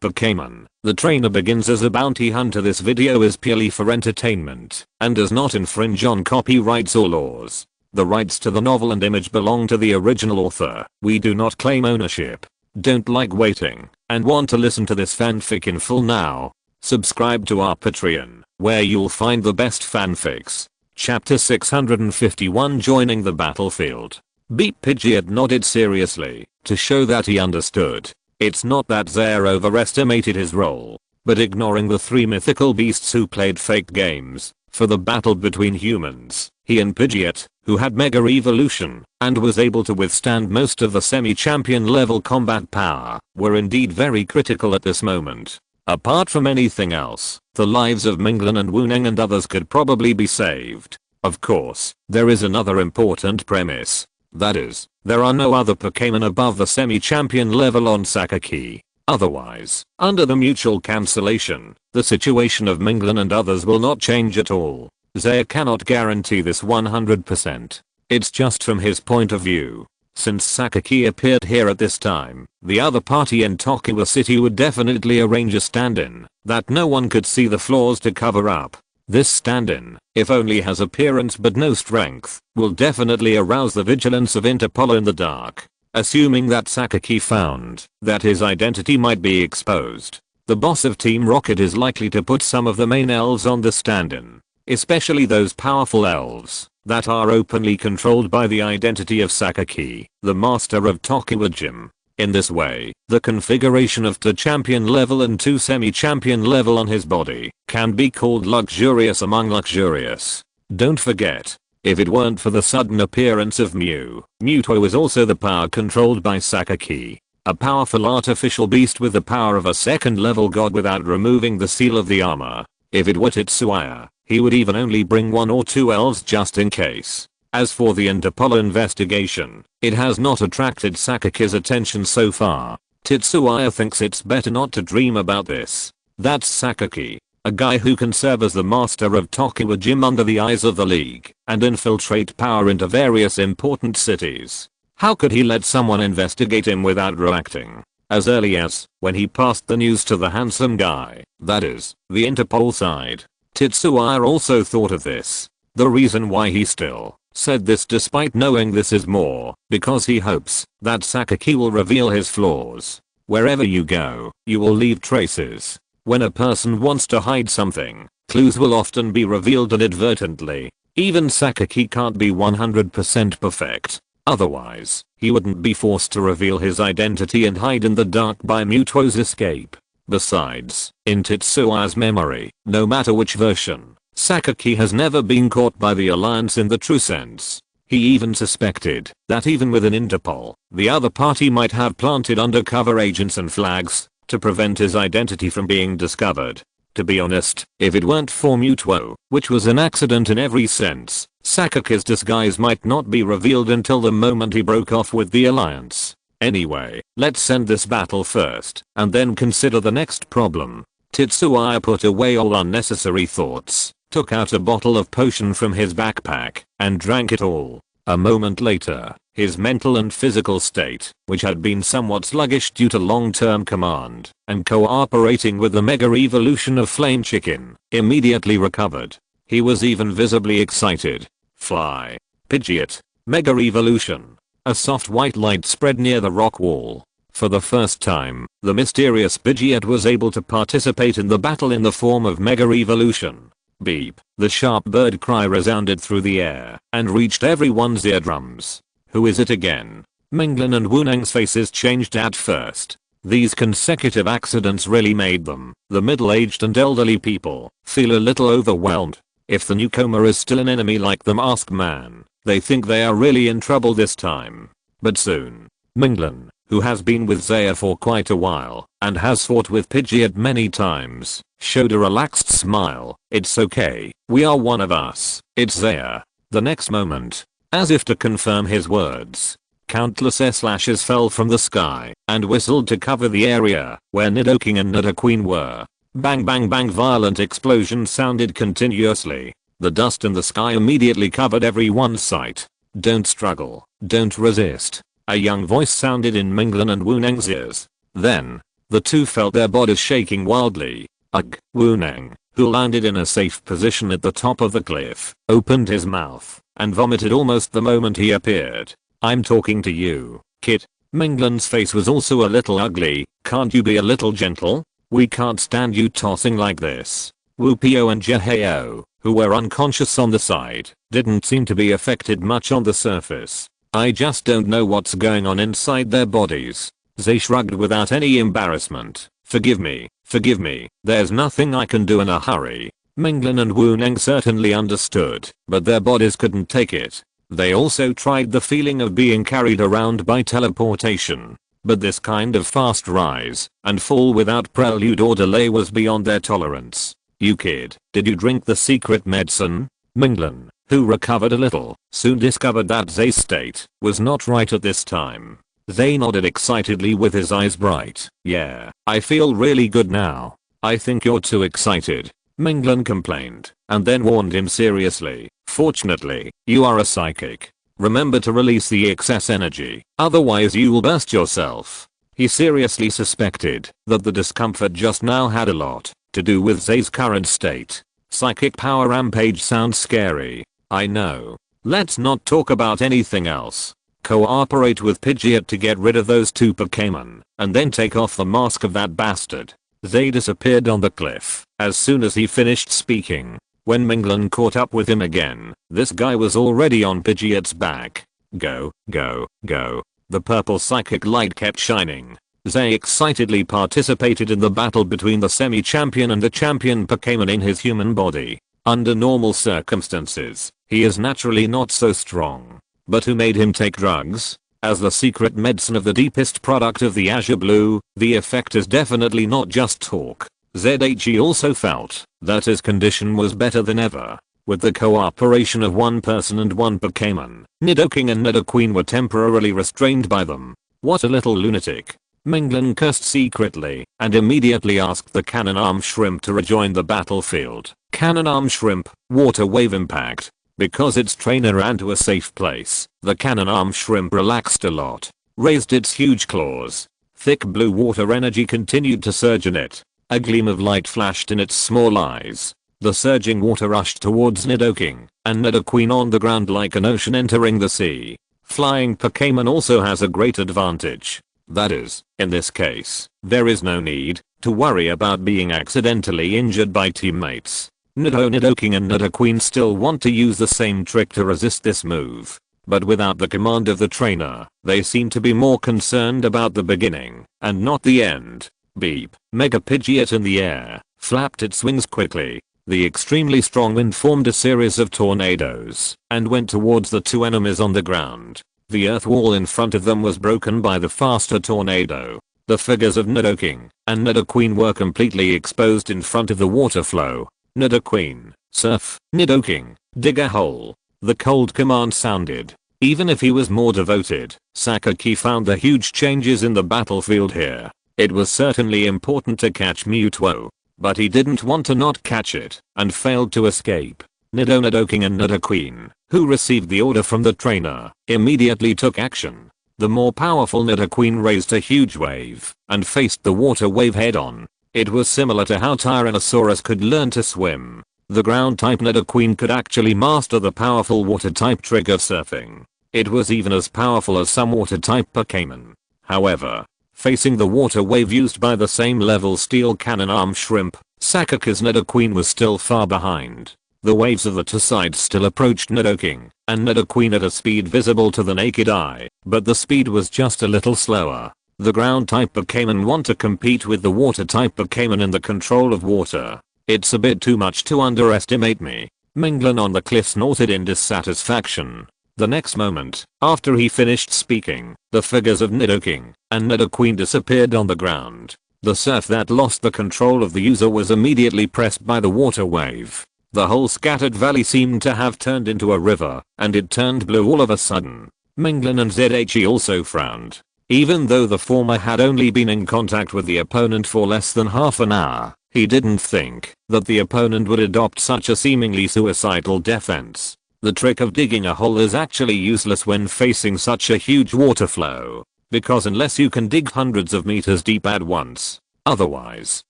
Pokémon, the trainer begins as a bounty hunter. This video is purely for entertainment and does not infringe on copyrights or laws. The rights to the novel and image belong to the original author. We do not claim ownership. Don't like waiting and want to listen to this fanfic in full now? Subscribe to our Patreon, where you'll find the best fanfics. Chapter 651, Joining the Battlefield. Beep. Pidgeot nodded seriously to show that he understood. It's not that Zaire overestimated his role, but ignoring the three mythical beasts who played fake games for the battle between humans, he and Pidgeot, who had Mega Evolution and was able to withstand most of the semi-champion level combat power, were indeed very critical at this moment. Apart from anything else, the lives of Minglin and Wuneng and others could probably be saved. Of course, there is another important premise. That is, there are no other Pokémon above the semi-champion level on Sakaki. Otherwise, under the mutual cancellation, the situation of Minglin and others will not change at all. Zaire cannot guarantee this 100%. It's just from his point of view. Since Sakaki appeared here at this time, the other party in Tokiwa City would definitely arrange a stand-in that no one could see the flaws to cover up. This stand-in, if only has appearance but no strength, will definitely arouse the vigilance of Interpol in the dark. Assuming that Sakaki found that his identity might be exposed, the boss of Team Rocket is likely to put some of the main elves on the stand-in, especially those powerful elves that are openly controlled by the identity of Sakaki, the master of Tokiwa Gym. In this way, the configuration of 2 champion level and 2 semi-champion level on his body can be called luxurious among luxurious. Don't forget, if it weren't for the sudden appearance of Mewtwo is also the power controlled by Sakaki, a powerful artificial beast with the power of a 2nd level god without removing the seal of the armor. If it were Tetsuya, he would even only bring 1 or 2 elves just in case. As for the Interpol investigation, it has not attracted Sakaki's attention so far. Tetsuya thinks it's better not to dream about this. That's Sakaki, a guy who can serve as the master of Tokiwa Gym under the eyes of the League and infiltrate power into various important cities. How could he let someone investigate him without reacting? As early as when he passed the news to the handsome guy, that is, the Interpol side. Tetsuya also thought of this. The reason why he still said this despite knowing this is more because he hopes that Sakaki will reveal his flaws. Wherever you go, you will leave traces. When a person wants to hide something, clues will often be revealed inadvertently. Even Sakaki can't be 100% perfect. Otherwise, he wouldn't be forced to reveal his identity and hide in the dark by Mewtwo's escape. Besides, in Tetsuya's memory, no matter which version, Sakaki has never been caught by the Alliance in the true sense. He even suspected that even with an Interpol, the other party might have planted undercover agents and flags to prevent his identity from being discovered. To be honest, if it weren't for Mewtwo, which was an accident in every sense, Sakaki's disguise might not be revealed until the moment he broke off with the Alliance. Anyway, let's end this battle first, and then consider the next problem. Tetsuya put away all unnecessary thoughts, took out a bottle of potion from his backpack, and drank it all. A moment later, his mental and physical state, which had been somewhat sluggish due to long-term command and cooperating with the Mega Evolution of Flame Chicken, immediately recovered. He was even visibly excited. Fly. Pidgeot. Mega Evolution. A soft white light spread near the rock wall. For the first time, the mysterious Pidgeot was able to participate in the battle in the form of Mega Evolution. Beep. The sharp bird cry resounded through the air and reached everyone's eardrums. Who is it again? Minglin and Wuneng's faces changed at first. These consecutive accidents really made them, the middle-aged and elderly people, feel a little overwhelmed. If the newcomer is still an enemy like the Masked Man, they think they are really in trouble this time. But soon, Minglin, who has been with Zaire for quite a while and has fought with Pidgeot many times, showed a relaxed smile. It's okay, we are one of us, it's Zaire. The next moment, as if to confirm his words, countless S-lashes fell from the sky and whistled to cover the area where Nidoking and Nidoqueen were. Bang bang bang, violent explosions sounded continuously. The dust in the sky immediately covered everyone's sight. Don't struggle, don't resist. A young voice sounded in Minglin and Wuneng's ears. Then, The two felt their bodies shaking wildly. Ugh. Wu Neng, who landed in a safe position at the top of the cliff, opened his mouth and vomited almost the moment he appeared. I'm talking to you, kid. Minglan's face was also a little ugly. Can't you be a little gentle? We can't stand you tossing like this. Wu Pio and Jeheo, who were unconscious on the side, didn't seem to be affected much on the surface. I just don't know what's going on inside their bodies. They shrugged without any embarrassment. Forgive me, there's nothing I can do in a hurry. Minglan and Wu Neng certainly understood, but their bodies couldn't take it. They also tried the feeling of being carried around by teleportation. But this kind of fast rise and fall without prelude or delay was beyond their tolerance. You kid, did you drink the secret medicine? Minglan, who recovered a little, soon discovered that Zay's state was not right at this time. Zay nodded excitedly with his eyes bright. Yeah, I feel really good now. I think you're too excited, Minglan complained, and then warned him seriously. Fortunately, you are a psychic. Remember to release the excess energy, otherwise you will burst yourself. He seriously suspected that the discomfort just now had a lot to do with Zay's current state. Psychic power rampage sounds scary. I know. Let's not talk about anything else. Cooperate with Pidgeot to get rid of those two Pokémon, and then take off the mask of that bastard. Zay disappeared on the cliff as soon as he finished speaking. When Minglan caught up with him again, this guy was already on Pidgeot's back. Go, go, go. The purple psychic light kept shining. Zay excitedly participated in the battle between the semi-champion and the champion Pokémon in his human body. Under normal circumstances, he is naturally not so strong. But who made him take drugs? As the secret medicine of the deepest product of the Azure Blue, the effect is definitely not just talk. ZHE also felt that his condition was better than ever. With the cooperation of one person and one Pokémon, Nidoking and Nidoqueen were temporarily restrained by them. What a little lunatic. Minglan cursed secretly and immediately asked the Cannon Arm Shrimp to rejoin the battlefield. Cannon Arm Shrimp, water wave impact. Because its trainer ran to a safe place, the Cannon Arm Shrimp relaxed a lot, raised its huge claws. Thick blue water energy continued to surge in it. A gleam of light flashed in its small eyes. The surging water rushed towards Nidoking and Nidoqueen on the ground like an ocean entering the sea. Flying Pokémon also has a great advantage. That is, in this case, there is no need to worry about being accidentally injured by teammates. Nidoking and Nidoqueen still want to use the same trick to resist this move. But without the command of the trainer, they seem to be more concerned about the beginning and not the end. Beep. Mega Pidgeot in the air flapped its wings quickly. The extremely strong wind formed a series of tornadoes and went towards the two enemies on the ground. The earth wall in front of them was broken by the faster tornado. The figures of Nidoking and Nidoqueen were completely exposed in front of the water flow. Nidoqueen, surf. Nidoking, dig a hole. The cold command sounded. Even if he was more devoted, Sakaki found the huge changes in the battlefield here. It was certainly important to catch Mewtwo, but he didn't want to not catch it and failed to escape. Nidoking and Nidoqueen, who received the order from the trainer, immediately took action. The more powerful Nidoqueen raised a huge wave and faced the water wave head on. It was similar to how Tyrannosaurus could learn to swim. The ground type Nidoqueen could actually master the powerful water type trick of surfing. It was even as powerful as some water type Pokémon. However, facing the water wave used by the same level Steel Cannon Arm Shrimp, Sakaki's Nidoqueen was still far behind. The waves of the two sides still approached Nidoking and Nidoqueen at a speed visible to the naked eye, but the speed was just a little slower. The ground type Pokémon want to compete with the water type Pokémon in the control of water. It's a bit too much to underestimate me. Minglan on the cliff snorted in dissatisfaction. The next moment, after he finished speaking, the figures of Nidoking and Nidoqueen disappeared on the ground. The surf that lost the control of the user was immediately pressed by the water wave. The whole scattered valley seemed to have turned into a river, and it turned blue all of a sudden. Minglan and ZHE also frowned. Even though the former had only been in contact with the opponent for less than half an hour, he didn't think that the opponent would adopt such a seemingly suicidal defense. The trick of digging a hole is actually useless when facing such a huge water flow. because unless you can dig hundreds of meters deep at once, otherwise,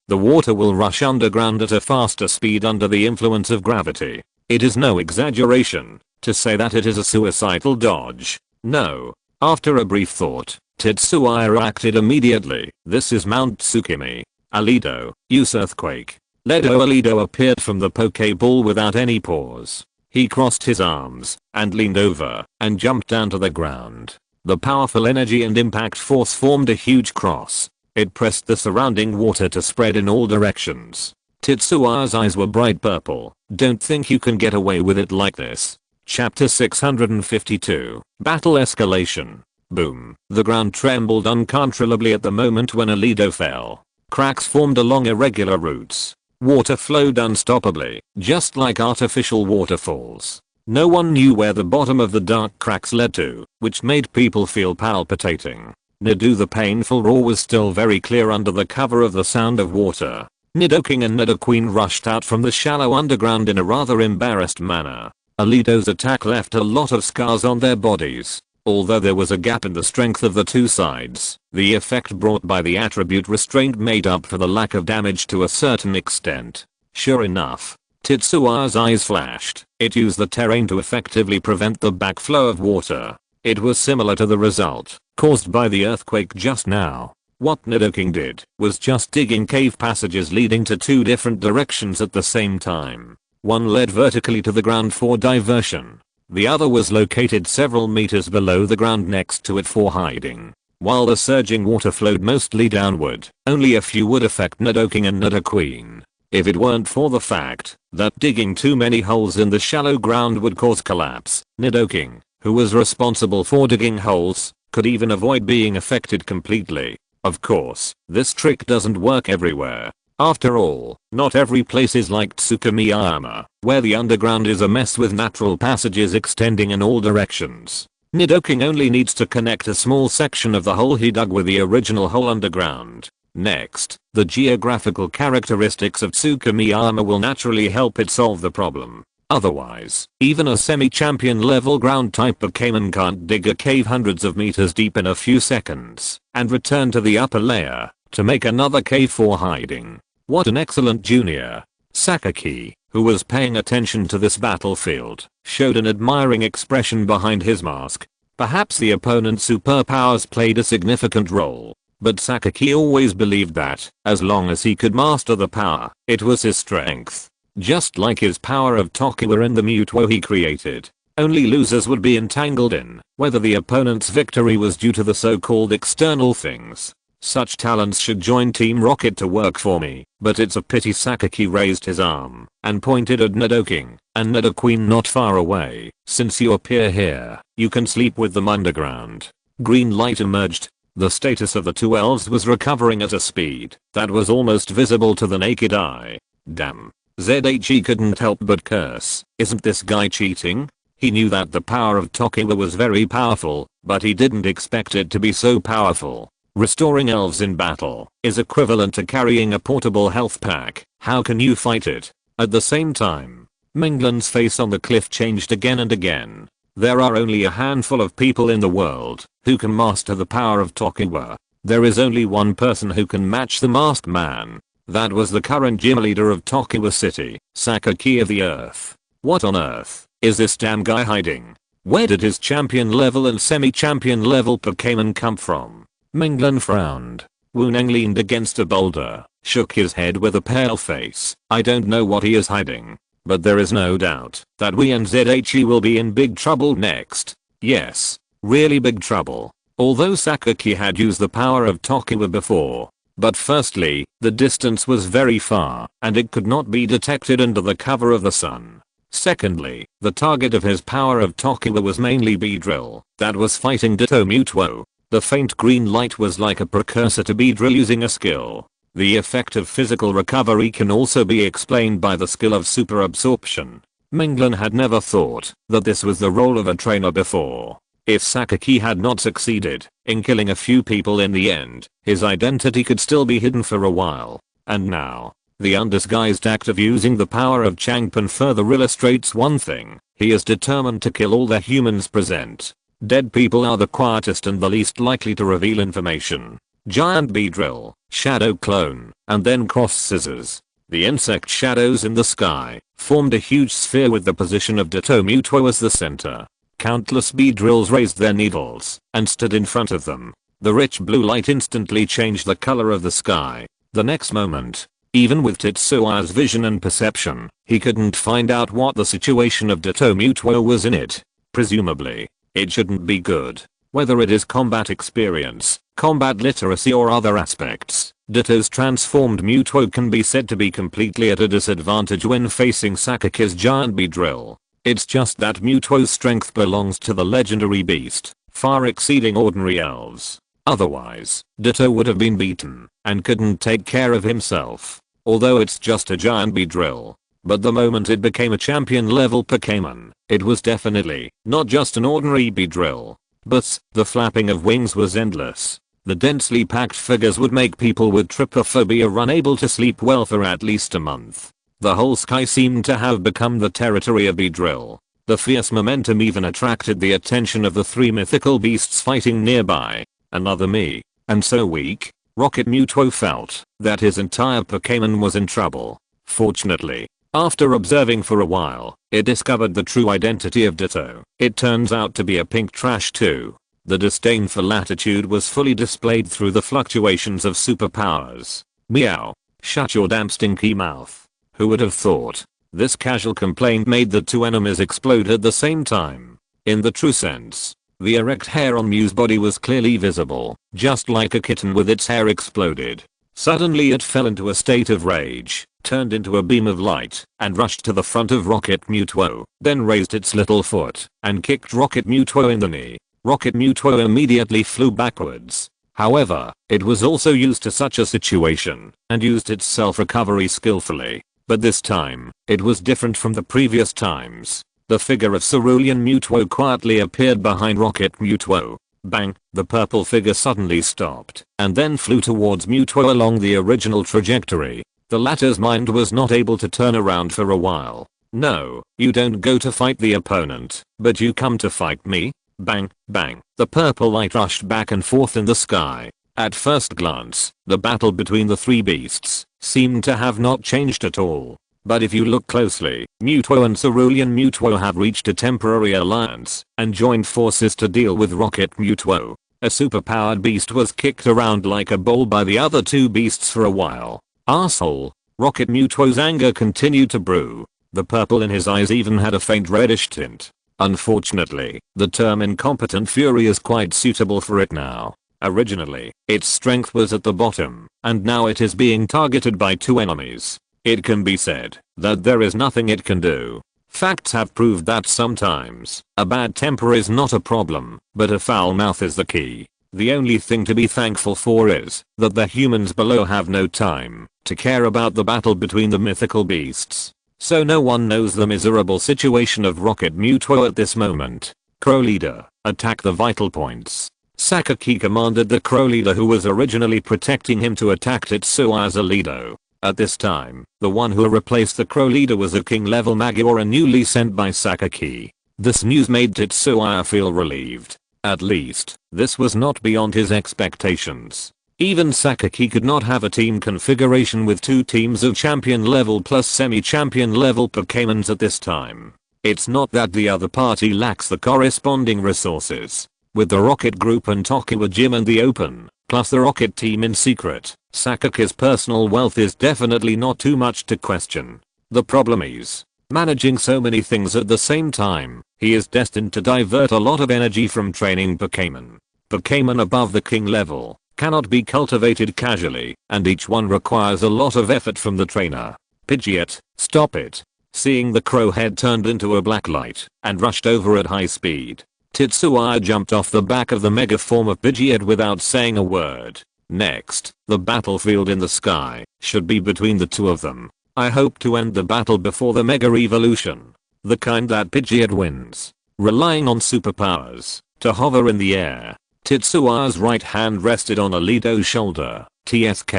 the water will rush underground at a faster speed under the influence of gravity. It is no exaggeration to say that it is a suicidal dodge. No. After a brief thought, Tetsuya acted immediately. This is Mount Tsukimi. Albedo, use earthquake. Albedo appeared from the Pokeball without any pause. He crossed his arms and leaned over and jumped down to the ground. The powerful energy and impact force formed a huge cross. It pressed the surrounding water to spread in all directions. Tetsuya's eyes were bright purple. Don't think you can get away with it like this. Chapter 652. Battle Escalation. Boom. The ground trembled uncontrollably at the moment when Albedo fell. Cracks formed along irregular routes. Water flowed unstoppably, just like artificial waterfalls. No one knew where the bottom of the dark cracks led to, which made people feel palpitating. Nido the painful roar was still very clear under the cover of the sound of water. Nidoking and Nidoqueen rushed out from the shallow underground in a rather embarrassed manner. Albedo's attack left a lot of scars on their bodies. Although there was a gap in the strength of the two sides, the effect brought by the attribute restraint made up for the lack of damage to a certain extent. Sure enough, Tetsuya's eyes flashed. It used the terrain to effectively prevent the backflow of water. It was similar to the result caused by the earthquake just now. What Nidoking did was just digging cave passages leading to two different directions at the same time. One led vertically to the ground for diversion. The other was located several meters below the ground next to it for hiding. While the surging water flowed mostly downward, only a few would affect Nidoking and Nidoqueen. If it weren't for the fact that digging too many holes in the shallow ground would cause collapse, Nidoking, who was responsible for digging holes, could even avoid being affected completely. Of course, this trick doesn't work everywhere. After all, not every place is like Tsukimiyama, where the underground is a mess with natural passages extending in all directions. Nidoking only needs to connect a small section of the hole he dug with the original hole underground. Next, the geographical characteristics of Tsukimiyama will naturally help it solve the problem. Otherwise, even a semi-champion level ground type Pokémon can't dig a cave hundreds of meters deep in a few seconds and return to the upper layer to make another cave for hiding. What an excellent junior. Sakaki, who was paying attention to this battlefield, showed an admiring expression behind his mask. Perhaps the opponent's superpowers played a significant role, but Sakaki always believed that, as long as he could master the power, it was his strength. Just like his power of Tokiwa in the Mutuo he created. Only losers would be entangled in whether the opponent's victory was due to the so-called external things. Such talents should join Team Rocket to work for me, but it's a pity Sakaki raised his arm and pointed at Nidoking and Nidoqueen not far away. Since you appear here, you can sleep with them underground. Green light emerged. The status of the two elves was recovering at a speed that was almost visible to the naked eye. Damn. ZHE couldn't help but curse. Isn't this guy cheating? He knew that the power of Tokiwa was very powerful, but he didn't expect it to be so powerful. Restoring elves in battle is equivalent to carrying a portable health pack. How can you fight it? At the same time, Minglan's face on the cliff changed again and again. There are only a handful of people in the world who can master the power of Tokiwa. There is only one person who can match the masked man. That was the current gym leader of Tokiwa City, Sakaki of the Earth. What on earth is this damn guy hiding? Where did his champion level and semi-champion level Pokémon come from? Minglan frowned. Wuneng leaned against a boulder, shook his head with a pale face. I don't know what he is hiding, but there is no doubt that we and ZHE will be in big trouble next. Yes, really big trouble. Although Sakaki had used the power of Tokiwa before. But firstly, the distance was very far, and it could not be detected under the cover of the sun. Secondly, the target of his power of Tokiwa was mainly Beedrill, that was fighting Ditto Mutuo. The faint green light was like a precursor to Beedrill using a skill. The effect of physical recovery can also be explained by the skill of super absorption. Minglan had never thought that this was the role of a trainer before. If Sakaki had not succeeded in killing a few people in the end, his identity could still be hidden for a while. And now, the undisguised act of using the power of Changpan further illustrates one thing. He is determined to kill all the humans present. Dead people are the quietest and the least likely to reveal information. Giant bee drill, shadow clone, and then cross scissors. The insect shadows in the sky formed a huge sphere with the position of Ditto Muto as the center. Countless bee drills raised their needles and stood in front of them. The rich blue light instantly changed the color of the sky. The next moment, even with Tetsua's vision and perception, he couldn't find out what the situation of Ditto Muto was in it. Presumably, it shouldn't be good. Whether it is combat experience, combat literacy or other aspects, Ditto's transformed Muto can be said to be completely at a disadvantage when facing Sakake's giant bee drill. It's just that Muto's strength belongs to the legendary beast, far exceeding ordinary elves. Otherwise, Ditto would have been beaten and couldn't take care of himself. Although it's just a giant bee drill. But the moment it became a champion level Pokémon, it was definitely not just an ordinary bee drill. But the flapping of wings was endless. The densely packed figures would make people with trypophobia unable to sleep well for at least a month. The whole sky seemed to have become the territory of bee drill. The fierce momentum even attracted the attention of the three mythical beasts fighting nearby. Another me. And so weak, Rocket Muto felt that his entire Pokémon was in trouble. Fortunately, after observing for a while, it discovered the true identity of Ditto. It turns out to be a pink trash too. The disdain for latitude was fully displayed through the fluctuations of superpowers. Meow. Shut your damn stinky mouth. Who would have thought? This casual complaint made the two enemies explode at the same time. In the true sense, the erect hair on Mew's body was clearly visible, just like a kitten with its hair exploded. Suddenly it fell into a state of rage, turned into a beam of light, and rushed to the front of Rocket Muto, then raised its little foot, and kicked Rocket Muto in the knee. Rocket Muto immediately flew backwards. However, it was also used to such a situation, and used its self-recovery skillfully. But this time, it was different from the previous times. The figure of Cerulean Muto quietly appeared behind Rocket Muto. Bang, the purple figure suddenly stopped, and then flew towards Muto along the original trajectory. The latter's mind was not able to turn around for a while. No, you don't go to fight the opponent, but you come to fight me? Bang, bang, the purple light rushed back and forth in the sky. At first glance, the battle between the three beasts seemed to have not changed at all. But if you look closely, Muto and Cerulean Muto have reached a temporary alliance and joined forces to deal with Rocket Muto. A superpowered beast was kicked around like a ball by the other two beasts for a while. Arsehole. Rocket Muto's anger continued to brew. The purple in his eyes even had a faint reddish tint. Unfortunately, the term incompetent fury is quite suitable for it now. Originally, its strength was at the bottom, and now it is being targeted by two enemies. It can be said that there is nothing it can do. Facts have proved that sometimes a bad temper is not a problem, but a foul mouth is the key. The only thing to be thankful for is that the humans below have no time to care about the battle between the mythical beasts. So no one knows the miserable situation of Rocket Muto at this moment. Crow Leader, attack the vital points. Sakaki commanded the Crow Leader who was originally protecting him to attack Tetsuya as a leader. At this time, the one who replaced the Crow Leader was a king level Magiora newly sent by Sakaki. This news made Tetsuya feel relieved. At least, this was not beyond his expectations. Even Sakaki could not have a team configuration with two teams of champion level plus semi-champion level Pokémons at this time. It's not that the other party lacks the corresponding resources. With the Rocket Group and Tokiwa Gym in the open, plus the Rocket team in secret, Sakake's personal wealth is definitely not too much to question. The problem is managing so many things at the same time. He is destined to divert a lot of energy from training Pokémon. Pokémon above the king level cannot be cultivated casually, and each one requires a lot of effort from the trainer. Pidgeot, stop it. Seeing the crow head turned into a black light and rushed over at high speed, Tetsuya jumped off the back of the mega form of Pidgeot without saying a word. Next, the battlefield in the sky should be between the two of them. I hope to end the battle before the mega evolution. The kind that Pidgeot wins. Relying on superpowers to hover in the air, Tetsuya's right hand rested on Alito's shoulder. TSK,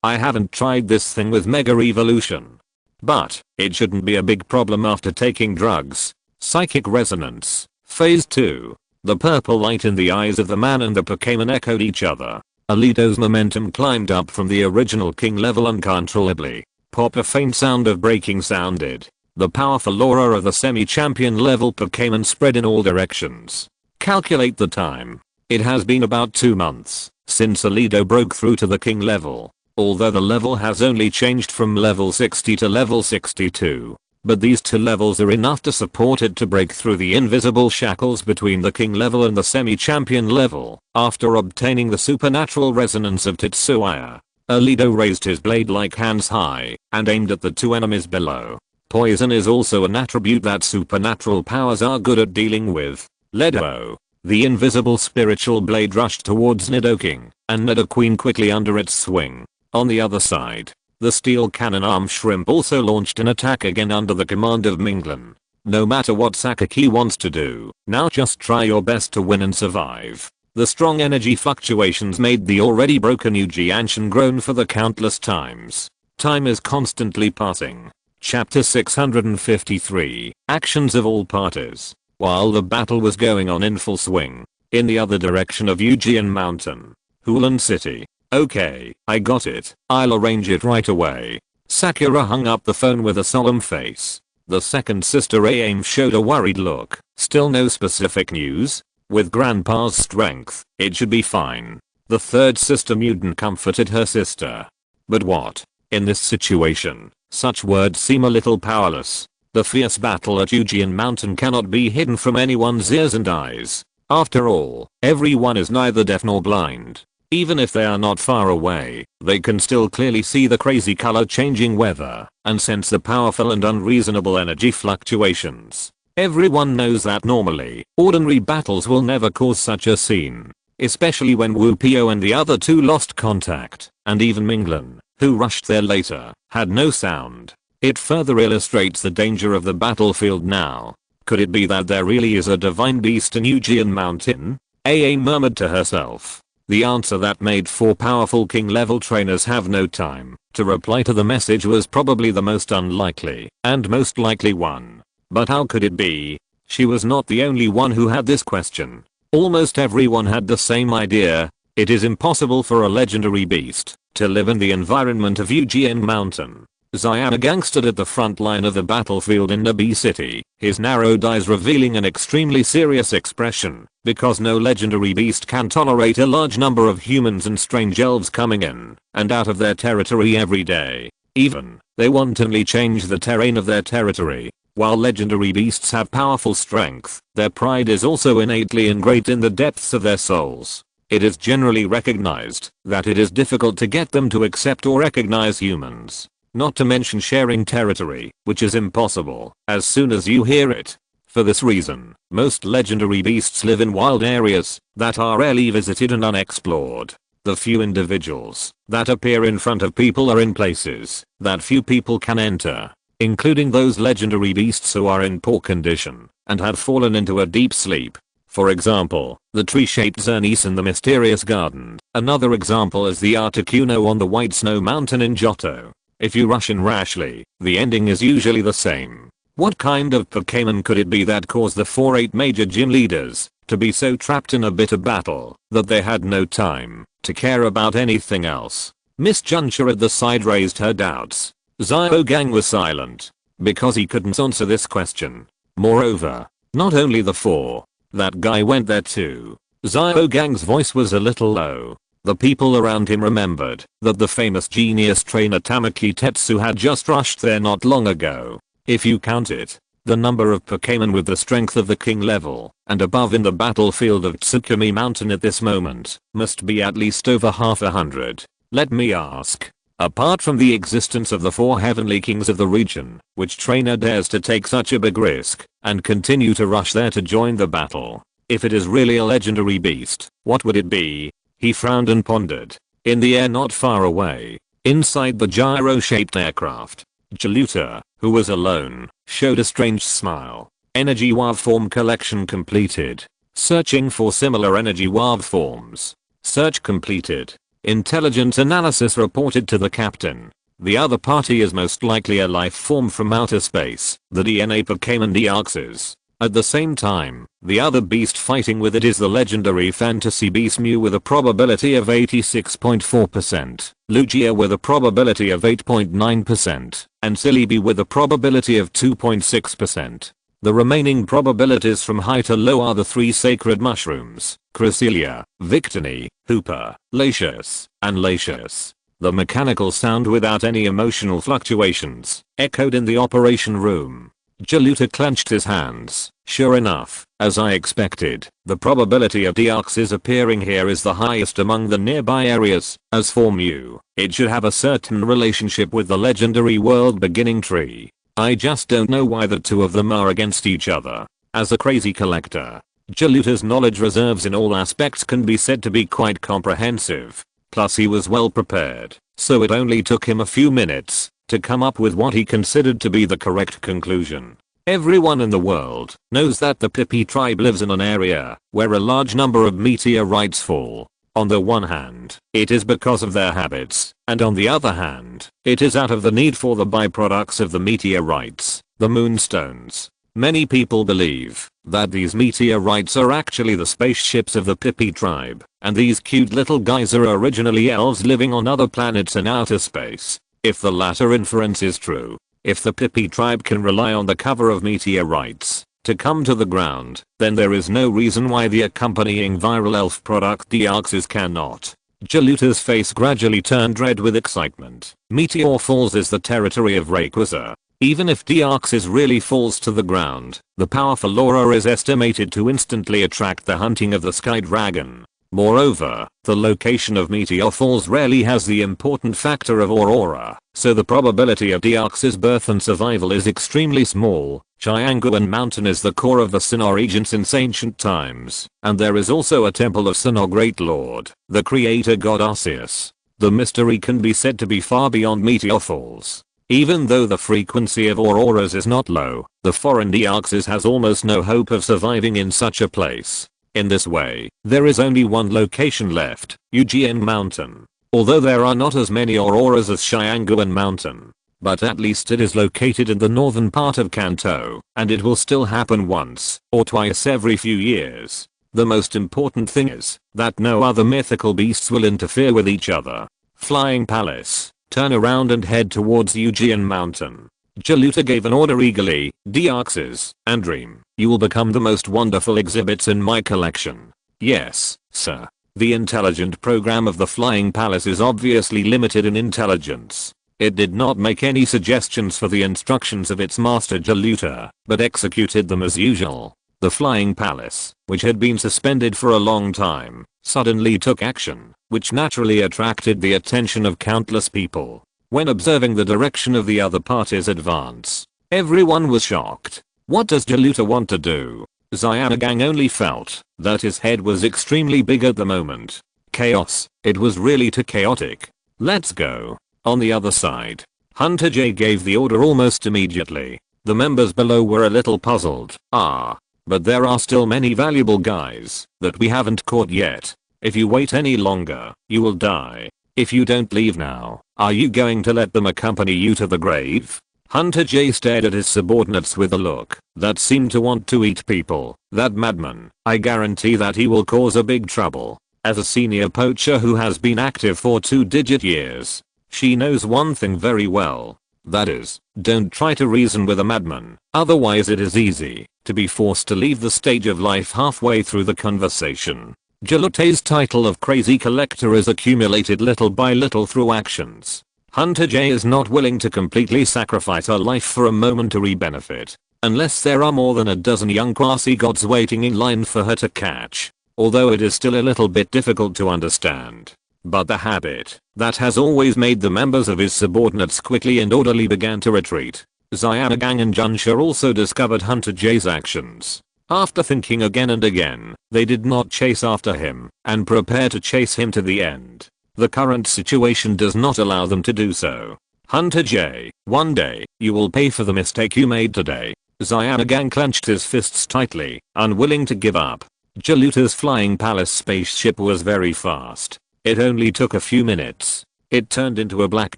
I haven't tried this thing with mega evolution. But it shouldn't be a big problem after taking drugs. Psychic resonance. Phase 2. The purple light in the eyes of the man and the Pokémon echoed each other. Alito's momentum climbed up from the original king level uncontrollably. Pop, a faint sound of breaking sounded. The powerful aura of the semi-champion level Pokémon spread in all directions. Calculate the time. It has been about 2 months since Alito broke through to the king level. Although the level has only changed from level 60 to level 62. But these 2 levels are enough to support it to break through the invisible shackles between the king level and the semi-champion level. After obtaining the supernatural resonance of Tetsuya, Alito raised his blade-like hands high and aimed at the 2 enemies below. Poison is also an attribute that supernatural powers are good at dealing with. Ledo. The invisible spiritual blade rushed towards Nidoking, and Nidoqueen quickly under its swing. On the other side, the steel cannon arm shrimp also launched an attack again under the command of Minglin. No matter what Sakaki wants to do, now just try your best to win and survive. The strong energy fluctuations made the already broken Yuji-Anshin groan for the countless times. Time is constantly passing. Chapter 653, Actions of All Parties. While the battle was going on in full swing, in the other direction of Yujian Mountain, Hulan City. Okay, I got it. I'll arrange it right away. Sakura hung up the phone with a solemn face. The second sister Aim showed a worried look. Still no specific news? With Grandpa's strength, it should be fine. The third sister Mutant comforted her sister. But what? In this situation, such words seem a little powerless. The fierce battle at Yujian Mountain cannot be hidden from anyone's ears and eyes. After all, everyone is neither deaf nor blind. Even if they are not far away, they can still clearly see the crazy color changing weather and sense the powerful and unreasonable energy fluctuations. Everyone knows that normally, ordinary battles will never cause such a scene. Especially when Wu-Pio and the other 2 lost contact, and even Minglin, who rushed there later, had no sound. It further illustrates the danger of the battlefield now. Could it be that there really is a divine beast in Yujian Mountain? AA murmured to herself. The answer that made 4 powerful king level trainers have no time to reply to the message was probably the most unlikely and most likely one. But how could it be? She was not the only one who had this question. Almost everyone had the same idea. It is impossible for a legendary beast to live in the environment of Yujian Mountain. Xiaogang stood at the front line of the battlefield in Nabi City, his narrowed eyes revealing an extremely serious expression, because no legendary beast can tolerate a large number of humans and strange elves coming in and out of their territory every day. Even, they wantonly change the terrain of their territory. While legendary beasts have powerful strength, their pride is also innately ingrained in the depths of their souls. It is generally recognized that it is difficult to get them to accept or recognize humans. Not to mention sharing territory, which is impossible as soon as you hear it. For this reason, most legendary beasts live in wild areas that are rarely visited and unexplored. The few individuals that appear in front of people are in places that few people can enter, including those legendary beasts who are in poor condition and have fallen into a deep sleep. For example, the tree-shaped Xerneas in the mysterious garden. Another example is the Articuno on the White Snow Mountain in Johto. If you rush in rashly, the ending is usually the same. What kind of Pokémon could it be that caused the 4-8 major gym leaders to be so trapped in a bitter battle that they had no time to care about anything else? Miss Juncture at the side raised her doubts. Xiaogang was silent because he couldn't answer this question. Moreover, not only the 4, that guy went there too. Xiaogang's voice was a little low. The people around him remembered that the famous genius trainer Tamaki Tetsu had just rushed there not long ago. If you count it, the number of Pokémon with the strength of the king level and above in the battlefield of Tsukumi Mountain at this moment must be at least over half 100. Let me ask. Apart from the existence of the 4 heavenly kings of the region, which trainer dares to take such a big risk and continue to rush there to join the battle? If it is really a legendary beast, what would it be? He frowned and pondered. In the air not far away, inside the gyro-shaped aircraft, Jaluta, who was alone, showed a strange smile. Energy WAV form collection completed. Searching for similar energy WAV forms. Search completed. Intelligence analysis reported to the captain. The other party is most likely a life form from outer space, the DNA Pokémon Deoxys. At the same time, the other beast fighting with it is the legendary fantasy beast Mew with a probability of 86.4%, Lugia with a probability of 8.9%, and Celebi with a probability of 2.6%. The remaining probabilities from high to low are the 3 sacred mushrooms, Cresselia, Victini, Hooper, Latius, and Latius. The mechanical sound without any emotional fluctuations echoed in the operation room. Jaluta clenched his hands. Sure enough, as I expected, the probability of Deoxys appearing here is the highest among the nearby areas. As for Mew, it should have a certain relationship with the legendary world beginning tree. I just don't know why the two of them are against each other. As a crazy collector, Jaluta's knowledge reserves in all aspects can be said to be quite comprehensive. Plus he was well prepared, so it only took him a few minutes to come up with what he considered to be the correct conclusion. Everyone in the world knows that the Pippi tribe lives in an area where a large number of meteorites fall. On the one hand, it is because of their habits, and on the other hand, it is out of the need for the byproducts of the meteorites, the moonstones. Many people believe that these meteorites are actually the spaceships of the Pippi tribe, and these cute little guys are originally elves living on other planets in outer space. If the latter inference is true, if the Pippi tribe can rely on the cover of meteorites to come to the ground, then there is no reason why the accompanying viral elf product Deoxys cannot. Jaluta's face gradually turned red with excitement. Meteor Falls is the territory of Rayquaza. Even if Deoxys really falls to the ground, the powerful aura is estimated to instantly attract the hunting of the Sky Dragon. Moreover, the location of Meteor Falls rarely has the important factor of aurora, so the probability of Deoxys' birth and survival is extremely small. Chianguan Mountain is the core of the Sinnoh region since ancient times, and there is also a temple of Sinnoh Great Lord, the creator god Arceus. The mystery can be said to be far beyond Meteor Falls. Even though the frequency of auroras is not low, the foreign Deoxys has almost no hope of surviving in such a place. In this way, there is only one location left, Yujian Mountain. Although there are not as many auroras as Chianguan Mountain, but at least it is located in the northern part of Kanto, and it will still happen once or twice every few years. The most important thing is that no other mythical beasts will interfere with each other. Flying Palace, turn around and head towards Yujian Mountain. Jaluta gave an order eagerly. Deoxys and Dream, you will become the most wonderful exhibits in my collection. Yes, sir. The intelligent program of the Flying Palace is obviously limited in intelligence. It did not make any suggestions for the instructions of its master Jaluta, but executed them as usual. The Flying Palace, which had been suspended for a long time, suddenly took action, which naturally attracted the attention of countless people. When observing the direction of the other party's advance, everyone was shocked. What does Jaluta want to do? Xianagang only felt that his head was extremely big at the moment. Chaos. It was really too chaotic. Let's go. On the other side, Hunter J gave the order almost immediately. The members below were a little puzzled. But there are still many valuable guys that we haven't caught yet. If you wait any longer, you will die. If you don't leave now, are you going to let them accompany you to the grave? Hunter J stared at his subordinates with a look that seemed to want to eat people. That madman, I guarantee that he will cause a big trouble. As a senior poacher who has been active for 2-digit years, she knows one thing very well. That is, don't try to reason with a madman, otherwise it is easy to be forced to leave the stage of life halfway through the conversation. Jaluta's title of crazy collector is accumulated little by little through actions. Hunter J is not willing to completely sacrifice her life for a momentary benefit, unless there are more than a dozen young quasi-gods waiting in line for her to catch. Although it is still a little bit difficult to understand. But the habit that has always made the members of his subordinates quickly and orderly began to retreat. Xianagang and Junsha also discovered Hunter J's actions. After thinking again and again, they did not chase after him and prepare to chase him to the end. The current situation does not allow them to do so. Hunter J, one day, you will pay for the mistake you made today. Xianagang clenched his fists tightly, unwilling to give up. Jaluta's Flying Palace spaceship was very fast. It only took a few minutes. It turned into a black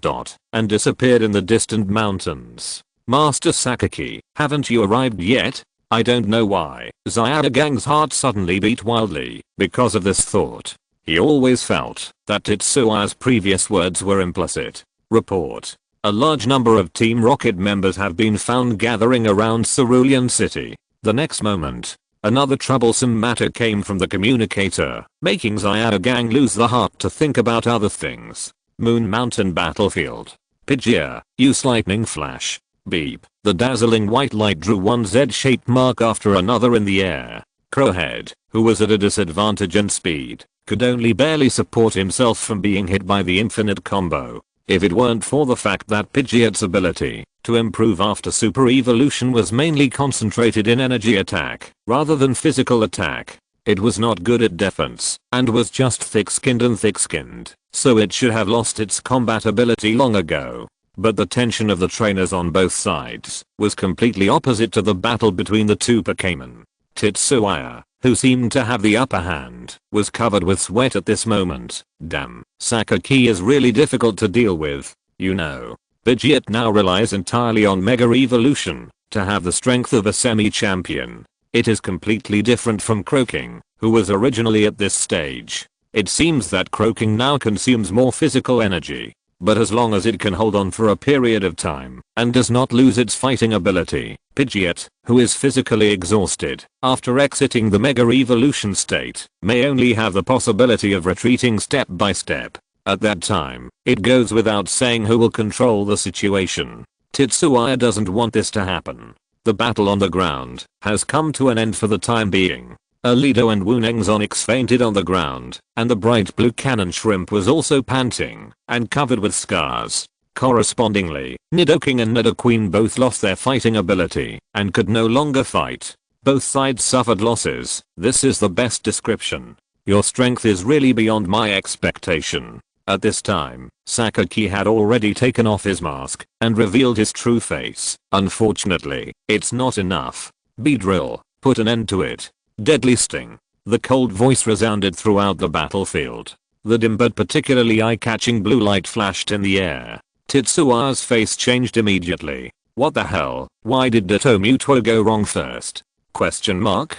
dot and disappeared in the distant mountains. Master Sakaki, haven't you arrived yet? I don't know why. Zyagang's heart suddenly beat wildly because of this thought. He always felt that Tetsuya's previous words were implicit. Report. A large number of Team Rocket members have been found gathering around Cerulean City. The next moment, another troublesome matter came from the communicator, making Zyagaang lose the heart to think about other things. Moon Mountain Battlefield. Pidgeot, use lightning flash. Beep. The dazzling white light drew one Z-shaped mark after another in the air. Crowhead, who was at a disadvantage in speed, could only barely support himself from being hit by the infinite combo. If it weren't for the fact that Pidgeot's ability to improve after super evolution was mainly concentrated in energy attack rather than physical attack, it was not good at defense and was just thick-skinned, so it should have lost its combat ability long ago. But the tension of the trainers on both sides was completely opposite to the battle between the two Pokémon. Tetsuya, who seemed to have the upper hand, was covered with sweat at this moment. Damn, Sakaki is really difficult to deal with, you know. Pidgeot now relies entirely on Mega Evolution to have the strength of a semi-champion. It is completely different from Croaking, who was originally at this stage. It seems that Croaking now consumes more physical energy, but as long as it can hold on for a period of time and does not lose its fighting ability, Pidgeot, who is physically exhausted after exiting the Mega Evolution state, may only have the possibility of retreating step by step. At that time, it goes without saying who will control the situation. Tetsuya doesn't want this to happen. The battle on the ground has come to an end for the time being. Alito and Wuneng's Onyx fainted on the ground, and the bright blue cannon shrimp was also panting and covered with scars. Correspondingly, Nidoking and Nidoqueen both lost their fighting ability and could no longer fight. Both sides suffered losses. This is the best description. Your strength is really beyond my expectation. At this time, Sakaki had already taken off his mask and revealed his true face. Unfortunately, it's not enough. Beedrill, put an end to it. Deadly Sting. The cold voice resounded throughout the battlefield. The dim but particularly eye-catching blue light flashed in the air. Tetsuya's face changed immediately. What the hell? Why did Ditto Mewtwo go wrong first? Question mark?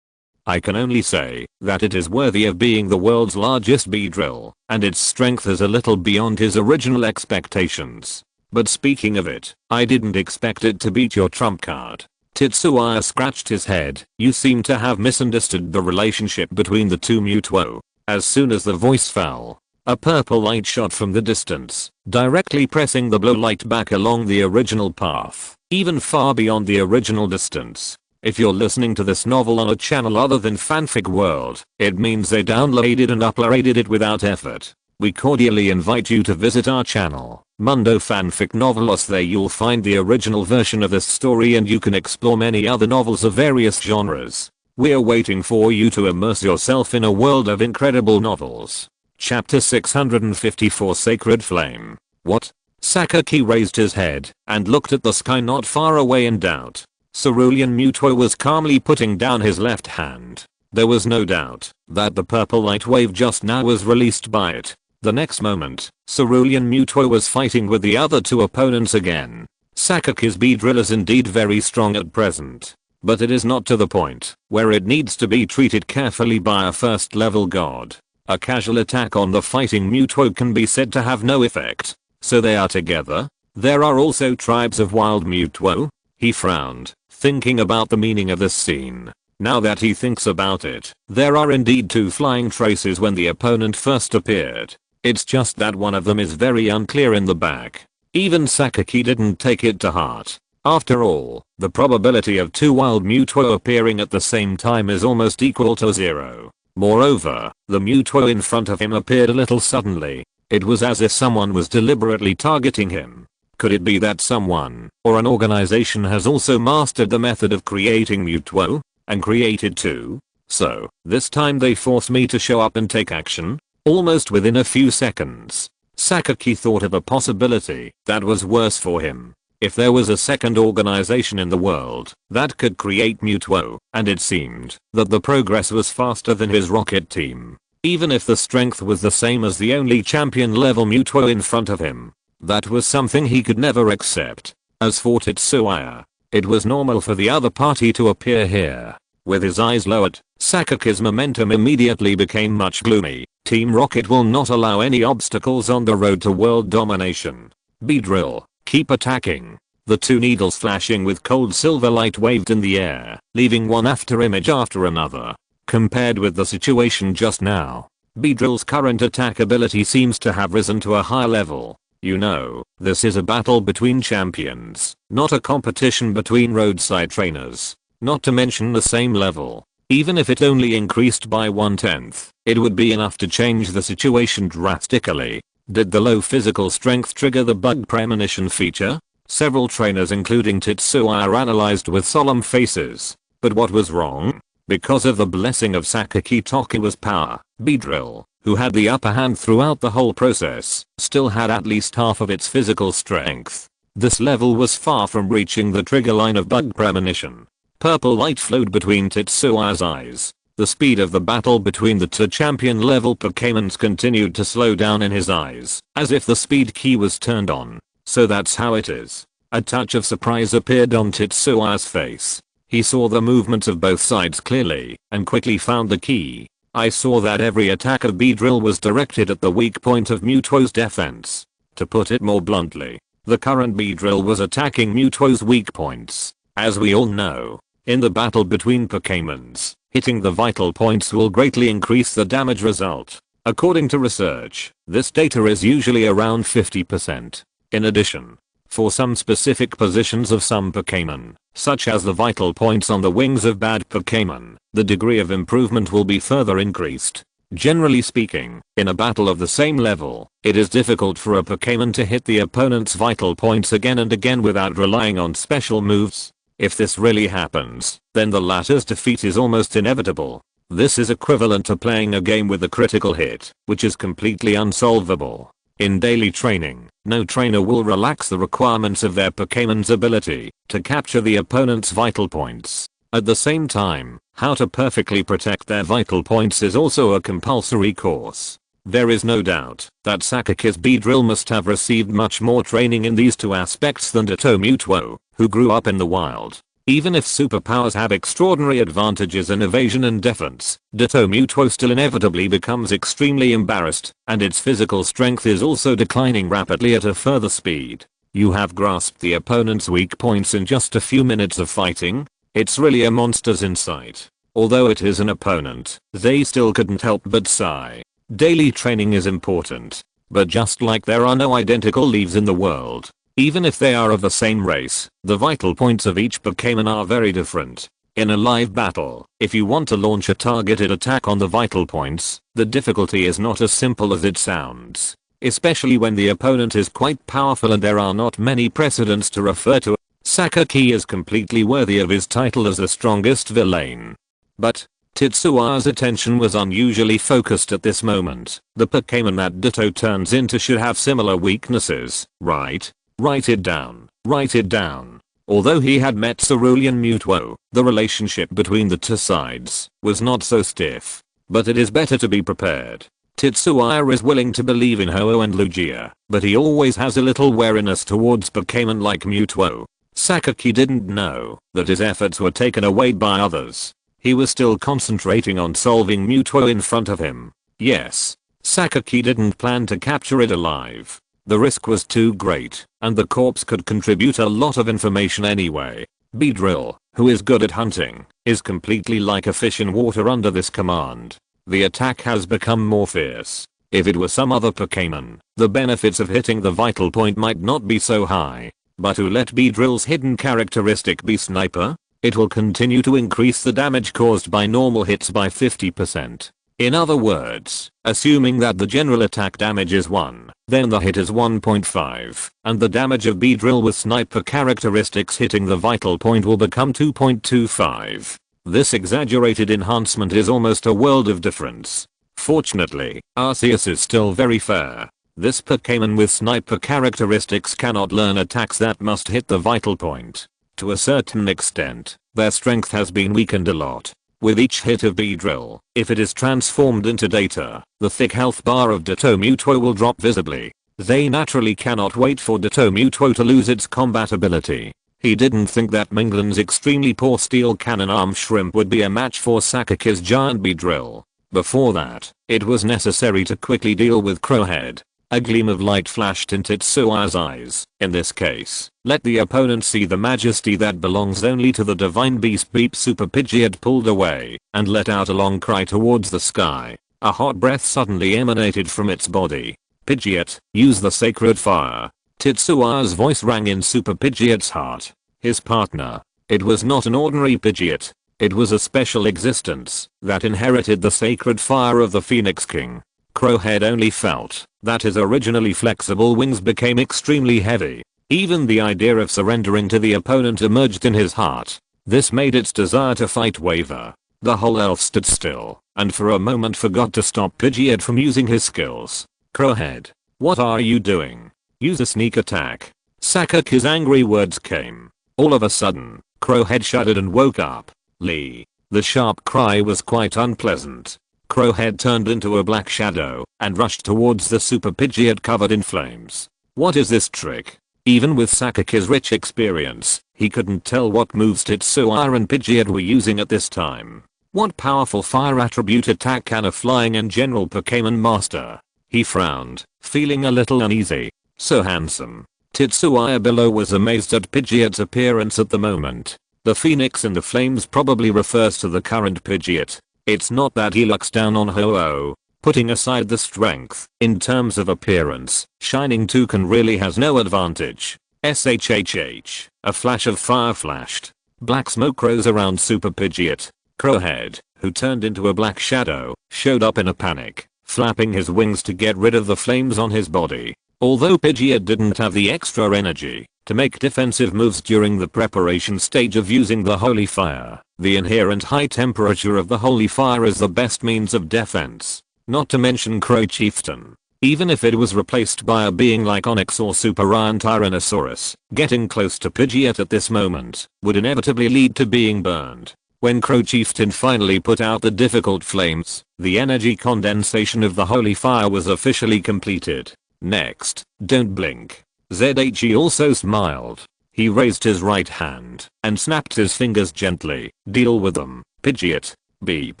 I can only say that it is worthy of being the world's largest Beedrill, and its strength is a little beyond his original expectations. But speaking of it, I didn't expect it to beat your trump card. Tetsuya scratched his head. You seem to have misunderstood the relationship between the two Mewtwo. As soon as the voice fell, a purple light shot from the distance, directly pressing the blue light back along the original path, even far beyond the original distance. If you're listening to this novel on a channel other than Fanfic World, it means they downloaded and uploaded it without effort. We cordially invite you to visit our channel, Mundo Fanfic Novelos. There you'll find the original version of this story and you can explore many other novels of various genres. We're waiting for you to immerse yourself in a world of incredible novels. Chapter 654 Sacred Flame. What? Sakaki raised his head and looked at the sky not far away in doubt. Cerulean Mewtwo was calmly putting down his left hand. There was no doubt that the purple light wave just now was released by it. The next moment, Cerulean Mewtwo was fighting with the other two opponents again. Sakaki's Beedrill is indeed very strong at present, but it is not to the point where it needs to be treated carefully by a first level god. A casual attack on the fighting Mewtwo can be said to have no effect. So they are together? There are also tribes of wild Mewtwo? He frowned, thinking about the meaning of this scene. Now that he thinks about it, there are indeed two flying traces when the opponent first appeared. It's just that one of them is very unclear in the back. Even Sakaki didn't take it to heart. After all, the probability of two wild Mewtwo appearing at the same time is almost equal to 0. Moreover, the Mewtwo in front of him appeared a little suddenly. It was as if someone was deliberately targeting him. Could it be that someone or an organization has also mastered the method of creating Mewtwo and created two? So, this time they force me to show up and take action? Almost within a few seconds, Sakaki thought of a possibility that was worse for him. If there was a second organization in the world that could create Mewtwo, and it seemed that the progress was faster than his rocket team, even if the strength was the same as the only champion level Mewtwo in front of him, that was something he could never accept. As for Tetsuya, It was normal for the other party to appear here. With his eyes lowered, Sakake's momentum immediately became much gloomy. Team Rocket will not allow any obstacles on the road to world domination. Beedrill, keep attacking. The two needles flashing with cold silver light waved in the air, leaving one afterimage after another. Compared with the situation just now, Beedrill's current attack ability seems to have risen to a higher level. You know, this is a battle between champions, not a competition between roadside trainers. Not to mention the same level. Even if it only increased by 1/10, it would be enough to change the situation drastically. Did the low physical strength trigger the bug premonition feature? Several trainers including Tetsuya are analyzed with solemn faces. But what was wrong? Because of the blessing of Sakaki Tokiwa's power, Beedrill, who had the upper hand throughout the whole process, still had at least half of its physical strength. This level was far from reaching the trigger line of bug premonition. Purple light flowed between Tetsuya's eyes. The speed of the battle between the two champion level Pokémons continued to slow down in his eyes, as if the speed key was turned on. So that's how it is. A touch of surprise appeared on Tetsuya's face. He saw the movements of both sides clearly, and quickly found the key. I saw that every attack of Beedrill was directed at the weak point of Mewtwo's defense. To put it more bluntly, the current Beedrill was attacking Mewtwo's weak points. As we all know, in the battle between Pokémons, hitting the vital points will greatly increase the damage result. According to research, this data is usually around 50%. In addition, for some specific positions of some Pokémon, such as the vital points on the wings of bad Pokémon, the degree of improvement will be further increased. Generally speaking, in a battle of the same level, it is difficult for a Pokémon to hit the opponent's vital points again and again without relying on special moves. If this really happens, then the latter's defeat is almost inevitable. This is equivalent to playing a game with a critical hit, which is completely unsolvable. In daily training, no trainer will relax the requirements of their Pokémon's ability to capture the opponent's vital points. At the same time, how to perfectly protect their vital points is also a compulsory course. There is no doubt that Sakake's Beedrill must have received much more training in these two aspects than Ditto Mewtwo, who grew up in the wild. Even if superpowers have extraordinary advantages in evasion and defense, Ditto Mewtwo still inevitably becomes extremely embarrassed, and its physical strength is also declining rapidly at a further speed. You have grasped the opponent's weak points in just a few minutes of fighting? It's really a monster's insight. Although it is an opponent, they still couldn't help but sigh. Daily training is important, but just like there are no identical leaves in the world, even if they are of the same race, the vital points of each Pokémon are very different. In a live battle, if you want to launch a targeted attack on the vital points, the difficulty is not as simple as it sounds. Especially when the opponent is quite powerful and there are not many precedents to refer to. Sakaki is completely worthy of his title as the strongest villain. But Tetsuya's attention was unusually focused at this moment. The Pokémon that Ditto turns into should have similar weaknesses, right? Write it down. Write it down. Although he had met Cerulean Mewtwo, the relationship between the two sides was not so stiff. But it is better to be prepared. Tetsuya is willing to believe in Ho-Oh and Lugia, but he always has a little wariness towards Pokémon like Mewtwo. Sakaki didn't know that his efforts were taken away by others. He was still concentrating on solving Mewtwo in front of him. Yes, Sakaki didn't plan to capture it alive. The risk was too great, and the corpse could contribute a lot of information anyway. Beedrill, who is good at hunting, is completely like a fish in water under this command. The attack has become more fierce. If it were some other Pokémon, the benefits of hitting the vital point might not be so high. But to let Beedrill's hidden characteristic be Sniper, it will continue to increase the damage caused by normal hits by 50%. In other words, assuming that the general attack damage is 1, then the hit is 1.5, and the damage of Beedrill with Sniper characteristics hitting the vital point will become 2.25. This exaggerated enhancement is almost a world of difference. Fortunately, Arceus is still very fair. This Pokémon with Sniper characteristics cannot learn attacks that must hit the vital point. To a certain extent, their strength has been weakened a lot. With each hit of Beedrill, if it is transformed into data, the thick health bar of Ditto Mewtwo will drop visibly. They naturally cannot wait for Ditto Mewtwo to lose its combat ability. He didn't think that Minglan's extremely poor steel cannon arm shrimp would be a match for Sakake's giant bee drill. Before that, it was necessary to quickly deal with Crowhead. A gleam of light flashed in Tetsuo's eyes. In this case, let the opponent see the majesty that belongs only to the divine beast. Beep. Super Pidgeot pulled away and let out a long cry towards the sky. A hot breath suddenly emanated from its body. Pidgeot, use the sacred fire. Tetsuo's voice rang in Super Pidgeot's heart. His partner. It was not an ordinary Pidgeot. It was a special existence that inherited the sacred fire of the Phoenix King. Crowhead only felt that his originally flexible wings became extremely heavy. Even the idea of surrendering to the opponent emerged in his heart. This made its desire to fight waver. The whole elf stood still and for a moment forgot to stop Pidgeot from using his skills. Crowhead, what are you doing? Use a sneak attack. Sakake's angry words came. All of a sudden, Crowhead shuddered and woke up. Lee. The sharp cry was quite unpleasant. Crowhead turned into a black shadow and rushed towards the Super Pidgeot covered in flames. What is this trick? Even with Sakake's rich experience, he couldn't tell what moves Tetsuo and Pidgeot were using at this time. What powerful fire attribute attack can a flying and general Pokémon master? He frowned, feeling a little uneasy. So handsome. Tetsuo below was amazed at Pidgeot's appearance at the moment. The phoenix in the flames probably refers to the current Pidgeot. It's not that he looks down on Ho-Oh. Putting aside the strength, in terms of appearance, Shining Toucan really has no advantage. SHHH. A flash of fire flashed. Black smoke rose around Super Pidgeot. Crowhead, who turned into a black shadow, showed up in a panic, flapping his wings to get rid of the flames on his body. Although Pidgeot didn't have the extra energy to make defensive moves during the preparation stage of using the Holy Fire, the inherent high temperature of the Holy Fire is the best means of defense. Not to mention Crow Chieftain. Even if it was replaced by a being like Onyx or Super Iron Tyrannosaurus, getting close to Pidgeot at this moment would inevitably lead to being burned. When Crow Chieftain finally put out the difficult flames, the energy condensation of the Holy Fire was officially completed. Next, don't blink. ZHE also smiled. He raised his right hand and snapped his fingers gently. Deal with them, Pidgeot. Beep,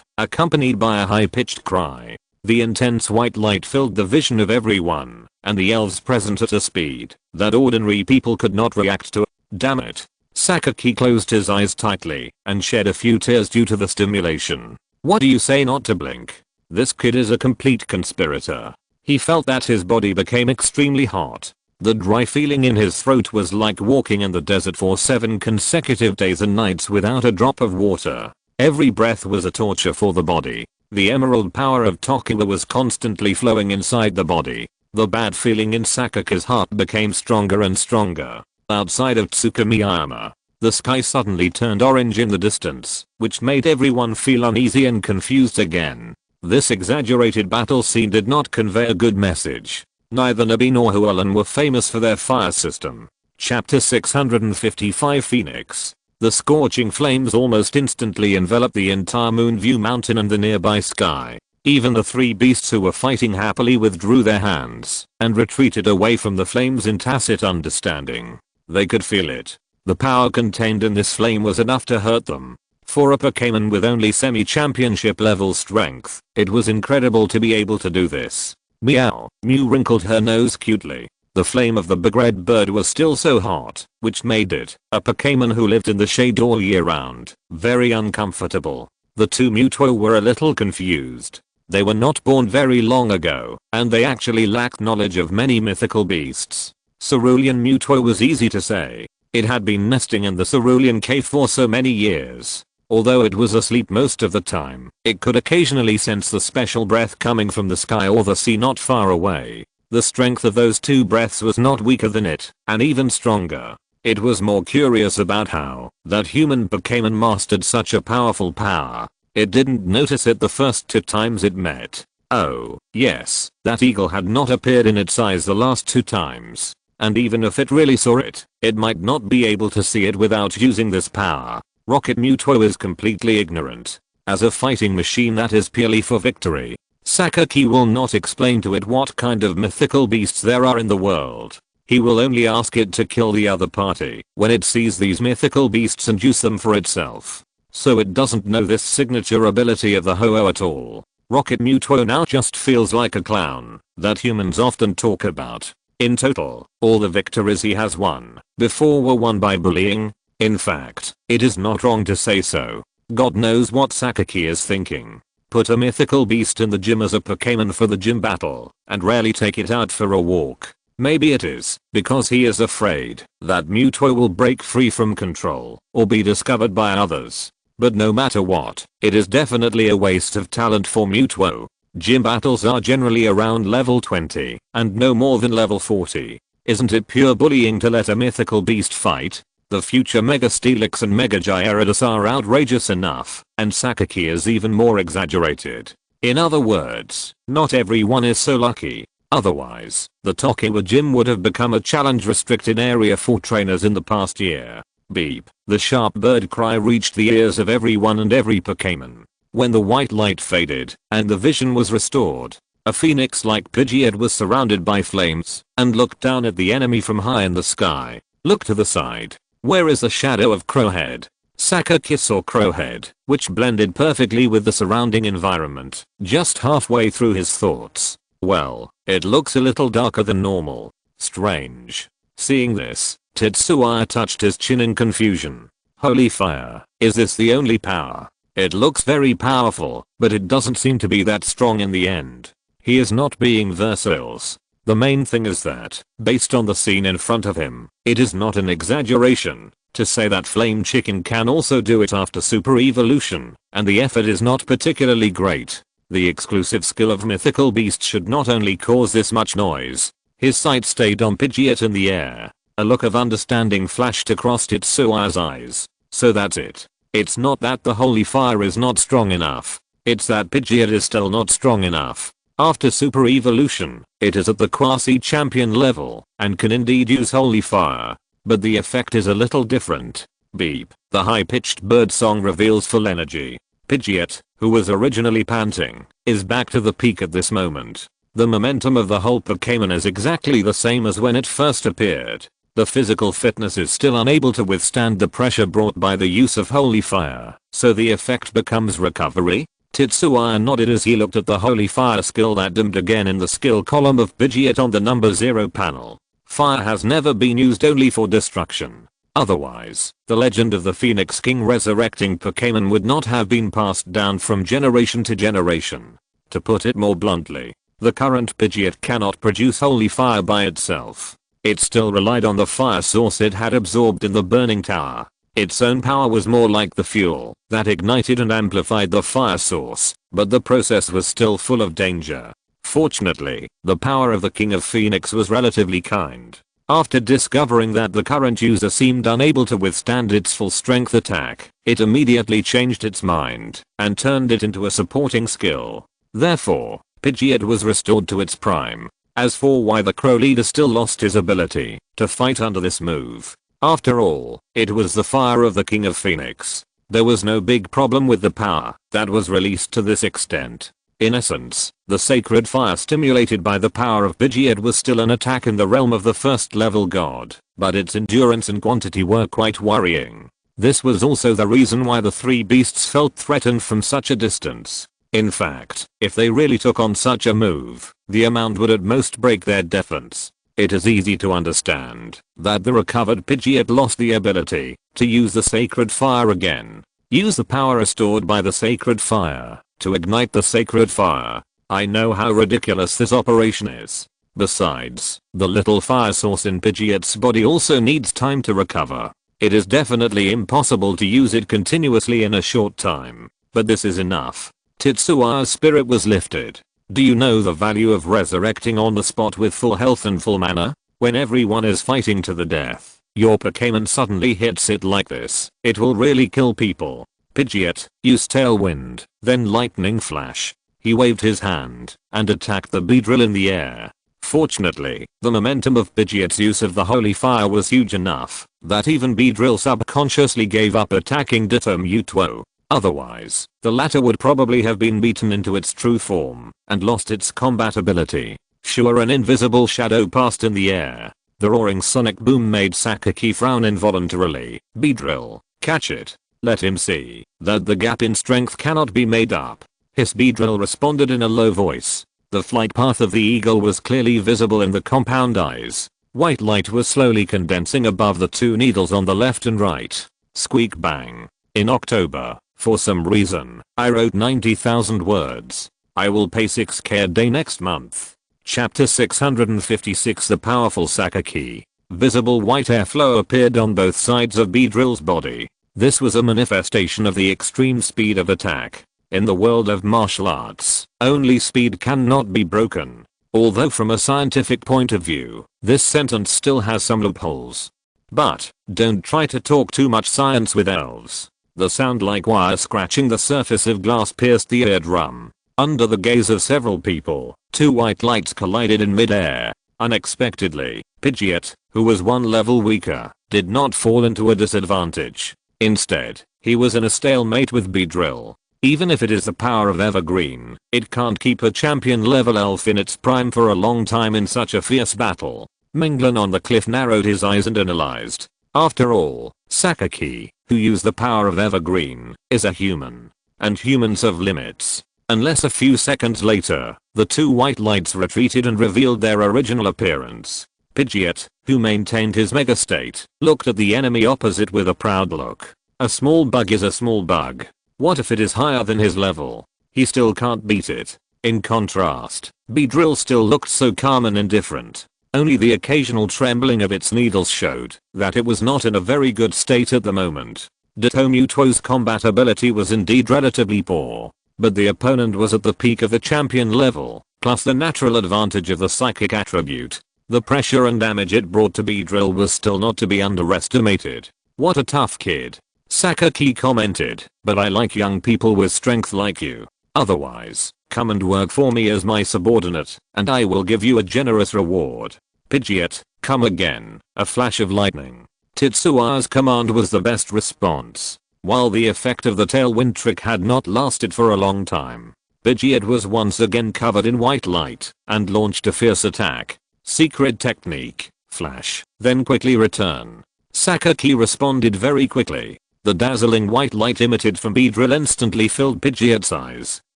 accompanied by a high-pitched cry. The intense white light filled the vision of everyone, and the elves present at a speed that ordinary people could not react to. Damn it. Sakaki closed his eyes tightly and shed a few tears due to the stimulation. What do you say not to blink? This kid is a complete conspirator. He felt that his body became extremely hot. The dry feeling in his throat was like walking in the desert for 7 consecutive days and nights without a drop of water. Every breath was a torture for the body. The emerald power of Tokiwa was constantly flowing inside the body. The bad feeling in Sakake's heart became stronger and stronger. Outside of Tsukumiyama, the sky suddenly turned orange in the distance, which made everyone feel uneasy and confused again. This exaggerated battle scene did not convey a good message. Neither Nabi nor Hualan were famous for their fire system. Chapter 655 Phoenix. The scorching flames almost instantly enveloped the entire Moonview Mountain and the nearby sky. Even the 3 beasts who were fighting happily withdrew their hands and retreated away from the flames in tacit understanding. They could feel it. The power contained in this flame was enough to hurt them. For a Pokémon with only semi-championship level strength, it was incredible to be able to do this. Meow. Mew wrinkled her nose cutely. The flame of the big red bird was still so hot, which made it, a Pokémon who lived in the shade all year round, very uncomfortable. The 2 Mewtwo were a little confused. They were not born very long ago, and they actually lacked knowledge of many mythical beasts. Cerulean Mewtwo was easy to say. It had been nesting in the Cerulean Cave for so many years. Although it was asleep most of the time, it could occasionally sense the special breath coming from the sky or the sea not far away. The strength of those 2 breaths was not weaker than it, and even stronger. It was more curious about how that human Pokémon mastered such a powerful power. It didn't notice it the first 2 times it met. Oh, yes, that eagle had not appeared in its eyes the last 2 times. And even if it really saw it, it might not be able to see it without using this power. Rocket Mewtwo is completely ignorant. As a fighting machine that is purely for victory, Sakaki will not explain to it what kind of mythical beasts there are in the world. he will only ask it to kill the other party when it sees these mythical beasts and use them for itself. So it doesn't know this signature ability of the Ho-Oh at all. Rocket Mewtwo now just feels like a clown that humans often talk about. In total, all the victories he has won before were won by bullying. In fact, it is not wrong to say so. God knows what Sakaki is thinking. Put a mythical beast in the gym as a Pokémon for the gym battle and rarely take it out for a walk. Maybe it is because he is afraid that Mewtwo will break free from control or be discovered by others. But no matter what, it is definitely a waste of talent for Mewtwo. Gym battles are generally around level 20 and no more than level 40. Isn't it pure bullying to let a mythical beast fight? The future Mega Steelix and Mega Gyarados are outrageous enough, and Sakaki is even more exaggerated. In other words, not everyone is so lucky. Otherwise, the Tokiwa gym would have become a challenge restricted area for trainers in the past year. Beep. The sharp bird cry reached the ears of everyone and every Pokémon. When the white light faded and the vision was restored, a phoenix-like Pidgeot was surrounded by flames and looked down at the enemy from high in the sky. Look to the side. Where is the shadow of Crowhead? Sakaki saw Crowhead, which blended perfectly with the surrounding environment, just halfway through his thoughts. Well, it looks a little darker than normal. Strange. Seeing this, Tetsuya touched his chin in confusion. Holy fire, is this the only power? It looks very powerful, but it doesn't seem to be that strong in the end. He is not being versatile. The main thing is that, based on the scene in front of him, it is not an exaggeration to say that Flame Chicken can also do it after Super Evolution, and the effort is not particularly great. The exclusive skill of Mythical Beast should not only cause this much noise. His sight stayed on Pidgeot in the air. A look of understanding flashed across Tetsuya's eyes. So that's it. It's not that the Holy Fire is not strong enough. It's that Pidgeot is still not strong enough. After Super Evolution, it is at the quasi-champion level and can indeed use Holy Fire. But the effect is a little different. Beep. The high-pitched bird song reveals full energy. Pidgeot, who was originally panting, is back to the peak at this moment. The momentum of the whole Pokémon is exactly the same as when it first appeared. The physical fitness is still unable to withstand the pressure brought by the use of Holy Fire, so the effect becomes recovery. Tetsuya nodded as he looked at the Holy Fire skill that dimmed again in the skill column of Pidgeot on the number 0 panel. Fire has never been used only for destruction. Otherwise, the legend of the Phoenix King resurrecting Pokémon would not have been passed down from generation to generation. To put it more bluntly, the current Pidgeot cannot produce Holy Fire by itself. It still relied on the fire source it had absorbed in the Burning Tower. Its own power was more like the fuel that ignited and amplified the fire source, but the process was still full of danger. Fortunately, the power of the King of Phoenix was relatively kind. After discovering that the current user seemed unable to withstand its full strength attack, it immediately changed its mind and turned it into a supporting skill. Therefore, Pidgeot was restored to its prime. As for why the Crow leader still lost his ability to fight under this move, after all, it was the fire of the King of Phoenix. There was no big problem with the power that was released to this extent. In essence, the sacred fire stimulated by the power of Pidgeot was still an attack in the realm of the first level god, but its endurance and quantity were quite worrying. This was also the reason why the three beasts felt threatened from such a distance. In fact, if they really took on such a move, the amount would at most break their defense. It is easy to understand that the recovered Pidgeot lost the ability to use the sacred fire again. Use the power restored by the sacred fire to ignite the sacred fire. I know how ridiculous this operation is. Besides, the little fire source in Pidgeot's body also needs time to recover. It is definitely impossible to use it continuously in a short time. But this is enough. Tetsuya's spirit was lifted. Do you know the value of resurrecting on the spot with full health and full mana? When everyone is fighting to the death, your Pokémon suddenly hits it like this, it will really kill people. Pidgeot, use Tailwind, then Lightning Flash. He waved his hand and attacked the Beedrill in the air. Fortunately, the momentum of Pidgeot's use of the Holy Fire was huge enough that even Beedrill subconsciously gave up attacking Ditto Mewtwo. Otherwise, the latter would probably have been beaten into its true form and lost its combat ability. Sure, an invisible shadow passed in the air. The roaring sonic boom made Sakaki frown involuntarily. Beedrill, catch it. Let him see that the gap in strength cannot be made up. His Beedrill responded in a low voice. The flight path of the eagle was clearly visible in the compound eyes. White light was slowly condensing above the two needles on the left and right. Squeak bang. In October, for some reason, I wrote 90,000 words. I will pay 6k a day next month. Chapter 656. The powerful Sakaki. Visible white airflow appeared on both sides of Beedrill's body. This was a manifestation of the extreme speed of attack. In the world of martial arts, only speed cannot be broken. Although from a scientific point of view, this sentence still has some loopholes. But, don't try to talk too much science with elves. The sound like wire scratching the surface of glass pierced the eardrum. Under the gaze of several people, two white lights collided in mid-air. Unexpectedly, Pidgeot, who was one level weaker, did not fall into a disadvantage. Instead, he was in a stalemate with Beedrill. Even if it is the power of Evergreen, it can't keep a champion level elf in its prime for a long time in such a fierce battle. Minglin on the cliff narrowed his eyes and analyzed. After all, Sakaki, who used the power of Evergreen, is a human. And humans have limits. Unless a few seconds later, the two white lights retreated and revealed their original appearance. Pidgeot, who maintained his mega state, looked at the enemy opposite with a proud look. A small bug is a small bug. What if it is higher than his level? He still can't beat it. In contrast, Beedrill still looked so calm and indifferent. Only the occasional trembling of its needles showed that it was not in a very good state at the moment. Datomuto's combat ability was indeed relatively poor, but the opponent was at the peak of the champion level, plus the natural advantage of the psychic attribute. The pressure and damage it brought to Beedrill was still not to be underestimated. What a tough kid. Sakaki commented, but I like young people with strength like you. Otherwise, come and work for me as my subordinate, and I will give you a generous reward. Pidgeot, come again. A flash of lightning. Tetsua's command was the best response. While the effect of the tailwind trick had not lasted for a long time, Pidgeot was once again covered in white light and launched a fierce attack. Secret technique, flash, then quickly return. Sakaki responded very quickly. The dazzling white light emitted from Beedrill instantly filled Pidgeot's eyes,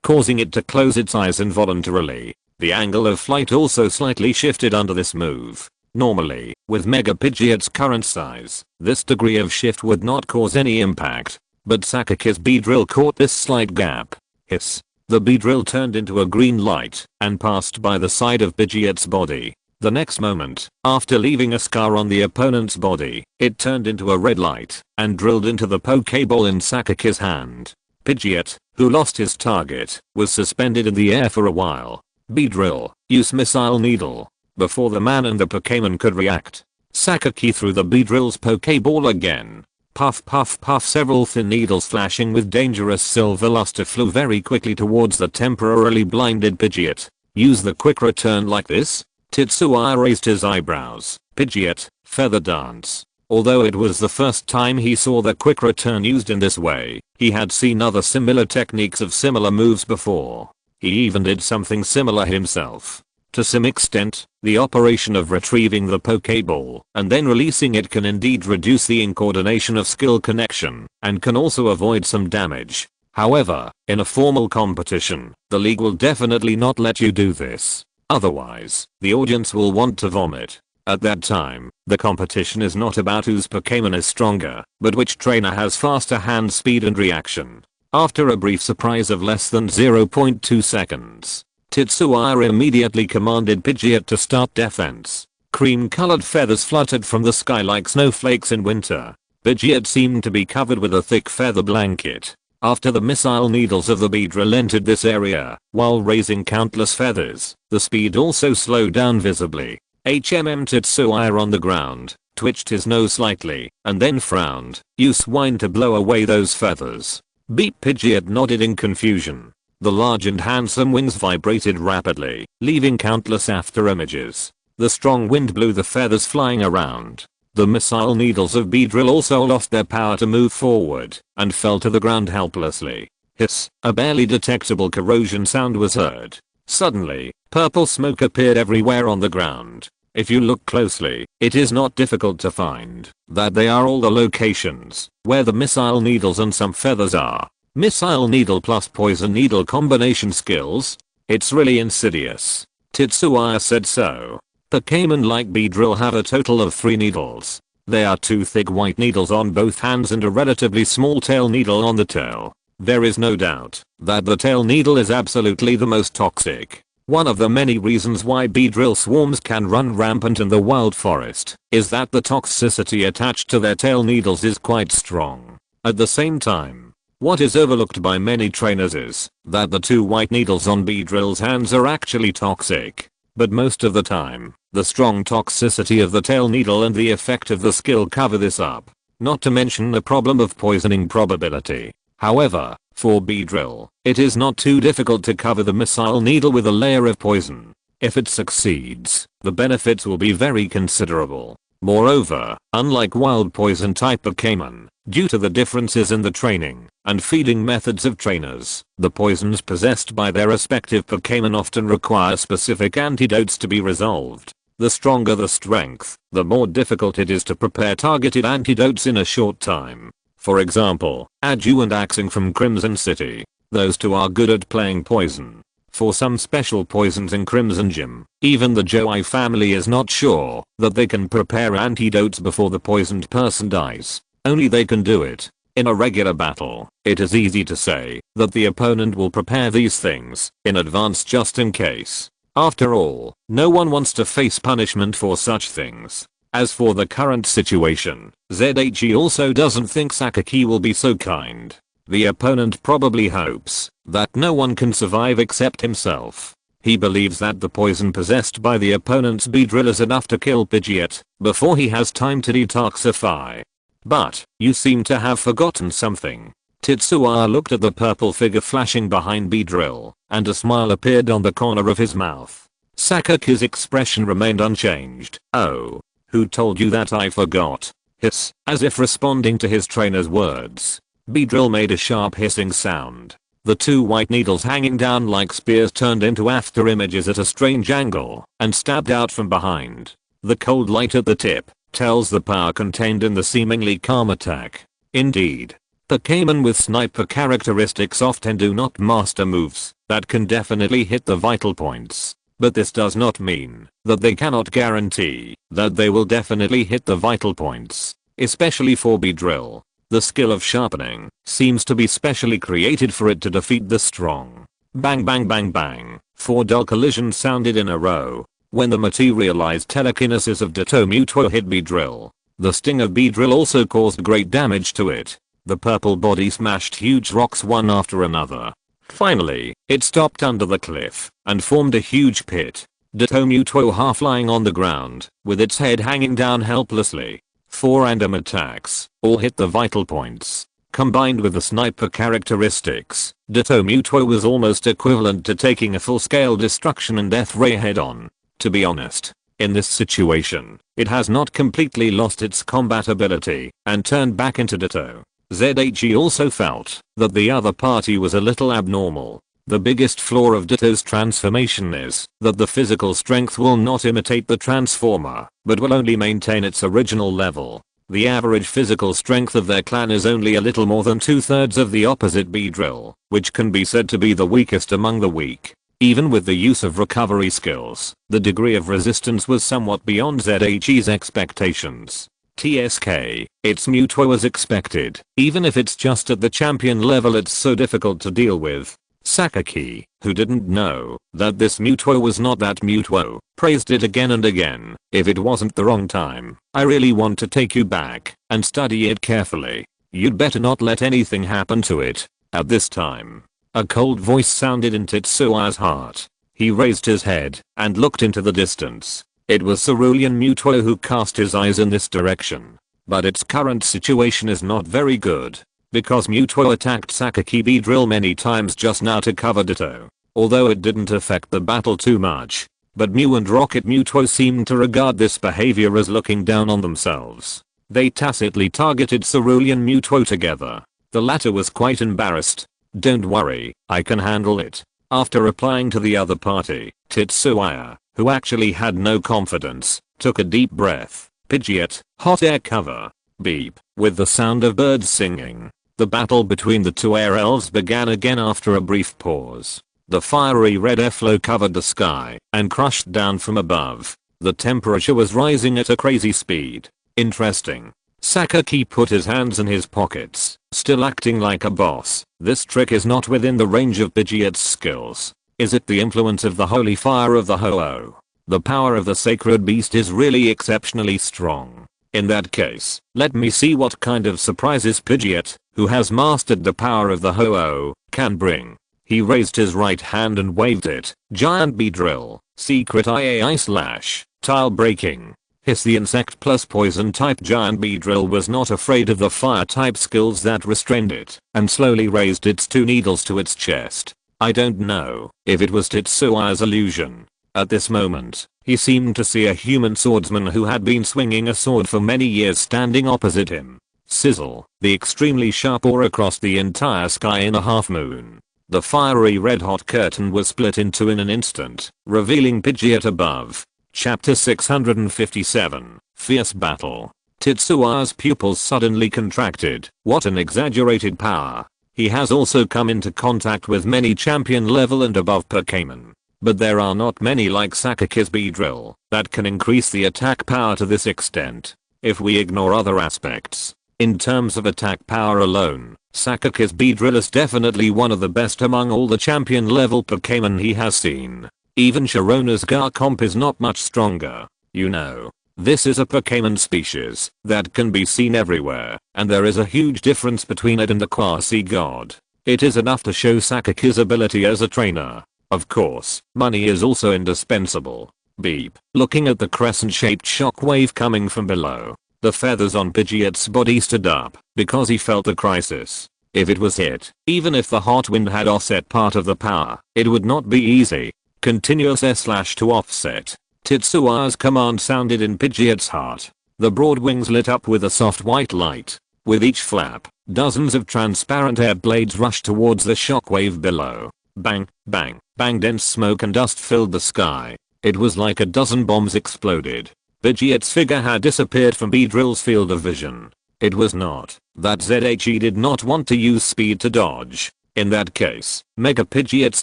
causing it to close its eyes involuntarily. The angle of flight also slightly shifted under this move. Normally, with Mega Pidgeot's current size, this degree of shift would not cause any impact, but Sakaki's Beedrill caught this slight gap. Hiss. The Beedrill turned into a green light and passed by the side of Pidgeot's body. The next moment, after leaving a scar on the opponent's body, it turned into a red light and drilled into the Pokeball in Sakaki's hand. Pidgeot, who lost his target, was suspended in the air for a while. Beedrill, use Missile Needle. Before the man and the Pokémon could react, Sakaki threw the Beedrill's Pokeball again. Puff puff puff. Several thin needles flashing with dangerous silver luster flew very quickly towards the temporarily blinded Pidgeot. Use the quick return like this? Tetsua raised his eyebrows. Pidgeot, feather dance. Although it was the first time he saw the quick return used in this way, he had seen other similar techniques of similar moves before. He even did something similar himself. To some extent, the operation of retrieving the Pokeball and then releasing it can indeed reduce the incoordination of skill connection and can also avoid some damage. However, in a formal competition, the league will definitely not let you do this. Otherwise, the audience will want to vomit. At that time, the competition is not about whose Pokémon is stronger, but which trainer has faster hand speed and reaction. After a brief surprise of less than 0.2 seconds, Tetsuya immediately commanded Pidgeot to start defense. Cream-colored feathers fluttered from the sky like snowflakes in winter. Pidgeot seemed to be covered with a thick feather blanket. After the missile needles of the Beedrill entered this area, while raising countless feathers, the speed also slowed down visibly. Tetsuya on the ground, twitched his nose slightly, and then frowned. Use wine to blow away those feathers. Beep. Pidgeot nodded in confusion. The large and handsome wings vibrated rapidly, leaving countless after images. The strong wind blew the feathers flying around. The missile needles of Beedrill also lost their power to move forward and fell to the ground helplessly. Hiss. A barely detectable corrosion sound was heard. Suddenly, purple smoke appeared everywhere on the ground. If you look closely, it is not difficult to find that they are all the locations where the missile needles and some feathers are. Missile needle plus poison needle combination skills? It's really insidious. Tetsuya said so. Pokémon like Beedrill have a total of 3 needles. They are 2 thick white needles on both hands and a relatively small tail needle on the tail. There is no doubt that the tail needle is absolutely the most toxic. One of the many reasons why Beedrill swarms can run rampant in the wild forest is that the toxicity attached to their tail needles is quite strong. At the same time, what is overlooked by many trainers is that the 2 white needles on Beedrill's hands are actually toxic. But most of the time, the strong toxicity of the tail needle and the effect of the skill cover this up. Not to mention the problem of poisoning probability. However, for Beedrill, it is not too difficult to cover the missile needle with a layer of poison. If it succeeds, the benefits will be very considerable. Moreover, unlike wild poison type Pokémon, due to the differences in the training and feeding methods of trainers, the poisons possessed by their respective Pokémon often require specific antidotes to be resolved. The stronger the strength, the more difficult it is to prepare targeted antidotes in a short time. For example, Aju and Axing from Crimson City. Those 2 are good at playing poison. For some special poisons in Crimson Gym, even the Joey family is not sure that they can prepare antidotes before the poisoned person dies. Only they can do it. In a regular battle, it is easy to say that the opponent will prepare these things in advance just in case. After all, no one wants to face punishment for such things. As for the current situation, ZHE also doesn't think Sakaki will be so kind. The opponent probably hopes that no one can survive except himself. He believes that the poison possessed by the opponent's Beedrill is enough to kill Pidgeot before he has time to detoxify. But, you seem to have forgotten something. Tetsuya looked at the purple figure flashing behind Beedrill, and a smile appeared on the corner of his mouth. Sakaki's expression remained unchanged. Oh. Who told you that I forgot? Hiss, as if responding to his trainer's words. Beedrill made a sharp hissing sound. The 2 white needles hanging down like spears turned into after images at a strange angle and stabbed out from behind. The cold light at the tip tells the power contained in the seemingly calm attack. Indeed, Pokémon with sniper characteristics often do not master moves that can definitely hit the vital points. But this does not mean that they cannot guarantee that they will definitely hit the vital points. Especially for Beedrill, the skill of sharpening seems to be specially created for it to defeat the strong. Bang bang bang bang, 4 dull collisions sounded in a row when the materialized telekinesis of Ditto Mewtwo hit Beedrill. The sting of Beedrill also caused great damage to it. The purple body smashed huge rocks one after another. Finally, it stopped under the cliff and formed a huge pit. Ditto Mewtwo half lying on the ground, with its head hanging down helplessly. 4 random attacks all hit the vital points. Combined with the sniper characteristics, Ditto Mewtwo was almost equivalent to taking a full-scale destruction and death ray head-on. To be honest, in this situation, it has not completely lost its combat ability and turned back into Ditto. ZHE also felt that the other party was a little abnormal. The biggest flaw of Ditto's transformation is that the physical strength will not imitate the transformer, but will only maintain its original level. The average physical strength of their clan is only a little more than 2/3 of the opposite Beedrill, which can be said to be the weakest among the weak. Even with the use of recovery skills, the degree of resistance was somewhat beyond ZHE's expectations. TSK, it's Mewtwo as expected. Even if it's just at the champion level, it's so difficult to deal with. Sakaki, who didn't know that this Mewtwo was not that Mewtwo, praised it again and again. If it wasn't the wrong time, I really want to take you back and study it carefully. You'd better not let anything happen to it. At this time, a cold voice sounded in Tetsuya's heart. He raised his head and looked into the distance. It was Cerulean Mewtwo who cast his eyes in this direction. But its current situation is not very good, because Mewtwo attacked Sakaki Beedrill many times just now to cover Ditto. Although it didn't affect the battle too much, but Mew and Rocket Mewtwo seemed to regard this behavior as looking down on themselves. They tacitly targeted Cerulean Mewtwo together. The latter was quite embarrassed. "Don't worry, I can handle it." After replying to the other party, Tetsuya, who actually had no confidence, took a deep breath. Pidgeot, hot air cover. Beep. With the sound of birds singing, the battle between the two air elves began again after a brief pause. The fiery red airflow covered the sky and crushed down from above. The temperature was rising at a crazy speed. Interesting. Sakaki put his hands in his pockets, still acting like a boss. This trick is not within the range of Pidgeot's skills. Is it the influence of the holy fire of the Ho-Oh? The power of the sacred beast is really exceptionally strong. In that case, let me see what kind of surprises Pidgeot, who has mastered the power of the Ho-Oh, can bring. He raised his right hand and waved it. Giant Beedrill, secret IAI slash, tile breaking. Hiss. The insect plus poison type Giant Beedrill was not afraid of the fire type skills that restrained it, and slowly raised its two needles to its chest. I don't know if it was Tetsua's illusion. At this moment, he seemed to see a human swordsman who had been swinging a sword for many years standing opposite him. Sizzle. The extremely sharp aura crossed the entire sky in a half moon. The fiery red-hot curtain was split in two in an instant, revealing Pidgeot above. Chapter 657. Fierce Battle. Tetsua's pupils suddenly contracted. What an exaggerated power. He has also come into contact with many champion level and above Pokémon. But there are not many like Sakaki's Beedrill that can increase the attack power to this extent. If we ignore other aspects, in terms of attack power alone, Sakaki's Beedrill is definitely one of the best among all the champion level Pokémon he has seen. Even Sharona's Garchomp is not much stronger. You know, this is a Pokémon species that can be seen everywhere, and there is a huge difference between it and the quasi-god. It is enough to show Sakaki's ability as a trainer. Of course, money is also indispensable. Beep. Looking at the crescent-shaped shockwave coming from below, the feathers on Pidgeot's body stood up because he felt the crisis. If it was hit, even if the hot wind had offset part of the power, it would not be easy. Continuous S/ to offset. Tetsua's command sounded in Pidgeot's heart. The broad wings lit up with a soft white light. With each flap, dozens of transparent air blades rushed towards the shockwave below. Bang, bang, bang. Dense smoke and dust filled the sky. It was like a dozen bombs exploded. Pidgeot's figure had disappeared from Beedrill's field of vision. It was not that ZHE did not want to use speed to dodge. In that case, Mega Pidgeot's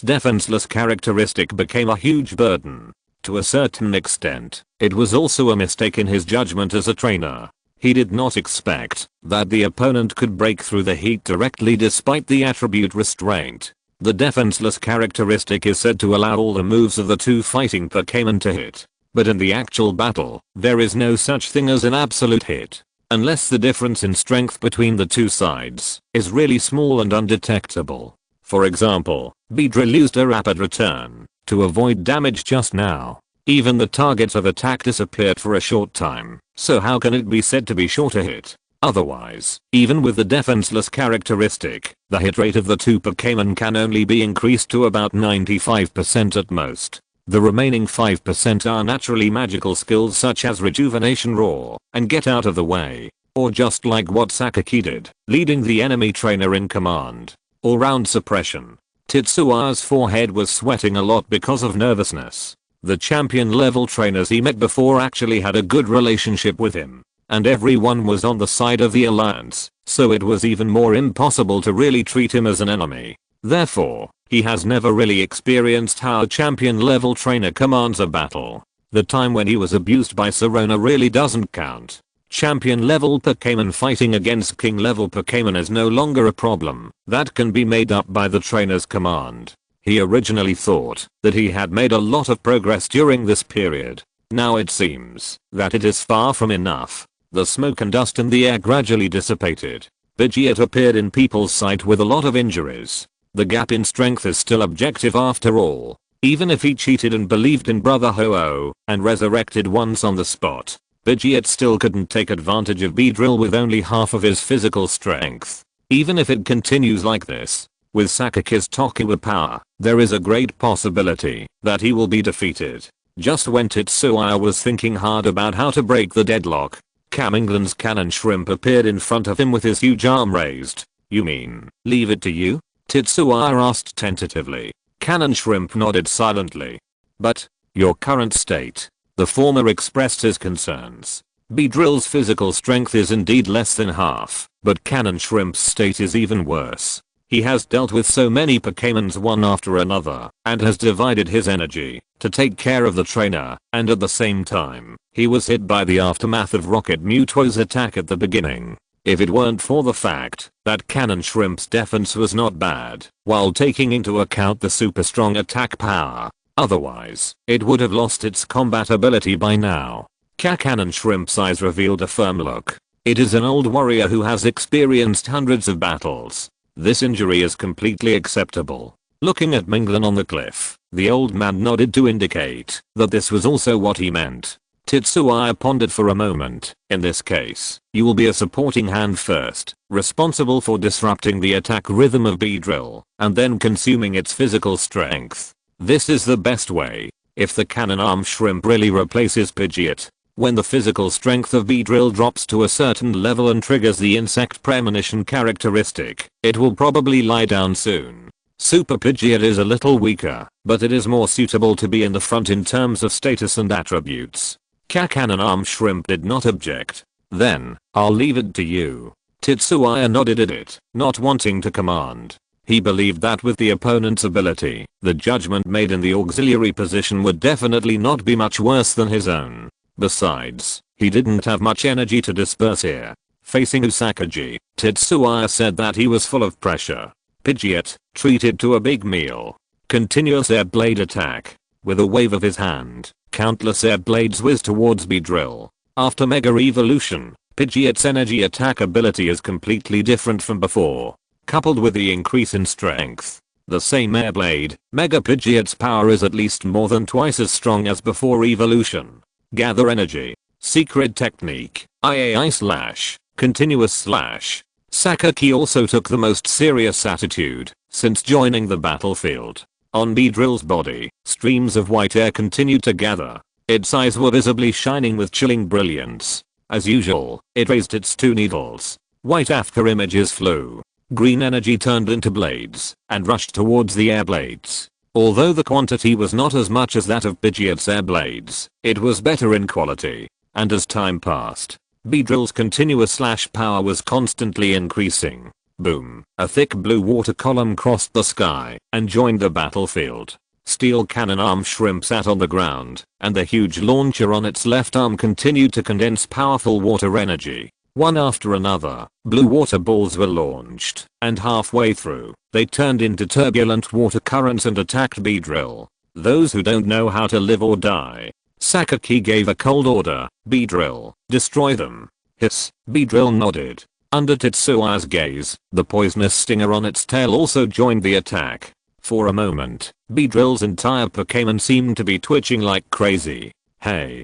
defenseless characteristic became a huge burden. To a certain extent, it was also a mistake in his judgment as a trainer. He did not expect that the opponent could break through the heat directly despite the attribute restraint. The defenseless characteristic is said to allow all the moves of the two fighting Pokémon to hit. But in the actual battle, there is no such thing as an absolute hit. Unless the difference in strength between the two sides is really small and undetectable. For example, Beedrill used a rapid return to avoid damage just now. Even the targets of attack disappeared for a short time, so how can it be said to be short a hit? Otherwise, even with the defenseless characteristic, the hit rate of the two Pokémon can only be increased to about 95% at most. The remaining 5% are naturally magical skills such as Rejuvenation Roar and Get Out of the Way, or just like what Sakaki did, leading the enemy trainer in command. All-round suppression. Tetsua's forehead was sweating a lot because of nervousness. The champion level trainers he met before actually had a good relationship with him, and everyone was on the side of the alliance, so it was even more impossible to really treat him as an enemy. Therefore, he has never really experienced how a champion level trainer commands a battle. The time when he was abused by Sharona really doesn't count. Champion level Pokémon fighting against king level Pokémon is no longer a problem that can be made up by the trainer's command. He originally thought that he had made a lot of progress during this period. Now it seems that it is far from enough. The smoke and dust in the air gradually dissipated. Pidgeot appeared in people's sight with a lot of injuries. The gap in strength is still objective after all. Even if he cheated and believed in Brother Ho-Oh and resurrected once on the spot, Pidgeot still couldn't take advantage of Beedrill with only half of his physical strength. Even if it continues like this, with Sakaki's Tokiwa power, there is a great possibility that he will be defeated. Just when Tetsuya was thinking hard about how to break the deadlock, Kamingland's Cannon Shrimp appeared in front of him with his huge arm raised. You mean, leave it to you? Tetsuya asked tentatively. Cannon Shrimp nodded silently. But, your current state. The former expressed his concerns. Beedrill's physical strength is indeed less than half, but Cannon Shrimp's state is even worse. He has dealt with so many Pokémons one after another, and has divided his energy to take care of the trainer, and at the same time, he was hit by the aftermath of Rocket Mewtwo's attack at the beginning. If it weren't for the fact that Cannon Shrimp's defense was not bad, while taking into account the super strong attack power, otherwise, it would have lost its combat ability by now. Cannon Shrimp's eyes revealed a firm look. It is an old warrior who has experienced hundreds of battles. This injury is completely acceptable. Looking at Minglin on the cliff, the old man nodded to indicate that this was also what he meant. Tetsuya pondered for a moment. In this case, you will be a supporting hand first, responsible for disrupting the attack rhythm of Beedrill, and then consuming its physical strength. This is the best way. If the Cannon Arm Shrimp really replaces Pidgeot, when the physical strength of Beedrill drops to a certain level and triggers the insect premonition characteristic, it will probably lie down soon. Super Pidgeot is a little weaker, but it is more suitable to be in the front in terms of status and attributes. Cannon Arm Shrimp did not object. Then, I'll leave it to you. Tetsuya nodded at it, not wanting to command. He believed that with the opponent's ability, the judgment made in the auxiliary position would definitely not be much worse than his own. Besides, he didn't have much energy to disperse here. Facing Usakaji, Tetsuya said that he was full of pressure. Pidgeot, treated to a big meal. Continuous air blade attack. With a wave of his hand, countless air blades whiz towards Beedrill. After Mega Evolution, Pidgeot's energy attack ability is completely different from before. Coupled with the increase in strength, the same air blade, Mega Pidgeot's power is at least more than twice as strong as before evolution. Gather energy. Secret technique. IAI/. Continuous/. Sakaki also took the most serious attitude since joining the battlefield. On Beedrill's body, streams of white air continued to gather. Its eyes were visibly shining with chilling brilliance. As usual, it raised its two needles. White after images flew. Green energy turned into blades and rushed towards the air blades. Although the quantity was not as much as that of Pidgeot's air blades, it was better in quality. And as time passed, Beedrill's continuous / power was constantly increasing. Boom. A thick blue water column crossed the sky and joined the battlefield. Steel Cannon Arm Shrimp sat on the ground, and the huge launcher on its left arm continued to condense powerful water energy. One after another, blue water balls were launched, and halfway through, they turned into turbulent water currents and attacked Beedrill. Those who don't know how to live or die. Sakaki gave a cold order. Beedrill, destroy them. Hiss. Beedrill nodded. Under Tetsuya's gaze, the poisonous stinger on its tail also joined the attack. For a moment, Beedrill's entire Pokémon seemed to be twitching like crazy. Hey,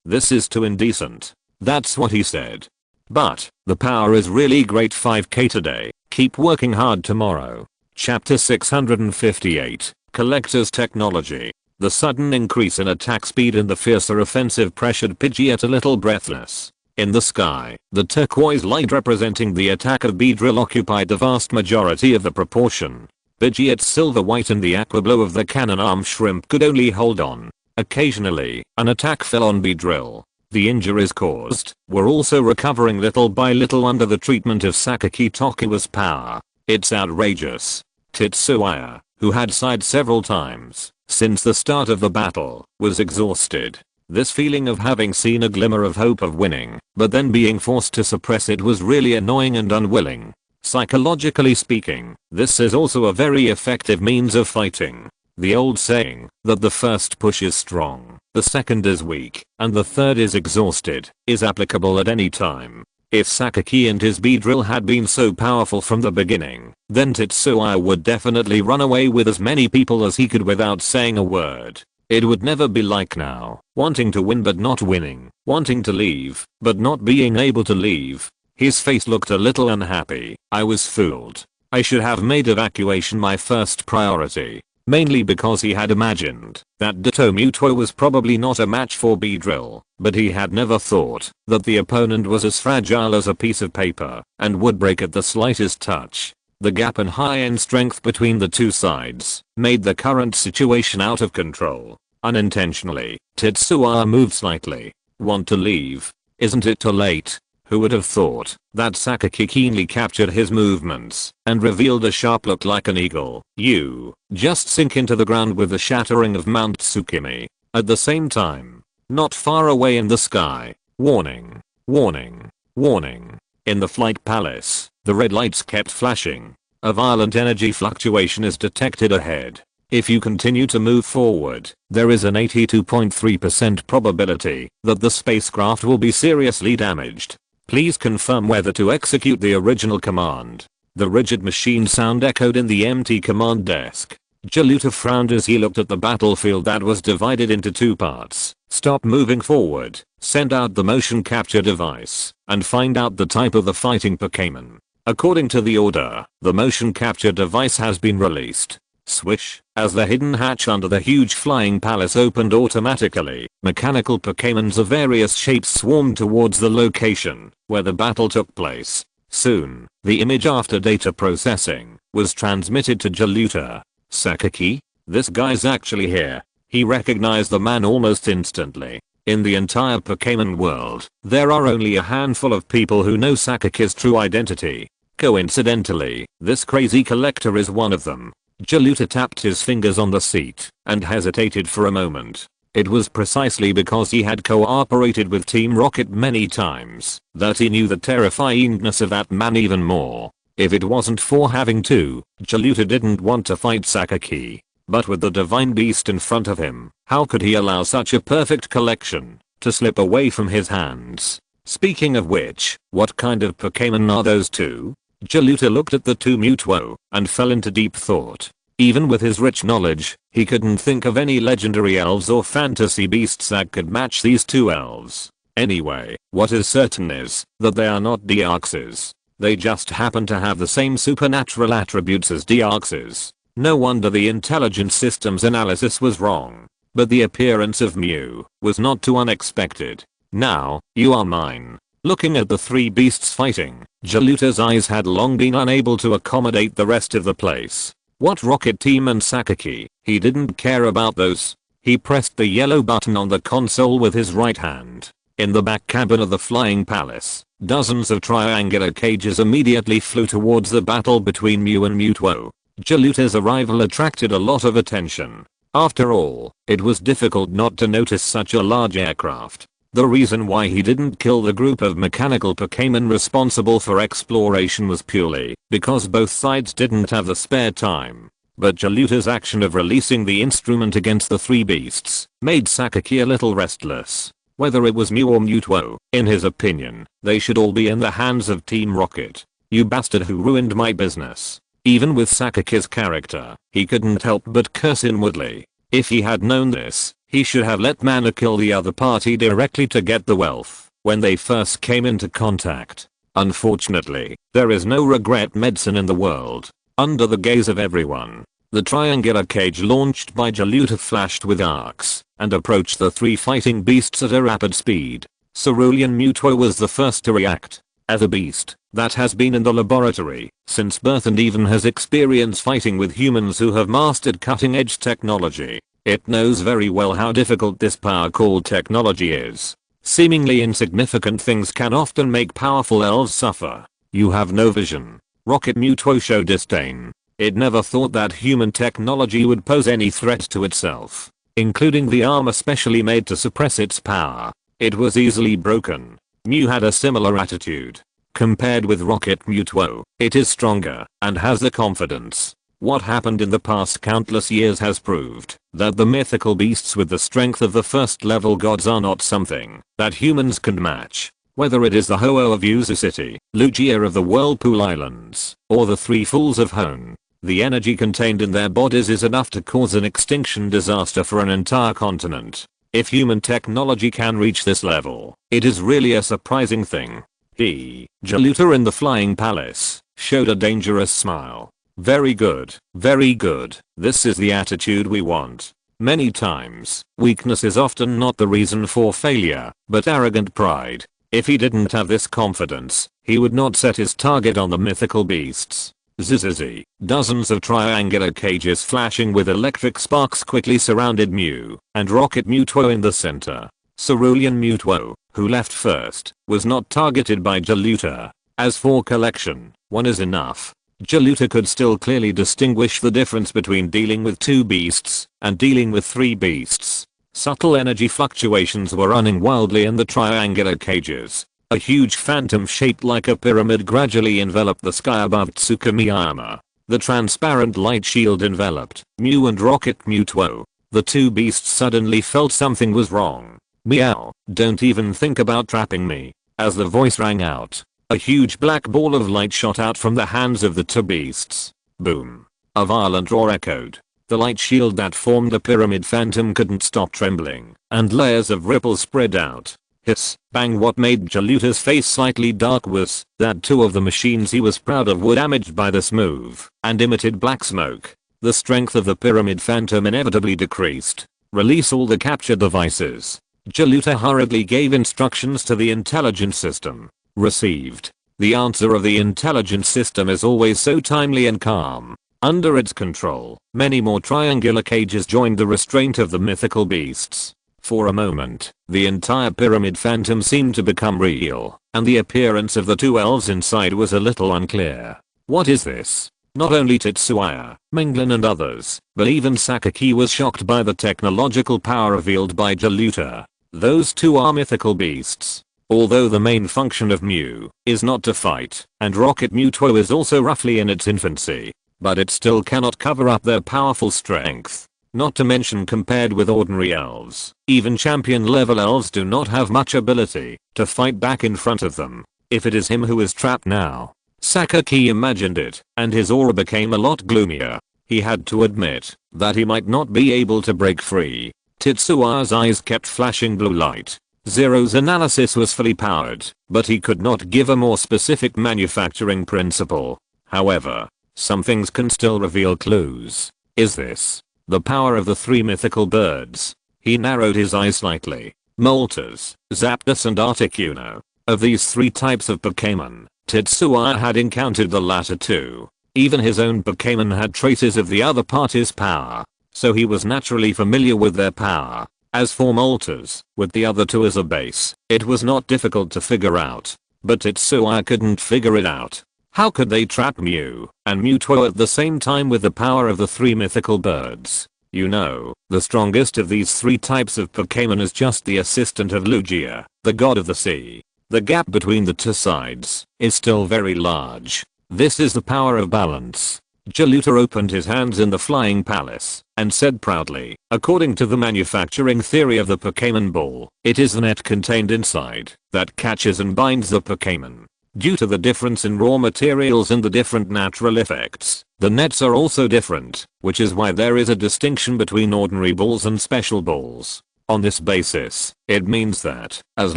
this is too indecent. That's what he said. But, the power is really great. 5k today, keep working hard tomorrow. Chapter 658, Collector's Technology. The sudden increase in attack speed and the fiercer offensive pressured Pidgeot a little breathless. In the sky, the turquoise light representing the attack of Beedrill occupied the vast majority of the proportion. Pidgeot's silver white and the aqua blue of the Cannon Arm Shrimp could only hold on. Occasionally, an attack fell on Beedrill. The injuries caused were also recovering little by little under the treatment of Sakaki Tokuga's power. It's outrageous. Tetsuya, who had sighed several times since the start of the battle, was exhausted. This feeling of having seen a glimmer of hope of winning, but then being forced to suppress it was really annoying and unwilling. Psychologically speaking, this is also a very effective means of fighting. The old saying that the first push is strong, the second is weak, and the third is exhausted is applicable at any time. If Sakaki and his Beedrill had been so powerful from the beginning, then Tetsuya would definitely run away with as many people as he could without saying a word. It would never be like now, wanting to win but not winning, wanting to leave, but not being able to leave. His face looked a little unhappy. I was fooled. I should have made evacuation my first priority. Mainly because he had imagined that Ditto Mewtwo was probably not a match for Beedrill, but he had never thought that the opponent was as fragile as a piece of paper and would break at the slightest touch. The gap in high-end strength between the two sides made the current situation out of control. Unintentionally, Tetsuya moved slightly. Want to leave? Isn't it too late? Who would have thought that Sakaki keenly captured his movements and revealed a sharp look like an eagle. You just sink into the ground with the shattering of Mount Tsukimi. At the same time, not far away in the sky, warning, warning, warning. In the flight palace, the red lights kept flashing. A violent energy fluctuation is detected ahead. If you continue to move forward, there is an 82.3% probability that the spacecraft will be seriously damaged. Please confirm whether to execute the original command. The rigid machine sound echoed in the empty command desk. Jaluta frowned as he looked at the battlefield that was divided into two parts. Stop moving forward, send out the motion capture device, and find out the type of the fighting Pokémon. According to the order, the motion capture device has been released. Swish, as the hidden hatch under the huge flying palace opened automatically, mechanical Pokémons of various shapes swarmed towards the location where the battle took place. Soon, the image after data processing was transmitted to Jaluta. Sakaki? This guy's actually here. He recognized the man almost instantly. In the entire Pokémon world, there are only a handful of people who know Sakaki's true identity. Coincidentally, this crazy collector is one of them. Jaluta tapped his fingers on the seat and hesitated for a moment. It was precisely because he had cooperated with Team Rocket many times that he knew the terrifyingness of that man even more. If it wasn't for having to, Jaluta didn't want to fight Sakaki. But with the divine beast in front of him, how could he allow such a perfect collection to slip away from his hands? Speaking of which, what kind of Pokémon are those two? Jaluta looked at the two Mutuo and fell into deep thought. Even with his rich knowledge, he couldn't think of any legendary elves or fantasy beasts that could match these two elves. Anyway, what is certain is that they are not Deoxys. They just happen to have the same supernatural attributes as Deoxys. No wonder the intelligence systems analysis was wrong. But the appearance of Mew was not too unexpected. Now, you are mine. Looking at the three beasts fighting, Jaluta's eyes had long been unable to accommodate the rest of the place. What Rocket Team and Sakaki? He didn't care about those. He pressed the yellow button on the console with his right hand. In the back cabin of the flying palace, dozens of triangular cages immediately flew towards the battle between Mew and Mutuo. Jaluta's arrival attracted a lot of attention. After all, it was difficult not to notice such a large aircraft. The reason why he didn't kill the group of mechanical Pokémon responsible for exploration was purely because both sides didn't have the spare time. But Jaluta's action of releasing the instrument against the three beasts made Sakaki a little restless. Whether it was Mew or Mutuo, in his opinion, they should all be in the hands of Team Rocket. You bastard who ruined my business. Even with Sakaki's character, he couldn't help but curse inwardly. If he had known this, he should have let Mana kill the other party directly to get the wealth when they first came into contact. Unfortunately, there is no regret medicine in the world. Under the gaze of everyone, the triangular cage launched by Jaluta flashed with arcs and approached the three fighting beasts at a rapid speed. Cerulean Mutuo was the first to react. As a beast that has been in the laboratory since birth and even has experience fighting with humans who have mastered cutting-edge technology, it knows very well how difficult this power called technology is. Seemingly insignificant things can often make powerful elves suffer. You have no vision. Rocket Mutuo showed disdain. It never thought that human technology would pose any threat to itself, including the armor specially made to suppress its power. It was easily broken. Mew had a similar attitude. Compared with Rocket Mutuo, it is stronger and has the confidence. What happened in the past countless years has proved that the mythical beasts with the strength of the first level gods are not something that humans can match. Whether it is the Ho-Oh of Yuzu City, Lugia of the Whirlpool Islands, or the Three Fools of Hone, the energy contained in their bodies is enough to cause an extinction disaster for an entire continent. If human technology can reach this level, it is really a surprising thing. Jaluta in the flying palace showed a dangerous smile. Very good, very good. This is the attitude we want. Many times, weakness is often not the reason for failure, but arrogant pride. If he didn't have this confidence, he would not set his target on the mythical beasts. Zzz. Dozens of triangular cages flashing with electric sparks quickly surrounded Mew and Rocket Mewtwo in the center. Cerulean Mewtwo, who left first, was not targeted by Jaluta. As for collection, one is enough. Jaluta could still clearly distinguish the difference between dealing with 2 beasts and dealing with 3 beasts. Subtle energy fluctuations were running wildly in the triangular cages. A huge phantom shaped like a pyramid gradually enveloped the sky above Tsukumiyama. The transparent light shield enveloped Mew and Rocket Mewtwo. The 2 beasts suddenly felt something was wrong. Meow, don't even think about trapping me. As the voice rang out, a huge black ball of light shot out from the hands of the 2 beasts. Boom. A violent roar echoed. The light shield that formed the pyramid phantom couldn't stop trembling, and layers of ripples spread out. Hiss, bang. What made Jaluta's face slightly dark was that 2 of the machines he was proud of were damaged by this move and emitted black smoke. The strength of the pyramid phantom inevitably decreased. Release all the captured devices. Jaluta hurriedly gave instructions to the intelligence system. Received. The answer of the intelligence system is always so timely and calm. Under its control, many more triangular cages joined the restraint of the mythical beasts. For a moment, the entire pyramid phantom seemed to become real, and the appearance of the 2 elves inside was a little unclear. What is this? Not only Tetsuya, Minglin and others, but even Sakaki was shocked by the technological power revealed by Jaluta. Those 2 are mythical beasts. Although the main function of Mew is not to fight, and Rocket Mewtwo is also roughly in its infancy, but it still cannot cover up their powerful strength. Not to mention, compared with ordinary elves, even champion level elves do not have much ability to fight back in front of them. If it is him who is trapped now. Sakaki imagined it, and his aura became a lot gloomier. He had to admit that he might not be able to break free. Tetsuya's eyes kept flashing blue light. Zero's analysis was fully powered, but he could not give a more specific manufacturing principle. However, some things can still reveal clues. Is this the power of the 3 mythical birds? He narrowed his eyes slightly. Moltres, Zapdos and Articuno. Of these 3 types of Pokémon, Tetsuya had encountered the latter 2. Even his own Pokémon had traces of the other party's power, so he was naturally familiar with their power. As for Moltres, with the other 2 as a base, it was not difficult to figure out. But Tetsuya couldn't figure it out. How could they trap Mew and Mewtwo at the same time with the power of the 3 mythical birds? You know, the strongest of these 3 types of Pokémon is just the assistant of Lugia, the god of the sea. The gap between the 2 sides is still very large. This is the power of balance. Jaluta opened his hands in the flying palace and said proudly, according to the manufacturing theory of the Pokémon ball, it is the net contained inside that catches and binds the Pokémon. Due to the difference in raw materials and the different natural effects, the nets are also different, which is why there is a distinction between ordinary balls and special balls. On this basis, it means that, as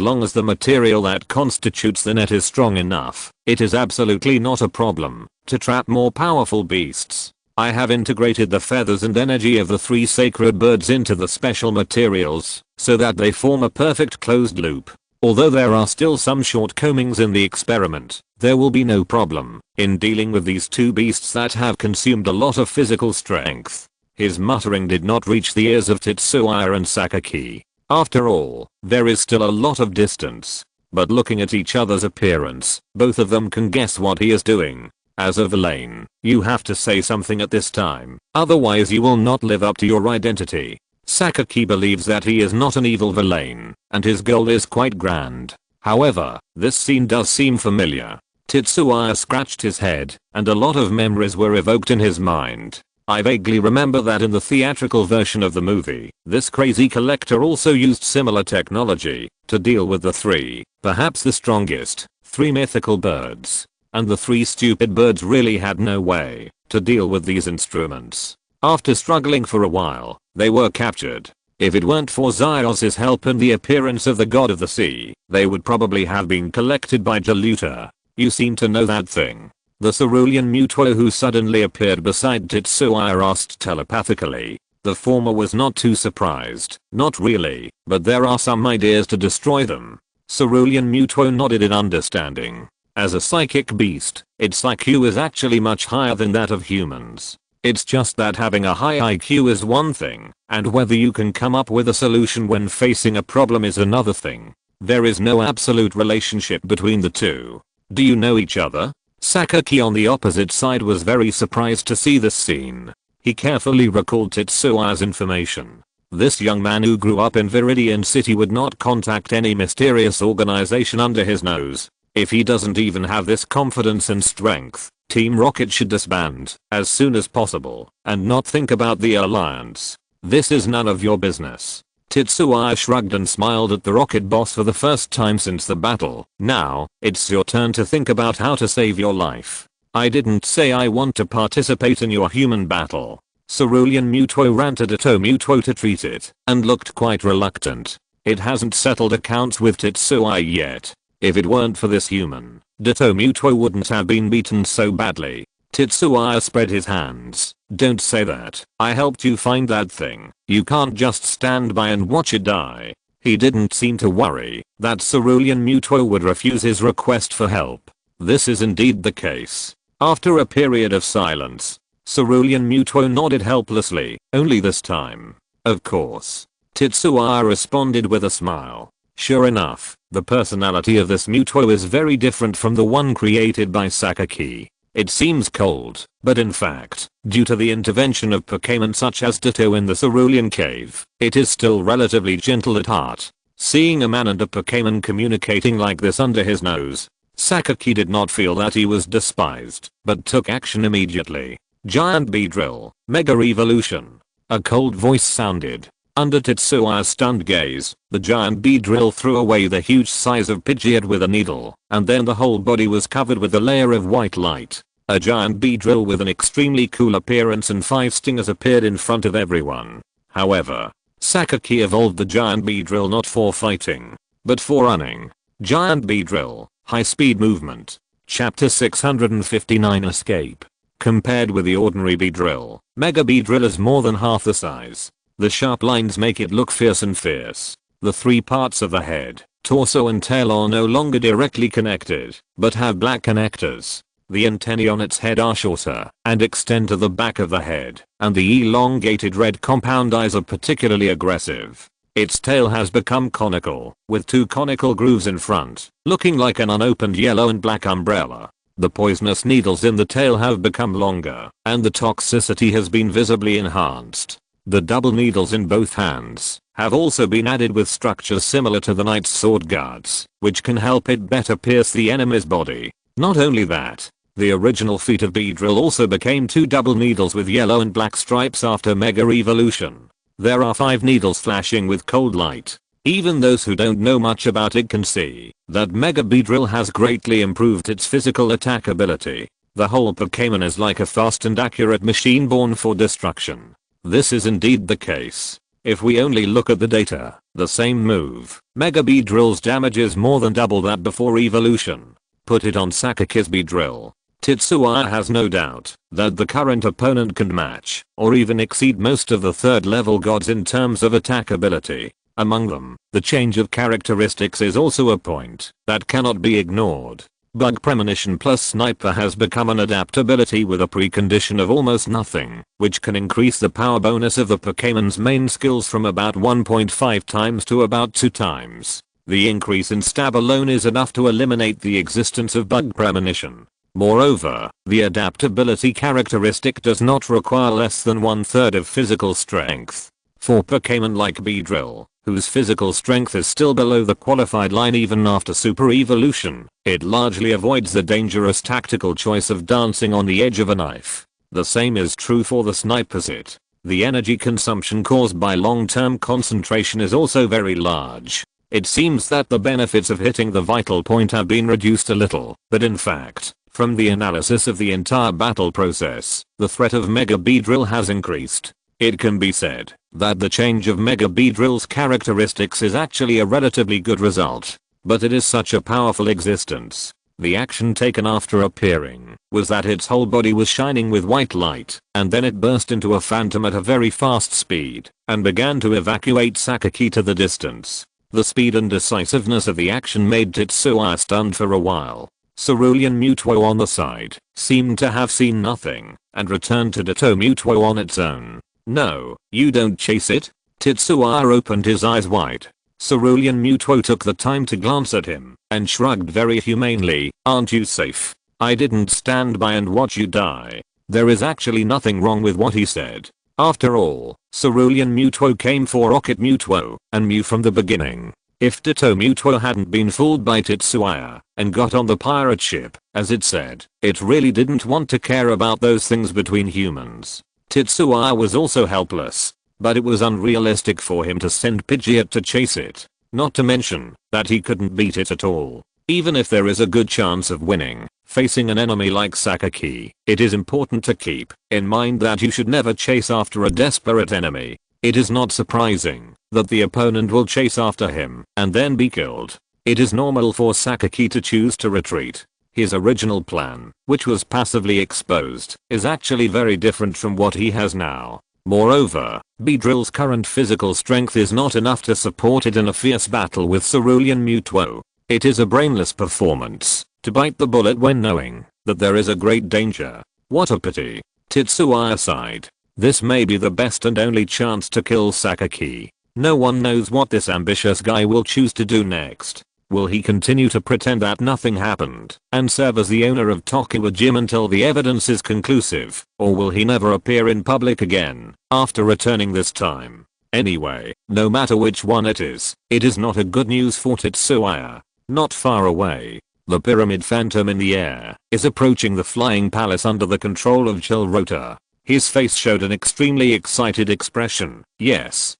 long as the material that constitutes the net is strong enough, it is absolutely not a problem to trap more powerful beasts. I have integrated the feathers and energy of the 3 sacred birds into the special materials, so that they form a perfect closed loop. Although there are still some shortcomings in the experiment, there will be no problem in dealing with these 2 beasts that have consumed a lot of physical strength. His muttering did not reach the ears of Tetsuya and Sakaki. After all, there is still a lot of distance. But looking at each other's appearance, both of them can guess what he is doing. As a villain, you have to say something at this time, otherwise you will not live up to your identity. Sakaki believes that he is not an evil villain, and his goal is quite grand. However, this scene does seem familiar. Tetsuya scratched his head, and a lot of memories were evoked in his mind. I vaguely remember that in the theatrical version of the movie, this crazy collector also used similar technology to deal with the 3, perhaps the strongest, 3 mythical birds. And the 3 stupid birds really had no way to deal with these instruments. After struggling for a while, they were captured. If it weren't for Zyos's help and the appearance of the god of the sea, they would probably have been collected by Jaluta. You seem to know that thing. The Cerulean Mewtwo who suddenly appeared beside Tetsuya asked telepathically. The former was not too surprised. Not really, but there are some ideas to destroy them. Cerulean Mewtwo nodded in understanding. As a psychic beast, its IQ is actually much higher than that of humans. It's just that having a high IQ is one thing, and whether you can come up with a solution when facing a problem is another thing. There is no absolute relationship between the two. Do you know each other? Sakaki on the opposite side was very surprised to see this scene. He carefully recalled Tetsua's information. This young man who grew up in Viridian City would not contact any mysterious organization under his nose. If he doesn't even have this confidence and strength, Team Rocket should disband as soon as possible and not think about the alliance. This is none of your business. Tetsuya shrugged and smiled at the Rocket boss for the first time since the battle. Now, it's your turn to think about how to save your life. I didn't say I want to participate in your human battle. Cerulean Muto ran to Ditto Muto to treat it and looked quite reluctant. It hasn't settled accounts with Tetsuya yet. If it weren't for this human, Ditto Muto wouldn't have been beaten so badly. Tetsuya spread his hands. Don't say that. I helped you find that thing. You can't just stand by and watch it die. He didn't seem to worry that Cerulean Muto would refuse his request for help. This is indeed the case. After a period of silence, Cerulean Muto nodded helplessly, only this time. Of course. Tetsuya responded with a smile. Sure enough, the personality of this Muto is very different from the one created by Sakaki. It seems cold, but in fact, due to the intervention of Pokémon such as Ditto in the Cerulean Cave, it is still relatively gentle at heart. Seeing a man and a Pokémon communicating like this under his nose, Sakaki did not feel that he was despised, but took action immediately. Giant Beedrill, Mega Evolution. A cold voice sounded. Under Tetsuya's stunned gaze, the giant Beedrill threw away the huge size of Pidgeot with a needle, and then the whole body was covered with a layer of white light. A giant Beedrill with an extremely cool appearance and 5 stingers appeared in front of everyone. However, Sakaki evolved the giant Beedrill not for fighting, but for running. Giant Beedrill, High Speed Movement. Chapter 659 Escape. Compared with the ordinary Beedrill, Mega Beedrill is more than half the size. The sharp lines make it look fierce and fierce. The 3 parts of the head, torso and tail are no longer directly connected, but have black connectors. The antennae on its head are shorter and extend to the back of the head, and the elongated red compound eyes are particularly aggressive. Its tail has become conical, with 2 conical grooves in front, looking like an unopened yellow and black umbrella. The poisonous needles in the tail have become longer, and the toxicity has been visibly enhanced. The double needles in both hands have also been added with structures similar to the knight's sword guards, which can help it better pierce the enemy's body. Not only that, the original feat of Beedrill also became 2 double needles with yellow and black stripes after Mega Evolution. There are 5 needles flashing with cold light. Even those who don't know much about it can see that Mega Beedrill has greatly improved its physical attack ability. The whole Pokémon is like a fast and accurate machine born for destruction. This is indeed the case. If we only look at the data, the same move, Mega Beedrill's damage is more than double that before evolution. Put it on Sakaki's Beedrill. Tetsuya has no doubt that the current opponent can match or even exceed most of the 3rd level gods in terms of attack ability. Among them, the change of characteristics is also a point that cannot be ignored. Bug Premonition plus Sniper has become an adaptability with a precondition of almost nothing, which can increase the power bonus of the Pokémon's main skills from about 1.5 times to about 2 times. The increase in stab alone is enough to eliminate the existence of Bug Premonition. Moreover, the adaptability characteristic does not require less than 1/3 of physical strength. For Pokémon like Beedrill, whose physical strength is still below the qualified line even after super evolution, it largely avoids the dangerous tactical choice of dancing on the edge of a knife. The same is true for the Sniper's hit. The energy consumption caused by long-term concentration is also very large. It seems that the benefits of hitting the vital point have been reduced a little, but in fact, from the analysis of the entire battle process, the threat of Mega Beedrill has increased. It can be said that the change of Mega Beedrill's characteristics is actually a relatively good result, but it is such a powerful existence. The action taken after appearing was that its whole body was shining with white light, and then it burst into a phantom at a very fast speed and began to evacuate Sakaki to the distance. The speed and decisiveness of the action made Tetsuya stunned for a while. Cerulean Mutuo on the side seemed to have seen nothing and returned to Ditto Mutuo on its own. No, you don't chase it? Tetsuya opened his eyes wide. Cerulean Mutuo took the time to glance at him and shrugged very humanely. Aren't you safe? I didn't stand by and watch you die. There is actually nothing wrong with what he said. After all, Cerulean Mutuo came for Rocket Mutuo and Mew from the beginning. If Ditto Mutuo hadn't been fooled by Tetsuya and got on the pirate ship, as it said, it really didn't want to care about those things between humans. Tetsuya was also helpless, but it was unrealistic for him to send Pidgeot to chase it. Not to mention that he couldn't beat it at all. Even if there is a good chance of winning, facing an enemy like Sakaki, it is important to keep in mind that you should never chase after a desperate enemy. It is not surprising that the opponent will chase after him and then be killed. It is normal for Sakaki to choose to retreat. His original plan, which was passively exposed, is actually very different from what he has now. Moreover, Beedrill's current physical strength is not enough to support it in a fierce battle with Cerulean Mutuo. It is a brainless performance to bite the bullet when knowing that there is a great danger. What a pity. Tetsuya sighed. This may be the best and only chance to kill Sakaki. No one knows what this ambitious guy will choose to do next. Will he continue to pretend that nothing happened and serve as the owner of Tokiwa Gym until the evidence is conclusive, or will he never appear in public again after returning this time? Anyway, no matter which one it is not a good news for Tetsuya. Not far away, the Pyramid Phantom in the air is approaching the flying palace under the control of Chilrota. His face showed an extremely excited expression. Yes,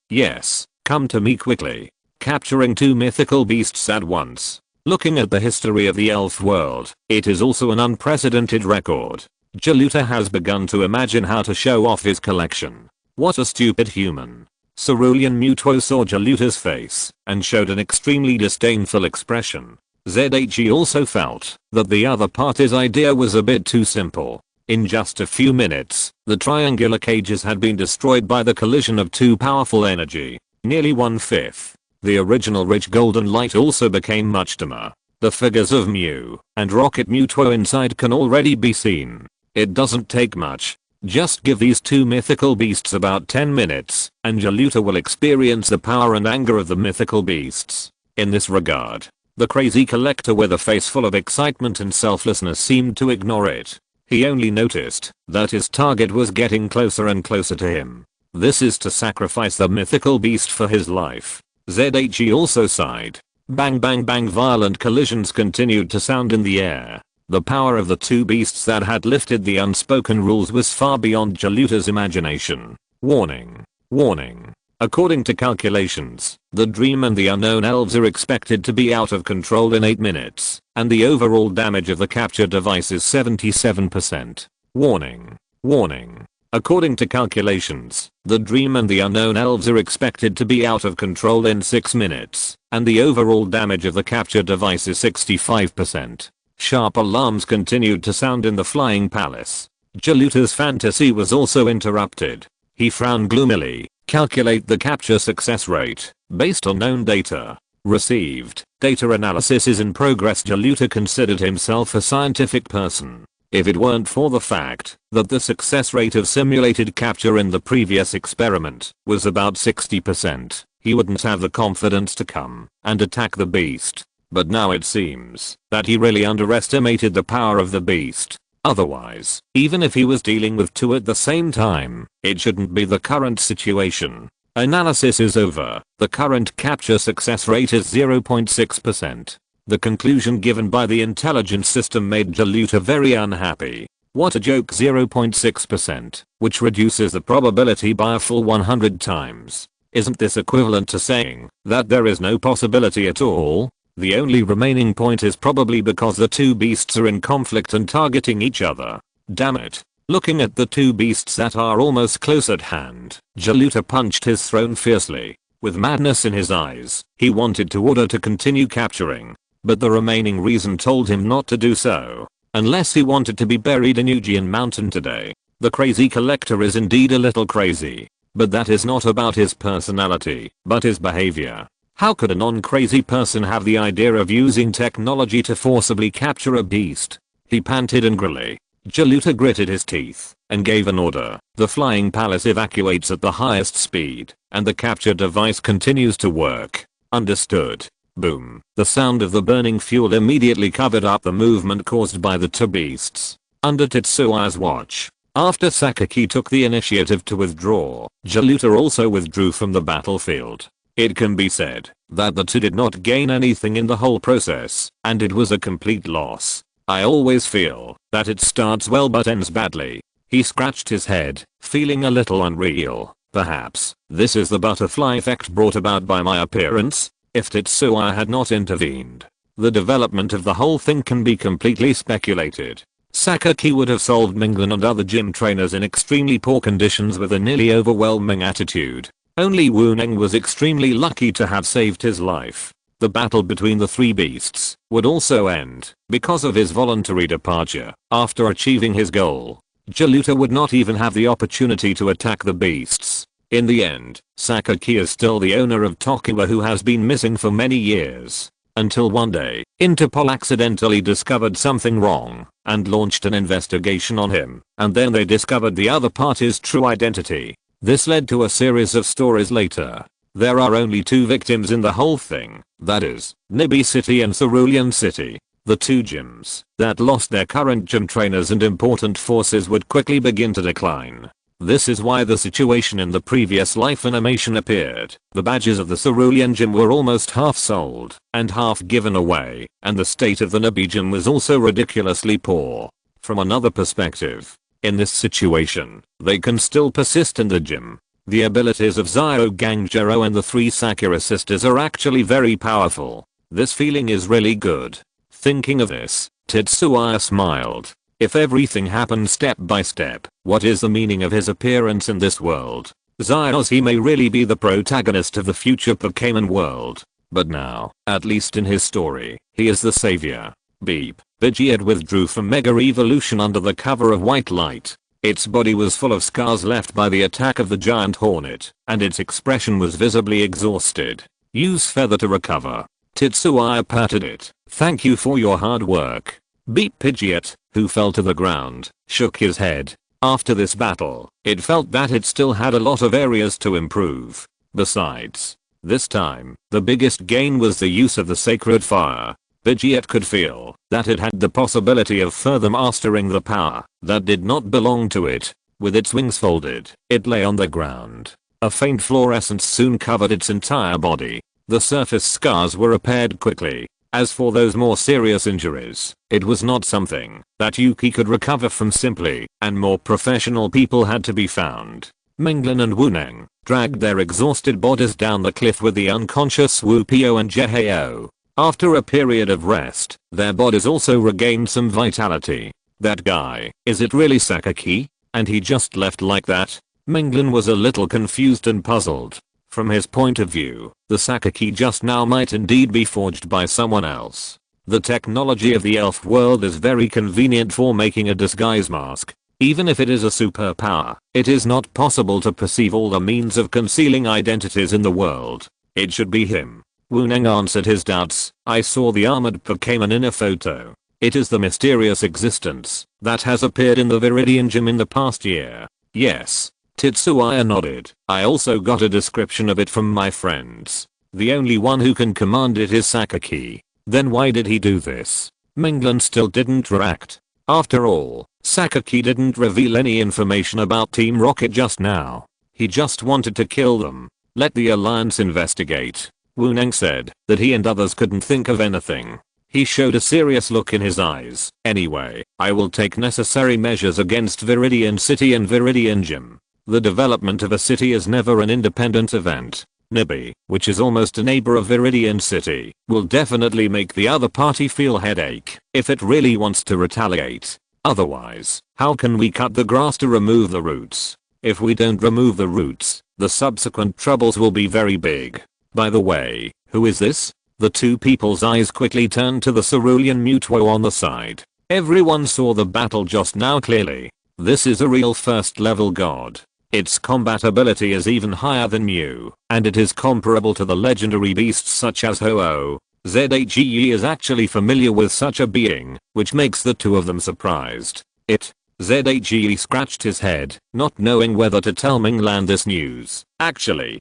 come to me quickly. Capturing 2 mythical beasts at once. Looking at the history of the elf world, it is also an unprecedented record. Chilrota has begun to imagine how to show off his collection. What a stupid human. Cerulean Mutuo saw Chilrota's face and showed an extremely disdainful expression. ZHE also felt that the other party's idea was a bit too simple. In just a few minutes, the triangular cages had been destroyed by the collision of 2 powerful energy, nearly 1/5. The original rich golden light also became much dimmer. The figures of Mew and Rocket Mutuo inside can already be seen. It doesn't take much. Just give these 2 mythical beasts about 10 minutes, and Chilrota will experience the power and anger of the mythical beasts. In this regard, the crazy collector with a face full of excitement and selflessness seemed to ignore it. He only noticed that his target was getting closer and closer to him. This is to sacrifice the mythical beast for his life. ZHE also sighed. Bang bang bang, violent collisions continued to sound in the air. The power of the 2 beasts that had lifted the unspoken rules was far beyond Chilrota's imagination. Warning. Warning. According to calculations, the Dream and the Unknown Elves are expected to be out of control in 8 minutes, and the overall damage of the capture device is 77%. Warning. Warning. According to calculations, the Dream and the Unknown Elves are expected to be out of control in 6 minutes, and the overall damage of the capture device is 65%. Sharp alarms continued to sound in the flying palace. Chilrota's fantasy was also interrupted. He frowned gloomily. Calculate the capture success rate based on known data. Received. Data analysis is in progress. Chilrota considered himself a scientific person. If it weren't for the fact that the success rate of simulated capture in the previous experiment was about 60%, he wouldn't have the confidence to come and attack the beast. But now it seems that he really underestimated the power of the beast. Otherwise, even if he was dealing with 2 at the same time, it shouldn't be the current situation. Analysis is over. The current capture success rate is 0.6%. The conclusion given by the intelligence system made Chilrota very unhappy. What a joke. 0.6%, which reduces the probability by a full 100 times. Isn't this equivalent to saying that there is no possibility at all? The only remaining point is probably because the 2 beasts are in conflict and targeting each other. Damn it. Looking at the 2 beasts that are almost close at hand, Chilrota punched his throne fiercely. With madness in his eyes, he wanted to order to continue capturing, but the remaining reason told him not to do so. Unless he wanted to be buried in Eugian Mountain today. The crazy collector is indeed a little crazy, but that is not about his personality, but his behavior. How could a non-crazy person have the idea of using technology to forcibly capture a beast? He panted angrily. Jaluta gritted his teeth and gave an order. The flying palace evacuates at the highest speed, and the capture device continues to work. Understood. Boom. The sound of the burning fuel immediately covered up the movement caused by the two beasts. Under Tetsuya's watch, after Sakaki took the initiative to withdraw, Jaluta also withdrew from the battlefield. It can be said that the two did not gain anything in the whole process, and it was a complete loss. I always feel that it starts well but ends badly. He scratched his head, feeling a little unreal. Perhaps this is the butterfly effect brought about by my appearance. If Tetsuya had not intervened, the development of the whole thing can be completely speculated. Sakaki would have solved Minglan and other gym trainers in extremely poor conditions with a nearly overwhelming attitude. Only Wu Neng was extremely lucky to have saved his life. The battle between the three beasts would also end because of his voluntary departure. After achieving his goal, Jaluta would not even have the opportunity to attack the beasts. In the end, Sakaki is still the owner of Tokiwa, who has been missing for many years. Until one day, Interpol accidentally discovered something wrong and launched an investigation on him, and then they discovered the other party's true identity. This led to a series of stories later. There are only two victims in the whole thing, that is, Nibi City and Cerulean City. The two gyms that lost their current gym trainers and important forces would quickly begin to decline. This is why the situation in the previous life animation appeared. The badges of the Cerulean Gym were almost half sold and half given away, and the state of the Nibi Gym was also ridiculously poor. From another perspective, in this situation, they can still persist in the gym. The abilities of Zio Gangjiro and the three Sakura sisters are actually very powerful. This feeling is really good. Thinking of this, Tetsuya smiled. If everything happened step by step, what is the meaning of his appearance in this world? He may really be the protagonist of the future Pokémon world. But now, at least in his story, he is the savior. Beep. Vegeta withdrew from Mega Evolution under the cover of white light. Its body was full of scars left by the attack of the giant hornet, and its expression was visibly exhausted. Use feather to recover. Tetsuya patted it. Thank you for your hard work. Beep. Pidgeot, who fell to the ground, shook his head. After this battle, it felt that it still had a lot of areas to improve. Besides, this time, the biggest gain was the use of the sacred fire. Pidgeot could feel that it had the possibility of further mastering the power that did not belong to it. With its wings folded, it lay on the ground. A faint fluorescence soon covered its entire body. The surface scars were repaired quickly. As for those more serious injuries, it was not something that Yuki could recover from simply, and more professional people had to be found. Minglan and Wu Neng dragged their exhausted bodies down the cliff with the unconscious Wu Pio and Jeheo. After a period of rest, their bodies also regained some vitality. That guy, is it really Sakaki? And he just left like that? Minglan was a little confused and puzzled. From his point of view, the Sakaki just now might indeed be forged by someone else. The technology of the elf world is very convenient for making a disguise mask. Even if it is a superpower, it is not possible to perceive all the means of concealing identities in the world. It should be him. Wu Neng answered his doubts. I saw the armored Pokémon in a photo. It is the mysterious existence that has appeared in the Viridian Gym in the past year. Yes. Tetsuya nodded. I also got a description of it from my friends. The only one who can command it is Sakaki. Then why did he do this? Minglan still didn't react. After all, Sakaki didn't reveal any information about Team Rocket just now. He just wanted to kill them. Let the Alliance investigate. Wu Neng said that he and others couldn't think of anything. He showed a serious look in his eyes. Anyway, I will take necessary measures against Viridian City and Viridian Gym. The development of a city is never an independent event. Nibi, which is almost a neighbor of Viridian City, will definitely make the other party feel headache if it really wants to retaliate. Otherwise, how can we cut the grass to remove the roots? If we don't remove the roots, the subsequent troubles will be very big. By the way, who is this? The two people's eyes quickly turned to the Cerulean Mutuo on the side. Everyone saw the battle just now clearly. This is a real first level god. Its combat ability is even higher than Mew, and it is comparable to the legendary beasts such as Ho-Oh. ZHE is actually familiar with such a being, which makes the two of them surprised. ZHE scratched his head, not knowing whether to tell Minglan this news. Actually,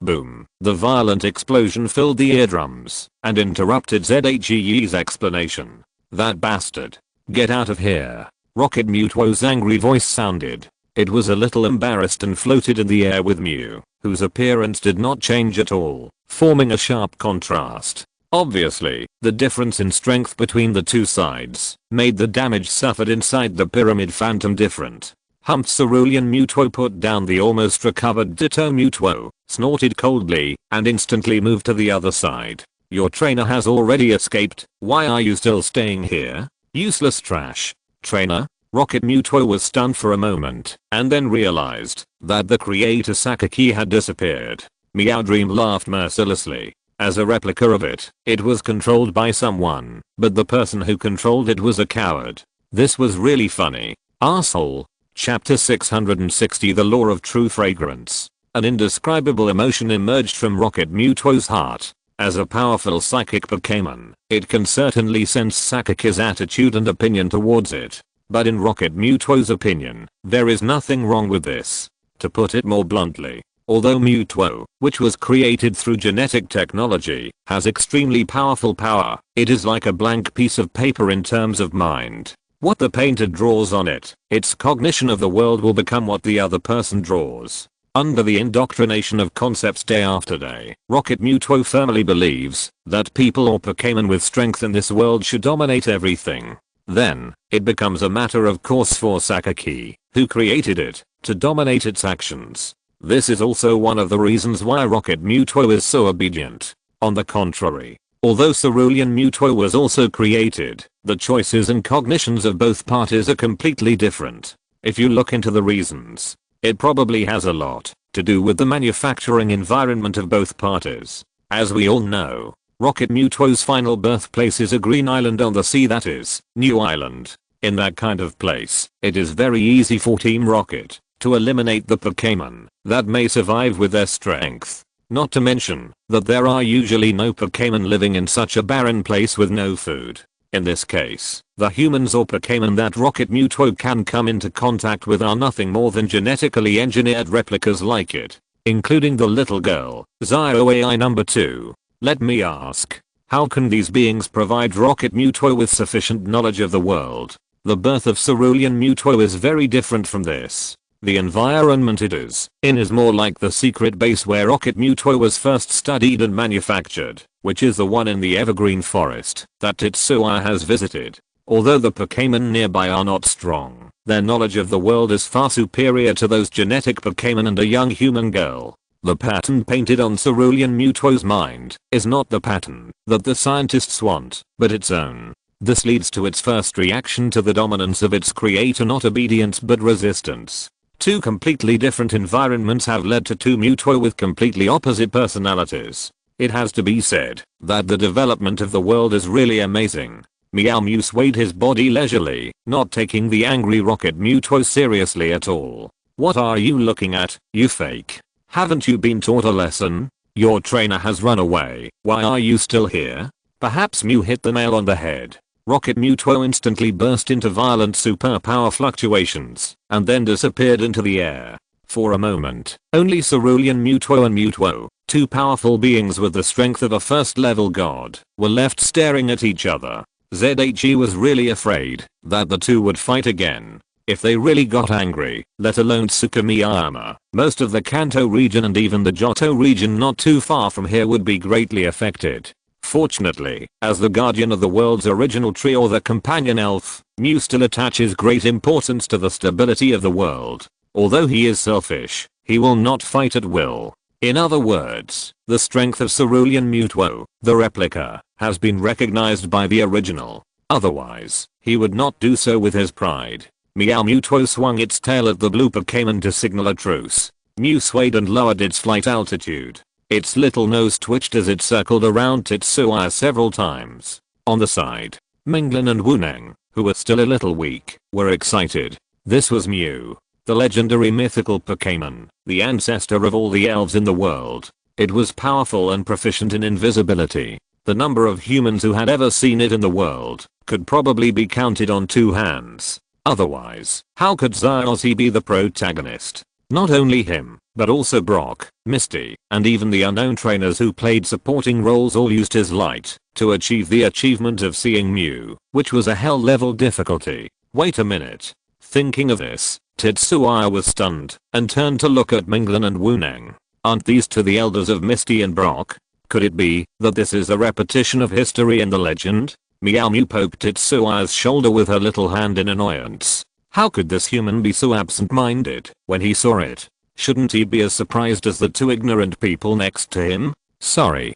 boom. The violent explosion filled the eardrums and interrupted ZHE's explanation. That bastard. Get out of here. Rocket Mewtwo's angry voice sounded. It was a little embarrassed and floated in the air with Mew, whose appearance did not change at all, forming a sharp contrast. Obviously, the difference in strength between the two sides made the damage suffered inside the Pyramid Phantom different. Humped Cerulean Mewtwo put down the almost recovered Ditto Mewtwo, snorted coldly, and instantly moved to the other side. Your trainer has already escaped, why are you still staying here? Useless trash. Trainer? Rocket Mewtwo was stunned for a moment, and then realized that the creator Sakaki had disappeared. Meowdream laughed mercilessly. As a replica of it, it was controlled by someone, but the person who controlled it was a coward. This was really funny. Arsehole. Chapter 660 The Law of True Fragrance. An indescribable emotion emerged from Rocket Mewtwo's heart. As a powerful psychic Pokémon, it can certainly sense Sakaki's attitude and opinion towards it. But in Rocket Mewtwo's opinion, there is nothing wrong with this. To put it more bluntly, although Mewtwo, which was created through genetic technology, has extremely powerful power, it is like a blank piece of paper in terms of mind. What the painter draws on it, its cognition of the world will become what the other person draws. Under the indoctrination of concepts day after day, Rocket Mewtwo firmly believes that people or Pokémon with strength in this world should dominate everything. Then, it becomes a matter of course for Sakaki, who created it, to dominate its actions. This is also one of the reasons why Rocket Mewtwo is so obedient. On the contrary, although Cerulean Mewtwo was also created, the choices and cognitions of both parties are completely different. If you look into the reasons, it probably has a lot to do with the manufacturing environment of both parties. As we all know, Rocket Mewtwo's final birthplace is a green island on the sea, that is, New Island. In that kind of place, it is very easy for Team Rocket to eliminate the Pokémon that may survive with their strength. Not to mention that there are usually no Pokémon living in such a barren place with no food. In this case, the humans or Pokémon that Rocket Mewtwo can come into contact with are nothing more than genetically engineered replicas like it, including the little girl, Zio AI number 2. Let me ask, how can these beings provide Rocket Mewtwo with sufficient knowledge of the world? The birth of Cerulean Mewtwo is very different from this. The environment it is in is more like the secret base where Rocket Mewtwo was first studied and manufactured, which is the one in the Evergreen Forest that Tetsuya has visited. Although the Pokémon nearby are not strong, their knowledge of the world is far superior to those genetic Pokémon and a young human girl. The pattern painted on Cerulean Mewtwo's mind is not the pattern that the scientists want, but its own. This leads to its first reaction to the dominance of its creator, not obedience but resistance. Two completely different environments have led to two Mewtwo with completely opposite personalities. It has to be said that the development of the world is really amazing. Mew swayed his body leisurely, not taking the angry Rocket Mewtwo seriously at all. What are you looking at, you fake? Haven't you been taught a lesson? Your trainer has run away. Why are you still here? Perhaps Mew hit the nail on the head. Rocket Mewtwo instantly burst into violent superpower fluctuations and then disappeared into the air. For a moment, only Cerulean Mewtwo and Mewtwo, two powerful beings with the strength of a first level god, were left staring at each other. ZHE was really afraid that the two would fight again. If they really got angry, let alone Tsukumiyama, most of the Kanto region and even the Johto region not too far from here would be greatly affected. Fortunately, as the guardian of the world's original tree or the companion elf, Mew still attaches great importance to the stability of the world. Although he is selfish, he will not fight at will. In other words, the strength of Cerulean Mewtwo, the replica, has been recognized by the original. Otherwise, he would not do so with his pride. Mewtwo swung its tail at the blue Pokémon to signal a truce. Mew swayed and lowered its flight altitude. Its little nose twitched as it circled around Tetsuya several times. On the side, Minglan and Wuneng, who were still a little weak, were excited. This was Mew. the legendary mythical Pokémon, the ancestor of all the elves in the world. It was powerful and proficient in invisibility. The number of humans who had ever seen it in the world could probably be counted on 2 hands. Otherwise, how could Zyossi be the protagonist? Not only him, but also Brock, Misty, and even the unknown trainers who played supporting roles all used his light to achieve the achievement of seeing Mew, which was a hell level difficulty. Wait a minute. Thinking of this, Tetsuya was stunned and turned to look at Minglan and Wuneng. Aren't these two the elders of Misty and Brock? Could it be that this is a repetition of history and the legend? Meow Mew poked Tetsuya's shoulder with her little hand in annoyance. How could this human be so absent-minded when he saw it? Shouldn't he be as surprised as the 2 ignorant people next to him? Sorry,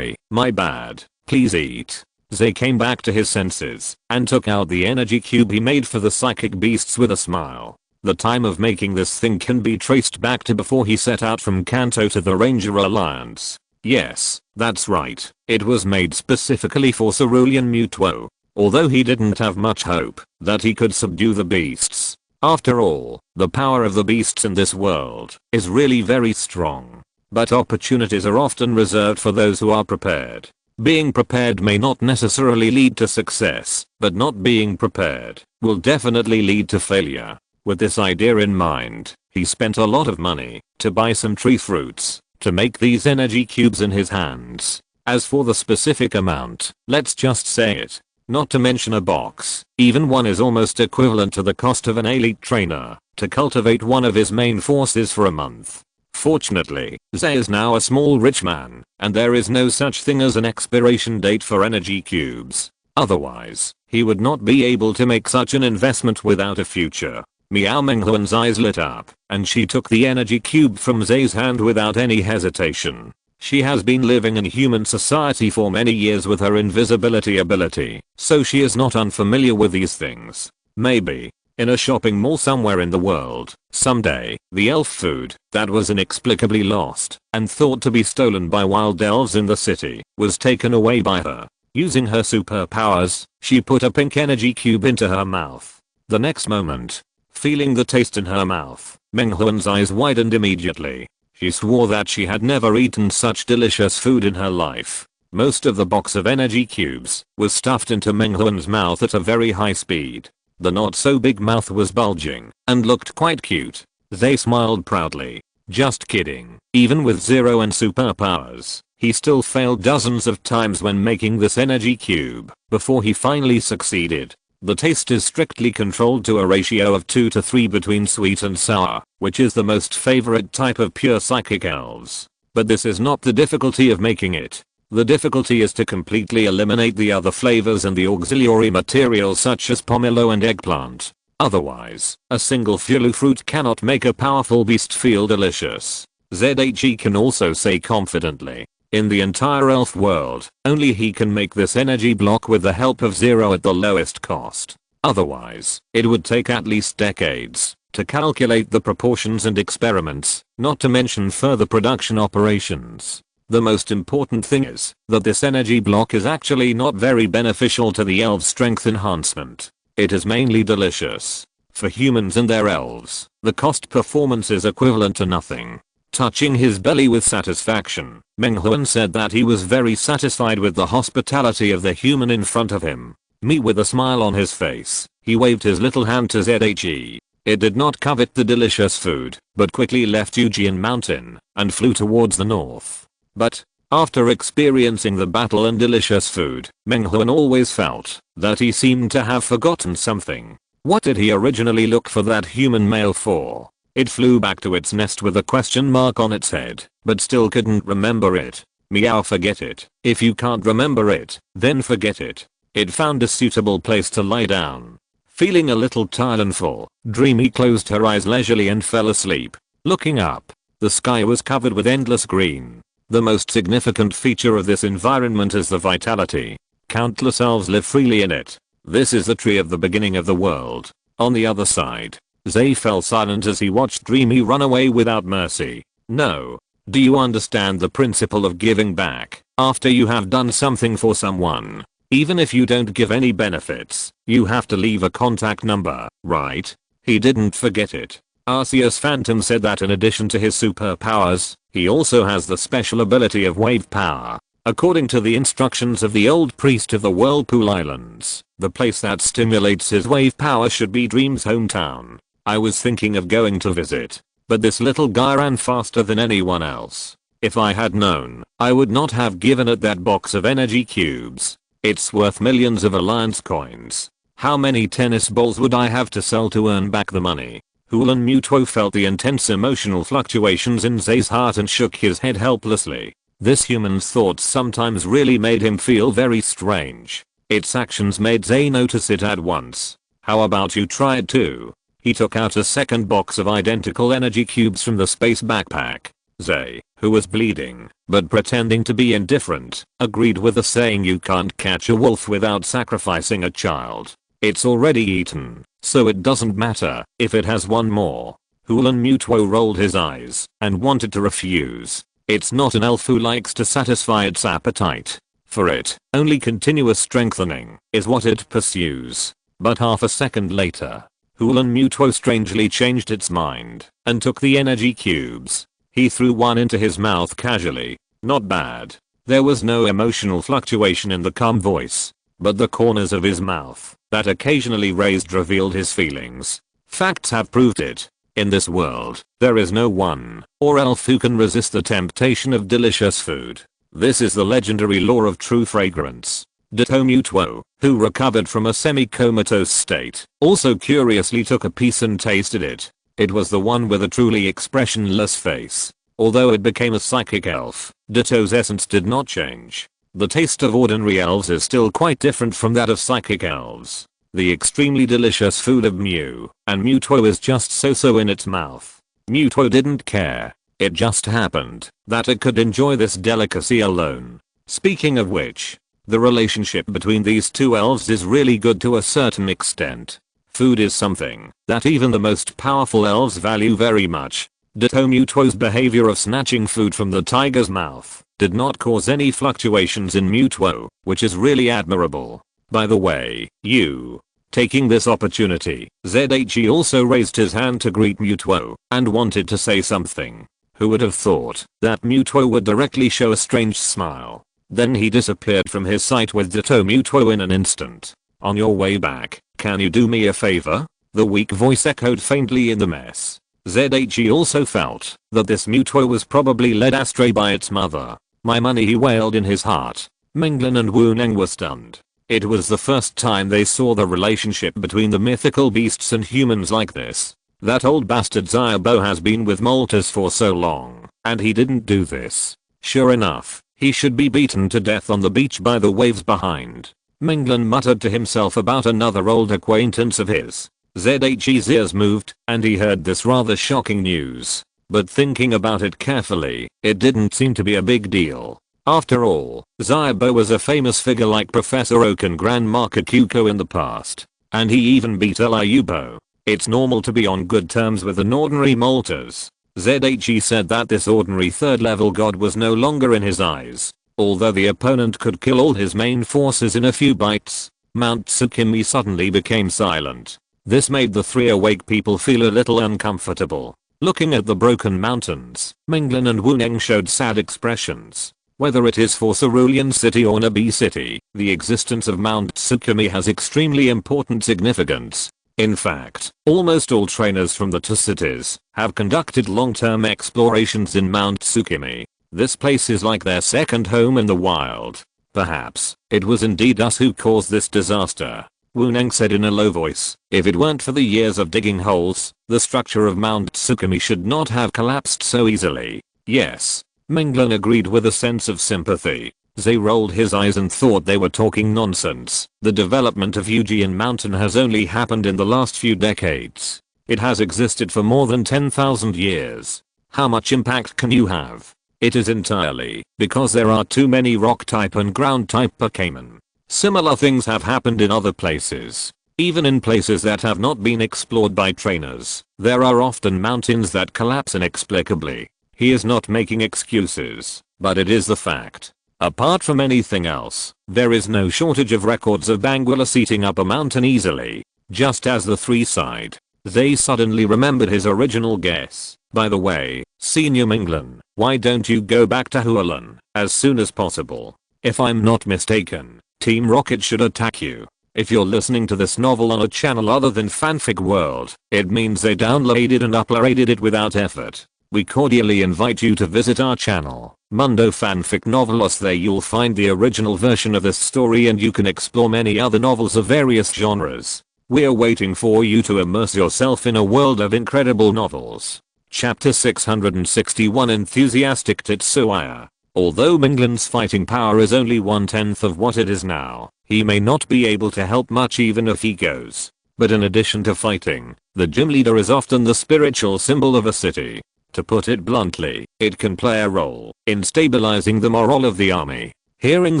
my bad. Please eat. Zay came back to his senses and took out the energy cube he made for the psychic beasts with a smile. The time of making this thing can be traced back to before he set out from Kanto to the Ranger Alliance. Yes, that's right. It was made specifically for Cerulean Mewtwo. Although he didn't have much hope that he could subdue the beasts. After all, the power of the beasts in this world is really very strong. But opportunities are often reserved for those who are prepared. Being prepared may not necessarily lead to success, but not being prepared will definitely lead to failure. With this idea in mind, he spent a lot of money to buy some tree fruits to make these energy cubes in his hands. As for the specific amount, let's just say it. Not to mention a box, even one is almost equivalent to the cost of an elite trainer to cultivate one of his main forces for a month. Fortunately, Zay is now a small rich man, and there is no such thing as an expiration date for energy cubes. Otherwise, he would not be able to make such an investment without a future. Meow Minghuan's eyes lit up, and she took the energy cube from Zay's hand without any hesitation. She has been living in human society for many years with her invisibility ability, so she is not unfamiliar with these things. Maybe, in a shopping mall somewhere in the world, someday, the elf food that was inexplicably lost and thought to be stolen by wild elves in the city was taken away by her. Using her superpowers, she put a pink energy cube into her mouth. The next moment, feeling the taste in her mouth, Minghuan's eyes widened immediately. She swore that she had never eaten such delicious food in her life. Most of the box of energy cubes was stuffed into Minghuan's mouth at a very high speed. The not so big mouth was bulging and looked quite cute. They smiled proudly. Just kidding. Even with Zero and superpowers, he still failed dozens of times when making this energy cube before he finally succeeded. The taste is strictly controlled to a ratio of 2 to 3 between sweet and sour, which is the most favorite type of pure psychic elves. But this is not the difficulty of making it. The difficulty is to completely eliminate the other flavors and the auxiliary materials such as pomelo and eggplant. Otherwise, a single Fulu fruit cannot make a powerful beast feel delicious. ZHE can also say confidently, in the entire elf world, only he can make this energy block with the help of Zero at the lowest cost. Otherwise, it would take at least decades to calculate the proportions and experiments, not to mention further production operations. The most important thing is that this energy block is actually not very beneficial to the elves' strength enhancement. It is mainly delicious. For humans and their elves, the cost performance is equivalent to nothing. Touching his belly with satisfaction, Minghuan said that he was very satisfied with the hospitality of the human in front of him. Me with a smile on his face, he waved his little hand to ZHE. It did not covet the delicious food, but quickly left Eugian Mountain and flew towards the north. But, after experiencing the battle and delicious food, Minghuan always felt that he seemed to have forgotten something. What did he originally look for that human male for? It flew back to its nest with a question mark on its head, but still couldn't remember it. Meow, forget it. If you can't remember it, then forget it. It found a suitable place to lie down. Feeling a little tired and full, Dreamy closed her eyes leisurely and fell asleep. Looking up, the sky was covered with endless green. The most significant feature of this environment is the vitality. Countless elves live freely in it. This is the tree of the beginning of the world. On the other side, Zay fell silent as he watched Dreamy run away without mercy. No. Do you understand the principle of giving back after you have done something for someone? Even if you don't give any benefits, you have to leave a contact number, right? He didn't forget it. Arceus Phantom said that in addition to his superpowers, he also has the special ability of wave power. According to the instructions of the old priest of the Whirlpool Islands, the place that stimulates his wave power should be Dream's hometown. I was thinking of going to visit, but this little guy ran faster than anyone else. If I had known, I would not have given it that box of energy cubes. It's worth millions of alliance coins. How many tennis balls would I have to sell to earn back the money? Hulan Mutuo felt the intense emotional fluctuations in Zay's heart and shook his head helplessly. This human's thoughts sometimes really made him feel very strange. Its actions made Zay notice it at once. How about you try it too? He took out a second box of identical energy cubes from the space backpack. Zay, who was bleeding, but pretending to be indifferent, agreed with the saying you can't catch a wolf without sacrificing a child. It's already eaten, so it doesn't matter if it has one more. Hulan Mutuo rolled his eyes and wanted to refuse. It's not an elf who likes to satisfy its appetite. For it, only continuous strengthening is what it pursues. But half a second later, Hulan Mutuo strangely changed its mind and took the energy cubes. He threw one into his mouth casually. Not bad. There was no emotional fluctuation in the calm voice, but the corners of his mouth that occasionally raised revealed his feelings. Facts have proved it. In this world, there is no one or elf who can resist the temptation of delicious food. This is the legendary law of true fragrance. Ditto Mutuo, who recovered from a semi-comatose state, also curiously took a piece and tasted it. It was the one with a truly expressionless face. Although it became a psychic elf, Ditto's essence did not change. The taste of ordinary elves is still quite different from that of psychic elves. The extremely delicious food of Mew and Mutuo is just so-so in its mouth. Mutuo didn't care. It just happened that it could enjoy this delicacy alone. Speaking of which, the relationship between these two elves is really good to a certain extent. Food is something that even the most powerful elves value very much. Ditto Mutuo's behavior of snatching food from the tiger's mouth did not cause any fluctuations in Mutuo, which is really admirable. By the way, you. Taking this opportunity, ZHE also raised his hand to greet Mutuo and wanted to say something. Who would have thought that Mutuo would directly show a strange smile? Then he disappeared from his sight with Ditto Mutuo in an instant. On your way back, can you do me a favor? The weak voice echoed faintly in the mess. ZHE also felt that this Mutuo was probably led astray by its mother. My money, he wailed in his heart. Minglin and Wu Neng were stunned. It was the first time they saw the relationship between the mythical beasts and humans like this. That old bastard Zyabo has been with Moltres for so long, and he didn't do this. Sure enough, he should be beaten to death on the beach by the waves behind. Minglin muttered to himself about another old acquaintance of his. ZHE's ears moved, and he heard this rather shocking news. But thinking about it carefully, it didn't seem to be a big deal. After all, Zyabo was a famous figure like Professor Oak and Grandmaster Kuko in the past. And he even beat Elayubo. It's normal to be on good terms with an ordinary Moltres. ZHE said that this ordinary third level god was no longer in his eyes. Although the opponent could kill all his main forces in a few bites, Mount Tsukimi suddenly became silent. This made the three awake people feel a little uncomfortable. Looking at the broken mountains, Minglin and Wu Neng showed sad expressions. Whether it is for Cerulean City or Nabi City, the existence of Mount Tsukimi has extremely important significance. In fact, almost all trainers from the two cities have conducted long-term explorations in Mount Tsukimi. This place is like their second home in the wild. Perhaps, it was indeed us who caused this disaster. Wu Neng said in a low voice. If it weren't for the years of digging holes, the structure of Mount Tsukimi should not have collapsed so easily. Yes. Minglin agreed with a sense of sympathy. Zay rolled his eyes and thought they were talking nonsense. The development of Yujian Mountain has only happened in the last few decades. It has existed for more than 10,000 years. How much impact can you have? It is entirely because there are too many rock type and ground type Pokémon. Similar things have happened in other places. Even in places that have not been explored by trainers, there are often mountains that collapse inexplicably. He is not making excuses, but it is the fact. Apart from anything else, there is no shortage of records of Bangulas eating up a mountain easily, just as the three sighed. Zay suddenly remembered his original guess. By the way, Senior Minglan, why don't you go back to Hualan as soon as possible? If I'm not mistaken, Team Rocket should attack you. If you're listening to this novel on a channel other than Fanfic World, it means they downloaded and uploaded it without effort. We cordially invite you to visit our channel, Mundo Fanfic Novelos. There you'll find the original version of this story and you can explore many other novels of various genres. We're waiting for you to immerse yourself in a world of incredible novels. Chapter 661 Enthusiastic Tetsuya. Although Minglan's fighting power is only 1/10 of what it is now, he may not be able to help much even if he goes. But in addition to fighting, the gym leader is often the spiritual symbol of a city. To put it bluntly, it can play a role in stabilizing the morale of the army. Hearing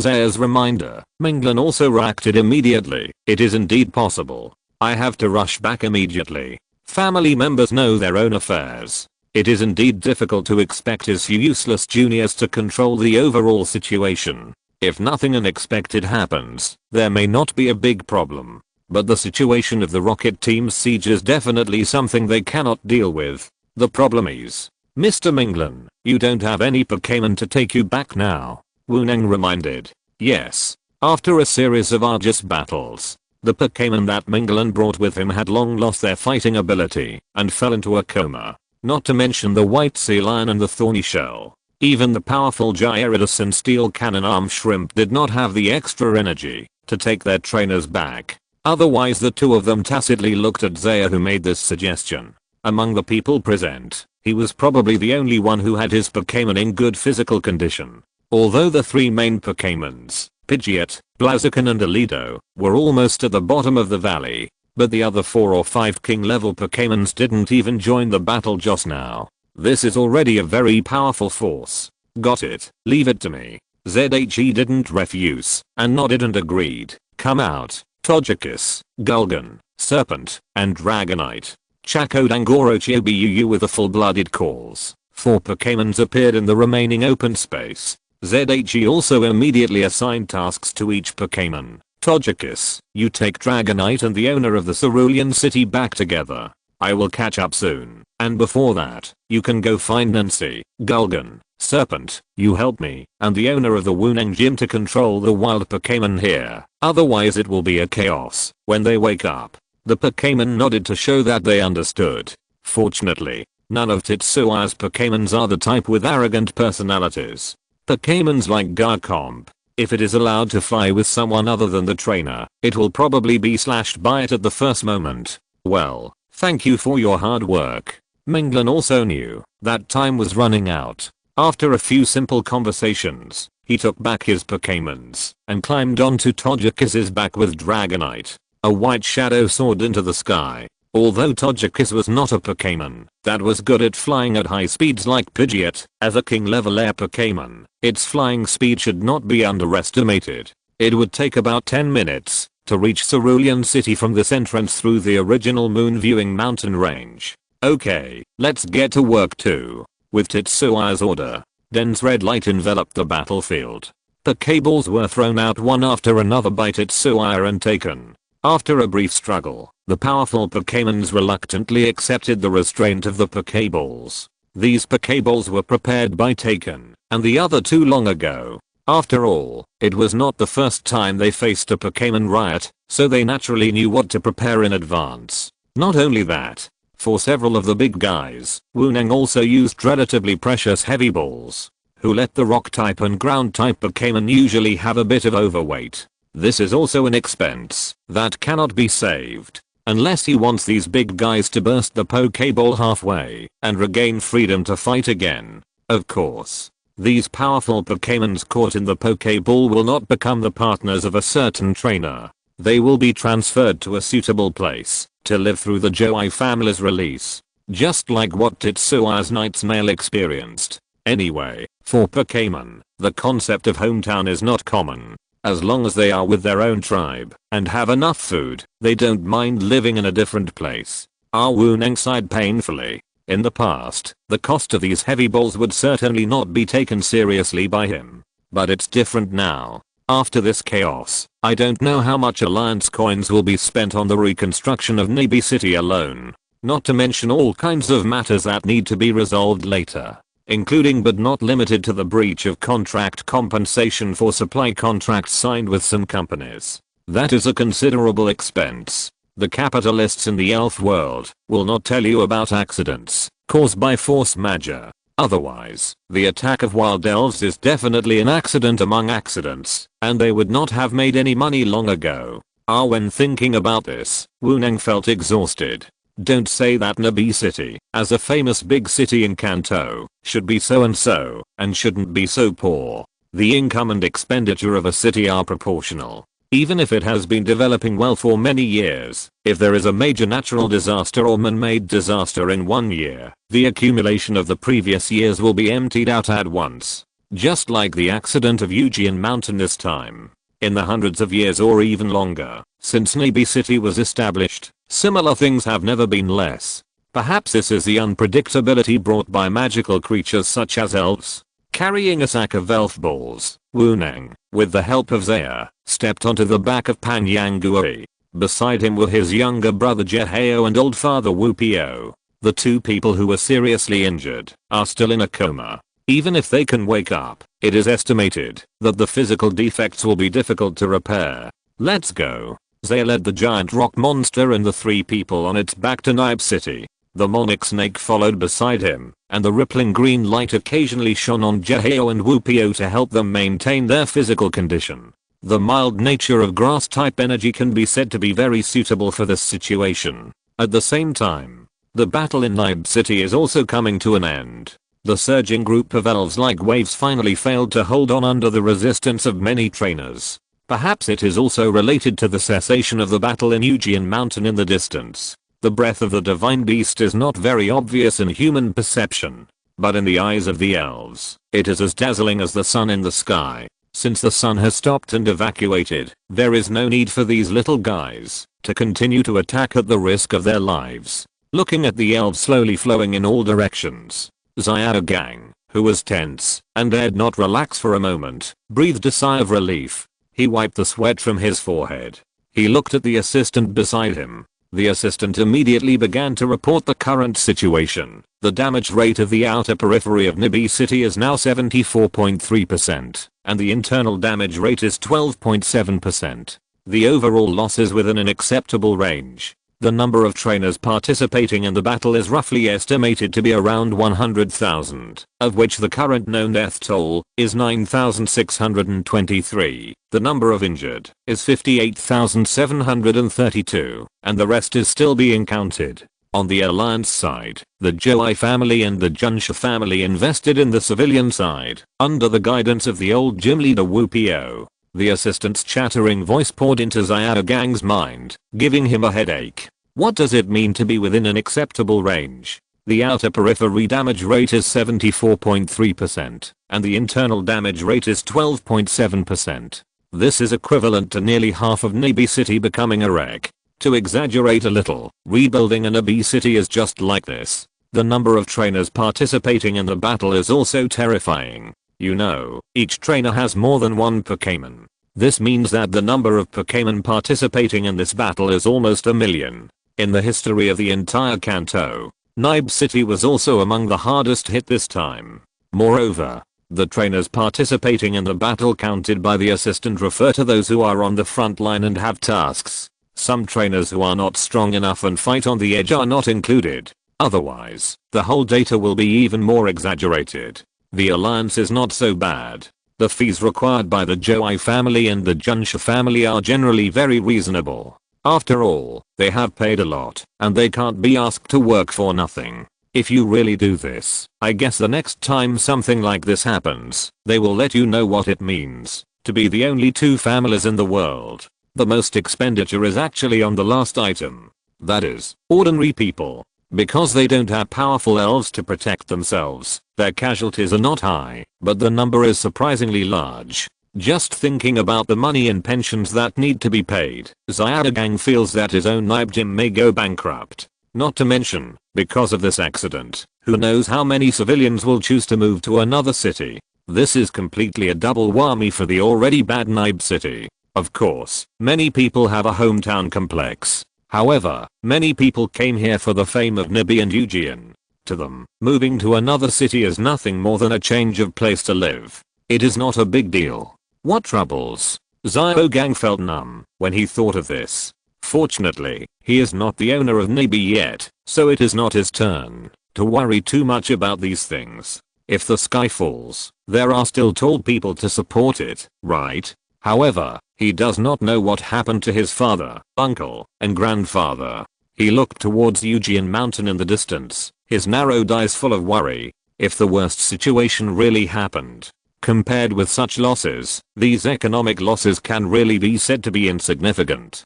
Zaya's reminder, Minglan also reacted immediately. It is indeed possible. I have to rush back immediately. Family members know their own affairs. It is indeed difficult to expect his few useless juniors to control the overall situation. If nothing unexpected happens, there may not be a big problem. But the situation of the Rocket Team's siege is definitely something they cannot deal with. The problem is, Mr. Minglan, you don't have any Pokémon to take you back now. Wuneng reminded. Yes. After a series of arduous battles, the Pokémon that Minglan brought with him had long lost their fighting ability and fell into a coma. Not to mention the white sea lion and the thorny shell. Even the powerful Gyarados and steel cannon arm shrimp did not have the extra energy to take their trainers back. Otherwise the two of them tacitly looked at Zaya, who made this suggestion. Among the people present, he was probably the only one who had his Pokémon in good physical condition. Although the three main Pokémons, Pidgeot, Blaziken and Alido, were almost at the bottom of the valley, but the other 4 or 5 king level Pokémons didn't even join the battle just now. This is already a very powerful force. Got it, leave it to me. ZHE didn't refuse, and nodded and agreed. Come out, Togekiss, Gulgan, Serpent, and Dragonite. Chaco Dangoro Chiobuu with the full-blooded calls. 4 Pokémons appeared in the remaining open space. ZHE also immediately assigned tasks to each Pokémon. Togekiss, you take Dragonite and the owner of the Cerulean City back together. I will catch up soon. And before that, you can go find Nancy. Gulgan, Serpent, you help me and the owner of the Wuneng Gym to control the wild Pokémon here. Otherwise it will be a chaos when they wake up. The Pokémon nodded to show that they understood. Fortunately, none of Tetsuya's Pokémons are the type with arrogant personalities. Pokémons like Garchomp, if it is allowed to fly with someone other than the trainer, it will probably be slashed by it at the first moment. Well, thank you for your hard work. Minglan also knew that time was running out. After a few simple conversations, he took back his Pokémons and climbed onto Togekiss's back with Dragonite. A white shadow soared into the sky. Although Togekiss was not a Pokémon that was good at flying at high speeds like Pidgeot, as a king level air Pokémon, its flying speed should not be underestimated. It would take about 10 minutes to reach Cerulean City from this entrance through the original moon viewing mountain range. Okay, let's get to work too. With Tetsuya's order, dense red light enveloped the battlefield. Pokéballs were thrown out one after another by Tetsuya and taken. After a brief struggle, the powerful Pokémons reluctantly accepted the restraint of the Pokéballs. These Pokéballs were prepared by Taken and the other 2 long ago. After all, it was not the first time they faced a Pokémon riot, so they naturally knew what to prepare in advance. Not only that, for several of the big guys, Wuneng also used relatively precious heavy balls, who let the rock type and ground type Pokémon usually have a bit of overweight. This is also an expense that cannot be saved, unless he wants these big guys to burst the Pokéball halfway and regain freedom to fight again. Of course, these powerful Pokémons caught in the Pokéball will not become the partners of a certain trainer. They will be transferred to a suitable place to live through the Joai family's release, just like what Tetsuya's Knight's Mail experienced. Anyway, for Pokémon, the concept of hometown is not common. As long as they are with their own tribe and have enough food, they don't mind living in a different place. Wuneng sighed painfully. In the past, the cost of these heavy balls would certainly not be taken seriously by him. But it's different now. After this chaos, I don't know how much Alliance coins will be spent on the reconstruction of Nibi City alone. not to mention all kinds of matters that need to be resolved later, including but not limited to the breach of contract compensation for supply contracts signed with some companies. That is a considerable expense. The capitalists in the elf world will not tell you about accidents caused by force majeure. Otherwise, the attack of wild elves is definitely an accident among accidents, and they would not have made any money long ago. When thinking about this, Wuneng felt exhausted. Don't say that Nabi City, as a famous big city in Kanto, should be so and shouldn't be so poor. The income and expenditure of a city are proportional. Even if it has been developing well for many years, if there is a major natural disaster or man-made disaster in one year, the accumulation of the previous years will be emptied out at once. Just like the accident of Eugian Mountain this time. In the hundreds of years or even longer, since Nabi City was established, similar things have never been less. Perhaps this is the unpredictability brought by magical creatures such as elves. Carrying a sack of elf balls, Wuneng, with the help of Zaya, stepped onto the back of Pan Yangui. Beside him were his younger brother Jeheo and old father Wupio. The two people who were seriously injured are still in a coma. Even if they can wake up, it is estimated that the physical defects will be difficult to repair. Let's go. Zaya led the giant rock monster and the three people on its back to Naib City. The Monic snake followed beside him, and the rippling green light occasionally shone on Jeheo and Wupio to help them maintain their physical condition. The mild nature of grass-type energy can be said to be very suitable for this situation. At the same time, the battle in Naib City is also coming to an end. The surging group of elves like waves finally failed to hold on under the resistance of many trainers. Perhaps it is also related to the cessation of the battle in Eugian Mountain in the distance. The breath of the divine beast is not very obvious in human perception, but in the eyes of the elves, it is as dazzling as the sun in the sky. Since the sun has stopped and evacuated, there is no need for these little guys to continue to attack at the risk of their lives. Looking at the elves slowly flowing in all directions, Xiaogang, who was tense and dared not relax for a moment, breathed a sigh of relief. He wiped the sweat from his forehead. He looked at the assistant beside him. The assistant immediately began to report the current situation. The damage rate of the outer periphery of Nabi City is now 74.3%, and the internal damage rate is 12.7%. The overall loss is within an acceptable range. The number of trainers participating in the battle is roughly estimated to be around 100,000, of which the current known death toll is 9,623. The number of injured is 58,732, and the rest is still being counted. On the Alliance side, the Joai family and the Junsha family invested in the civilian side, under the guidance of the old gym leader Wupio. The assistant's chattering voice poured into Xiaogang's mind, giving him a headache. What does it mean to be within an acceptable range? The outer periphery damage rate is 74.3%, and the internal damage rate is 12.7%. This is equivalent to nearly half of Nabi City becoming a wreck. To exaggerate a little, rebuilding a Nabi City is just like this. The number of trainers participating in the battle is also terrifying. You know, each trainer has more than one Pokémon. This means that the number of Pokémon participating in this battle is almost a million. In the history of the entire Kanto, Naib City was also among the hardest hit this time. Moreover, the trainers participating in the battle counted by the assistant refer to those who are on the front line and have tasks. Some trainers who are not strong enough and fight on the edge are not included. Otherwise, the whole data will be even more exaggerated. The alliance is not so bad. The fees required by the Joai family and the Junsha family are generally very reasonable. After all, they have paid a lot, and they can't be asked to work for nothing. If you really do this, I guess the next time something like this happens, they will let you know what it means to be the only two families in the world. The most expenditure is actually on the last item. That is, ordinary people. Because they don't have powerful elves to protect themselves, their casualties are not high, but the number is surprisingly large. Just thinking about the money and pensions that need to be paid, Xiaogang feels that his own Naib gym may go bankrupt. Not to mention, because of this accident, who knows how many civilians will choose to move to another city. This is completely a double whammy for the already bad Naib City. Of course, many people have a hometown complex. However, many people came here for the fame of Nibby and Eugene. To them, moving to another city is nothing more than a change of place to live. It is not a big deal. What troubles? Xiaogang felt numb when he thought of this. Fortunately, he is not the owner of Nibby yet, so it is not his turn to worry too much about these things. If the sky falls, there are still tall people to support it, right? However, he does not know what happened to his father, uncle, and grandfather. He looked towards Eugene Mountain in the distance, his narrowed eyes full of worry. If the worst situation really happened, compared with such losses, these economic losses can really be said to be insignificant.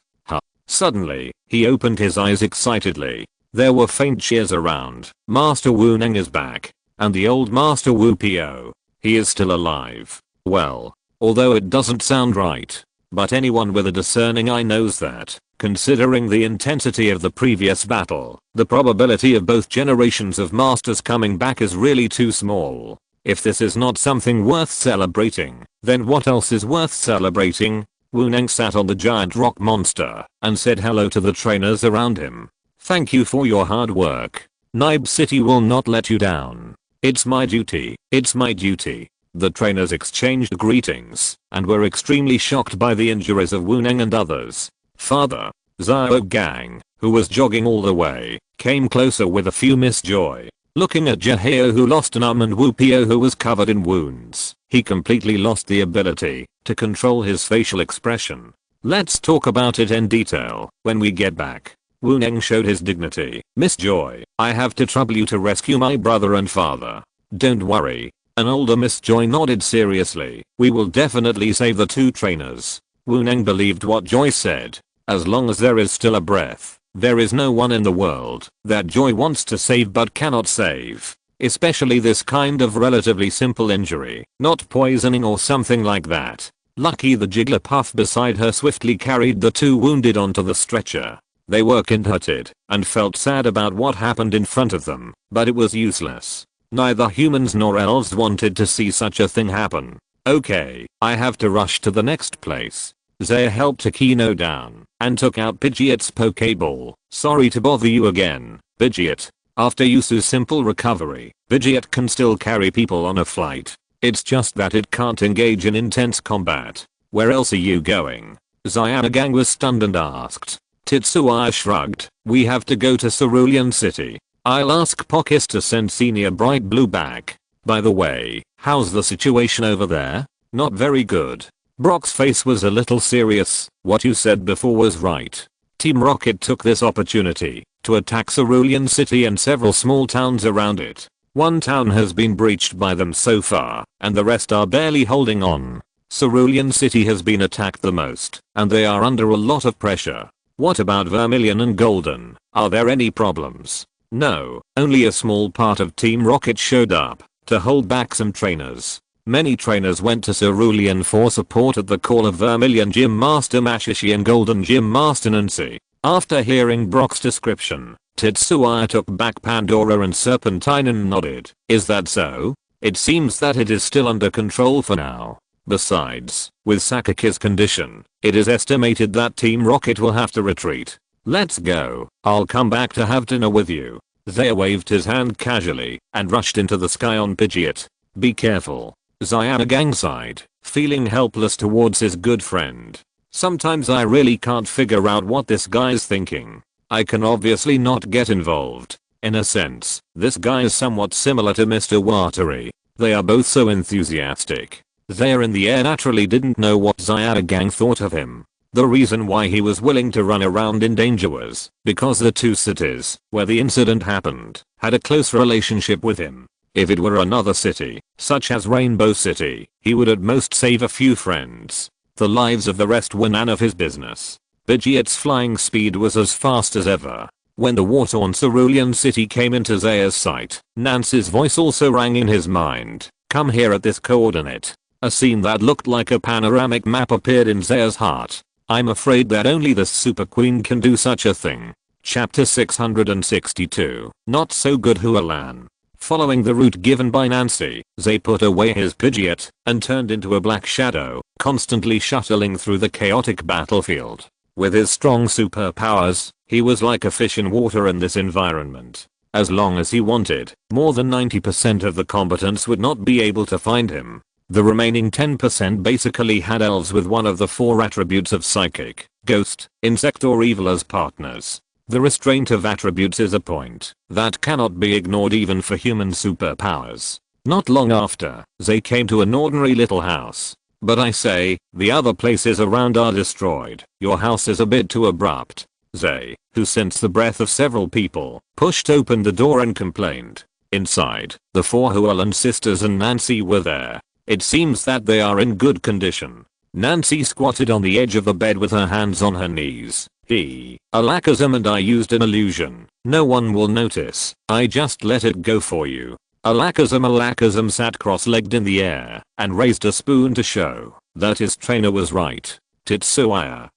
Suddenly, he opened his eyes excitedly. There were faint cheers around. Master Wu Neng is back. And the old Master Wu Po. He is still alive. Well, although it doesn't sound right. But anyone with a discerning eye knows that, considering the intensity of the previous battle, the probability of both generations of masters coming back is really too small. If this is not something worth celebrating, then what else is worth celebrating? Wu Neng sat on the giant rock monster and said hello to the trainers around him. Thank you for your hard work. Nibe City will not let you down. It's my duty. It's my duty. The trainers exchanged greetings and were extremely shocked by the injuries of Wu Neng and others. Father, Xiaogang, who was jogging all the way, came closer with a few misjoy. Looking at Jaheo who lost an arm and Wu Po who was covered in wounds, he completely lost the ability to control his facial expression. Let's talk about it in detail when we get back. Wu Neng showed his dignity. Miss Joy, I have to trouble you to rescue my brother and father. Don't worry. An older Miss Joy nodded seriously. We will definitely save the two trainers. Wu Neng believed what Joy said. As long as there is still a breath, there is no one in the world that Joy wants to save but cannot save. Especially this kind of relatively simple injury, not poisoning or something like that. Lucky the Jigglypuff beside her swiftly carried the two wounded onto the stretcher. They were kind-hearted and felt sad about what happened in front of them, but it was useless. Neither humans nor elves wanted to see such a thing happen. Okay, I have to rush to the next place. Zaya helped Akino down and took out Pidgeot's Pokeball. Sorry to bother you again, Pidgeot. After Yusu's simple recovery, Pidgeot can still carry people on a flight. It's just that it can't engage in intense combat. Where else are you going? Xiaogang was stunned and asked. Tetsuya shrugged. We have to go to Cerulean City. I'll ask Pockets to send Senior Bright Blue back. By the way, how's the situation over there? Not very good. Brock's face was a little serious. What you said before was right. Team Rocket took this opportunity to attack Cerulean City and several small towns around it. One town has been breached by them so far, and the rest are barely holding on. Cerulean City has been attacked the most, and they are under a lot of pressure. What about Vermilion and Golden? Are there any problems? No, only a small part of Team Rocket showed up to hold back some trainers. Many trainers went to Cerulean for support at the call of Vermilion Gym Master Mashishi and Golden Gym Master Nancy. After hearing Brock's description, Tetsuya took back Pandora and Serpentine and nodded. Is that so? It seems that it is still under control for now. Besides, with Sakaki's condition, it is estimated that Team Rocket will have to retreat. Let's go. I'll come back to have dinner with you. Zaya waved his hand casually and rushed into the sky on Pidgeot. Be careful. Xiaogang sighed, feeling helpless towards his good friend. Sometimes I really can't figure out what this guy's thinking. I can obviously not get involved. In a sense, this guy is somewhat similar to Mr. Watari. They are both so enthusiastic. Zaya in the air naturally didn't know what Xiaogang thought of him. The reason why he was willing to run around in danger was because the two cities where the incident happened had a close relationship with him. If it were another city, such as Rainbow City, he would at most save a few friends. The lives of the rest were none of his business. Pidgeot's flying speed was as fast as ever. When the war-torn Cerulean City came into Zaya's sight, Nancy's voice also rang in his mind. Come here at this coordinate. A scene that looked like a panoramic map appeared in Zaya's heart. I'm afraid that only the Super Queen can do such a thing. Chapter 662. Not so good Hualan. Following the route given by Nancy, Zay put away his Pidgeot and turned into a black shadow, constantly shuttling through the chaotic battlefield. With his strong superpowers, He was like a fish in water in this environment. As long as he wanted, more than 90% of the combatants would not be able to find him. The remaining 10% basically had elves with one of the 4 attributes of psychic, ghost, insect or evil as partners. The restraint of attributes is a point that cannot be ignored even for human superpowers. Not long after, they came to an ordinary little house. But I say, the other places around are destroyed. Your house is a bit too abrupt. They, who sensed the breath of several people, pushed open the door and complained. Inside, the 4 Llewellyn sisters and Nancy were there. It seems that they are in good condition. Nancy squatted on the edge of the bed with her hands on her knees. Alakazam and I used an illusion. No one will notice. I just let it go for you. Alakazam sat cross-legged in the air and raised a spoon to show that his trainer was right. Tetsuya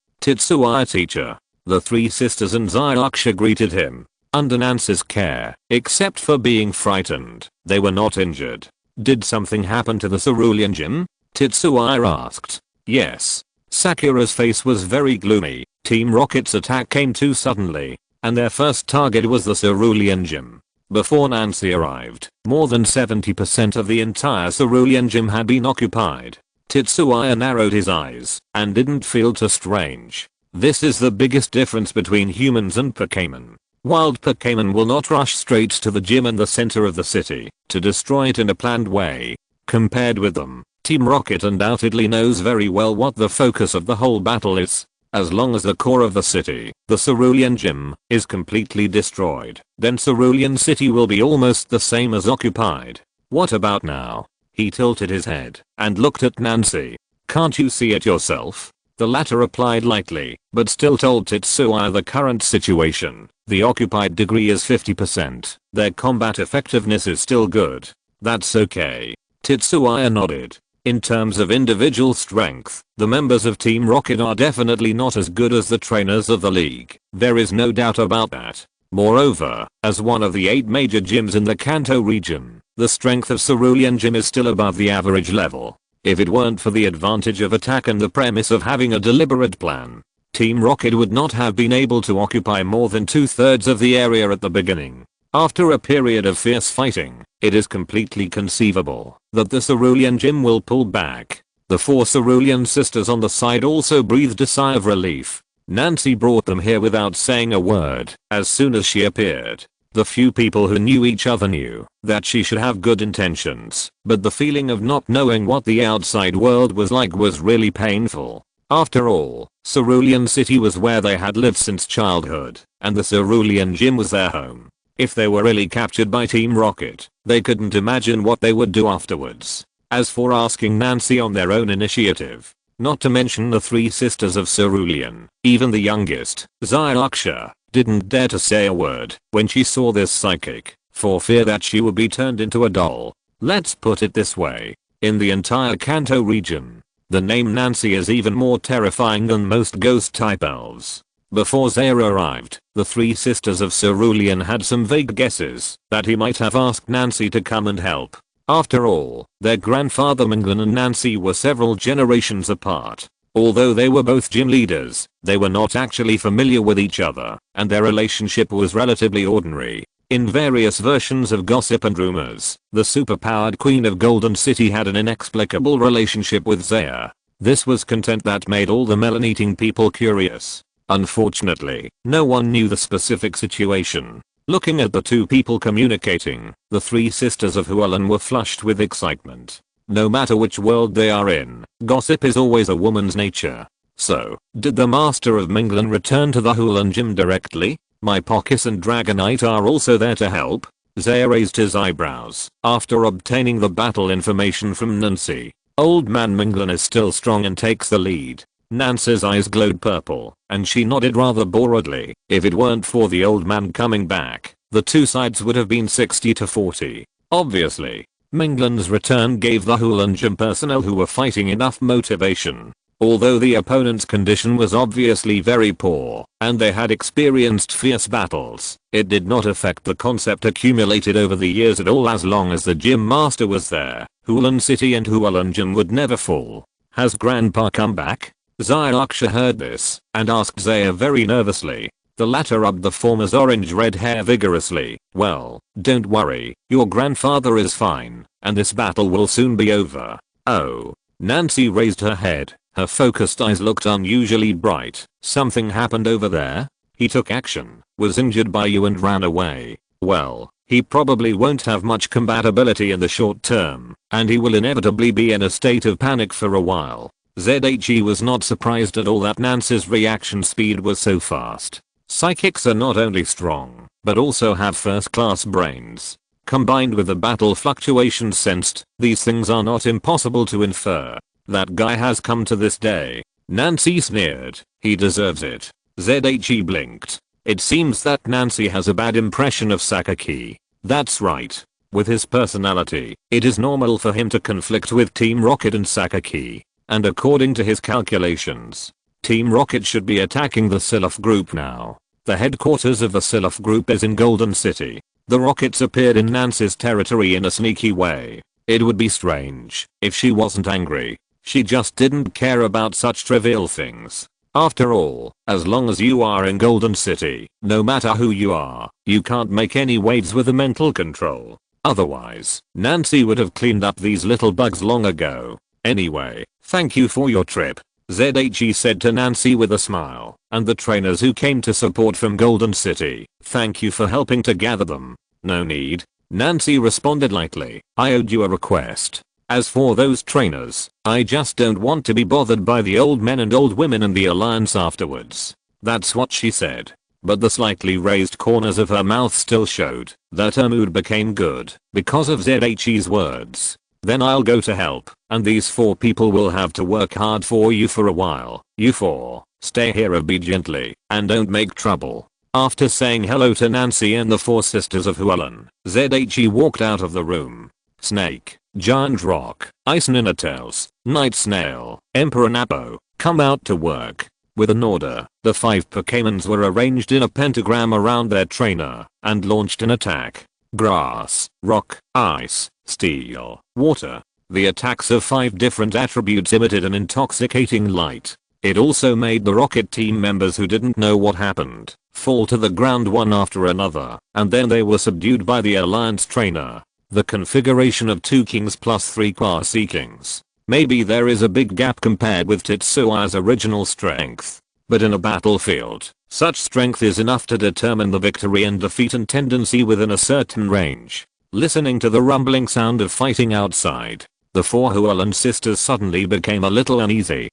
teacher. The 3 sisters and Zylaksha greeted him. Under Nancy's care, except for being frightened, they were not injured. Did something happen to the cerulean gym? Tetsuya asked. Yes. Sakura's face was very gloomy. Team Rocket's attack came too suddenly, and their first target was the cerulean gym. Before Nancy arrived, more than 70% of the entire cerulean gym had been occupied. Tetsuya narrowed his eyes and didn't feel too strange. This is the biggest difference between humans and Pokémon. Wild Pokémon will not rush straight to the gym in the center of the city to destroy it in a planned way. Compared with them, Team Rocket undoubtedly knows very well what the focus of the whole battle is. As long as the core of the city, the Cerulean Gym, is completely destroyed, then Cerulean City will be almost the same as occupied. What about now? He tilted his head and looked at Nancy. Can't you see it yourself? The latter replied lightly, but still told Tetsuya the current situation. The occupied degree is 50%. Their combat effectiveness is still good. That's okay. Tetsuya nodded. In terms of individual strength, the members of Team Rocket are definitely not as good as the trainers of the league. There is no doubt about that. Moreover, as one of the 8 major gyms in the Kanto region, the strength of Cerulean Gym is still above the average level. If it weren't for the advantage of attack and the premise of having a deliberate plan, Team Rocket would not have been able to occupy more than 2/3 of the area at the beginning. After a period of fierce fighting, it is completely conceivable that the Cerulean Gym will pull back. The 4 Cerulean sisters on the side also breathed a sigh of relief. Nancy brought them here without saying a word. As soon as she appeared, the few people who knew each other knew that she should have good intentions, but the feeling of not knowing what the outside world was like was really painful. After all, Cerulean City was where they had lived since childhood, and the Cerulean Gym was their home. If they were really captured by Team Rocket, they couldn't imagine what they would do afterwards. As for asking Nancy on their own initiative, not to mention the 3 sisters of Cerulean, even the youngest, Zylaksha, didn't dare to say a word when she saw this psychic, for fear that she would be turned into a doll. Let's put it this way. In the entire Kanto region, the name Nancy is even more terrifying than most ghost-type elves. Before Zaya arrived, the 3 sisters of Cerulean had some vague guesses that he might have asked Nancy to come and help. After all, their grandfather Minglin and Nancy were several generations apart. Although they were both gym leaders, they were not actually familiar with each other, and their relationship was relatively ordinary. In various versions of gossip and rumors, the superpowered Queen of Golden City had an inexplicable relationship with Zaya. This was content that made all the melon-eating people curious. Unfortunately, no one knew the specific situation. Looking at the 2 people communicating, the 3 sisters of Llewellyn were flushed with excitement. No matter which world they are in, gossip is always a woman's nature. So, did the master of Minglin return to the Llewellyn Gym directly? My Pockets and Dragonite are also there to help? Zaya raised his eyebrows after obtaining the battle information from Nancy. Old man Minglin is still strong and takes the lead. Nancy's eyes glowed purple, and she nodded rather boredly. If it weren't for the old man coming back, the 2 sides would have been 60-40. Obviously, Minglin's return gave the Llewellyn Gym personnel who were fighting enough motivation. Although the opponent's condition was obviously very poor, and they had experienced fierce battles, it did not affect the concept accumulated over the years at all. As long as the gym master was there, Llewellyn City and Llewellyn Gym would never fall. Has Grandpa come back? Zylaksha heard this and asked Zaya very nervously. The latter rubbed the former's orange-red hair vigorously. "Well, don't worry, your grandfather is fine, and this battle will soon be over." "Oh." Nancy raised her head. Her focused eyes looked unusually bright. "Something happened over there?" "He took action, was injured by you and ran away." "Well, he probably won't have much combat ability in the short term, and he will inevitably be in a state of panic for a while." ZHE was not surprised at all that Nancy's reaction speed was so fast. Psychics are not only strong, but also have first-class brains. Combined with the battle fluctuations sensed, these things are not impossible to infer. "That guy has come to this day." Nancy sneered. "He deserves it." ZHE blinked. It seems that Nancy has a bad impression of Sakaki. That's right. With his personality, it is normal for him to conflict with Team Rocket and Sakaki. And according to his calculations, Team Rocket should be attacking the Silph group now. The headquarters of the Silph group is in Golden City. The Rockets appeared in Nancy's territory in a sneaky way. It would be strange if she wasn't angry. She just didn't care about such trivial things. After all, as long as you are in Golden City, no matter who you are, you can't make any waves with the mental control. Otherwise, Nancy would have cleaned up these little bugs long ago. "Anyway, thank you for your trip," ZHE said to Nancy with a smile, "and the trainers who came to support from Golden City, thank you for helping to gather them." "No need." Nancy responded lightly. "I owed you a request. As for those trainers, I just don't want to be bothered by the old men and old women in the Alliance afterwards." That's what she said. But the slightly raised corners of her mouth still showed that her mood became good because of ZHE's words. "Then I'll go to help, and these 4 people will have to work hard for you for a while. You 4, stay here obediently, and don't make trouble." After saying hello to Nancy and the 4 sisters of Hualan, ZHE walked out of the room. Snake, Giant Rock, Ice Ninetales, Night Snail, Emperor Napo, come out to work. With an order, the 5 Pokémons were arranged in a pentagram around their trainer and launched an attack. Grass, rock, ice, steel, water. The attacks of 5 different attributes emitted an intoxicating light. It also made the rocket team members who didn't know what happened fall to the ground one after another, and then they were subdued by the Alliance trainer. The configuration of 2 kings plus 3 quasi kings. Maybe there is a big gap compared with Tetsua's original strength. But in a battlefield, such strength is enough to determine the victory and defeat and tendency within a certain range. Listening to the rumbling sound of fighting outside, the 4 Hualan sisters suddenly became a little uneasy.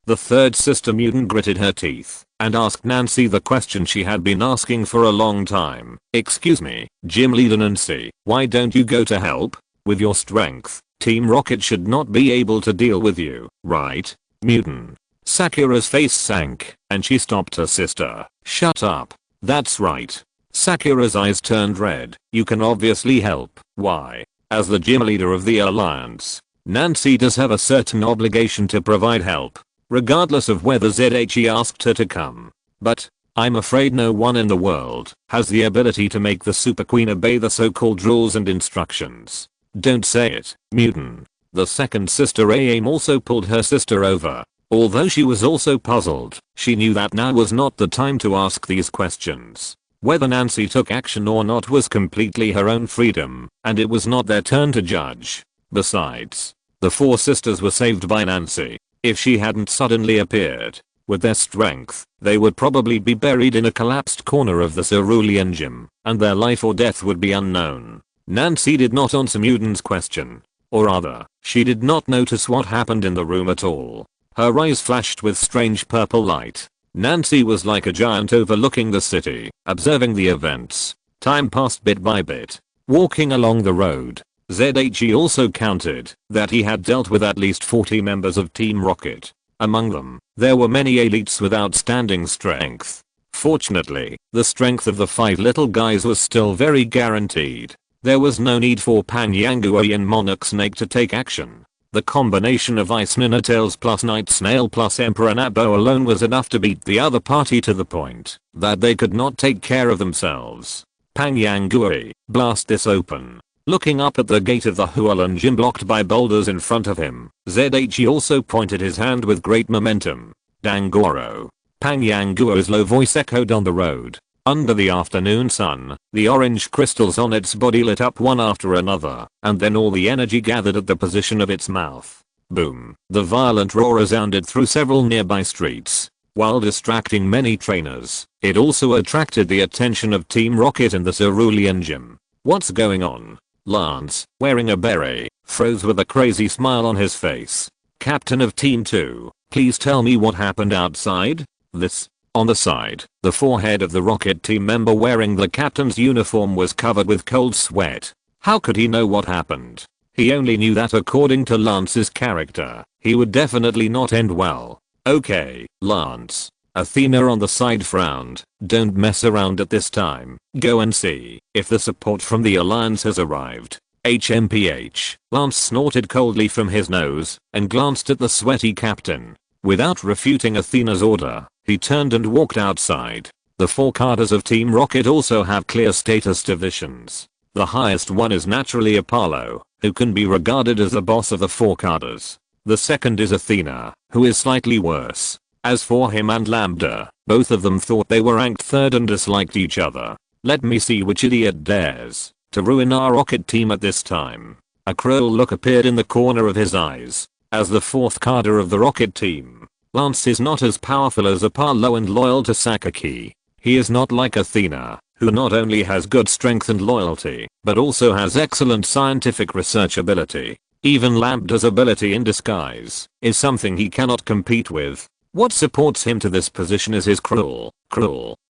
The 3rd sister mutant gritted her teeth and asked Nancy the question she had been asking for a long time. "Excuse me, Gym Leader Nancy, why don't you go to help? With your strength, Team Rocket should not be able to deal with you, right, mutant?" Sakura's face sank, and she stopped her sister. "Shut up." "That's right." Sakura's eyes turned red. "You can obviously help." "Why?" "As the gym leader of the Alliance, Nancy does have a certain obligation to provide help, regardless of whether ZHE asked her to come. But, I'm afraid no one in the world has the ability to make the Super Queen obey the so-called rules and instructions." "Don't say it, mutant." The 2nd sister Aim also pulled her sister over. Although she was also puzzled, she knew that now was not the time to ask these questions. Whether Nancy took action or not was completely her own freedom, and it was not their turn to judge. Besides, the 4 sisters were saved by Nancy. If she hadn't suddenly appeared, with their strength, they would probably be buried in a collapsed corner of the cerulean gym, and their life or death would be unknown. Nancy did not answer Mutant's question. Or rather, she did not notice what happened in the room at all. Her eyes flashed with strange purple light. Nancy was like a giant overlooking the city, observing the events. Time passed bit by bit. Walking along the road, ZHE also counted that he had dealt with at least 40 members of Team Rocket. Among them, there were many elites with outstanding strength. Fortunately, the strength of the 5 little guys was still very guaranteed. There was no need for Pan Yangui and Monarch Snake to take action. The combination of Ice Ninetales plus Night Snail plus Emperor Nabo alone was enough to beat the other party to the point that they could not take care of themselves. Pan Yangui, blast this open. Looking up at the gate of the Hualan gym blocked by boulders in front of him, ZHE also pointed his hand with great momentum. Dangoro. Pang Yang Guo's low voice echoed on the road. Under the afternoon sun, the orange crystals on its body lit up one after another, and then all the energy gathered at the position of its mouth. Boom. The violent roar resounded through several nearby streets. While distracting many trainers, it also attracted the attention of Team Rocket in the cerulean gym. What's going on? Lance, wearing a beret, froze with a crazy smile on his face. Captain of Team 2, please tell me what happened outside? This. On the side, the forehead of the Rocket team member wearing the captain's uniform was covered with cold sweat. How could he know what happened? He only knew that according to Lance's character, he would definitely not end well. Okay, Lance. Athena on the side frowned. Don't mess around at this time. Go and see if the support from the Alliance has arrived. HMPH. Lance snorted coldly from his nose and glanced at the sweaty captain. Without refuting Athena's order, he turned and walked outside. The 4 cadres of Team Rocket also have clear status divisions. The highest one is naturally Apollo, who can be regarded as the boss of the 4 cadres. The second is Athena, who is slightly worse. As for him and Lambda, both of them thought they were ranked 3rd and disliked each other. Let me see which idiot dares to ruin our rocket team at this time. A cruel look appeared in the corner of his eyes. As the 4th cadre of the rocket team, Lance is not as powerful as Apollo and loyal to Sakaki. He is not like Athena, who not only has good strength and loyalty, but also has excellent scientific research ability. Even Lambda's ability in disguise is something he cannot compete with. What supports him to this position is his cruel,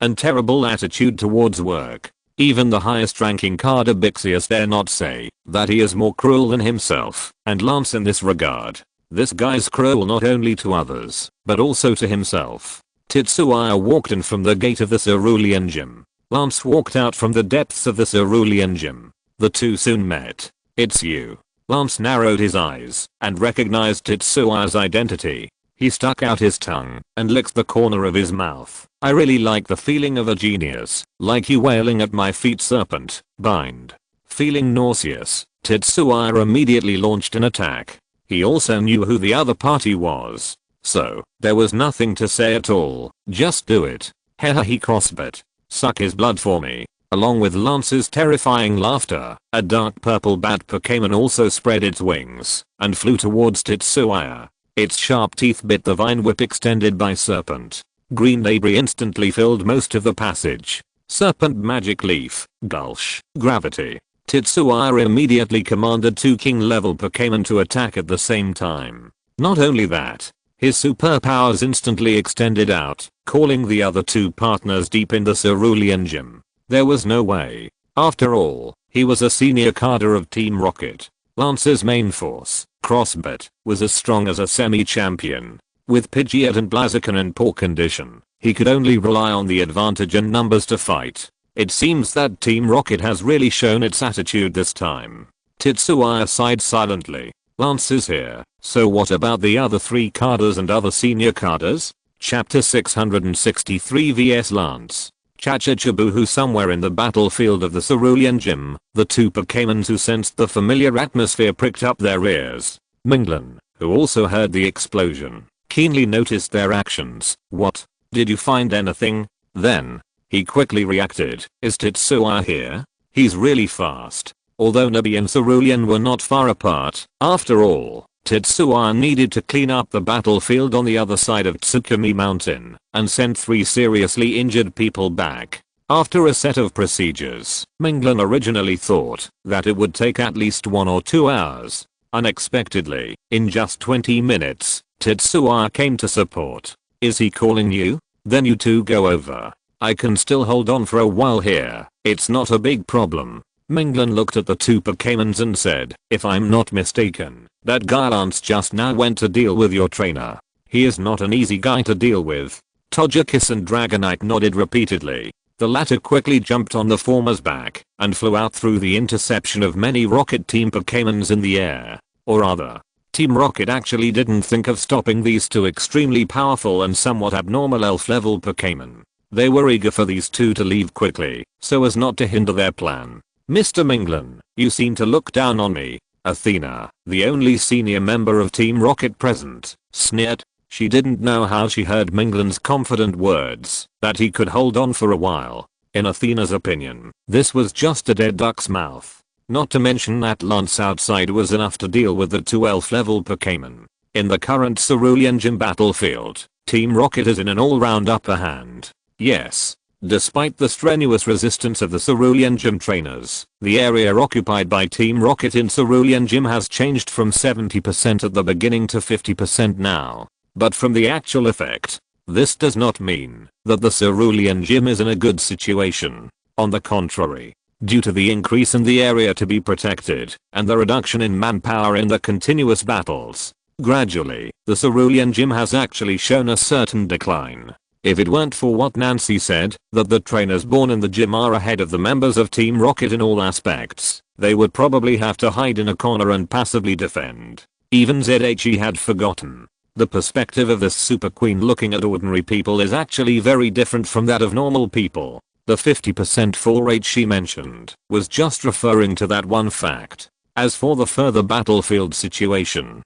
and terrible attitude towards work. Even the highest ranking cadre Bixius dare not say that he is more cruel than himself, and Lance in this regard. This guy's cruel not only to others, but also to himself. Tetsuya walked in from the gate of the cerulean gym. Lance walked out from the depths of the cerulean gym. The two soon met. It's you. Lance narrowed his eyes and recognized Tetsuya's identity. He stuck out his tongue and licked the corner of his mouth. I really like the feeling of a genius, like you wailing at my feet, serpent. Bind. Feeling nauseous, Tetsuya immediately launched an attack. He also knew who the other party was, so there was nothing to say at all. Just do it. Hehe, he crossbit. Suck his blood for me. Along with Lance's terrifying laughter, a dark purple bat Pokémon also spread its wings and flew towards Tetsuya. Its sharp teeth bit the vine whip extended by Serpent. Green debris instantly filled most of the passage. Serpent magic leaf, gulch, gravity. Tetsuya immediately commanded 2 king level Pokémon to attack at the same time. Not only that, his superpowers instantly extended out, calling the other 2 partners deep in the cerulean gym. There was no way. After all, he was a senior cadre of Team Rocket. Lance's main force, Crossbit, was as strong as a semi-champion. With Pidgeot and Blaziken in poor condition, he could only rely on the advantage in numbers to fight. It seems that Team Rocket has really shown its attitude this time. Tetsuya sighed silently. Lance is here, so what about the other 3 cadres and other senior cadres? Chapter 663 vs Lance. Chachachabuhu somewhere in the battlefield of the cerulean gym, the 2 Pokémons who sensed the familiar atmosphere pricked up their ears. Minglin, who also heard the explosion, keenly noticed their actions. What? Did you find anything? Then, he quickly reacted. Is Tetsuya here? He's really fast. Although Nabi and Cerulean were not far apart, after all, Tetsuya needed to clean up the battlefield on the other side of Tsukumi Mountain and sent 3 seriously injured people back. After a set of procedures, Minglin originally thought that it would take at least 1 or 2 hours. Unexpectedly, in just 20 minutes, Tetsuya came to support. Is he calling you? Then you 2 go over. I can still hold on for a while here. It's not a big problem. Minglin looked at the 2 Pokémons and said, if I'm not mistaken, that guy Lance just now went to deal with your trainer. He is not an easy guy to deal with. Togekiss and Dragonite nodded repeatedly. The latter quickly jumped on the former's back and flew out through the interception of many Rocket Team Pokémons in the air. Or rather, Team Rocket actually didn't think of stopping these 2 extremely powerful and somewhat abnormal elf level Pokémon. They were eager for these 2 to leave quickly, so as not to hinder their plan. Mr. Minglin, you seem to look down on me. Athena, the only senior member of Team Rocket present, sneered. She didn't know how she heard Minglan's confident words that he could hold on for a while. In Athena's opinion, this was just a dead duck's mouth. Not to mention that Lance outside was enough to deal with the 2 elf level Pokémon. In the current Cerulean Gym battlefield, Team Rocket is in an all-round upper hand. Yes. Despite the strenuous resistance of the Cerulean Gym trainers, the area occupied by Team Rocket in Cerulean Gym has changed from 70% at the beginning to 50% now. But from the actual effect, this does not mean that the Cerulean Gym is in a good situation. On the contrary, due to the increase in the area to be protected and the reduction in manpower in the continuous battles, gradually, the Cerulean Gym has actually shown a certain decline. If it weren't for what Nancy said, that the trainers born in the gym are ahead of the members of Team Rocket in all aspects, they would probably have to hide in a corner and passively defend. Even ZHE had forgotten. The perspective of this super queen looking at ordinary people is actually very different from that of normal people. The 50% fall rate she mentioned was just referring to that one fact. As for the further battlefield situation,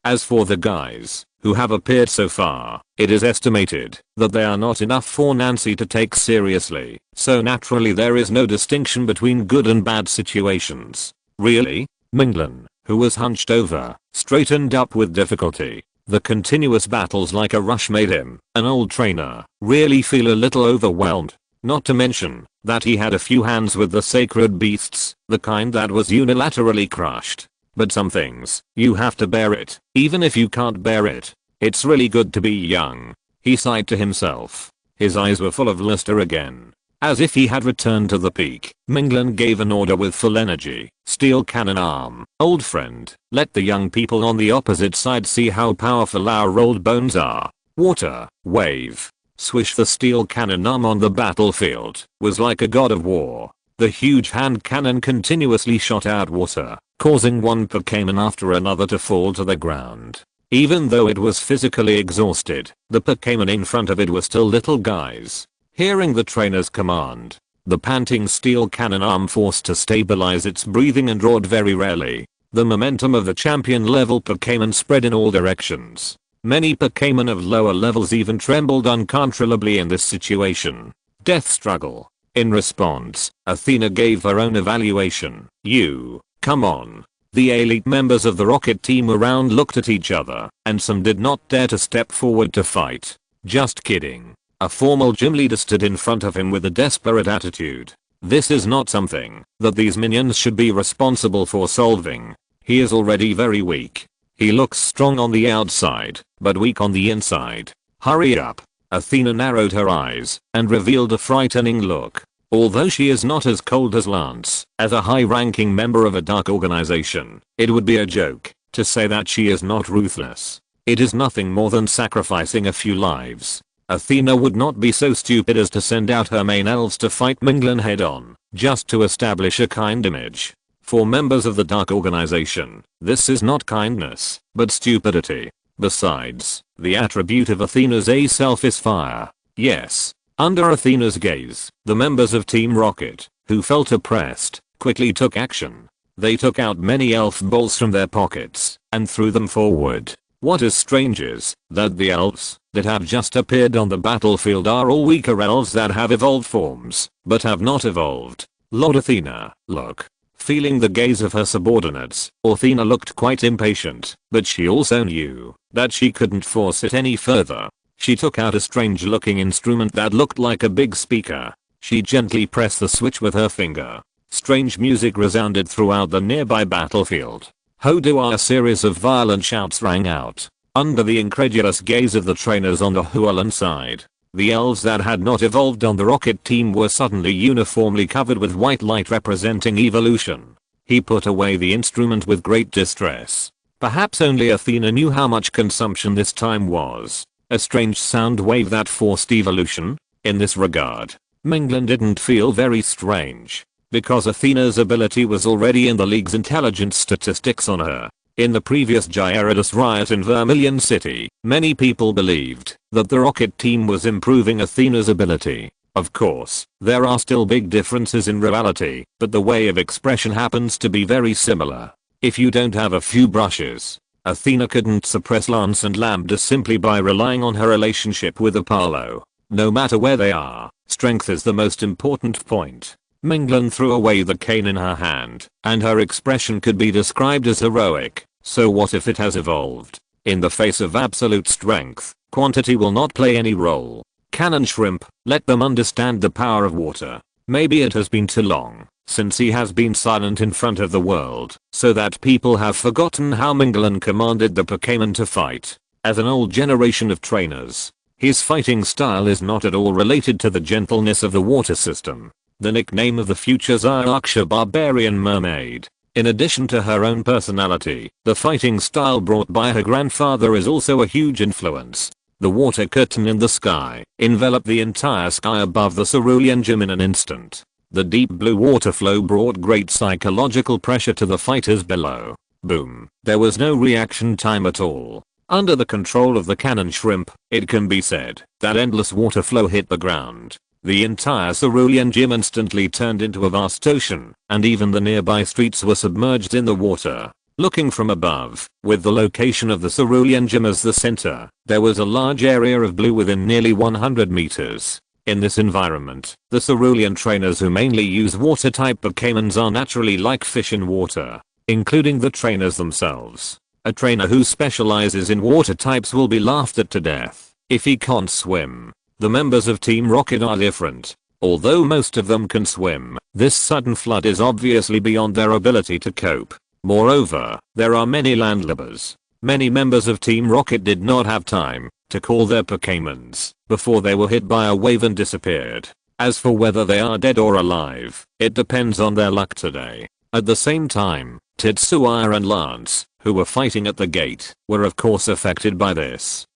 as for the guys who have appeared so far, it is estimated that they are not enough for Nancy to take seriously, so naturally there is no distinction between good and bad situations. Really? Minglan, who was hunched over, straightened up with difficulty. The continuous battles like a rush made him, an old trainer, really feel a little overwhelmed. Not to mention that he had a few hands with the sacred beasts, the kind that was unilaterally crushed. But some things, you have to bear it, even if you can't bear it. It's really good to be young. He sighed to himself. His eyes were full of luster again. As if he had returned to the peak, Minglan gave an order with full energy. Steel cannon arm. Old friend, let the young people on the opposite side see how powerful our rolled bones are. Water, wave. Swish. The steel cannon arm on the battlefield was like a god of war. The huge hand cannon continuously shot out water, causing one Pokémon after another to fall to the ground. Even though it was physically exhausted, the Pokémon in front of it were still little guys. Hearing the trainer's command, the panting steel cannon arm forced to stabilize its breathing and roared very rarely. The momentum of the champion level Pokémon spread in all directions. Many Pokémon of lower levels even trembled uncontrollably in this situation. Death struggle. In response, Athena gave her own evaluation. Come on. The elite members of the Rocket team around looked at each other, and some did not dare to step forward to fight. Just kidding. A formal gym leader stood in front of him with a desperate attitude. This is not something that these minions should be responsible for solving. He is already very weak. He looks strong on the outside, but weak on the inside. Hurry up. Athena narrowed her eyes and revealed a frightening look. Although she is not as cold as Lance, as a high-ranking member of a dark organization, it would be a joke to say that she is not ruthless. It is nothing more than sacrificing a few lives. Athena would not be so stupid as to send out her main elves to fight Minglan head-on, just to establish a kind image. For members of the dark organization, this is not kindness, but stupidity. Besides, the attribute of Athena's A-self is fire. Yes. Under Athena's gaze, the members of Team Rocket, who felt oppressed, quickly took action. They took out many elf balls from their pockets and threw them forward. What is strange is that the elves that have just appeared on the battlefield are all weaker elves that have evolved forms, but have not evolved. Lord Athena, look. Feeling the gaze of her subordinates, Athena looked quite impatient, but she also knew that she couldn't force it any further. She took out a strange-looking instrument that looked like a big speaker. She gently pressed the switch with her finger. Strange music resounded throughout the nearby battlefield. Hodua! A series of violent shouts rang out. Under the incredulous gaze of the trainers on the Hualan side, the elves that had not evolved on the Rocket team were suddenly uniformly covered with white light representing evolution. He put away the instrument with great distress. Perhaps only Athena knew how much consumption this time was. A strange sound wave that forced evolution. In this regard, Minglan didn't feel very strange, because Athena's ability was already in the League's intelligence statistics on her. In the previous Gyarados riot in Vermilion City, many people believed that the Rocket team was improving Athena's ability. Of course, there are still big differences in reality, but the way of expression happens to be very similar. If you don't have a few brushes, Athena couldn't suppress Lance and Lambda simply by relying on her relationship with Apollo. No matter where they are, strength is the most important point. Minglan threw away the cane in her hand, and her expression could be described as heroic. So what if it has evolved? In the face of absolute strength, quantity will not play any role. Cannon Shrimp, let them understand the power of water. Maybe it has been too long since he has been silent in front of the world, so that people have forgotten how Minglan commanded the Pokémon to fight. As an old generation of trainers, his fighting style is not at all related to the gentleness of the water system. The nickname of the future Zyarksha Barbarian Mermaid. In addition to her own personality, the fighting style brought by her grandfather is also a huge influence. The water curtain in the sky enveloped the entire sky above the cerulean gym in an instant. The deep blue water flow brought great psychological pressure to the fighters below. Boom. There was no reaction time at all. Under the control of the Cannon Shrimp, it can be said that endless water flow hit the ground. The entire cerulean gym instantly turned into a vast ocean, and even the nearby streets were submerged in the water. Looking from above, with the location of the cerulean gym as the center, there was a large area of blue within nearly 100 meters. In this environment, the cerulean trainers who mainly use water-type Pokémons are naturally like fish in water, including the trainers themselves. A trainer who specializes in water types will be laughed at to death if he can't swim. The members of Team Rocket are different. Although most of them can swim, this sudden flood is obviously beyond their ability to cope. Moreover, there are many landlubbers. Many members of Team Rocket did not have time to call their Pokémons before they were hit by a wave and disappeared. As for whether they are dead or alive, it depends on their luck today. At the same time, Tetsuya and Lance, who were fighting at the gate, were of course affected by this.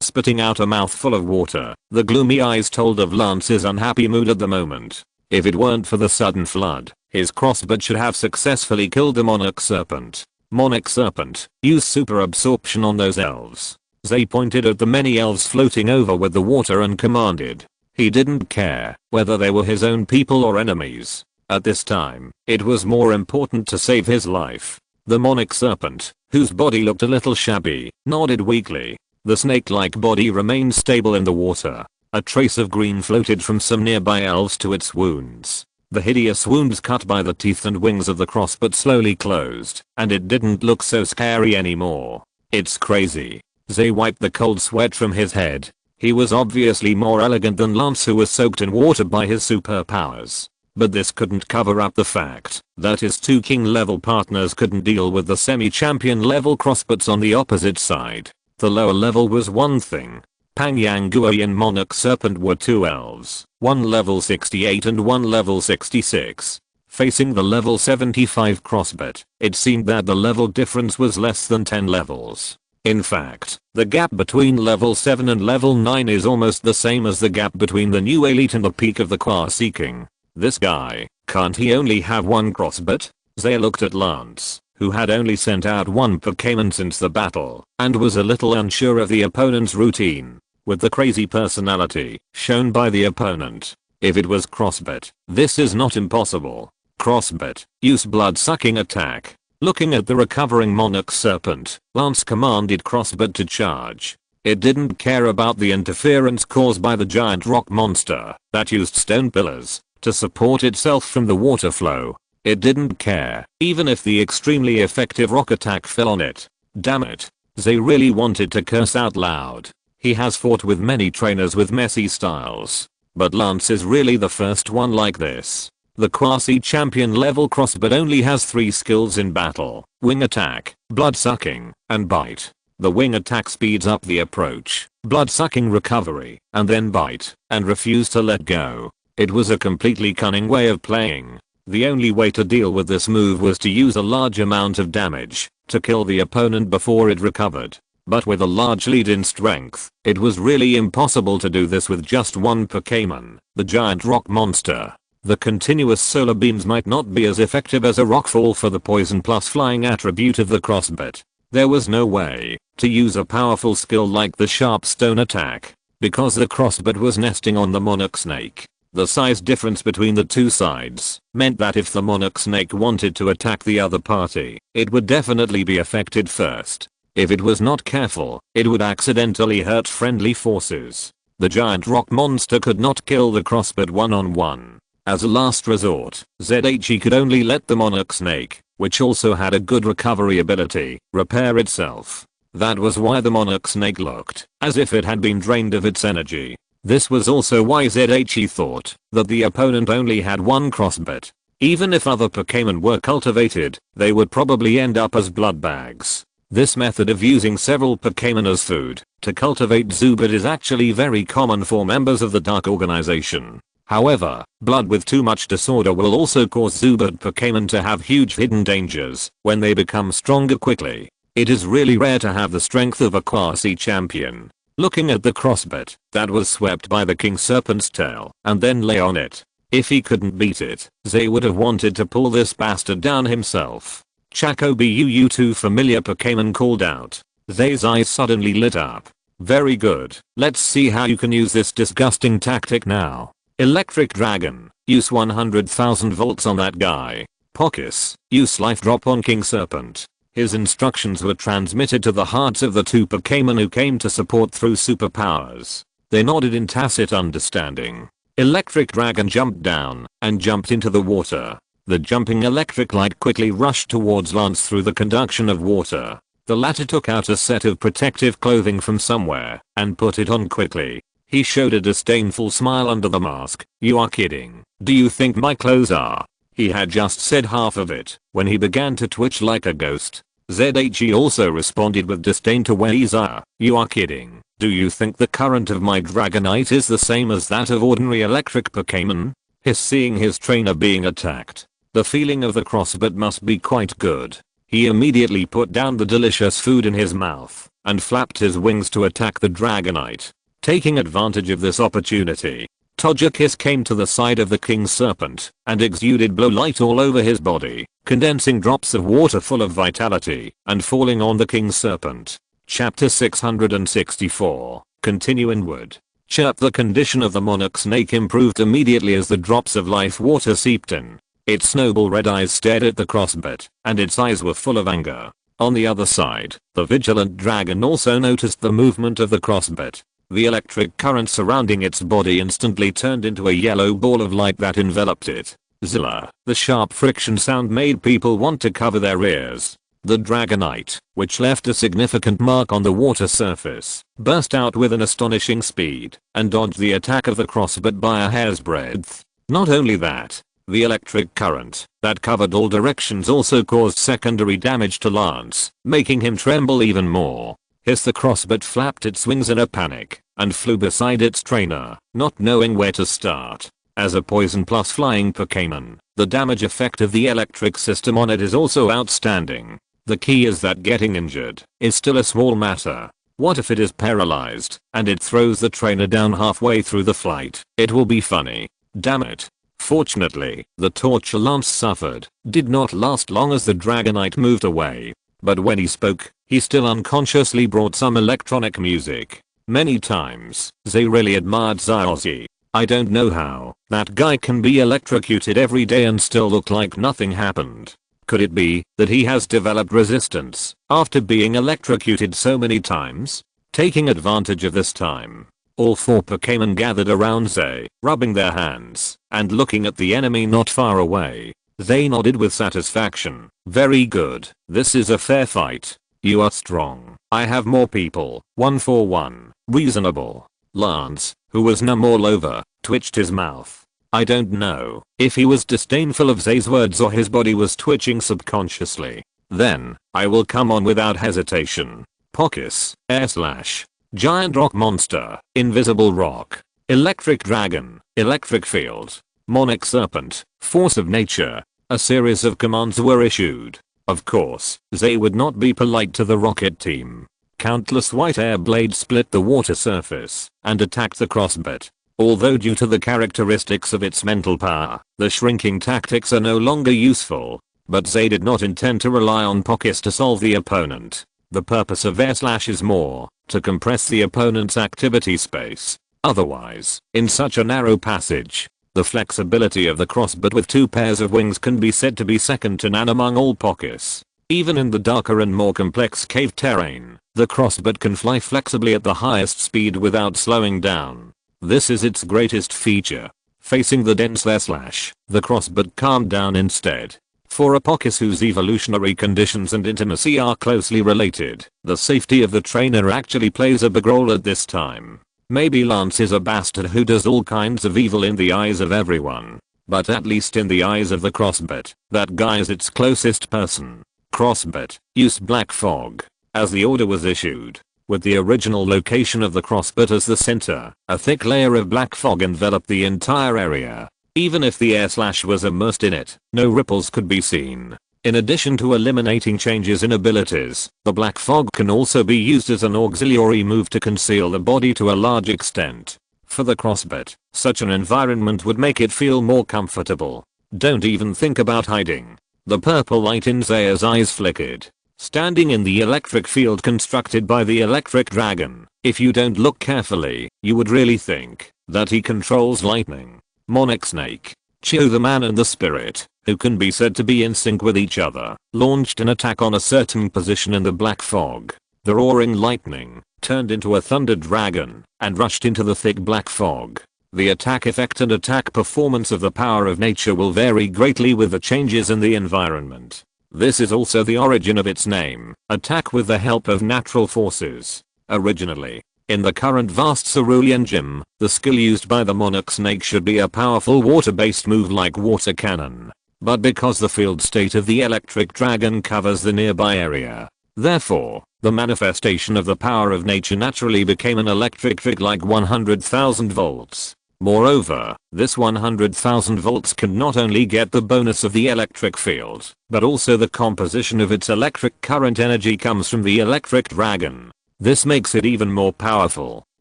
Spitting out a mouthful of water, the gloomy eyes told of Lance's unhappy mood at the moment. If it weren't for the sudden flood, his crossbow should have successfully killed the Monarch Serpent. Monarch Serpent, use super absorption on those elves. Zay pointed at the many elves floating over with the water and commanded. He didn't care whether they were his own people or enemies. At this time, it was more important to save his life. The Monarch Serpent, whose body looked a little shabby, nodded weakly. The snake-like body remained stable in the water. A trace of green floated from some nearby elves to its wounds. The hideous wounds cut by the teeth and wings of the crossbow slowly closed, and it didn't look so scary anymore. It's crazy. Zay wiped the cold sweat from his head. He was obviously more elegant than Lance, who was soaked in water by his superpowers. But this couldn't cover up the fact that his two king level partners couldn't deal with the semi-champion level crossbows on the opposite side. The lower level was one thing. Pang Yangui and Monarch Serpent were two elves, one level 68 and one level 66. Facing the level 75 crossbow, it seemed that the level difference was less than 10 levels. In fact, the gap between level 7 and level 9 is almost the same as the gap between the new elite and the peak of the Quasi King. This guy, can't he only have one crossbow? Zay looked at Lance, who had only sent out one Pokémon since the battle, and was a little unsure of the opponent's routine. With the crazy personality shown by the opponent, if it was crossbow, this is not impossible. Crossbow, use blood-sucking attack. Looking at the recovering Monarch Serpent, Lance commanded crossbow to charge. It didn't care about the interference caused by the giant rock monster that used stone pillars to support itself from the water flow. It didn't care, even if the extremely effective rock attack fell on it. Damn it. Zay really wanted to curse out loud. He has fought with many trainers with messy styles, but Lance is really the first one like this. The quasi-champion level crossbow only has 3 skills in battle: wing attack, blood sucking, and bite. The wing attack speeds up the approach, blood sucking recovery, and then bite, and refuse to let go. It was a completely cunning way of playing. The only way to deal with this move was to use a large amount of damage to kill the opponent before it recovered. But with a large lead in strength, it was really impossible to do this with just one Pokémon, the giant rock monster. The continuous solar beams might not be as effective as a rockfall for the poison plus flying attribute of the crossbow. There was no way to use a powerful skill like the sharp stone attack, because the crossbow was nesting on the Monarch Snake. The size difference between the two sides meant that if the Monarch Snake wanted to attack the other party, it would definitely be affected first. If it was not careful, it would accidentally hurt friendly forces. The giant rock monster could not kill the crossbit one-on-one. As a last resort, ZHE could only let the monarch snake, which also had a good recovery ability, repair itself. That was why the monarch snake looked as if it had been drained of its energy. This was also why ZHE thought that the opponent only had one crossbit. Even if other Pokémon were cultivated, they would probably end up as blood bags. This method of using several Pokémon as food to cultivate Zubat is actually very common for members of the Dark Organization. However, blood with too much disorder will also cause Zubat Pokémon to have huge hidden dangers when they become stronger quickly. It is really rare to have the strength of a quasi champion. Looking at the crossbit that was swept by the King Serpent's tail and then lay on it. If he couldn't beat it, Zay would have wanted to pull this bastard down himself. Chaco BUU 2 familiar Pokémon called out. Zay's eyes suddenly lit up. Very good. Let's see how you can use this disgusting tactic now. Electric Dragon. Use 100,000 volts on that guy. Pockets. Use Life Drop on King Serpent. His instructions were transmitted to the hearts of the two Pokémon who came to support through superpowers. They nodded in tacit understanding. Electric Dragon jumped down and jumped into the water. The jumping electric light quickly rushed towards Lance through the conduction of water. The latter took out a set of protective clothing from somewhere and put it on quickly. He showed a disdainful smile under the mask. You are kidding. Do you think my clothes are? He had just said half of it when he began to twitch like a ghost. ZHE also responded with disdain to Weiza. You are kidding. Do you think the current of my Dragonite is the same as that of ordinary electric Pokémon? Seeing his trainer being attacked. The feeling of the crossbit must be quite good. He immediately put down the delicious food in his mouth and flapped his wings to attack the Dragonite. Taking advantage of this opportunity, Togekiss came to the side of the King Serpent and exuded blue light all over his body, condensing drops of water full of vitality and falling on the King Serpent. Chapter 664. Continue inward. Chirp. The condition of the monarch snake improved immediately as the drops of life water seeped in. Its snowball red eyes stared at the crossbit, and its eyes were full of anger. On the other side, the vigilant dragon also noticed the movement of the crossbit. The electric current surrounding its body instantly turned into a yellow ball of light that enveloped it. Zilla. The sharp friction sound made people want to cover their ears. The Dragonite, which left a significant mark on the water surface, burst out with an astonishing speed and dodged the attack of the crossbit by a hair's breadth. Not only that, the electric current that covered all directions also caused secondary damage to Lance, making him tremble even more. The crossbit flapped its wings in a panic and flew beside its trainer, not knowing where to start. As a poison plus flying Pokémon, the damage effect of the electric system on it is also outstanding. The key is that getting injured is still a small matter. What if it is paralyzed and it throws the trainer down halfway through the flight? It will be funny. Damn it. Fortunately, the torture Lance suffered did not last long as the Dragonite moved away. But when he spoke, he still unconsciously brought some electronic music. Many times, Zay really admired Zyozzy. I don't know how that guy can be electrocuted every day and still look like nothing happened. Could it be that he has developed resistance after being electrocuted so many times? Taking advantage of this time, all four Pokémon gathered around Zay, rubbing their hands and looking at the enemy not far away. They nodded with satisfaction. Very good. This is a fair fight. You are strong. I have more people. 1-for-1. Reasonable. Lance, who was numb all over, twitched his mouth. I don't know if he was disdainful of Zay's words or his body was twitching subconsciously. Then, I will come on without hesitation. Pockets, Air Slash. Giant Rock Monster, Invisible Rock. Electric Dragon, Electric Field. Monarch Serpent, Force of Nature. A series of commands were issued. Of course, Zay would not be polite to the rocket team. Countless white air blades split the water surface and attacked the crossbit. Although due to the characteristics of its mental power, the shrinking tactics are no longer useful. But Zay did not intend to rely on Pockets to solve the opponent. The purpose of Air Slash is more to compress the opponent's activity space. Otherwise, in such a narrow passage, the flexibility of the crossbit with two pairs of wings can be said to be second to none among all Pockets. Even in the darker and more complex cave terrain, the crossbit can fly flexibly at the highest speed without slowing down. This is its greatest feature. Facing the dense slash, the crossbit calmed down instead. For a Pokémon whose evolutionary conditions and intimacy are closely related, the safety of the trainer actually plays a big role at this time. Maybe Lance is a bastard who does all kinds of evil in the eyes of everyone. But at least in the eyes of the crossbit, that guy is its closest person. Crossbit used black fog as the order was issued. With the original location of the crossbit as the center, a thick layer of black fog enveloped the entire area. Even if the air slash was immersed in it, no ripples could be seen. In addition to eliminating changes in abilities, the black fog can also be used as an auxiliary move to conceal the body to a large extent. For the crossbit, such an environment would make it feel more comfortable. Don't even think about hiding. The purple light in Zaya's eyes flickered. Standing in the electric field constructed by the electric dragon, if you don't look carefully, you would really think that he controls lightning. Monarch Snake, Chio the man and the spirit, who can be said to be in sync with each other, launched an attack on a certain position in the black fog. The roaring lightning turned into a thunder dragon and rushed into the thick black fog. The attack effect and attack performance of the power of nature will vary greatly with the changes in the environment. This is also the origin of its name, attack with the help of natural forces. Originally, in the current vast cerulean gym, the skill used by the Monarch Snake should be a powerful water-based move like water cannon. But because the field state of the electric dragon covers the nearby area, therefore, the manifestation of the power of nature naturally became an electric trig like 100,000 volts. Moreover, this 100,000 volts can not only get the bonus of the electric field, but also the composition of its electric current energy comes from the electric dragon. This makes it even more powerful.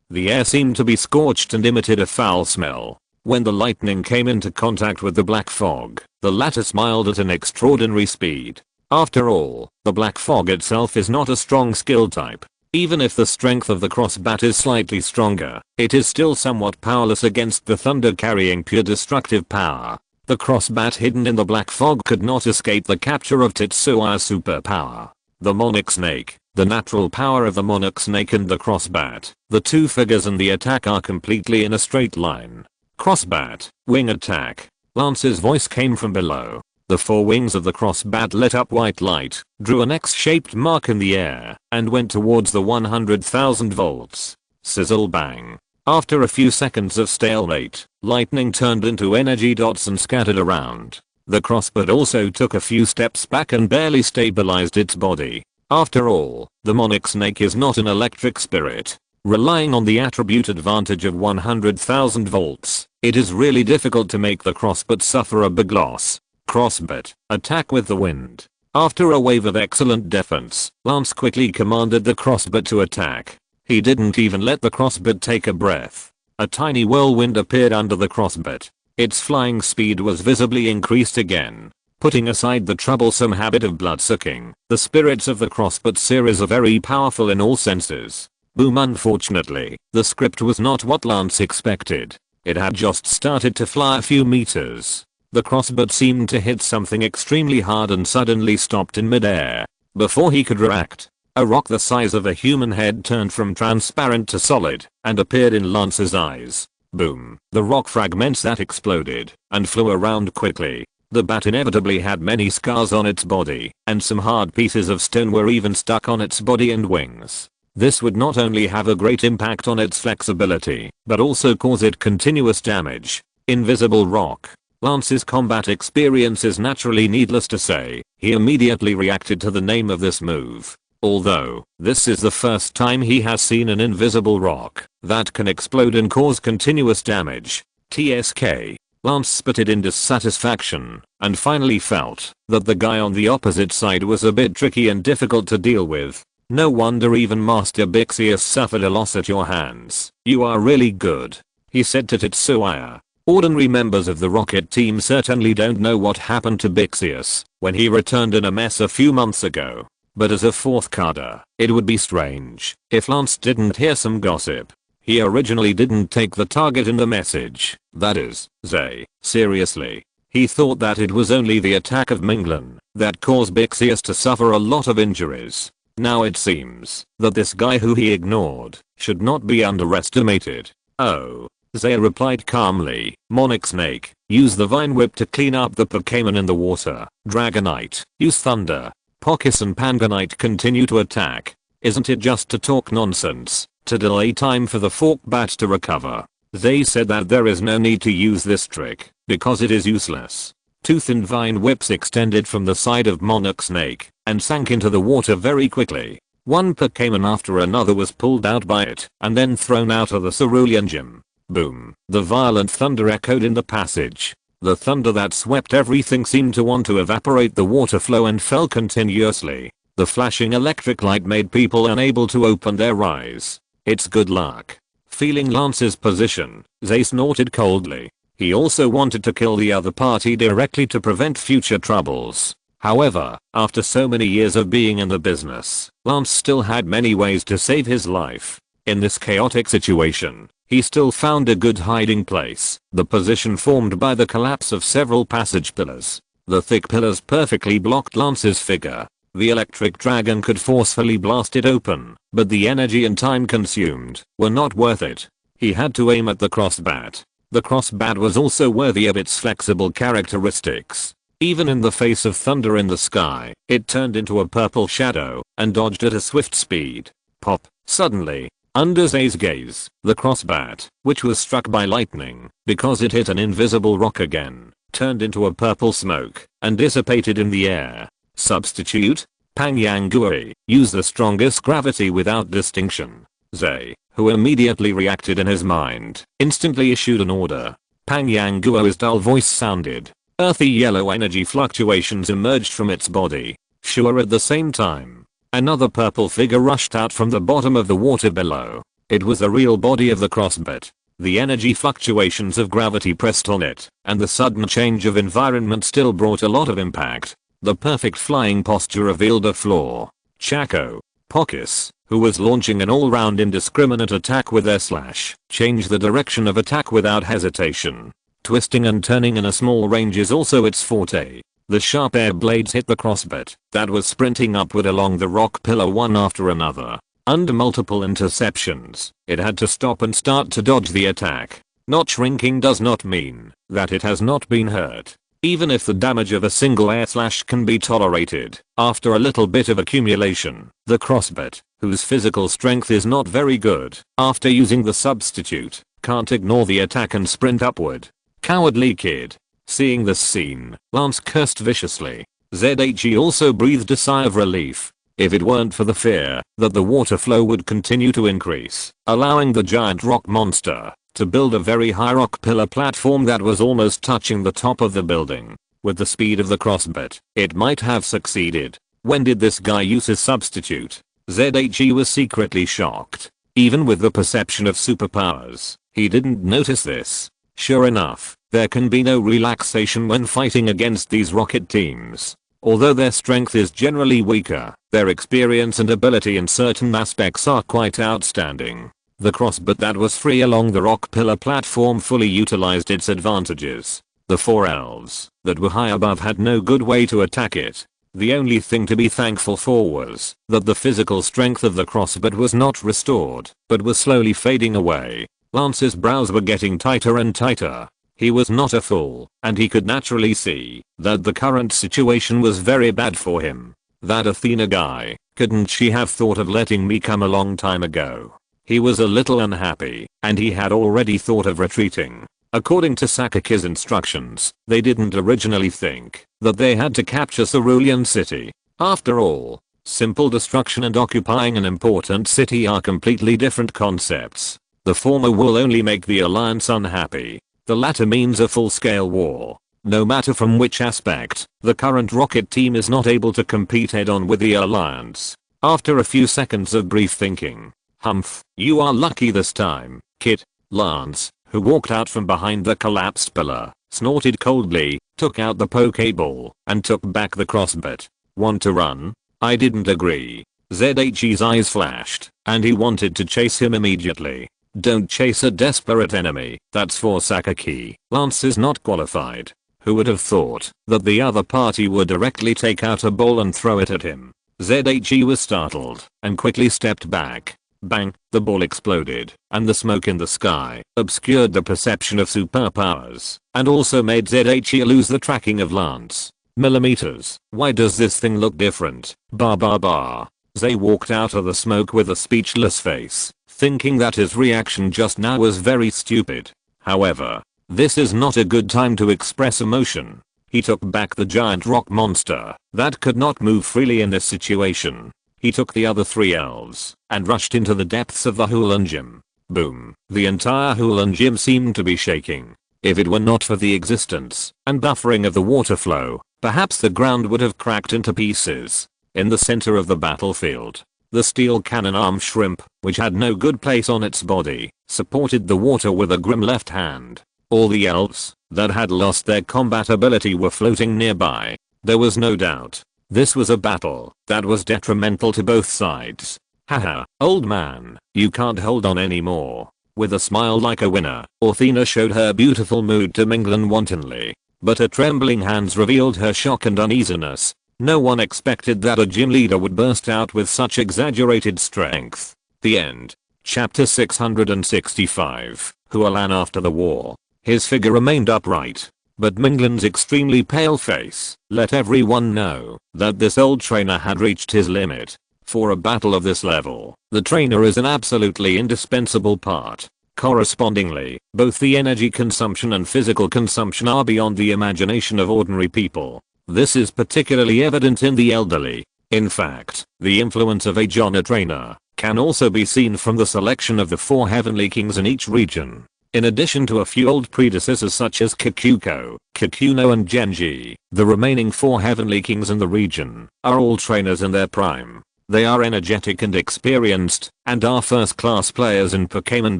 The air seemed to be scorched and emitted a foul smell. When the lightning came into contact with the black fog, the latter smiled at an extraordinary speed. After all, the black fog itself is not a strong skill type. Even if the strength of the crossbat is slightly stronger, it is still somewhat powerless against the thunder carrying pure destructive power. The crossbat hidden in the black fog could not escape the capture of Tetsua's superpower. The Monarch Snake, the natural power of the Monarch Snake and the crossbat, the two figures and the attack are completely in a straight line. Crossbat, wing attack. Lance's voice came from below. The four wings of the crossbat lit up white light, drew an X-shaped mark in the air, and went towards the 100,000 volts. Sizzle bang. After a few seconds of stalemate, lightning turned into energy dots and scattered around. The crossbat also took a few steps back and barely stabilized its body. After all, the Monarch Snake is not an electric spirit. Relying on the attribute advantage of 100,000 volts, it is really difficult to make the crossbat suffer a big loss. Crossbit, attack with the wind. After a wave of excellent defense, Lance quickly commanded the crossbit to attack. He didn't even let the crossbit take a breath. A tiny whirlwind appeared under the crossbit. Its flying speed was visibly increased again. Putting aside the troublesome habit of blood-sucking, the spirits of the crossbit series are very powerful in all senses. Boom. Unfortunately, the script was not what Lance expected. It had just started to fly a few meters. The crossbit seemed to hit something extremely hard and suddenly stopped in midair. Before he could react, a rock the size of a human head turned from transparent to solid and appeared in Lance's eyes. Boom. The rock fragments that exploded and flew around quickly. The bat inevitably had many scars on its body, and some hard pieces of stone were even stuck on its body and wings. This would not only have a great impact on its flexibility, but also cause it continuous damage. Invisible rock. Lance's combat experience is naturally needless to say. He immediately reacted to the name of this move. Although, this is the first time he has seen an invisible rock that can explode and cause continuous damage. TSK. Lance spitted in dissatisfaction, and finally felt that the guy on the opposite side was a bit tricky and difficult to deal with. No wonder even Master Bixius suffered a loss at your hands. You are really good, he said to Tetsuya. Ordinary members of the rocket team certainly don't know what happened to Bixius when he returned in a mess a few months ago. But as a fourth cadre, it would be strange if Lance didn't hear some gossip. He originally didn't take the target in the message, that is, Zay, seriously. He thought that it was only the attack of Minglan that caused Bixius to suffer a lot of injuries. Now it seems that this guy who he ignored should not be underestimated. Oh. Zaya replied calmly, Monarch Snake, use the Vine Whip to clean up the Pokémon in the water. Dragonite, use Thunder. Pockis and Panganite continue to attack. Isn't it just to talk nonsense, to delay time for the Fork Bat to recover? They said that there is no need to use this trick, because it is useless. Two thin Vine Whips extended from the side of Monarch Snake, and sank into the water very quickly. One Pokémon after another was pulled out by it, and then thrown out of the Cerulean Gym. Boom. The violent thunder echoed in the passage. The thunder that swept everything seemed to want to evaporate the water flow and fell continuously. The flashing electric light made people unable to open their eyes. It's good luck. Feeling Lance's position, Zay snorted coldly. He also wanted to kill the other party directly to prevent future troubles. However, after so many years of being in the business, Lance still had many ways to save his life. In this chaotic situation, he still found a good hiding place, the position formed by the collapse of several passage pillars. The thick pillars perfectly blocked Lance's figure. The electric dragon could forcefully blast it open, but the energy and time consumed were not worth it. He had to aim at the crossbat. The crossbat was also worthy of its flexible characteristics. Even in the face of thunder in the sky, it turned into a purple shadow and dodged at a swift speed. Pop. Suddenly, under Zay's gaze, the crossbat, which was struck by lightning because it hit an invisible rock again, turned into a purple smoke and dissipated in the air. Substitute? Pangyangui, use the strongest gravity without distinction. Zay, who immediately reacted in his mind, instantly issued an order. Pangyanguo's dull voice sounded. Earthy yellow energy fluctuations emerged from its body. Sure, at the same time, another purple figure rushed out from the bottom of the water below. It was the real body of the crossbat. The energy fluctuations of gravity pressed on it, and the sudden change of environment still brought a lot of impact. The perfect flying posture revealed a flaw. Chaco, Pockis, who was launching an all-round indiscriminate attack with their slash, changed the direction of attack without hesitation. Twisting and turning in a small range is also its forte. The sharp air blades hit the crossbat that was sprinting upward along the rock pillar one after another. Under multiple interceptions, it had to stop and start to dodge the attack. Not shrinking does not mean that it has not been hurt. Even if the damage of a single air slash can be tolerated, after a little bit of accumulation, the crossbat, whose physical strength is not very good, after using the substitute, can't ignore the attack and sprint upward. Cowardly kid. Seeing this scene, Lance cursed viciously. ZHE also breathed a sigh of relief. If it weren't for the fear that the water flow would continue to increase, allowing the giant rock monster to build a very high rock pillar platform that was almost touching the top of the building. With the speed of the crossbat, it might have succeeded. When did this guy use his substitute? ZHE was secretly shocked. Even with the perception of superpowers, he didn't notice this. Sure enough, there can be no relaxation when fighting against these rocket teams. Although their strength is generally weaker, their experience and ability in certain aspects are quite outstanding. The crossbat that was free along the rock pillar platform fully utilized its advantages. The four elves that were high above had no good way to attack it. The only thing to be thankful for was that the physical strength of the crossbat was not restored, but was slowly fading away. Lance's brows were getting tighter and tighter. He was not a fool, and he could naturally see that the current situation was very bad for him. That Athena guy, couldn't she have thought of letting me come a long time ago? He was a little unhappy, and he had already thought of retreating. According to Sakaki's instructions, they didn't originally think that they had to capture Cerulean City. After all, simple destruction and occupying an important city are completely different concepts. The former will only make the Alliance unhappy. The latter means a full-scale war. No matter from which aspect, the current rocket team is not able to compete head-on with the Alliance. After a few seconds of brief thinking, "Humph, you are lucky this time, kid." Lance, who walked out from behind the collapsed pillar, snorted coldly, took out the Pokeball, and took back the crossbat. "Want to run?" I didn't agree. ZHE's eyes flashed, and he wanted to chase him immediately. Don't chase a desperate enemy, that's for Sakaki. Lance is not qualified. Who would have thought that the other party would directly take out a ball and throw it at him? ZHE was startled and quickly stepped back. Bang, the ball exploded, and the smoke in the sky obscured the perception of superpowers, and also made ZHE lose the tracking of Lance. Millimeters. Why does this thing look different? Bah bah bah. Zay walked out of the smoke with a speechless face, thinking that his reaction just now was very stupid. However, this is not a good time to express emotion. He took back the giant rock monster that could not move freely in this situation. He took the other 3 elves and rushed into the depths of the Hulan gym. Boom. The entire Hulan gym seemed to be shaking. If it were not for the existence and buffering of the water flow, perhaps the ground would have cracked into pieces. In the center of the battlefield, the steel cannon arm shrimp, which had no good place on its body, supported the water with a grim left hand. All the elves that had lost their combat ability were floating nearby. There was no doubt this was a battle that was detrimental to both sides. Haha, old man, you can't hold on anymore. With a smile like a winner, Orthena showed her beautiful mood to Minglan wantonly, but her trembling hands revealed her shock and uneasiness. No one expected that a gym leader would burst out with such exaggerated strength. The end. Chapter 665. Hualan after the war. His figure remained upright, but Minglan's extremely pale face let everyone know that this old trainer had reached his limit. For a battle of this level, the trainer is an absolutely indispensable part. Correspondingly, both the energy consumption and physical consumption are beyond the imagination of ordinary people. This is particularly evident in the elderly. In fact, the influence of age on a trainer can also be seen from the selection of the 4 heavenly kings in each region. In addition to a few old predecessors such as Kikuko, Kikuno and Genji, the remaining 4 heavenly kings in the region are all trainers in their prime. They are energetic and experienced, and are first-class players in Pokémon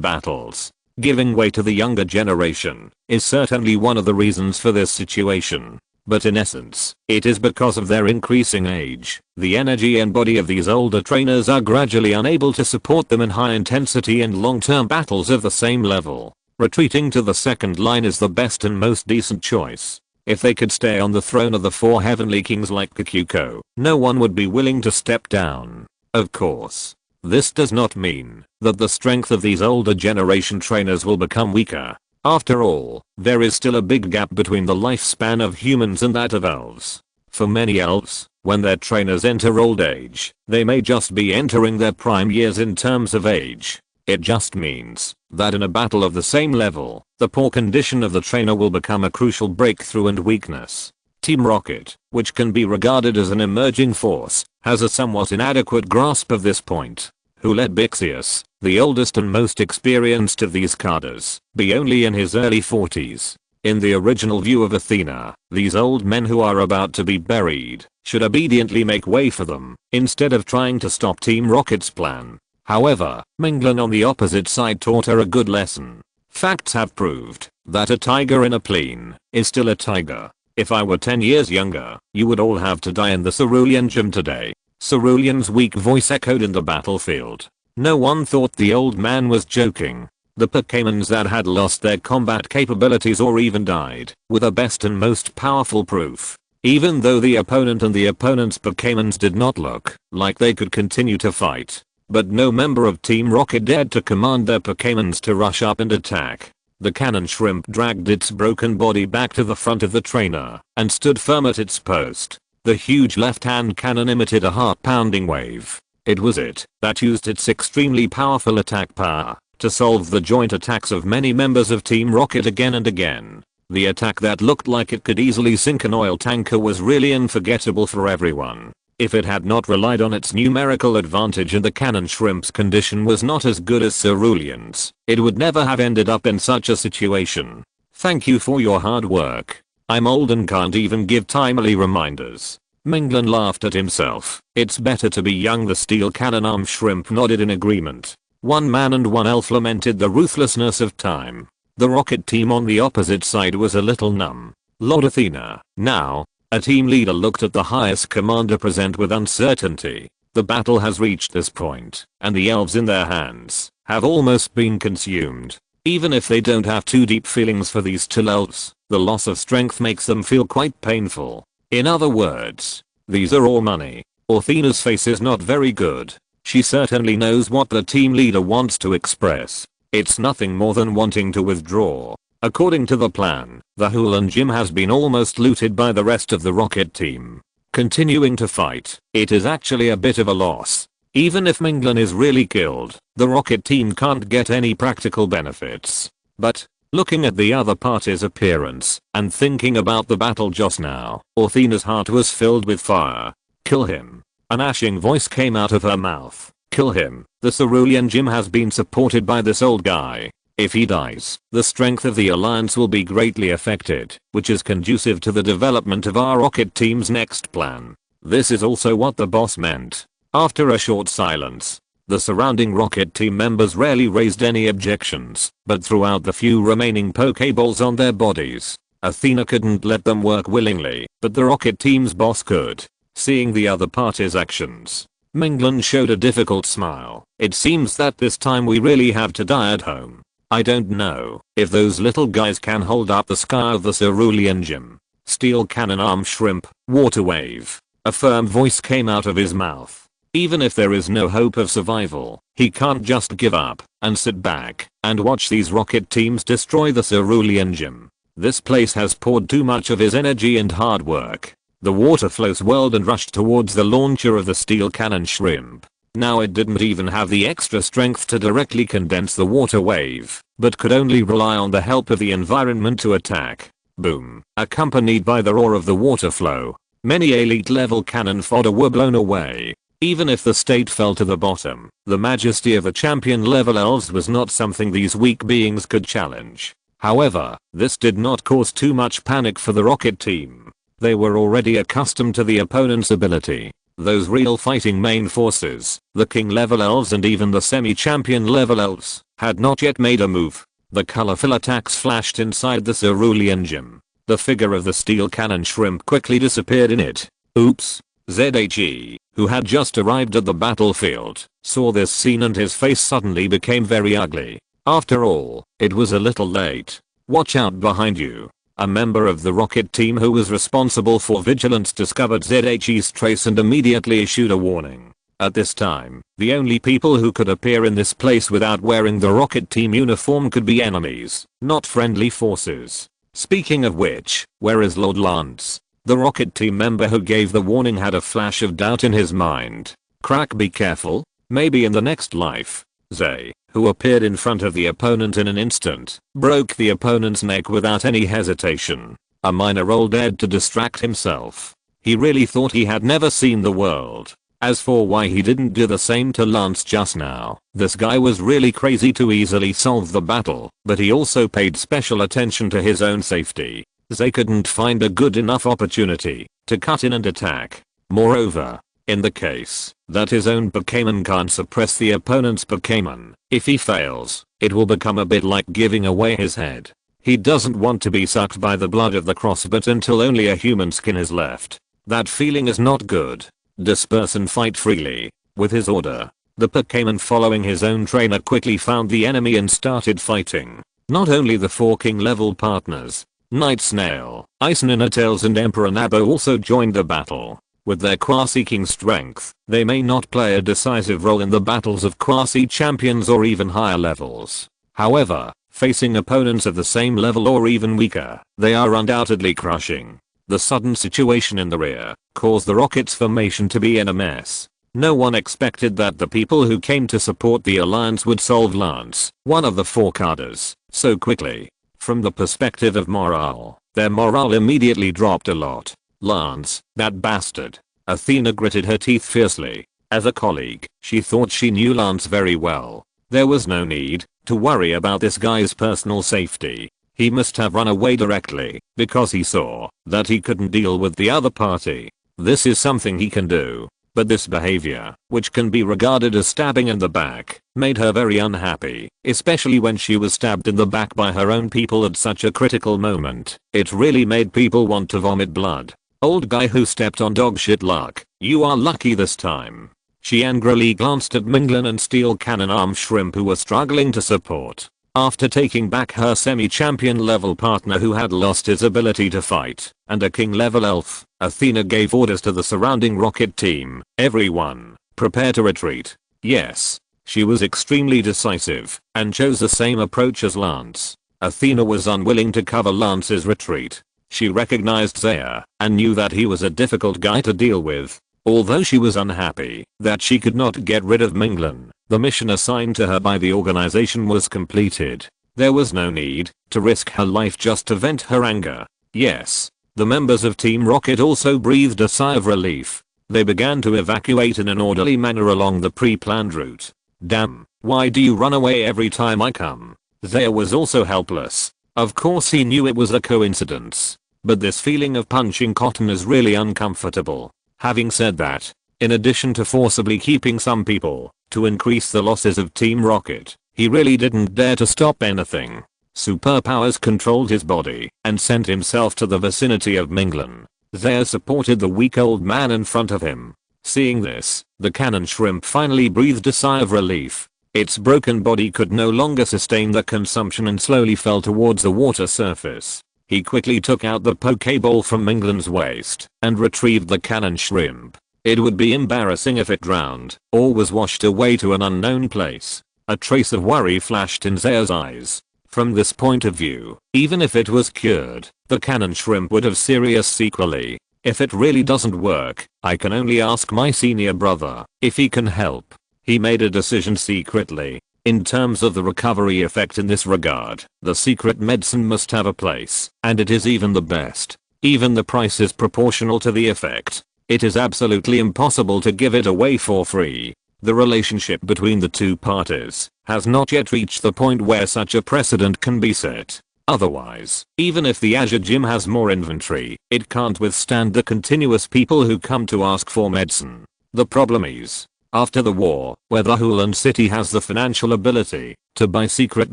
battles. Giving way to the younger generation is certainly one of the reasons for this situation. But in essence, it is because of their increasing age. The energy and body of these older trainers are gradually unable to support them in high intensity and long-term battles of the same level. Retreating to the second line is the best and most decent choice. If they could stay on the throne of the 4 heavenly kings like Kikuko, no one would be willing to step down. Of course, this does not mean that the strength of these older generation trainers will become weaker. After all, there is still a big gap between the lifespan of humans and that of elves. For many elves, when their trainers enter old age, they may just be entering their prime years in terms of age. It just means that in a battle of the same level, the poor condition of the trainer will become a crucial breakthrough and weakness. Team Rocket, which can be regarded as an emerging force, has a somewhat inadequate grasp of this point. Who let Bixius, the oldest and most experienced of these cadres, be only in his early 40s. In the original view of Athena, these old men who are about to be buried should obediently make way for them, instead of trying to stop Team Rocket's plan. However, Minglan on the opposite side taught her a good lesson. Facts have proved that a tiger in a plane is still a tiger. If I were 10 years younger, you would all have to die in the Cerulean gym today. Cerulean's weak voice echoed in the battlefield. No one thought the old man was joking. The Pokémons that had lost their combat capabilities or even died were the best and most powerful proof. Even though the opponent and the opponent's Pokémons did not look like they could continue to fight. But no member of Team Rocket dared to command their Pokémons to rush up and attack. The cannon shrimp dragged its broken body back to the front of the trainer and stood firm at its post. The huge left-hand cannon emitted a heart-pounding wave. It was it that used its extremely powerful attack power to solve the joint attacks of many members of Team Rocket again and again. The attack that looked like it could easily sink an oil tanker was really unforgettable for everyone. If it had not relied on its numerical advantage and the cannon shrimp's condition was not as good as Cerulean's, it would never have ended up in such a situation. Thank you for your hard work. I'm old and can't even give timely reminders. Minglan laughed at himself. It's better to be young. The steel cannon arm shrimp nodded in agreement. One man and one elf lamented the ruthlessness of time. The rocket team on the opposite side was a little numb. Lord Athena, now. A team leader looked at the highest commander present with uncertainty. The battle has reached this point, and the elves in their hands have almost been consumed. Even if they don't have too deep feelings for these two elves, the loss of strength makes them feel quite painful. In other words, these are all money. Athena's face is not very good. She certainly knows what the team leader wants to express. It's nothing more than wanting to withdraw. According to the plan, the Hoolan gym has been almost looted by the rest of the rocket team. Continuing to fight, it is actually a bit of a loss. Even if Minglan is really killed, the rocket team can't get any practical benefits. But, looking at the other party's appearance, and thinking about the battle just now, Athena's heart was filled with fire. Kill him. An ashing voice came out of her mouth. Kill him. The Cerulean gym has been supported by this old guy. If he dies, the strength of the alliance will be greatly affected, which is conducive to the development of our rocket team's next plan. This is also what the boss meant. After a short silence, the surrounding rocket team members rarely raised any objections, but throughout the few remaining Pokeballs on their bodies, Athena couldn't let them work willingly, but the rocket team's boss could. Seeing the other party's actions, Minglan showed a difficult smile. It seems that this time we really have to die at home. I don't know if those little guys can hold up the sky of the Cerulean gym. Steel cannon arm shrimp, water wave. A firm voice came out of his mouth. Even if there is no hope of survival, he can't just give up and sit back and watch these rocket teams destroy the Cerulean gym. This place has poured too much of his energy and hard work. The water flow swirled and rushed towards the launcher of the steel cannon shrimp. Now it didn't even have the extra strength to directly condense the water wave, but could only rely on the help of the environment to attack. Boom. Accompanied by the roar of the water flow, many elite level cannon fodder were blown away. Even if the state fell to the bottom, the majesty of the champion level elves was not something these weak beings could challenge. However, this did not cause too much panic for the rocket team. They were already accustomed to the opponent's ability. Those real fighting main forces, the king level elves and even the semi-champion level elves, had not yet made a move. The colorful attacks flashed inside the Cerulean gym. The figure of the steel cannon shrimp quickly disappeared in it. Oops. ZHE, who had just arrived at the battlefield, saw this scene and his face suddenly became very ugly. After all, it was a little late. Watch out behind you. A member of the rocket team who was responsible for vigilance discovered ZHE's trace and immediately issued a warning. At this time, the only people who could appear in this place without wearing the rocket team uniform could be enemies, not friendly forces. Speaking of which, where is Lord Lance? The rocket team member who gave the warning had a flash of doubt in his mind. Crack, be careful, maybe in the next life. Zay, who appeared in front of the opponent in an instant, broke the opponent's neck without any hesitation. A miner rolled dead to distract himself. He really thought he had never seen the world. As for why he didn't do the same to Lance just now, this guy was really crazy to easily solve the battle, but he also paid special attention to his own safety. Zay couldn't find a good enough opportunity to cut in and attack. Moreover, in the case that his own Pokémon can't suppress the opponent's Pokémon, if he fails, it will become a bit like giving away his head. He doesn't want to be sucked by the blood of the crossbit until only a human skin is left. That feeling is not good. Disperse and fight freely. With his order, the Pokémon following his own trainer quickly found the enemy and started fighting. Not only the 4 king level partners, Night Snail, Ice Ninetales and Emperor Nabo also joined the battle. With their quasi-king strength, they may not play a decisive role in the battles of quasi-champions or even higher levels. However, facing opponents of the same level or even weaker, they are undoubtedly crushing. The sudden situation in the rear caused the rocket's formation to be in a mess. No one expected that the people who came to support the alliance would solve Lance, one of the 4 cadres, so quickly. From the perspective of morale, their morale immediately dropped a lot. Lance, that bastard. Athena gritted her teeth fiercely. As a colleague, she thought she knew Lance very well. There was no need to worry about this guy's personal safety. He must have run away directly because he saw that he couldn't deal with the other party. This is something he can do. But this behavior, which can be regarded as stabbing in the back, made her very unhappy, especially when she was stabbed in the back by her own people at such a critical moment. It really made people want to vomit blood. Old guy who stepped on dogshit luck, you are lucky this time. She angrily glanced at Minglan and Steel Cannon Arm Shrimp who were struggling to support. After taking back her semi-champion level partner who had lost his ability to fight, and a king level elf, Athena gave orders to the surrounding rocket team. Everyone, prepare to retreat. Yes. She was extremely decisive, and chose the same approach as Lance. Athena was unwilling to cover Lance's retreat. She recognized Zaya, and knew that he was a difficult guy to deal with. Although she was unhappy that she could not get rid of Minglin, the mission assigned to her by the organization was completed. There was no need to risk her life just to vent her anger. Yes. The members of Team Rocket also breathed a sigh of relief. They began to evacuate in an orderly manner along the pre-planned route. Damn, why do you run away every time I come? Zaya was also helpless. Of course he knew it was a coincidence. But this feeling of punching cotton is really uncomfortable. Having said that, in addition to forcibly keeping some people, to increase the losses of Team Rocket, he really didn't dare to stop anything. Superpowers controlled his body and sent himself to the vicinity of Minglin. Zaya supported the weak old man in front of him. Seeing this, the cannon shrimp finally breathed a sigh of relief. Its broken body could no longer sustain the consumption and slowly fell towards the water surface. He quickly took out the Pokeball from Minglin's waist and retrieved the cannon shrimp. It would be embarrassing if it drowned or was washed away to an unknown place. A trace of worry flashed in Zaya's eyes. From this point of view, even if it was cured, the cannon shrimp would have serious sequelae. If it really doesn't work, I can only ask my senior brother if he can help. He made a decision secretly. In terms of the recovery effect in this regard, the secret medicine must have a place, and it is even the best. Even the price is proportional to the effect. It is absolutely impossible to give it away for free. The relationship between the two parties has not yet reached the point where such a precedent can be set. Otherwise, even if the Azure Gym has more inventory, it can't withstand the continuous people who come to ask for medicine. The problem is, after the war, whether Hooland City has the financial ability to buy secret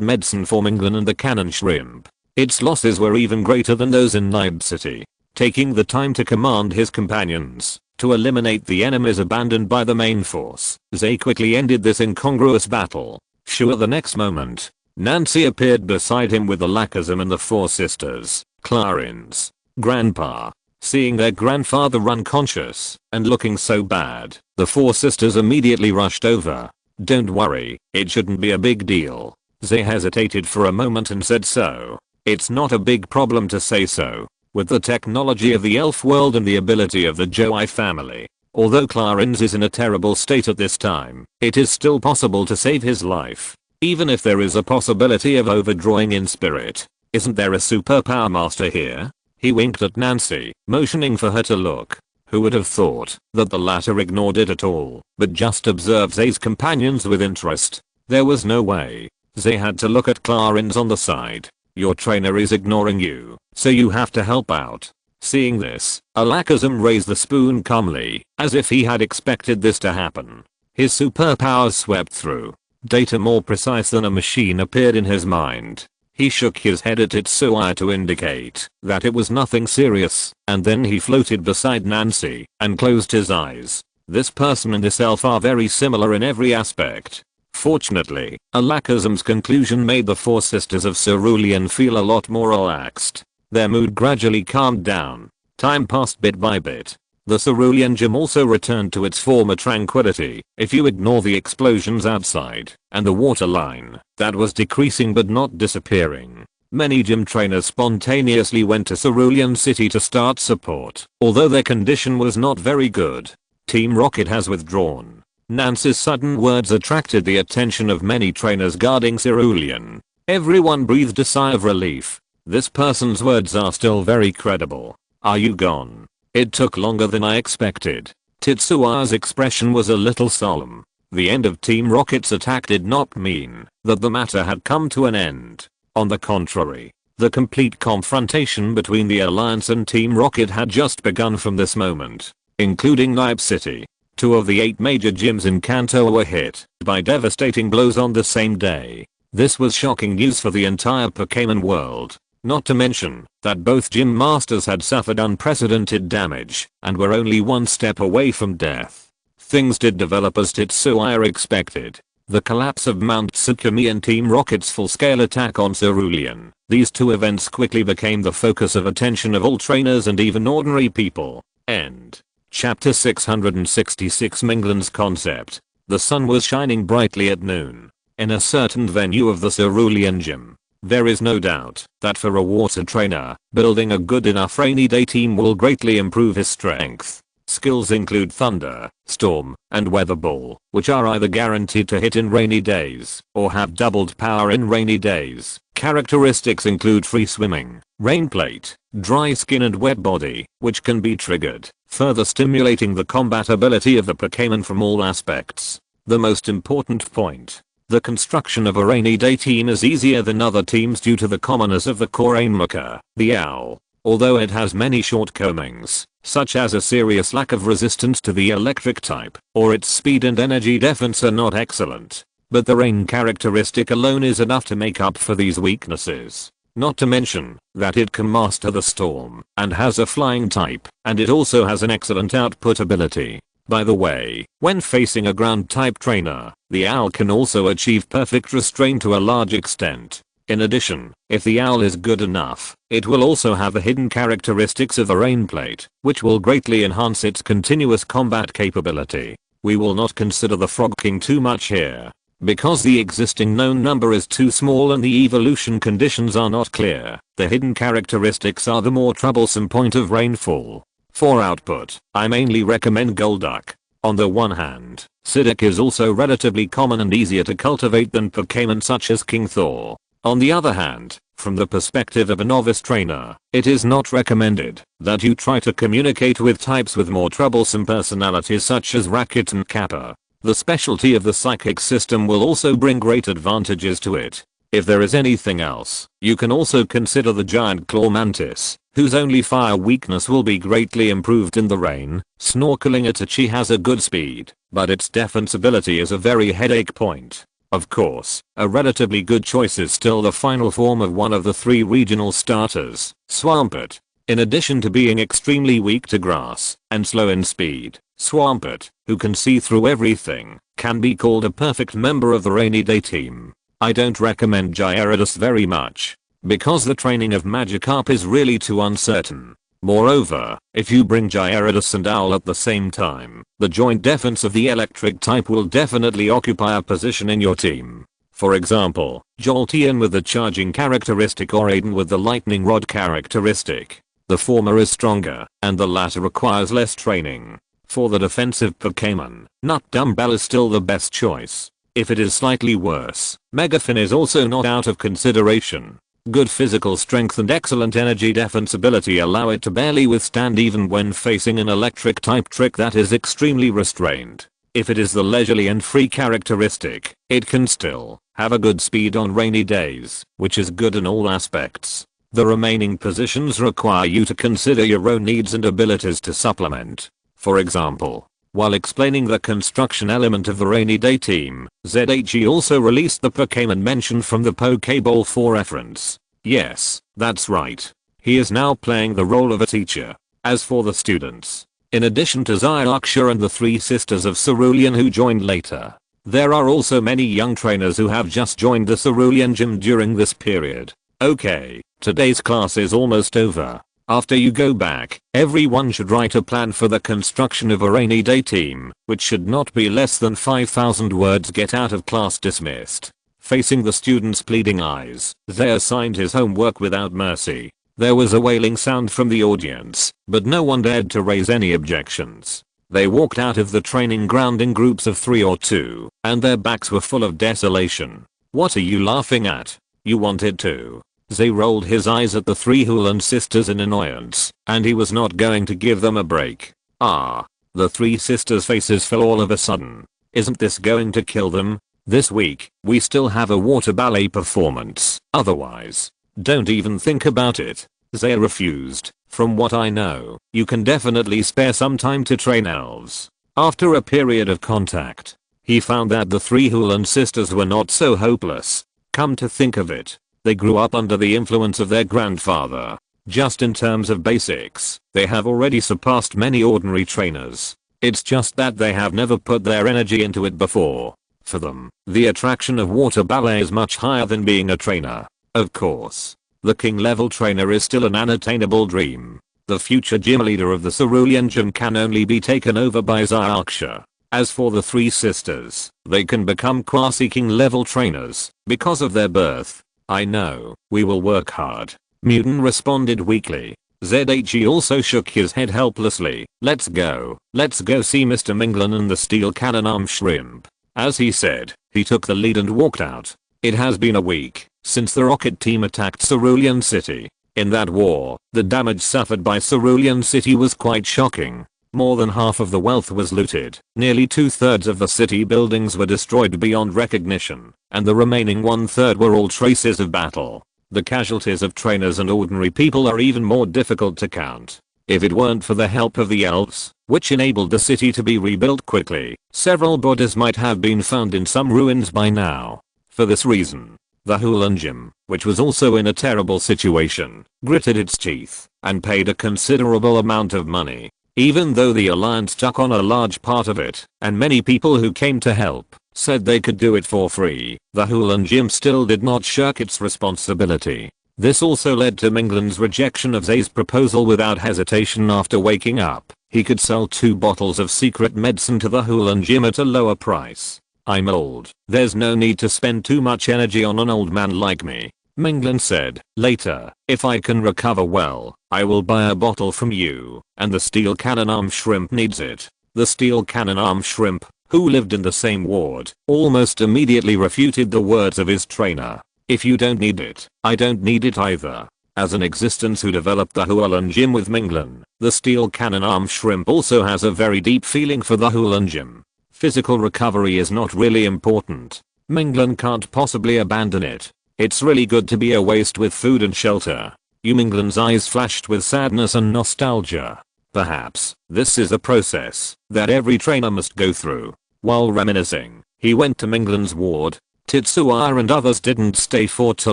medicine for Minglin and the cannon shrimp, its losses were even greater than those in Nibe City. Taking the time to command his companions to eliminate the enemies abandoned by the main force, Zay quickly ended this incongruous battle. Sure, the next moment, Nancy appeared beside him with the Lakazam and the four sisters, Clarin's grandpa. Seeing their grandfather unconscious and looking so bad, the four sisters immediately rushed over. Don't worry, it shouldn't be a big deal. Zay hesitated for a moment and said so. It's not a big problem to say so. With the technology of the elf world and the ability of the Joai family, although Clarence is in a terrible state at this time, it is still possible to save his life. Even if there is a possibility of overdrawing in spirit. Isn't there a superpower master here? He winked at Nancy, motioning for her to look. Who would have thought that the latter ignored it at all, but just observed Zay's companions with interest. There was no way. Zay had to look at Clarence on the side. Your trainer is ignoring you, so you have to help out. Seeing this, Alakazam raised the spoon calmly, as if he had expected this to happen. His superpowers swept through. Data more precise than a machine appeared in his mind. He shook his head at Tetsuya to indicate that it was nothing serious, and then he floated beside Nancy and closed his eyes. This person and this elf are very similar in every aspect. Fortunately, Alakazam's conclusion made the four sisters of Cerulean feel a lot more relaxed. Their mood gradually calmed down. Time passed bit by bit. The Cerulean Gym also returned to its former tranquility, if you ignore the explosions outside, and the water line, that was decreasing but not disappearing. Many gym trainers spontaneously went to Cerulean City to start support, although their condition was not very good. Team Rocket has withdrawn. Nancy's sudden words attracted the attention of many trainers guarding Cerulean. Everyone breathed a sigh of relief. This person's words are still very credible. Are you gone? It took longer than I expected. Tetsuya's expression was a little solemn. The end of Team Rocket's attack did not mean that the matter had come to an end. On the contrary, the complete confrontation between the Alliance and Team Rocket had just begun from this moment, including Nibe City. 2 of the 8 major gyms in Kanto were hit by devastating blows on the same day. This was shocking news for the entire Pokémon world. Not to mention that both gym masters had suffered unprecedented damage and were only one step away from death. Things did develop as Tetsuya expected. The collapse of Mount Tsukumi and Team Rocket's full-scale attack on Cerulean. These two events quickly became the focus of attention of all trainers and even ordinary people. End. Chapter 666 Minglan's concept. The sun was shining brightly at noon in a certain venue of the Cerulean gym. There is no doubt that for a water trainer, building a good enough rainy day team will greatly improve his strength. Skills include Thunder, Storm, and Weather Ball, which are either guaranteed to hit in rainy days or have doubled power in rainy days. Characteristics include free swimming, rain plate, dry skin and wet body, which can be triggered, further stimulating the combat ability of the Pokémon from all aspects. The most important point. The construction of a rainy day team is easier than other teams due to the commonness of the core Ainmaka, the owl. Although it has many shortcomings, such as a serious lack of resistance to the electric type, or its speed and energy defense are not excellent. But the rain characteristic alone is enough to make up for these weaknesses. Not to mention that it can master the storm and has a flying type, and it also has an excellent output ability. By the way, when facing a ground type trainer, the owl can also achieve perfect restraint to a large extent. In addition, if the owl is good enough, it will also have the hidden characteristics of a rain plate, which will greatly enhance its continuous combat capability. We will not consider the Frog King too much here, because the existing known number is too small and the evolution conditions are not clear. The hidden characteristics are the more troublesome point of rainfall. For output, I mainly recommend Golduck. On the one hand, Psyduck is also relatively common and easier to cultivate than Pokémon such as King Thor. On the other hand, from the perspective of a novice trainer, it is not recommended that you try to communicate with types with more troublesome personalities such as Racket and Kappa. The specialty of the psychic system will also bring great advantages to it. If there is anything else, you can also consider the giant claw mantis, whose only fire weakness will be greatly improved in the rain. Snorkeling Itachi has a good speed, but its defense ability is a very headache point. Of course, a relatively good choice is still the final form of one of the three regional starters, Swampert. In addition to being extremely weak to grass and slow in speed, Swampert, who can see through everything, can be called a perfect member of the rainy day team. I don't recommend Gyarados very much, because the training of Magikarp is really too uncertain. Moreover, if you bring Gyarados and Owl at the same time, the joint defense of the electric type will definitely occupy a position in your team. For example, Jolteon with the charging characteristic or Aiden with the lightning rod characteristic. The former is stronger, and the latter requires less training. For the defensive Pokémon, Nut Dumbbell is still the best choice. If it is slightly worse, Megafin is also not out of consideration. Good physical strength and excellent energy defense ability allow it to barely withstand even when facing an electric type trick that is extremely restrained. If it is the leisurely and free characteristic, it can still have a good speed on rainy days, which is good in all aspects. The remaining positions require you to consider your own needs and abilities to supplement. For example, while explaining the construction element of the rainy day team, ZHE also released the Pokémon mentioned from the Pokéball for reference. Yes, that's right. He is now playing the role of a teacher. As for the students, in addition to Zyuxia and the three sisters of Cerulean who joined later, there are also many young trainers who have just joined the Cerulean gym during this period. Okay, today's class is almost over. After you go back, everyone should write a plan for the construction of a rainy day team, which should not be less than 5,000 words. Get out of class dismissed. Facing the students' pleading eyes, they assigned his homework without mercy. There was a wailing sound from the audience, but no one dared to raise any objections. They walked out of the training ground in groups of 3 or 2, and their backs were full of desolation. What are you laughing at? You wanted to. Zay rolled his eyes at the three Hulan sisters in annoyance, and he was not going to give them a break. Ah. The three sisters' faces fell all of a sudden. Isn't this going to kill them? This week, we still have a water ballet performance. Otherwise, don't even think about it. Zay refused. From what I know, you can definitely spare some time to train elves. After a period of contact, he found that the three Hulan sisters were not so hopeless. Come to think of it, they grew up under the influence of their grandfather. Just in terms of basics, they have already surpassed many ordinary trainers. It's just that they have never put their energy into it before. for them, the attraction of water ballet is much higher than being a trainer. Of course, the king level trainer is still an unattainable dream. The future gym leader of the Cerulean Gym can only be taken over by Xiaoxia. As for the three sisters, they can become quasi-king level trainers because of their birth. I know, we will work hard. Mutant responded weakly. ZHE also shook his head helplessly. Let's go see Mr. Minglin and the steel cannon arm shrimp. As he said, he took the lead and walked out. It has been a week since the rocket team attacked Cerulean City. In that war, the damage suffered by Cerulean City was quite shocking. More than half of the wealth was looted, nearly 2/3 of the city buildings were destroyed beyond recognition, and the remaining 1/3 were all traces of battle. The casualties of trainers and ordinary people are even more difficult to count. If it weren't for the help of the elves, which enabled the city to be rebuilt quickly, several bodies might have been found in some ruins by now. For this reason, the Hulan Gym, which was also in a terrible situation, gritted its teeth and paid a considerable amount of money. Even though the alliance took on a large part of it, and many people who came to help said they could do it for free, the Hulan Gym still did not shirk its responsibility. This also led to Minglin's rejection of Zay's proposal without hesitation. After waking up, he could sell 2 bottles of secret medicine to the Hulan Gym at a lower price. I'm old, there's no need to spend too much energy on an old man like me, Minglin said. Later, if I can recover well, I will buy a bottle from you, and the steel cannon arm shrimp needs it. The steel cannon arm shrimp, who lived in the same ward, almost immediately refuted the words of his trainer. If you don't need it, I don't need it either. As an existence who developed the Hulan Gym with Minglin, the steel cannon arm shrimp also has a very deep feeling for the Hulan Gym. Physical recovery is not really important. Minglin can't possibly abandon it. It's really good to be a waste with food and shelter. Minglin's eyes flashed with sadness and nostalgia. Perhaps this is a process that every trainer must go through. While reminiscing, he went to Minglin's ward. Tetsuya and others didn't stay for too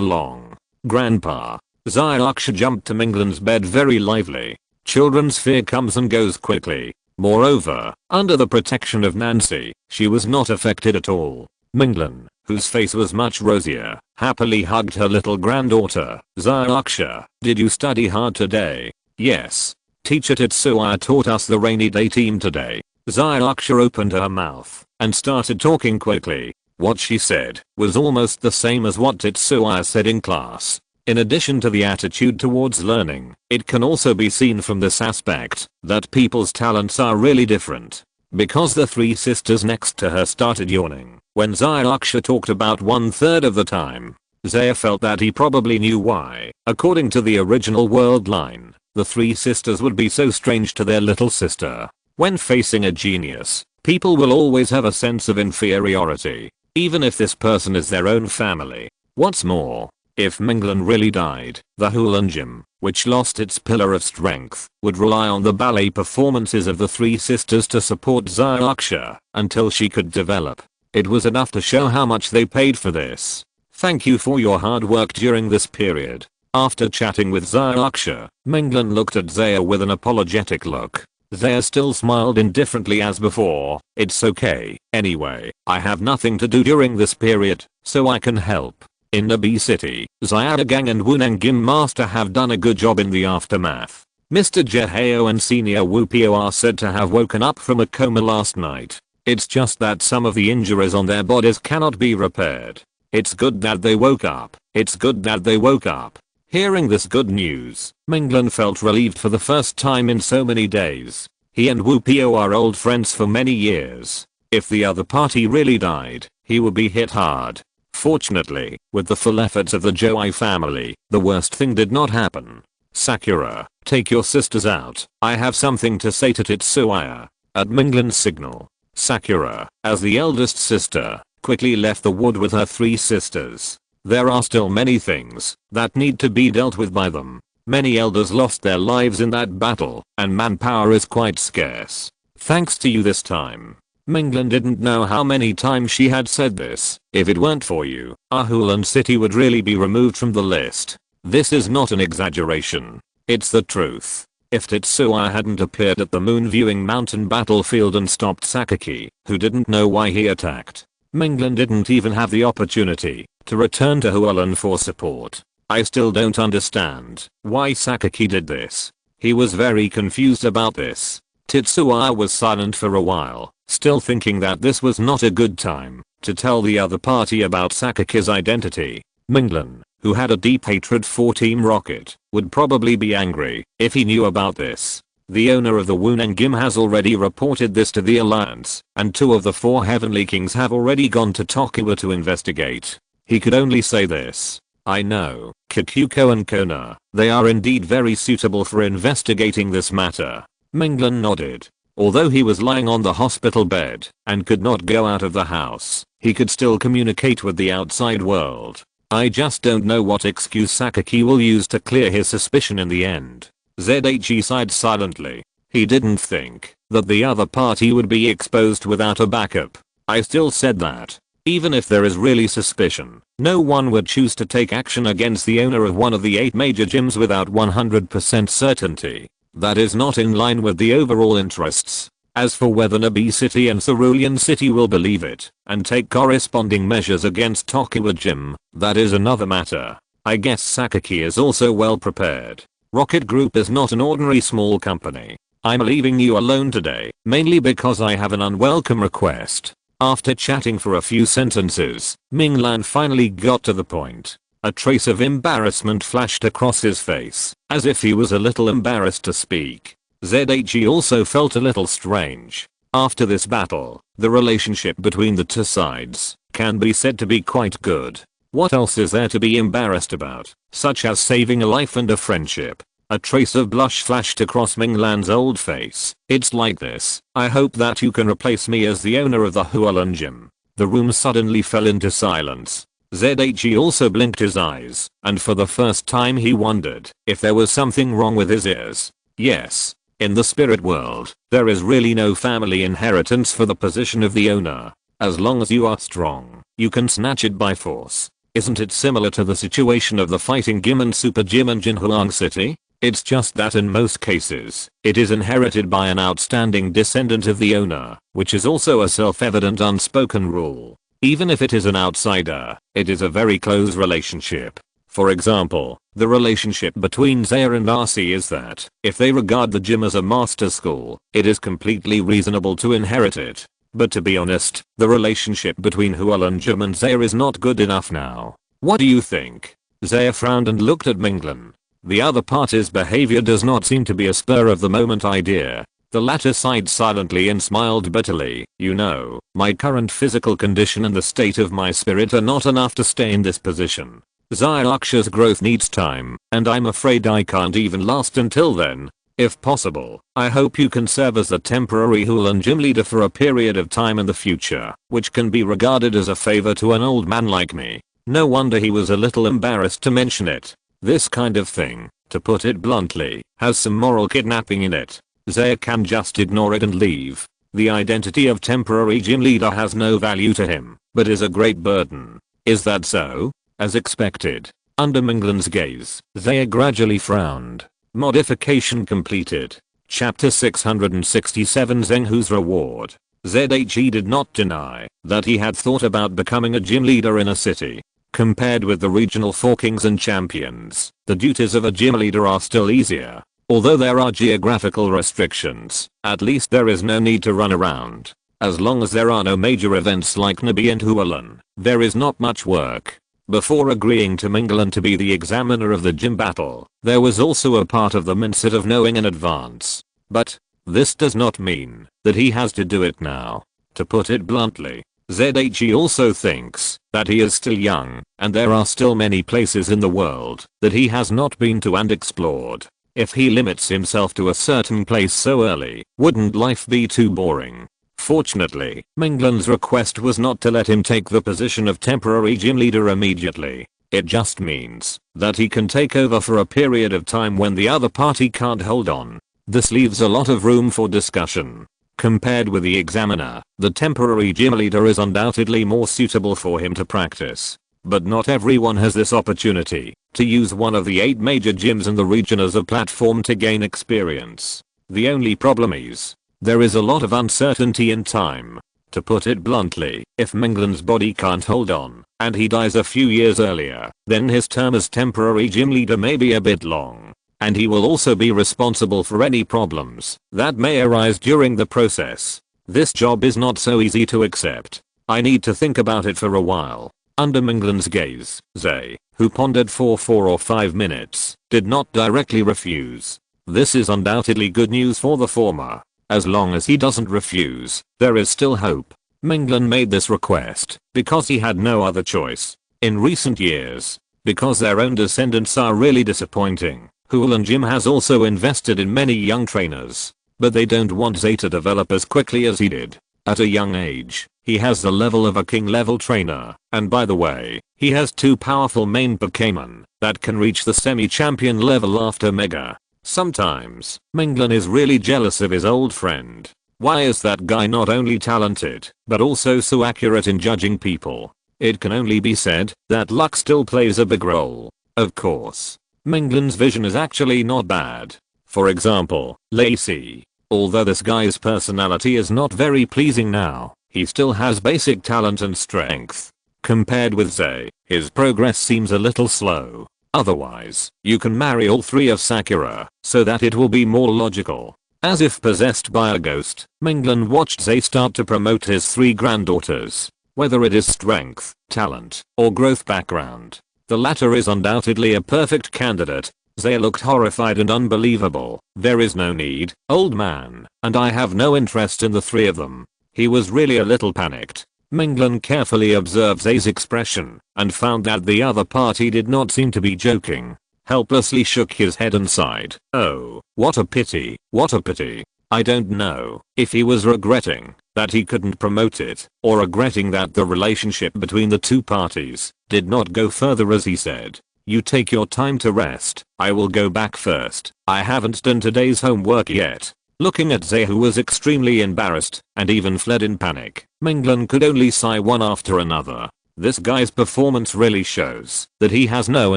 long. Grandpa. Xiaoxia jumped to Minglin's bed very lively. Children's fear comes and goes quickly. Moreover, under the protection of Nancy, she was not affected at all. Minglin, whose face was much rosier, happily hugged her little granddaughter. Xiaoxia, did you study hard today? Yes. Teacher Tetsuya taught us the rainy day team today. Xiaoxia opened her mouth and started talking quickly. What she said was almost the same as what Tetsuya said in class. In addition to the attitude towards learning, it can also be seen from this aspect that people's talents are really different. Because the 3 sisters next to her started yawning when Xiaoxia talked about 1/3 of the time, Zaya felt that he probably knew why. According to the original world line, the 3 sisters would be so strange to their little sister. When facing a genius, people will always have a sense of inferiority, even if this person is their own family. What's more, if Minglin really died, the Hulan Gym, which lost its pillar of strength, would rely on the ballet performances of the 3 sisters to support Xiaoxia until she could develop. It was enough to show how much they paid for this. Thank you for your hard work during this period. After chatting with Xiaoxia, Minglin looked at Zaya with an apologetic look. Zaya still smiled indifferently as before. It's okay. Anyway, I have nothing to do during this period, so I can help. In the B City, Xiaogang and Wunang Gym Master have done a good job in the aftermath. Mr. Jeheo and Senior Wupio are said to have woken up from a coma last night. It's just that some of the injuries on their bodies cannot be repaired. It's good that they woke up. It's good that they woke up. Hearing this good news, Minglin felt relieved for the first time in so many days. He and Wupio are old friends for many years. If the other party really died, he would be hit hard. Fortunately, with the full efforts of the Joai family, the worst thing did not happen. Sakura, take your sisters out. I have something to say to Tetsuya. At Minglin's signal, Sakura, as the eldest sister, quickly left the wood with her 3 sisters. There are still many things that need to be dealt with by them. Many elders lost their lives in that battle, and manpower is quite scarce. Thanks to you this time. Minglin didn't know how many times she had said this. If it weren't for you, Hulan City would really be removed from the list. This is not an exaggeration. It's the truth. If Tetsuya hadn't appeared at the moon viewing mountain battlefield and stopped Sakaki, who didn't know why he attacked, Minglan didn't even have the opportunity to return to Hualan for support. I still don't understand why Sakaki did this. He was very confused about this. Tetsuya was silent for a while, still thinking that this was not a good time to tell the other party about Sakaki's identity. Minglan, who had a deep hatred for Team Rocket, would probably be angry if he knew about this. The owner of the Wuneng Gym has already reported this to the Alliance, and 2 of the 4 Heavenly Kings have already gone to Tokiwa to investigate. He could only say this. I know, Kikuko and Kona, they are indeed very suitable for investigating this matter. Minglan nodded. Although he was lying on the hospital bed and could not go out of the house, he could still communicate with the outside world. I just don't know what excuse Sakaki will use to clear his suspicion in the end. ZHE sighed silently. He didn't think that the other party would be exposed without a backup. I still said that, even if there is really suspicion, no one would choose to take action against the owner of one of the 8 major gyms without 100% certainty. That is not in line with the overall interests. As for whether Nabi City and Cerulean City will believe it and take corresponding measures against Tokiwa Gym, that is another matter. I guess Sakaki is also well prepared. Rocket Group is not an ordinary small company. I'm leaving you alone today, mainly because I have an unwelcome request. After chatting for a few sentences, Minglan finally got to the point. A trace of embarrassment flashed across his face, as if he was a little embarrassed to speak. ZHE also felt a little strange. After this battle, the relationship between the 2 sides can be said to be quite good. What else is there to be embarrassed about, such as saving a life and a friendship? A trace of blush flashed across Minglan's old face. It's like this. I hope that you can replace me as the owner of the Hualan Gym. The room suddenly fell into silence. ZHE also blinked his eyes, and for the first time he wondered if there was something wrong with his ears. Yes. In the spirit world, there is really no family inheritance for the position of the owner. As long as you are strong, you can snatch it by force. Isn't it similar to the situation of the Fighting Gym and Super Gym in Jinhuang City? It's just that in most cases, it is inherited by an outstanding descendant of the owner, which is also a self-evident unspoken rule. Even if it is an outsider, it is a very close relationship. For example, the relationship between Zaya and RC is that, if they regard the gym as a master school, it is completely reasonable to inherit it. But to be honest, the relationship between Hualan Gym and Zaya is not good enough now. What do you think? Zaya frowned and looked at Minglan. The other party's behavior does not seem to be a spur-of-the-moment idea. The latter sighed silently and smiled bitterly. You know, my current physical condition and the state of my spirit are not enough to stay in this position. Zaya-Aksha's growth needs time, and I'm afraid I can't even last until then. If possible, I hope you can serve as a temporary Hualan Gym leader for a period of time in the future, which can be regarded as a favor to an old man like me. No wonder he was a little embarrassed to mention it. This kind of thing, to put it bluntly, has some moral kidnapping in it. Zaya can just ignore it and leave. The identity of temporary gym leader has no value to him, but is a great burden. Is that so? As expected, under Minglan's gaze, Zaya gradually frowned. Modification completed. Chapter 667 Zhenghu's Reward. ZHE did not deny that he had thought about becoming a gym leader in a city. Compared with the regional 4 kings and champions, the duties of a gym leader are still easier. Although there are geographical restrictions, at least there is no need to run around. As long as there are no major events like Nabi and Hualan, there is not much work. Before agreeing to Minglan to be the examiner of the gym battle, there was also a part of the mindset of knowing in advance. But this does not mean that he has to do it now. To put it bluntly, ZHE also thinks that he is still young, and there are still many places in the world that he has not been to and explored. If he limits himself to a certain place so early, wouldn't life be too boring? Fortunately, Minglan's request was not to let him take the position of temporary gym leader immediately. It just means that he can take over for a period of time when the other party can't hold on. This leaves a lot of room for discussion. Compared with the examiner, the temporary gym leader is undoubtedly more suitable for him to practice. But not everyone has this opportunity to use one of the 8 major gyms in the region as a platform to gain experience. The only problem is, there is a lot of uncertainty in time. To put it bluntly, if Menglen's body can't hold on, and he dies a few years earlier, then his term as temporary gym leader may be a bit long. And he will also be responsible for any problems that may arise during the process. This job is not so easy to accept. I need to think about it for a while. Under Menglen's gaze, Zay, who pondered for 4 or 5 minutes, did not directly refuse. This is undoubtedly good news for the former. As long as he doesn't refuse, there is still hope. Menglen made this request because he had no other choice. In recent years, because their own descendants are really disappointing, Hulan Gym has also invested in many young trainers. But they don't want Zay to develop as quickly as he did. At a young age, he has the level of a king level trainer, and by the way, he has 2 powerful main Pokémon that can reach the semi-champion level after Mega. Sometimes, Menglen is really jealous of his old friend. Why is that guy not only talented, but also so accurate in judging people? It can only be said that luck still plays a big role. Of course, Menglen's vision is actually not bad. For example, Lacey. Although this guy's personality is not very pleasing now, he still has basic talent and strength. Compared with Zay, his progress seems a little slow. Otherwise, you can marry all 3 of Sakura, so that it will be more logical. As if possessed by a ghost, Menglen watched Zay start to promote his 3 granddaughters. Whether it is strength, talent, or growth background, the latter is undoubtedly a perfect candidate. Zay looked horrified and unbelievable. There is no need, old man, and I have no interest in the 3 of them. He was really a little panicked. Menglen carefully observed Zay's expression and found that the other party did not seem to be joking. Helplessly shook his head and sighed. Oh, what a pity, what a pity. I don't know if he was regretting that he couldn't promote it, or regretting that the relationship between the 2 parties did not go further as he said. You take your time to rest, I will go back first. I haven't done today's homework yet. Looking at Zay, who was extremely embarrassed and even fled in panic, Menglen could only sigh one after another. This guy's performance really shows that he has no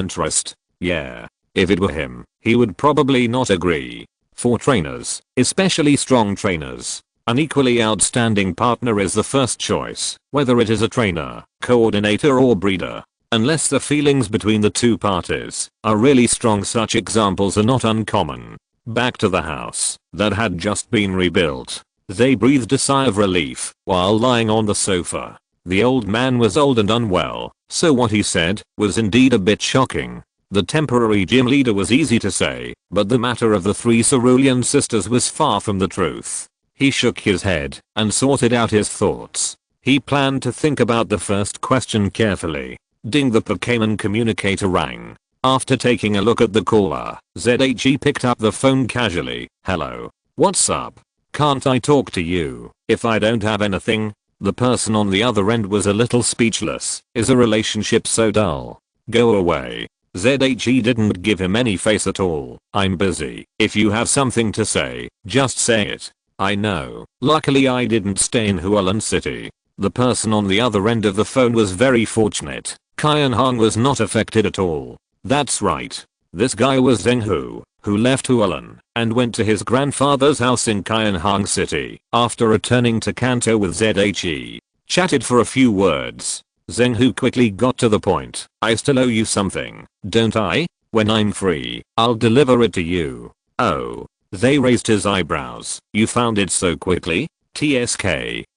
interest. Yeah, if it were him, he would probably not agree. For trainers, especially strong trainers, an equally outstanding partner is the first choice, whether it is a trainer, coordinator or breeder. Unless the feelings between the 2 parties are really strong, such examples are not uncommon. Back to the house that had just been rebuilt, Zay breathed a sigh of relief while lying on the sofa. The old man was old and unwell, so what he said was indeed a bit shocking. The temporary gym leader was easy to say, but the matter of the 3 cerulean sisters was far from the truth. He shook his head and sorted out his thoughts. He planned to think about the first question carefully. Ding, the Pokémon communicator rang. After taking a look at the caller, ZHE picked up the phone casually. Hello. What's up? Can't I talk to you if I don't have anything? The person on the other end was a little speechless. Is a relationship so dull? Go away. ZHE didn't give him any face at all. I'm busy. If you have something to say, just say it. I know. Luckily I didn't stay in Hualan City. The person on the other end of the phone was very fortunate. Kyan Hong was not affected at all. That's right. This guy was Zheng Hu, who left Hualan and went to his grandfather's house in Kyan Hong City after returning to Kanto with ZHE. Chatted for a few words. Zheng Hu quickly got to the point. I still owe you something, don't I? When I'm free, I'll deliver it to you. Oh. They raised his eyebrows. You found it so quickly? TSK,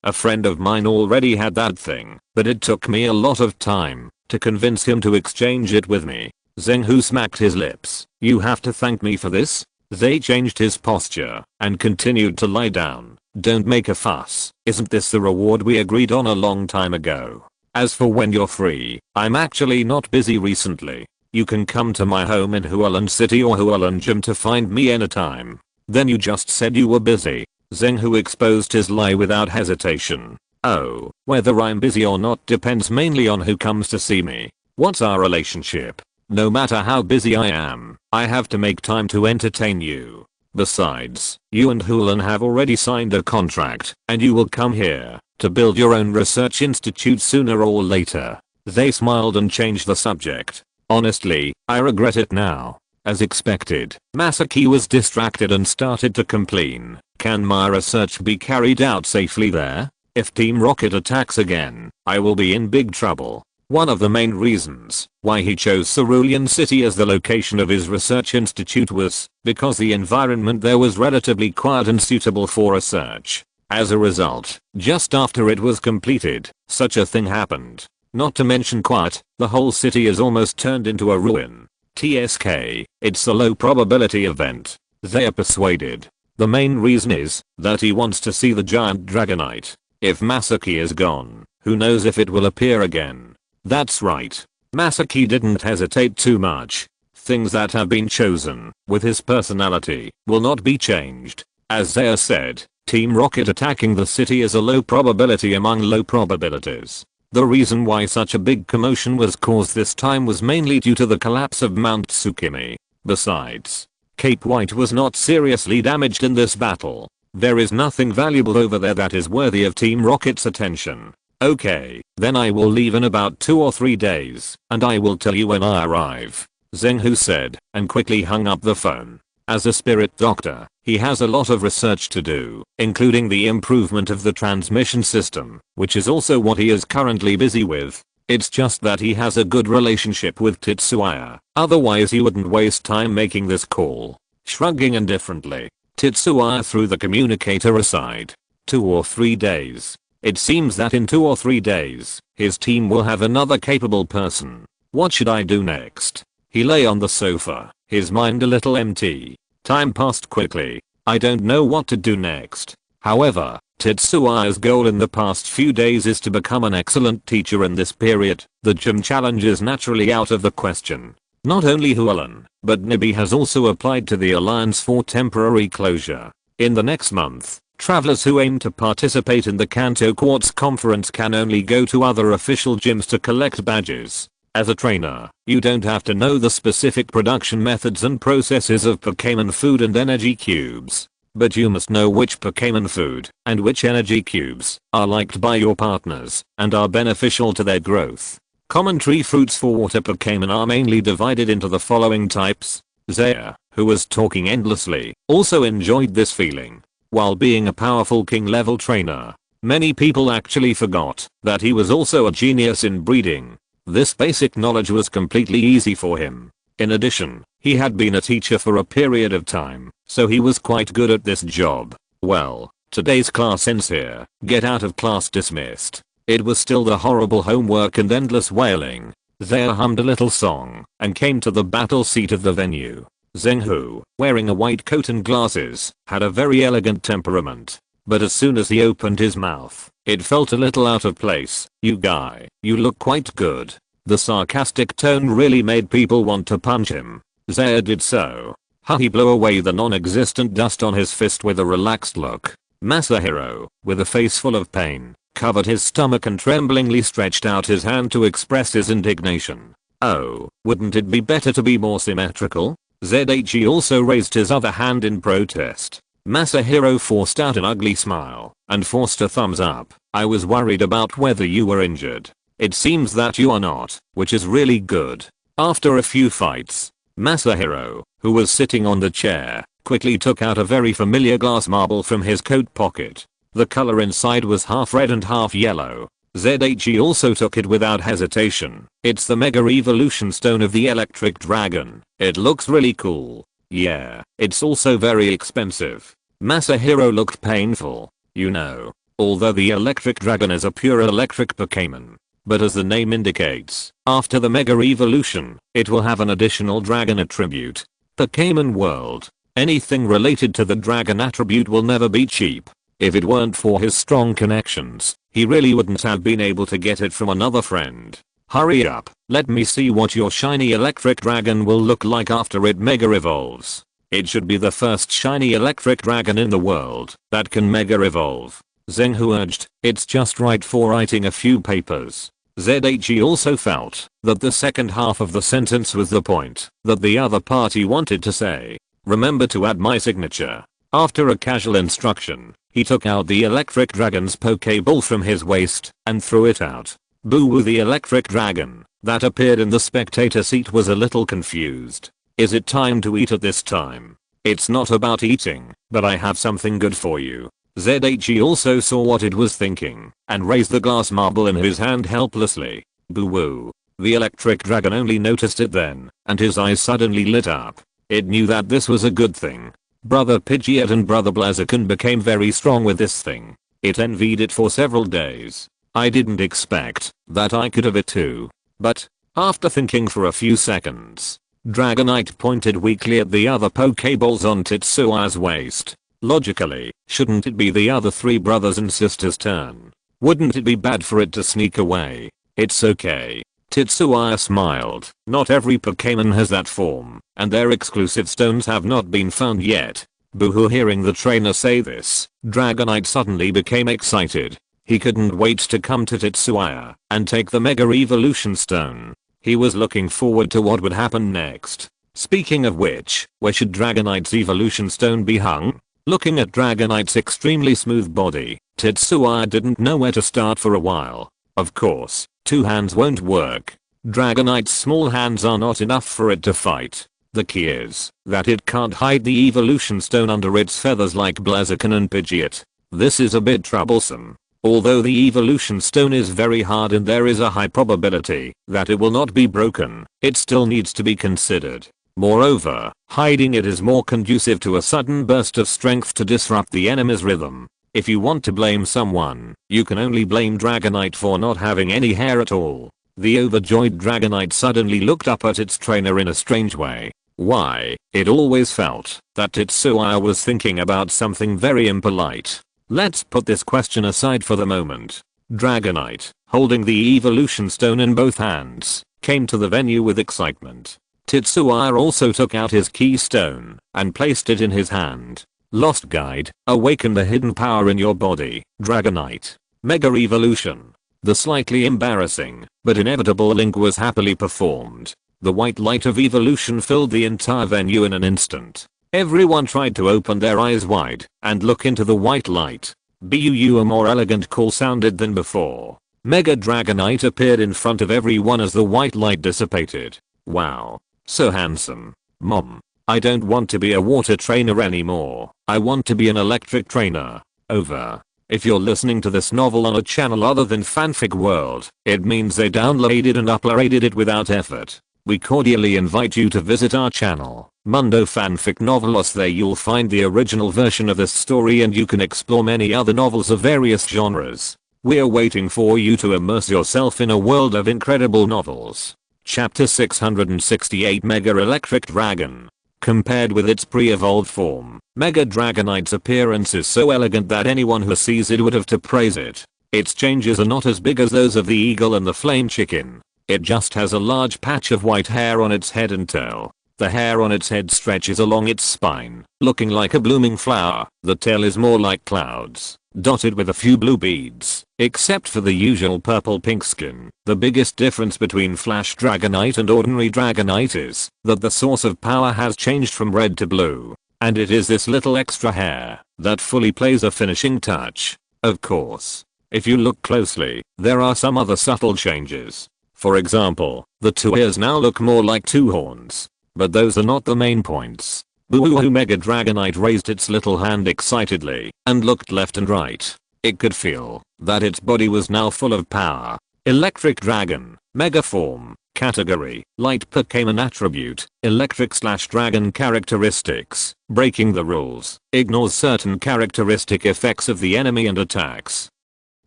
a friend of mine already had that thing, but it took me a lot of time to convince him to exchange it with me. Zheng Hu smacked his lips. You have to thank me for this? They changed his posture and continued to lie down. Don't make a fuss. Isn't this the reward we agreed on a long time ago? As for when you're free, I'm actually not busy recently. You can come to my home in Hualan City or Hualan Gym to find me anytime. Then you just said you were busy. Zheng Hu exposed his lie without hesitation. Oh, whether I'm busy or not depends mainly on who comes to see me. What's our relationship? No matter how busy I am, I have to make time to entertain you. Besides, you and Hulan have already signed a contract, and you will come here to build your own research institute sooner or later. They smiled and changed the subject. Honestly, I regret it now. As expected, Masaki was distracted and started to complain. Can my research be carried out safely there? If Team Rocket attacks again, I will be in big trouble. One of the main reasons why he chose Cerulean City as the location of his research institute was because the environment there was relatively quiet and suitable for research. As a result, just after it was completed, such a thing happened. Not to mention quiet, the whole city is almost turned into a ruin. TSK, it's a low probability event. They are persuaded. The main reason is that he wants to see the giant dragonite. If Masaki is gone, who knows if it will appear again. That's right. Masaki didn't hesitate too much. Things that have been chosen with his personality will not be changed. As Zaya said, Team Rocket attacking the city is a low probability among low probabilities. The reason why such a big commotion was caused this time was mainly due to the collapse of Mount Tsukimi. Besides, Cape White was not seriously damaged in this battle. There is nothing valuable over there that is worthy of Team Rocket's attention. Okay, then I will leave in about 2 or 3 days, and I will tell you when I arrive, Zhenghu said, and quickly hung up the phone. As a spirit doctor, he has a lot of research to do, including the improvement of the transmission system, which is also what he is currently busy with. It's just that he has a good relationship with Tetsuya, otherwise he wouldn't waste time making this call. Shrugging indifferently, Tetsuya threw the communicator aside. 2 or 3 days. It seems that in 2 or 3 days, his team will have another capable person. What should I do next? He lay on the sofa, his mind a little empty. Time passed quickly. I don't know what to do next. However, Tetsuya's goal in the past few days is to become an excellent teacher in this period. The gym challenge is naturally out of the question. Not only Hualin, but Nibi has also applied to the Alliance for temporary closure. In the next month, travelers who aim to participate in the Kanto Quartz Conference can only go to other official gyms to collect badges. As a trainer, you don't have to know the specific production methods and processes of Pokémon food and energy cubes. But you must know which Pokémon food and which energy cubes are liked by your partners and are beneficial to their growth. Common tree fruits for water Pokémon are mainly divided into the following types. Zaya, who was talking endlessly, also enjoyed this feeling. While being a powerful king level trainer, many people actually forgot that he was also a genius in breeding. This basic knowledge was completely easy for him. In addition, he had been a teacher for a period of time, so he was quite good at this job. Well, today's class ends here. Get out of class dismissed. It was still the horrible homework and endless wailing. Zaya hummed a little song and came to the battle seat of the venue. Zhenghu, wearing a white coat and glasses, had a very elegant temperament. But as soon as he opened his mouth, it felt a little out of place. You guy, you look quite good. The sarcastic tone really made people want to punch him. Zaya did so. He blew away the non-existent dust on his fist with a relaxed look. Masahiro, with a face full of pain, covered his stomach and tremblingly stretched out his hand to express his indignation. Oh, wouldn't it be better to be more symmetrical? ZHE also raised his other hand in protest. Masahiro forced out an ugly smile and forced a thumbs up. I was worried about whether you were injured. It seems that you are not, which is really good. After a few fights, Masahiro, who was sitting on the chair, quickly took out a very familiar glass marble from his coat pocket. The color inside was half red and half yellow. ZHE also took it without hesitation. It's the Mega Evolution Stone of the Electric Dragon. It looks really cool. Yeah, it's also very expensive. Masahiro looked painful. You know, although the Electric Dragon is a pure electric Pokémon. But as the name indicates, after the Mega Evolution, it will have an additional dragon attribute. Pokémon World. Anything related to the dragon attribute will never be cheap. If it weren't for his strong connections, he really wouldn't have been able to get it from another friend. Hurry up, let me see what your shiny electric dragon will look like after it mega evolves. It should be the first shiny electric dragon in the world that can mega evolve. Zhenghu urged, it's just right for writing a few papers. ZHE also felt that the second half of the sentence was the point that the other party wanted to say. Remember to add my signature. After a casual instruction, he took out the electric dragon's Pokeball from his waist and threw it out. Boo! The electric dragon that appeared in the spectator seat was a little confused. Is it time to eat at this time? It's not about eating, but I have something good for you. ZHE also saw what it was thinking and raised the glass marble in his hand helplessly. Boo-woo. The electric dragon only noticed it then, and his eyes suddenly lit up. It knew that this was a good thing. Brother Pidgeot and Brother Blaziken became very strong with this thing. It envied it for several days. I didn't expect that I could have it too. But, after thinking for a few seconds, Dragonite pointed weakly at the other Pokeballs on Tetsua's waist. Logically, shouldn't it be the other 3 brothers and sisters' turn? Wouldn't it be bad for it to sneak away? It's okay. Tetsua smiled. Not every Pokémon has that form, and their exclusive stones have not been found yet. Boo-hoo. Hearing the trainer say this, Dragonite suddenly became excited. He couldn't wait to come to Tetsuya and take the Mega Evolution Stone. He was looking forward to what would happen next. Speaking of which, where should Dragonite's Evolution Stone be hung? Looking at Dragonite's extremely smooth body, Tetsuya didn't know where to start for a while. Of course, 2 hands won't work. Dragonite's small hands are not enough for it to fight. The key is that it can't hide the evolution stone under its feathers like Blaziken and Pidgeot. This is a bit troublesome. Although the evolution stone is very hard and there is a high probability that it will not be broken, it still needs to be considered. Moreover, hiding it is more conducive to a sudden burst of strength to disrupt the enemy's rhythm. If you want to blame someone, you can only blame Dragonite for not having any hair at all. The overjoyed Dragonite suddenly looked up at its trainer in a strange way. Why? It always felt that Tetsuya was thinking about something very impolite. Let's put this question aside for the moment. Dragonite, holding the evolution stone in both hands, came to the venue with excitement. Tetsuya also took out his keystone and placed it in his hand. Lost Guide, awaken the hidden power in your body, Dragonite. Mega Evolution. The slightly embarrassing, but inevitable link was happily performed. The white light of evolution filled the entire venue in an instant. Everyone tried to open their eyes wide and look into the white light. Boo, a more elegant call sounded than before. Mega Dragonite appeared in front of everyone as the white light dissipated. Wow. So handsome. Mom. I don't want to be a water trainer anymore. I want to be an electric trainer. Over. If you're listening to this novel on a channel other than Fanfic World, it means they downloaded and uploaded it without effort. We cordially invite you to visit our channel, Mundo Fanfic Novelos. There you'll find the original version of this story and you can explore many other novels of various genres. We're waiting for you to immerse yourself in a world of incredible novels. Chapter 668 Mega Electric Dragon. Compared with its pre-evolved form, Mega Dragonite's appearance is so elegant that anyone who sees it would have to praise it. Its changes are not as big as those of the eagle and the flame chicken. It just has a large patch of white hair on its head and tail. The hair on its head stretches along its spine, looking like a blooming flower. The tail is more like clouds, dotted with a few blue beads. Except for the usual purple-pink skin, the biggest difference between Flash Dragonite and ordinary Dragonite is that the source of power has changed from red to blue. And it is this little extra hair that fully plays a finishing touch. Of course, if you look closely, there are some other subtle changes. For example, the 2 ears now look more like 2 horns. But those are not the main points. Boo-hoo. Mega Dragonite raised its little hand excitedly and looked left and right. It could feel that its body was now full of power. Electric Dragon, Mega Form, Category, Light Pokémon Attribute, Electric/Dragon Characteristics, breaking the rules, ignores certain characteristic effects of the enemy and attacks.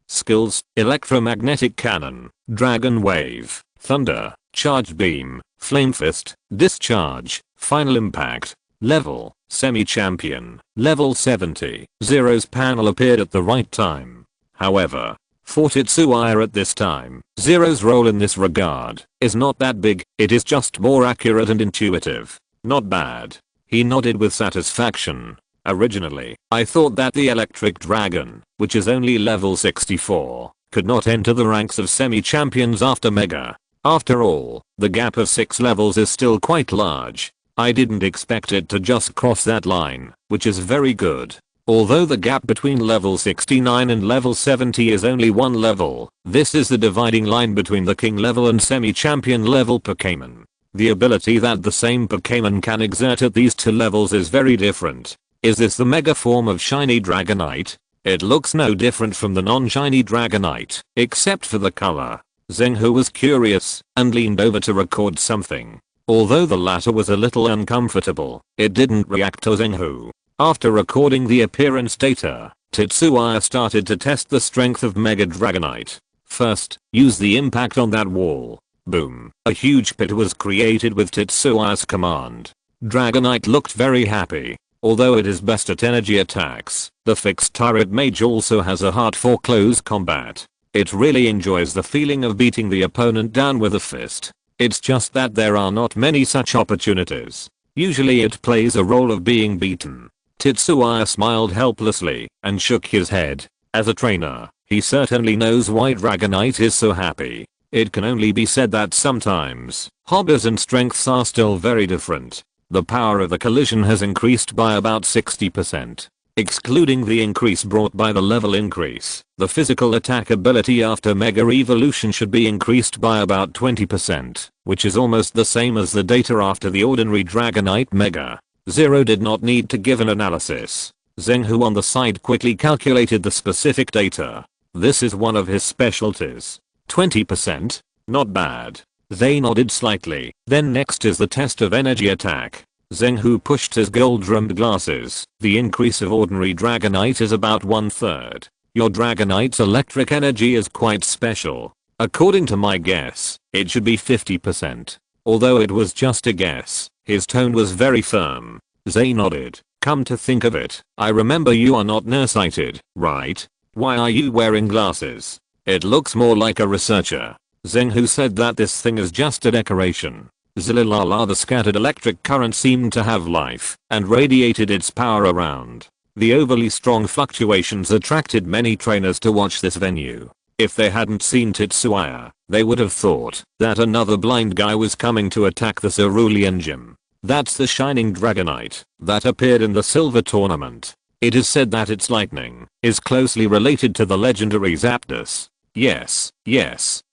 Skills, Electromagnetic Cannon, Dragon Wave, Thunder, Charge Beam, Flame Fist, Discharge, Final Impact. Level, Semi-Champion, Level 70. Zero's panel appeared at the right time. However, for Tetsuya at this time, Zero's role in this regard is not that big, it is just more accurate and intuitive. Not bad. He nodded with satisfaction. Originally, I thought that the Electric Dragon, which is only level 64, could not enter the ranks of semi-champions after Mega. After all, the gap of 6 levels is still quite large. I didn't expect it to just cross that line, which is very good. Although the gap between level 69 and level 70 is only 1 level, this is the dividing line between the king level and semi-champion level Pokémon. The ability that the same Pokémon can exert at these 2 levels is very different. Is this the mega form of shiny Dragonite? It looks no different from the non-shiny Dragonite, except for the color. Zhenghu was curious and leaned over to record something. Although the latter was a little uncomfortable, it didn't react to Zhenghu. After recording the appearance data, Tetsuya started to test the strength of Mega Dragonite. First, use the impact on that wall. Boom. A huge pit was created with Tetsuya's command. Dragonite looked very happy. Although it is best at energy attacks, the fixed turret mage also has a heart for close combat. It really enjoys the feeling of beating the opponent down with a fist. It's just that there are not many such opportunities. Usually it plays a role of being beaten. Tetsuya smiled helplessly and shook his head. As a trainer, he certainly knows why Dragonite is so happy. It can only be said that sometimes, hobbies and strengths are still very different. The power of the collision has increased by about 60%. Excluding the increase brought by the level increase, the physical attack ability after Mega Evolution should be increased by about 20%, which is almost the same as the data after the ordinary Dragonite Mega. Zero did not need to give an analysis. Zhenghu on the side quickly calculated the specific data. This is one of his specialties. 20%? Not bad. They nodded slightly. Then next is the test of energy attack. Zhenghu pushed his gold-rimmed glasses. The increase of ordinary Dragonite is about 1/3. Your Dragonite's electric energy is quite special. According to my guess, it should be 50%. Although it was just a guess, his tone was very firm. Zay nodded. Come to think of it, I remember you are not nearsighted, right? Why are you wearing glasses? It looks more like a researcher. Zhenghu said that this thing is just a decoration. Zililala, the scattered electric current seemed to have life and radiated its power around. The overly strong fluctuations attracted many trainers to watch this venue. If they hadn't seen Tetsuya, they would have thought that another blind guy was coming to attack the Cerulean gym. That's the shining Dragonite that appeared in the silver tournament. It is said that its lightning is closely related to the legendary Zapdos. Yes,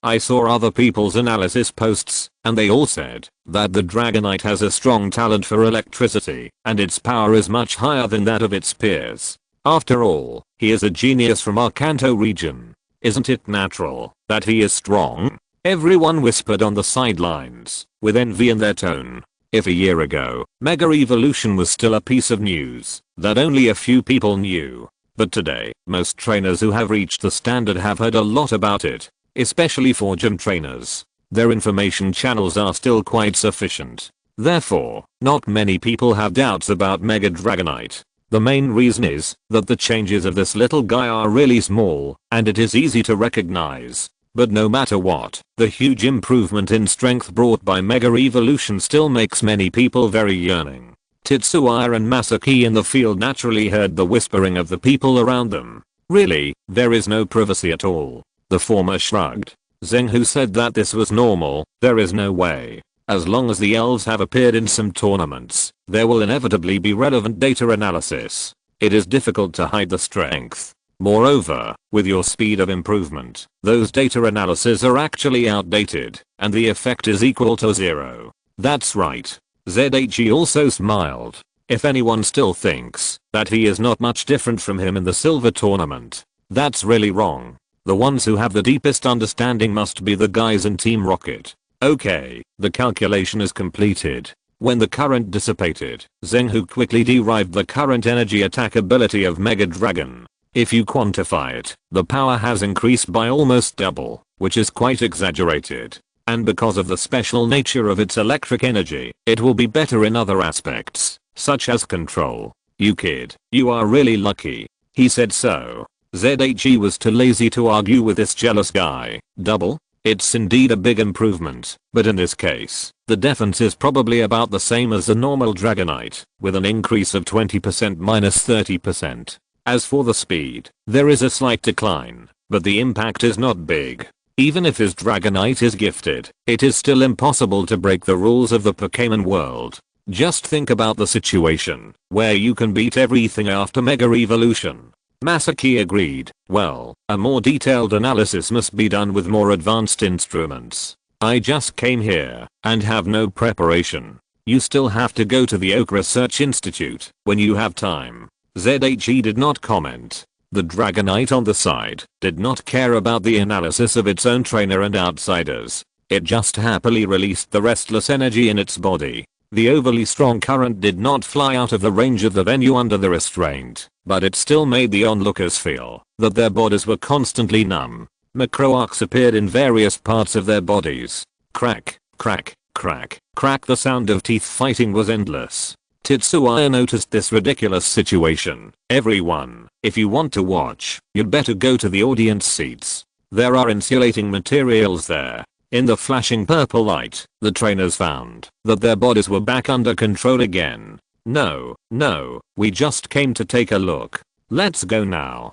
I saw other people's analysis posts, and they all said that the Dragonite has a strong talent for electricity, and its power is much higher than that of its peers. After all, he is a genius from our Kanto region. Isn't it natural that he is strong? Everyone whispered on the sidelines, with envy in their tone. If a year ago, Mega Evolution was still a piece of news that only a few people knew. But today, most trainers who have reached the standard have heard a lot about it, especially for gym trainers. Their information channels are still quite sufficient. Therefore, not many people have doubts about Mega Dragonite. The main reason is that the changes of this little guy are really small, and it is easy to recognize. But no matter what, the huge improvement in strength brought by Mega Evolution still makes many people very yearning. Tetsuya and Masaki in the field naturally heard the whispering of the people around them. Really, there is no privacy at all. The former shrugged. Zhenghu said that this was normal. There is no way. As long as the elves have appeared in some tournaments, there will inevitably be relevant data analysis. It is difficult to hide the strength. Moreover, with your speed of improvement, those data analyses are actually outdated, and the effect is equal to zero. That's right. ZHE also smiled. If anyone still thinks that he is not much different from him in the silver tournament, that's really wrong. The ones who have the deepest understanding must be the guys in Team Rocket. Okay, the calculation is completed. When the current dissipated, Zhenghu quickly derived the current energy attack ability of Mega Dragon. If you quantify it, the power has increased by almost double, which is quite exaggerated. And because of the special nature of its electric energy, it will be better in other aspects, such as control. You kid, you are really lucky. He said so. ZHE was too lazy to argue with this jealous guy. Double? It's indeed a big improvement, but in this case, the defense is probably about the same as the normal Dragonite, with an increase of 20% minus 30%. As for the speed, there is a slight decline, but the impact is not big. Even if his Dragonite is gifted, it is still impossible to break the rules of the Pokémon world. Just think about the situation where you can beat everything after Mega Evolution. Masaki agreed. Well, a more detailed analysis must be done with more advanced instruments. I just came here and have no preparation. You still have to go to the Oak Research Institute when you have time. ZHE did not comment. The Dragonite on the side did not care about the analysis of its own trainer and outsiders. It just happily released the restless energy in its body. The overly strong current did not fly out of the range of the venue under the restraint, but it still made the onlookers feel that their bodies were constantly numb. Macroarcs appeared in various parts of their bodies. Crack, crack, crack, crack. The sound of teeth fighting was endless. Tetsuya noticed this ridiculous situation. Everyone, if you want to watch, you'd better go to the audience seats. There are insulating materials there. In the flashing purple light, the trainers found that their bodies were back under control again. No, we just came to take a look. Let's go now.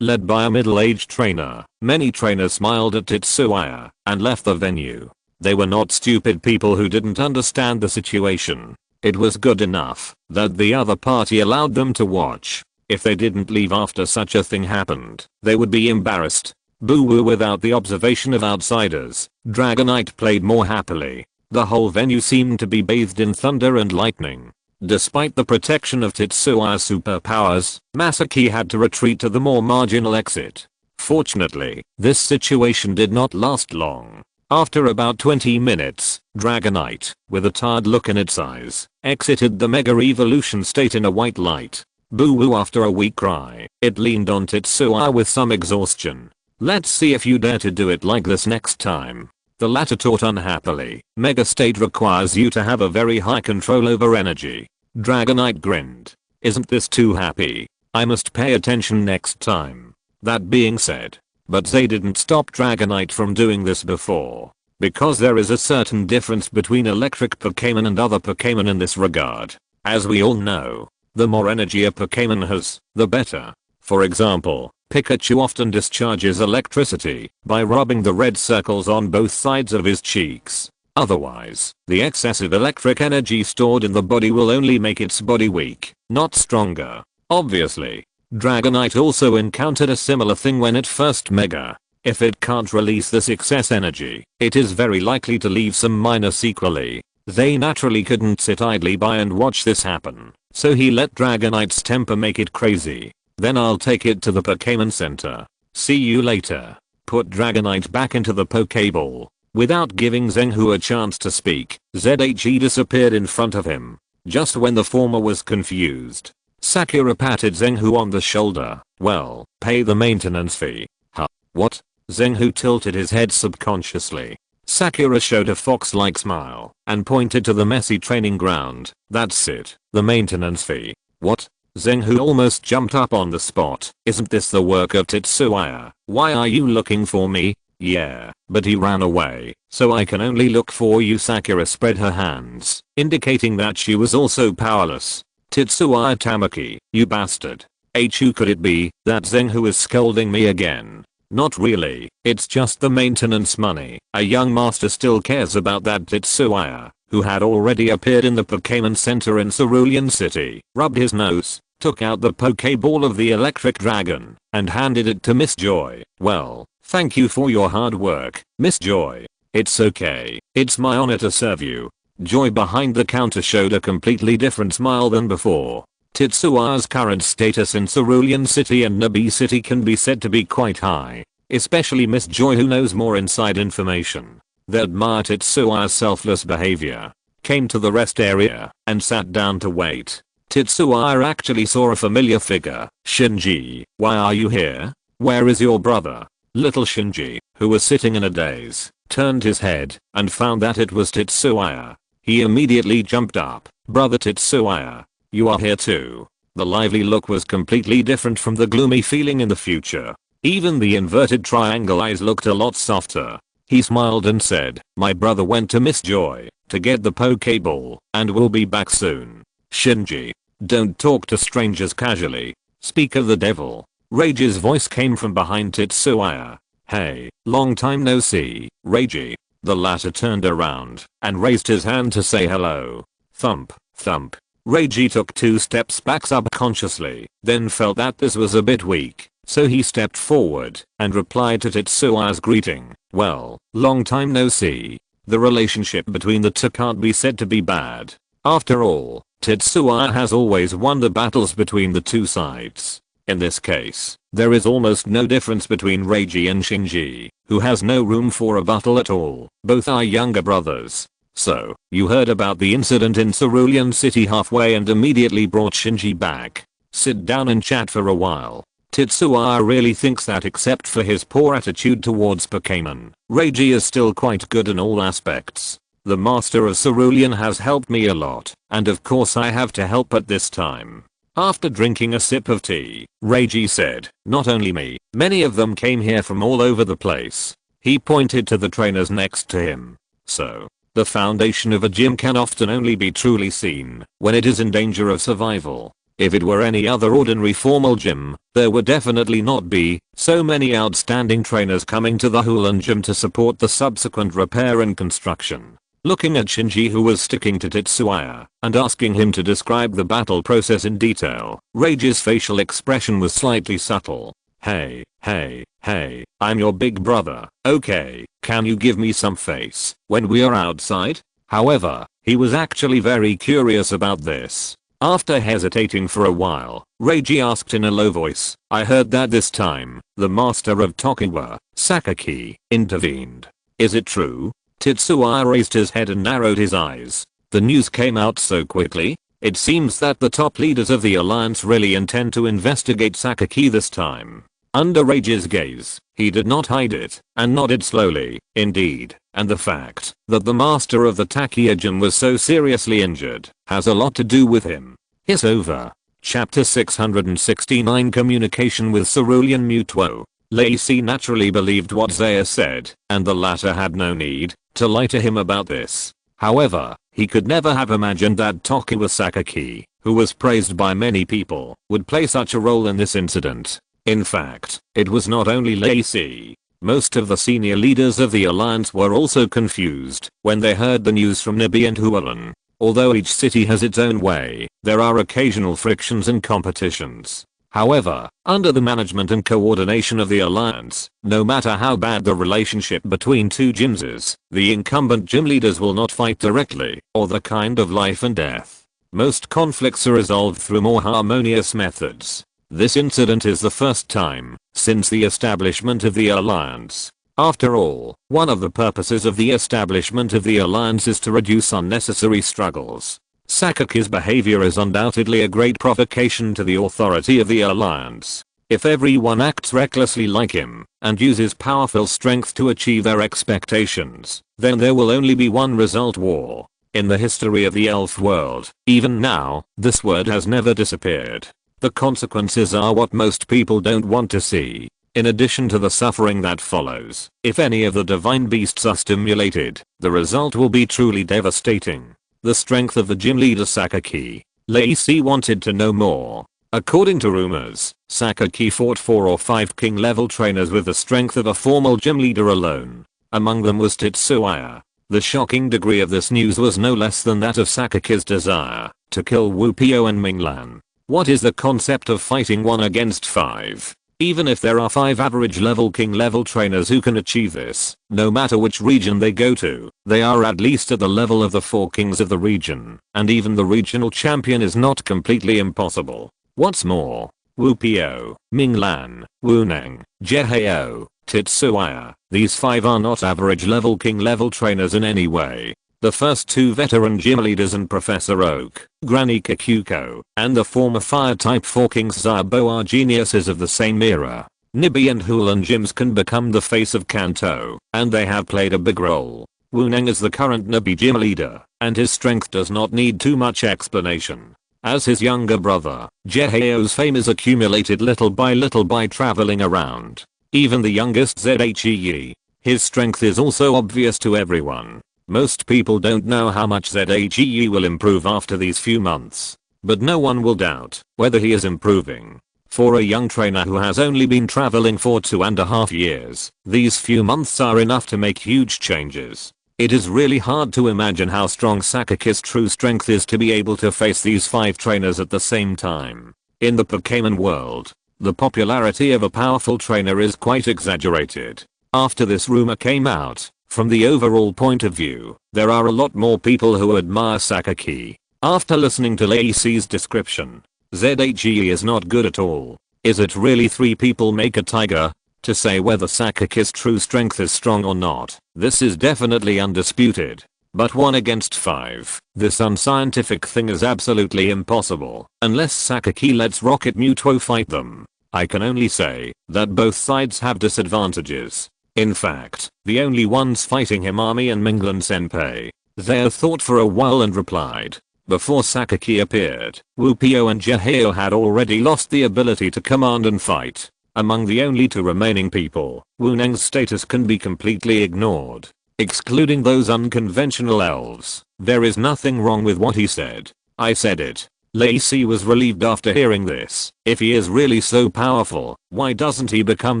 Led by a middle-aged trainer, many trainers smiled at Tetsuya and left the venue. They were not stupid people who didn't understand the situation. It was good enough that the other party allowed them to watch. If they didn't leave after such a thing happened, they would be embarrassed. Boo-woo. Without the observation of outsiders, Dragonite played more happily. The whole venue seemed to be bathed in thunder and lightning. Despite the protection of Tetsuya's superpowers, Masaki had to retreat to the more marginal exit. Fortunately, this situation did not last long. After about 20 minutes, Dragonite, with a tired look in its eyes, exited the Mega Evolution state in a white light. Boo-woo. After a weak cry, it leaned on Tetsuya with some exhaustion. Let's see if you dare to do it like this next time. The latter taught unhappily. Mega state requires you to have a very high control over energy. Dragonite grinned. Isn't this too happy? I must pay attention next time. That being said, but they didn't stop Dragonite from doing this before. Because there is a certain difference between electric Pokémon and other Pokémon in this regard. As we all know, the more energy a Pokémon has, the better. For example, Pikachu often discharges electricity by rubbing the red circles on both sides of his cheeks. Otherwise, the excessive electric energy stored in the body will only make its body weak, not stronger. Obviously, Dragonite also encountered a similar thing when it first mega. If it can't release this excess energy, it is very likely to leave some minor sequelae. They naturally couldn't sit idly by and watch this happen, so he let Dragonite's temper make it crazy. Then I'll take it to the Pokémon Center. See you later. Put Dragonite back into the Pokéball. Without giving Zenghu a chance to speak, ZHE disappeared in front of him. Just when the former was confused, Sakura patted Zenghu on the shoulder. Well, pay the maintenance fee. Huh? What? Zenghu tilted his head subconsciously. Sakura showed a fox-like smile and pointed to the messy training ground. That's it. The maintenance fee. What? Zenghu almost jumped up on the spot. Isn't this the work of Tetsuya? Why are you looking for me? Yeah, but he ran away, so I can only look for you. Sakura spread her hands, indicating that she was also powerless. Tetsuya Tamaki, you bastard. Who could it be that Zenghu is scolding me again? Not really, it's just the maintenance money. A young master still cares about that. Tetsuya, who had already appeared in the Pokémon Center in Cerulean City, rubbed his nose, took out the Pokéball of the electric dragon, and handed it to Miss Joy. Well, thank you for your hard work, Miss Joy. It's okay, it's my honor to serve you. Joy behind the counter showed a completely different smile than before. Tetsuya's current status in Cerulean City and Nabi City can be said to be quite high, especially Miss Joy, who knows more inside information. They admire Tetsuya's selfless behavior, came to the rest area, and sat down to wait. Tetsuya actually saw a familiar figure. Shinji, why are you here? Where is your brother? Little Shinji, who was sitting in a daze, turned his head and found that it was Tetsuya. He immediately jumped up. Brother Tetsuya, you are here too. The lively look was completely different from the gloomy feeling in the future. Even the inverted triangle eyes looked a lot softer. He smiled and said, my brother went to Miss Joy to get the Pokéball and will be back soon. Shinji, don't talk to strangers casually. Speak of the devil. Rage's voice came from behind Tetsuya. Hey, long time no see, Rage. The latter turned around and raised his hand to say hello. Thump, thump. Rage took 2 steps back subconsciously, then felt that this was a bit weak, so he stepped forward and replied to Tetsuya's greeting. Well, long time no see. The relationship between the two can't be said to be bad. After all, Tetsuya has always won the battles between the two sides. In this case, there is almost no difference between Reiji and Shinji, who has no room for rebuttal at all. Both are younger brothers. So, you heard about the incident in Cerulean City halfway and immediately brought Shinji back. Sit down and chat for a while. Tetsuya really thinks that except for his poor attitude towards Pokémon, Reiji is still quite good in all aspects. The master of Cerulean has helped me a lot, and of course I have to help at this time. After drinking a sip of tea, Reiji said, not only me, many of them came here from all over the place. He pointed to the trainers next to him. So, the foundation of a gym can often only be truly seen when it is in danger of survival. If it were any other ordinary formal gym, there would definitely not be so many outstanding trainers coming to the Hulan gym to support the subsequent repair and construction. Looking at Shinji, who was sticking to Tetsuya and asking him to describe the battle process in detail, Reiji's facial expression was slightly subtle. Hey, I'm your big brother, okay, can you give me some face when we are outside? However, he was actually very curious about this. After hesitating for a while, Reiji asked in a low voice, I heard that this time, the master of Tokiwa, Sakaki, intervened. Is it true? Tetsuya raised his head and narrowed his eyes. The news came out so quickly? It seems that the top leaders of the alliance really intend to investigate Sakaki this time. Under Reiji's gaze, he did not hide it, and nodded slowly, indeed, and the fact that the master of the Takia gym was so seriously injured has a lot to do with him. Hiss over. Chapter 669 Communication with Cerulean Mutuo. Lacey naturally believed what Zaya said, and the latter had no need to lie to him about this. However, he could never have imagined that Tokiwa Sakaki, who was praised by many people, would play such a role in this incident. In fact, it was not only Lacey. Most of the senior leaders of the alliance were also confused when they heard the news from Nibi and Hualan. Although each city has its own way, there are occasional frictions and competitions. However, under the management and coordination of the alliance, no matter how bad the relationship between two gyms is, the incumbent gym leaders will not fight directly, or the kind of life and death. Most conflicts are resolved through more harmonious methods. This incident is the first time since the establishment of the alliance. After all, one of the purposes of the establishment of the alliance is to reduce unnecessary struggles. Sakaki's behavior is undoubtedly a great provocation to the authority of the alliance. If everyone acts recklessly like him and uses powerful strength to achieve their expectations, then there will only be one result: war. In the history of the elf world, even now, this word has never disappeared. The consequences are what most people don't want to see. In addition to the suffering that follows, if any of the divine beasts are stimulated, the result will be truly devastating. The strength of the gym leader Sakaki. Lacey wanted to know more. According to rumors, Sakaki fought 4 or 5 king level trainers with the strength of a formal gym leader alone. Among them was Tetsuya. The shocking degree of this news was no less than that of Sakaki's desire to kill Wupio and Minglan. What is the concept of fighting 1 against 5? Even if there are 5 average level king level trainers who can achieve this, no matter which region they go to, they are at least at the level of the 4 kings of the region, and even the regional champion is not completely impossible. What's more, Wupio, Minglan, Wuneng, Jeheo, Tetsuya, these 5 are not average level king level trainers in any way. The first 2 veteran gym leaders and Professor Oak, Granny Kikuko, and the former fire type 4 kings Zabo are geniuses of the same era. Nibi and Hulan gyms can become the face of Kanto, and they have played a big role. Wuneng is the current Nibi gym leader, and his strength does not need too much explanation. As his younger brother, Jeheo's fame is accumulated little by traveling around. Even the youngest Zhe, his strength is also obvious to everyone. Most people don't know how much Zhe will improve after these few months. But no one will doubt whether he is improving. For a young trainer who has only been traveling for 2.5 years, these few months are enough to make huge changes. It is really hard to imagine how strong Sakaki's true strength is to be able to face these 5 trainers at the same time. In the Pokémon world, the popularity of a powerful trainer is quite exaggerated. After this rumor came out, from the overall point of view, there are a lot more people who admire Sakaki. After listening to Lacey's description, Zhe is not good at all. Is it really 3 people make a tiger? To say whether Sakake's true strength is strong or not, this is definitely undisputed. But 1 against 5, this unscientific thing is absolutely impossible unless Sakaki lets Rocket Mewtwo fight them. I can only say that both sides have disadvantages. In fact, the only ones fighting him are me and Minglan Senpai. They thought for a while and replied. Before Sakaki appeared, Wupio and Jihyo had already lost the ability to command and fight. Among the only 2 remaining people, Wuneng's status can be completely ignored. Excluding those unconventional elves, there is nothing wrong with what he said. I said it. Lacey was relieved after hearing this. If he is really so powerful, why doesn't he become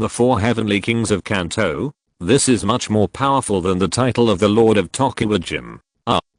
the 4 heavenly kings of Kanto? This is much more powerful than the title of the Lord of Tokuwajim.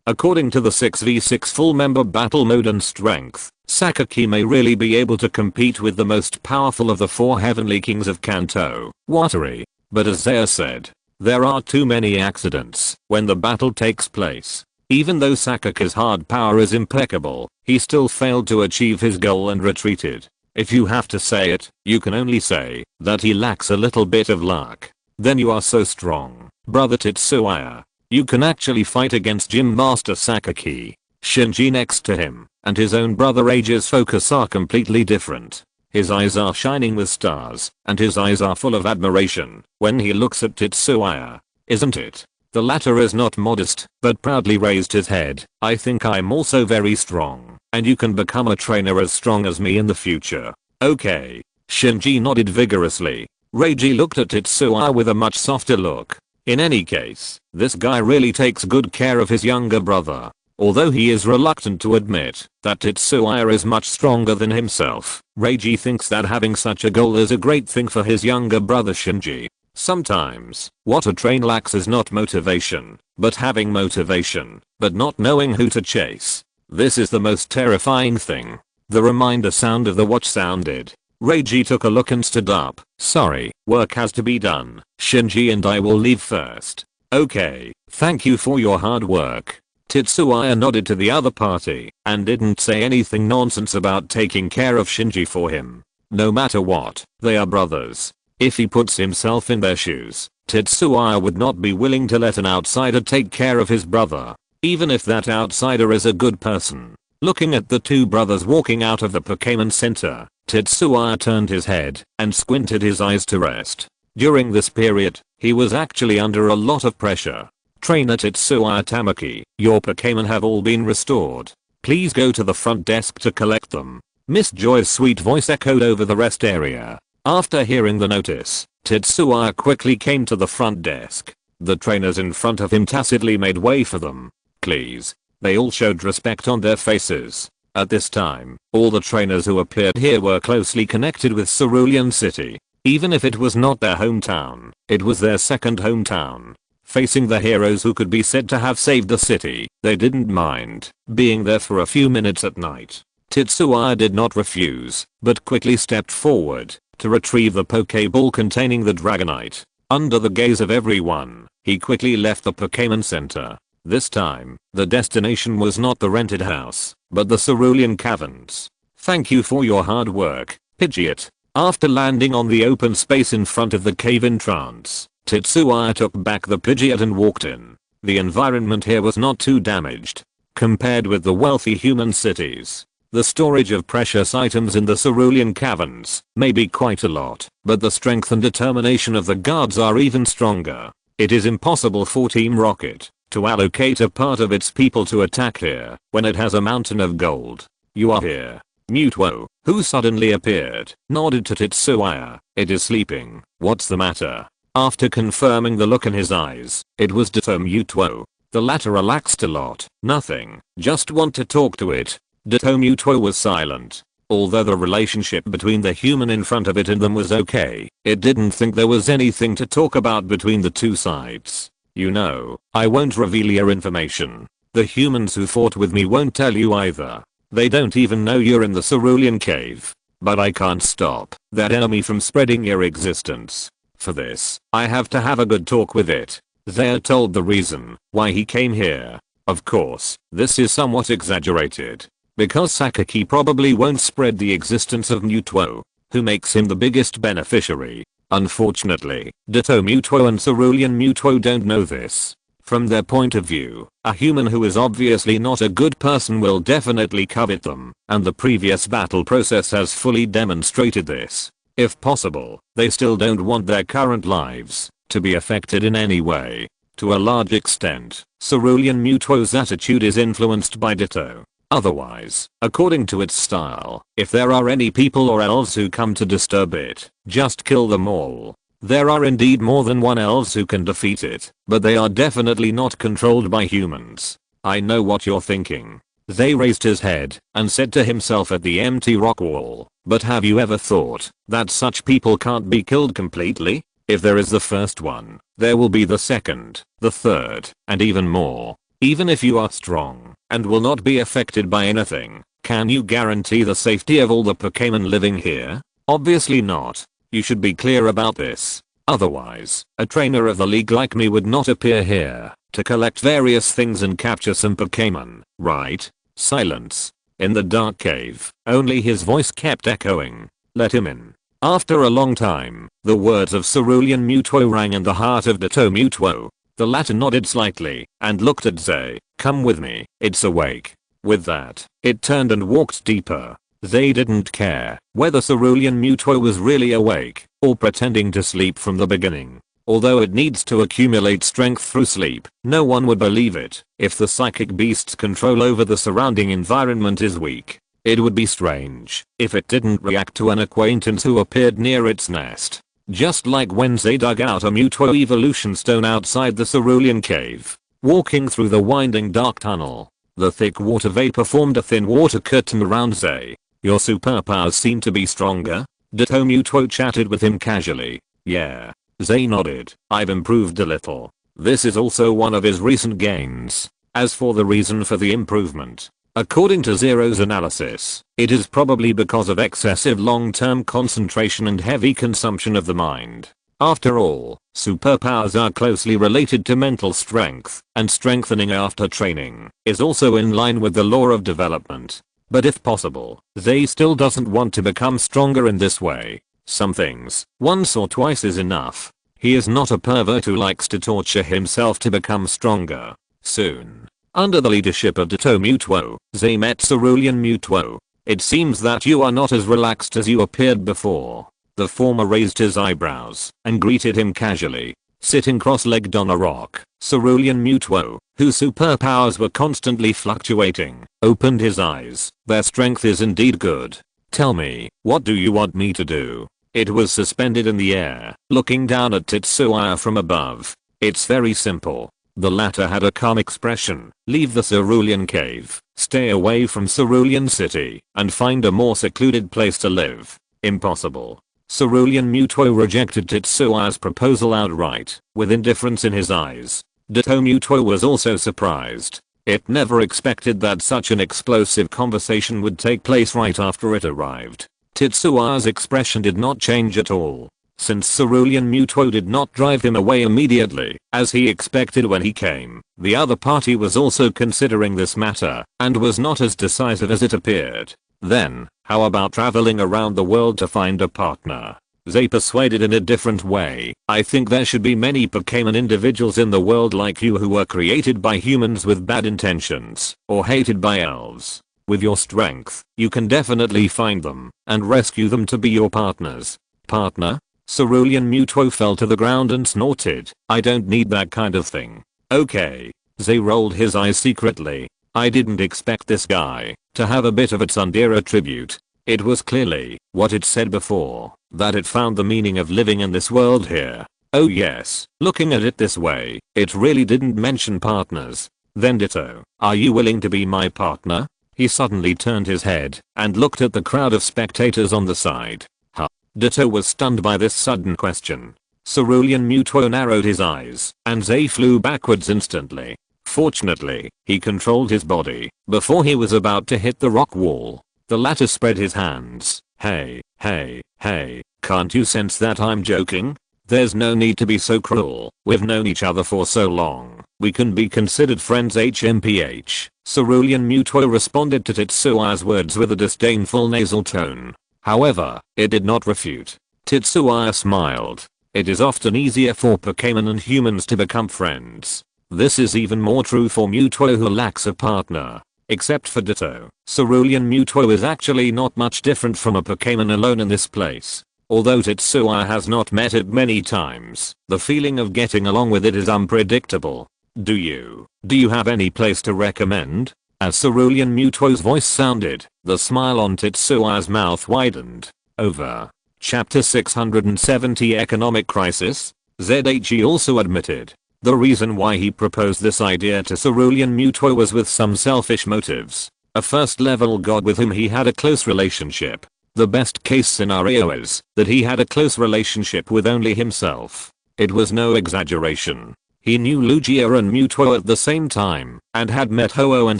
According to the 6v6 full member battle mode and strength, Sakaki may really be able to compete with the most powerful of the 4 heavenly kings of Kanto, Watari. But as Zaya said, there are too many accidents when the battle takes place. Even though Sakake's hard power is impeccable, he still failed to achieve his goal and retreated. If you have to say it, you can only say that he lacks a little bit of luck. Then you are so strong, brother Tetsuya. You can actually fight against Gym Master Sakaki. Shinji next to him and his own brother Age's focus are completely different. His eyes are shining with stars, and his eyes are full of admiration when he looks at Tetsuya. Isn't it? The latter is not modest, but proudly raised his head. I think I'm also very strong, and you can become a trainer as strong as me in the future. Okay. Shinji nodded vigorously. Reiji looked at Tetsuya with a much softer look. In any case, this guy really takes good care of his younger brother. Although he is reluctant to admit that Tetsuya is much stronger than himself, Reiji thinks that having such a goal is a great thing for his younger brother Shinji. Sometimes, what a train lacks is not motivation, but having motivation, but not knowing who to chase. This is the most terrifying thing. The reminder sound of the watch sounded. Reiji took a look and stood up. Sorry, work has to be done. Shinji and I will leave first. Okay, thank you for your hard work. Tetsuya nodded to the other party and didn't say anything nonsense about taking care of Shinji for him. No matter what, they are brothers. If he puts himself in their shoes, Tetsuya would not be willing to let an outsider take care of his brother, even if that outsider is a good person. Looking at the 2 brothers walking out of the Pokémon Center, Tetsuya turned his head and squinted his eyes to rest. During this period, he was actually under a lot of pressure. Trainer Tetsuya Tamaki, your Pokémon have all been restored. Please go to the front desk to collect them. Miss Joy's sweet voice echoed over the rest area. After hearing the notice, Tetsuya quickly came to the front desk. The trainers in front of him tacitly made way for them. Please. They all showed respect on their faces. At this time, all the trainers who appeared here were closely connected with Cerulean City. Even if it was not their hometown, it was their second hometown. Facing the heroes who could be said to have saved the city, they didn't mind being there for a few minutes at night. Tetsuya did not refuse, but quickly stepped forward to retrieve the Pokeball containing the Dragonite. Under the gaze of everyone, he quickly left the Pokémon Center. This time, the destination was not the rented house, but the Cerulean Caverns. Thank you for your hard work, Pidgeot. After landing on the open space in front of the cave entrance, Tetsuya took back the Pidgeot and walked in. The environment here was not too damaged. Compared with the wealthy human cities, the storage of precious items in the Cerulean Caverns may be quite a lot, but the strength and determination of the guards are even stronger. It is impossible for Team Rocket to allocate a part of its people to attack here when it has a mountain of gold. You are here. Mewtwo, who suddenly appeared, nodded to Tetsuya. It is sleeping. What's the matter? After confirming the look in his eyes, it was Ditto Mewtwo. The latter relaxed a lot. Nothing. Just want to talk to it. Ditto Mewtwo was silent. Although the relationship between the human in front of it and them was okay, it didn't think there was anything to talk about between the 2 sides. You know, I won't reveal your information. The humans who fought with me won't tell you either. They don't even know you're in the Cerulean Cave. But I can't stop that enemy from spreading your existence. For this, I have to have a good talk with it. They're told the reason why he came here. Of course, this is somewhat exaggerated, because Sakaki probably won't spread the existence of Mewtwo. who makes him the biggest beneficiary. Unfortunately, Ditto Mutuo and Cerulean Mutuo don't know this. From their point of view, a human who is obviously not a good person will definitely covet them, and the previous battle process has fully demonstrated this. If possible, they still don't want their current lives to be affected in any way. To a large extent, Cerulean Mutuo's attitude is influenced by Ditto. Otherwise, according to its style, if there are any people or elves who come to disturb it, just kill them all. There are indeed more than one elves who can defeat it, but they are definitely not controlled by humans. I know what you're thinking. Zay raised his head and said to himself at the empty rock wall, but have you ever thought that such people can't be killed completely? If there is the first one, there will be the second, the third, and even more. Even if you are strong and will not be affected by anything, can you guarantee the safety of all the Pokémon living here? Obviously not. You should be clear about this. Otherwise, a trainer of the league like me would not appear here to collect various things and capture some Pokémon, right? Silence. In the dark cave, only his voice kept echoing. Let him in. After a long time, the words of Cerulean Mutuo rang in the heart of Ditto Mutuo. The latter nodded slightly and looked at Zay. Come with me, it's awake. With that, it turned and walked deeper. Zay didn't care whether Cerulean Mutuo was really awake or pretending to sleep from the beginning. Although it needs to accumulate strength through sleep, no one would believe it if the psychic beast's control over the surrounding environment is weak. It would be strange if it didn't react to an acquaintance who appeared near its nest. Just like when Zay dug out a Mutuo evolution stone outside the Cerulean cave. Walking through the winding dark tunnel, the thick water vapor formed a thin water curtain around Zay. Your superpowers seem to be stronger? Ditto Mutuo chatted with him casually. Yeah. Zay nodded. I've improved a little. This is also one of his recent gains. As for the reason for the improvement, according to Zero's analysis, it is probably because of excessive long-term concentration and heavy consumption of the mind. After all, superpowers are closely related to mental strength, and strengthening after training is also in line with the law of development. But if possible, Zay still doesn't want to become stronger in this way. Some things, once or twice is enough. He is not a pervert who likes to torture himself to become stronger. Soon, under the leadership of Ditto Mutuo, Zay met Cerulean Mutuo. It seems that you are not as relaxed as you appeared before. The former raised his eyebrows and greeted him casually. Sitting cross-legged on a rock, Cerulean Mutuo, whose superpowers were constantly fluctuating, opened his eyes. Their strength is indeed good. Tell me, what do you want me to do? It was suspended in the air, looking down at Tetsuya from above. It's very simple. The latter had a calm expression. Leave the Cerulean cave, stay away from Cerulean City, and find a more secluded place to live. Impossible. Cerulean Mutuo rejected Tetsuya's proposal outright, with indifference in his eyes. Ditto Mutuo was also surprised. It never expected that such an explosive conversation would take place right after it arrived. Tetsuya's expression did not change at all. Since Cerulean Mutuo did not drive him away immediately, as he expected when he came, the other party was also considering this matter, and was not as decisive as it appeared. Then, how about traveling around the world to find a partner? Zay persuaded in a different way. I think there should be many Pokémon individuals in the world like you who were created by humans with bad intentions, or hated by elves. With your strength, you can definitely find them, and rescue them to be your partners. Partner? Cerulean Mutuo fell to the ground and snorted. I don't need that kind of thing. Okay. Zay rolled his eyes secretly. I didn't expect this guy to have a bit of a tsundere attribute. It was clearly what it said before, that it found the meaning of living in this world here. Oh yes, looking at it this way, it really didn't mention partners. Then Ditto, are you willing to be my partner? He suddenly turned his head and looked at the crowd of spectators on the side. Huh? Ditto was stunned by this sudden question. Cerulean Mutuo narrowed his eyes, and Zay flew backwards instantly. Fortunately, he controlled his body before he was about to hit the rock wall. The latter spread his hands. Hey, can't you sense that I'm joking? There's no need to be so cruel. We've known each other for so long. We can be considered friends HMPH. Cerulean Mutuo responded to Tetsuya's words with a disdainful nasal tone. However, it did not refute. Tetsuya smiled. It is often easier for Pokémon and humans to become friends. This is even more true for Mewtwo who lacks a partner. Except for Ditto, Cerulean Mewtwo is actually not much different from a Pokémon alone in this place. Although Tetsuya has not met it many times, the feeling of getting along with it is unpredictable. Do you have any place to recommend? As Cerulean Mewtwo's voice sounded, the smile on Tetsuya's mouth widened. Over. Chapter 670 Economic Crisis? ZHE also admitted. The reason why he proposed this idea to Cerulean Mewtwo was with some selfish motives. A first level god with whom he had a close relationship. The best case scenario is that he had a close relationship with only himself. It was no exaggeration. He knew Lugia and Mewtwo at the same time, and had met Ho-Oh and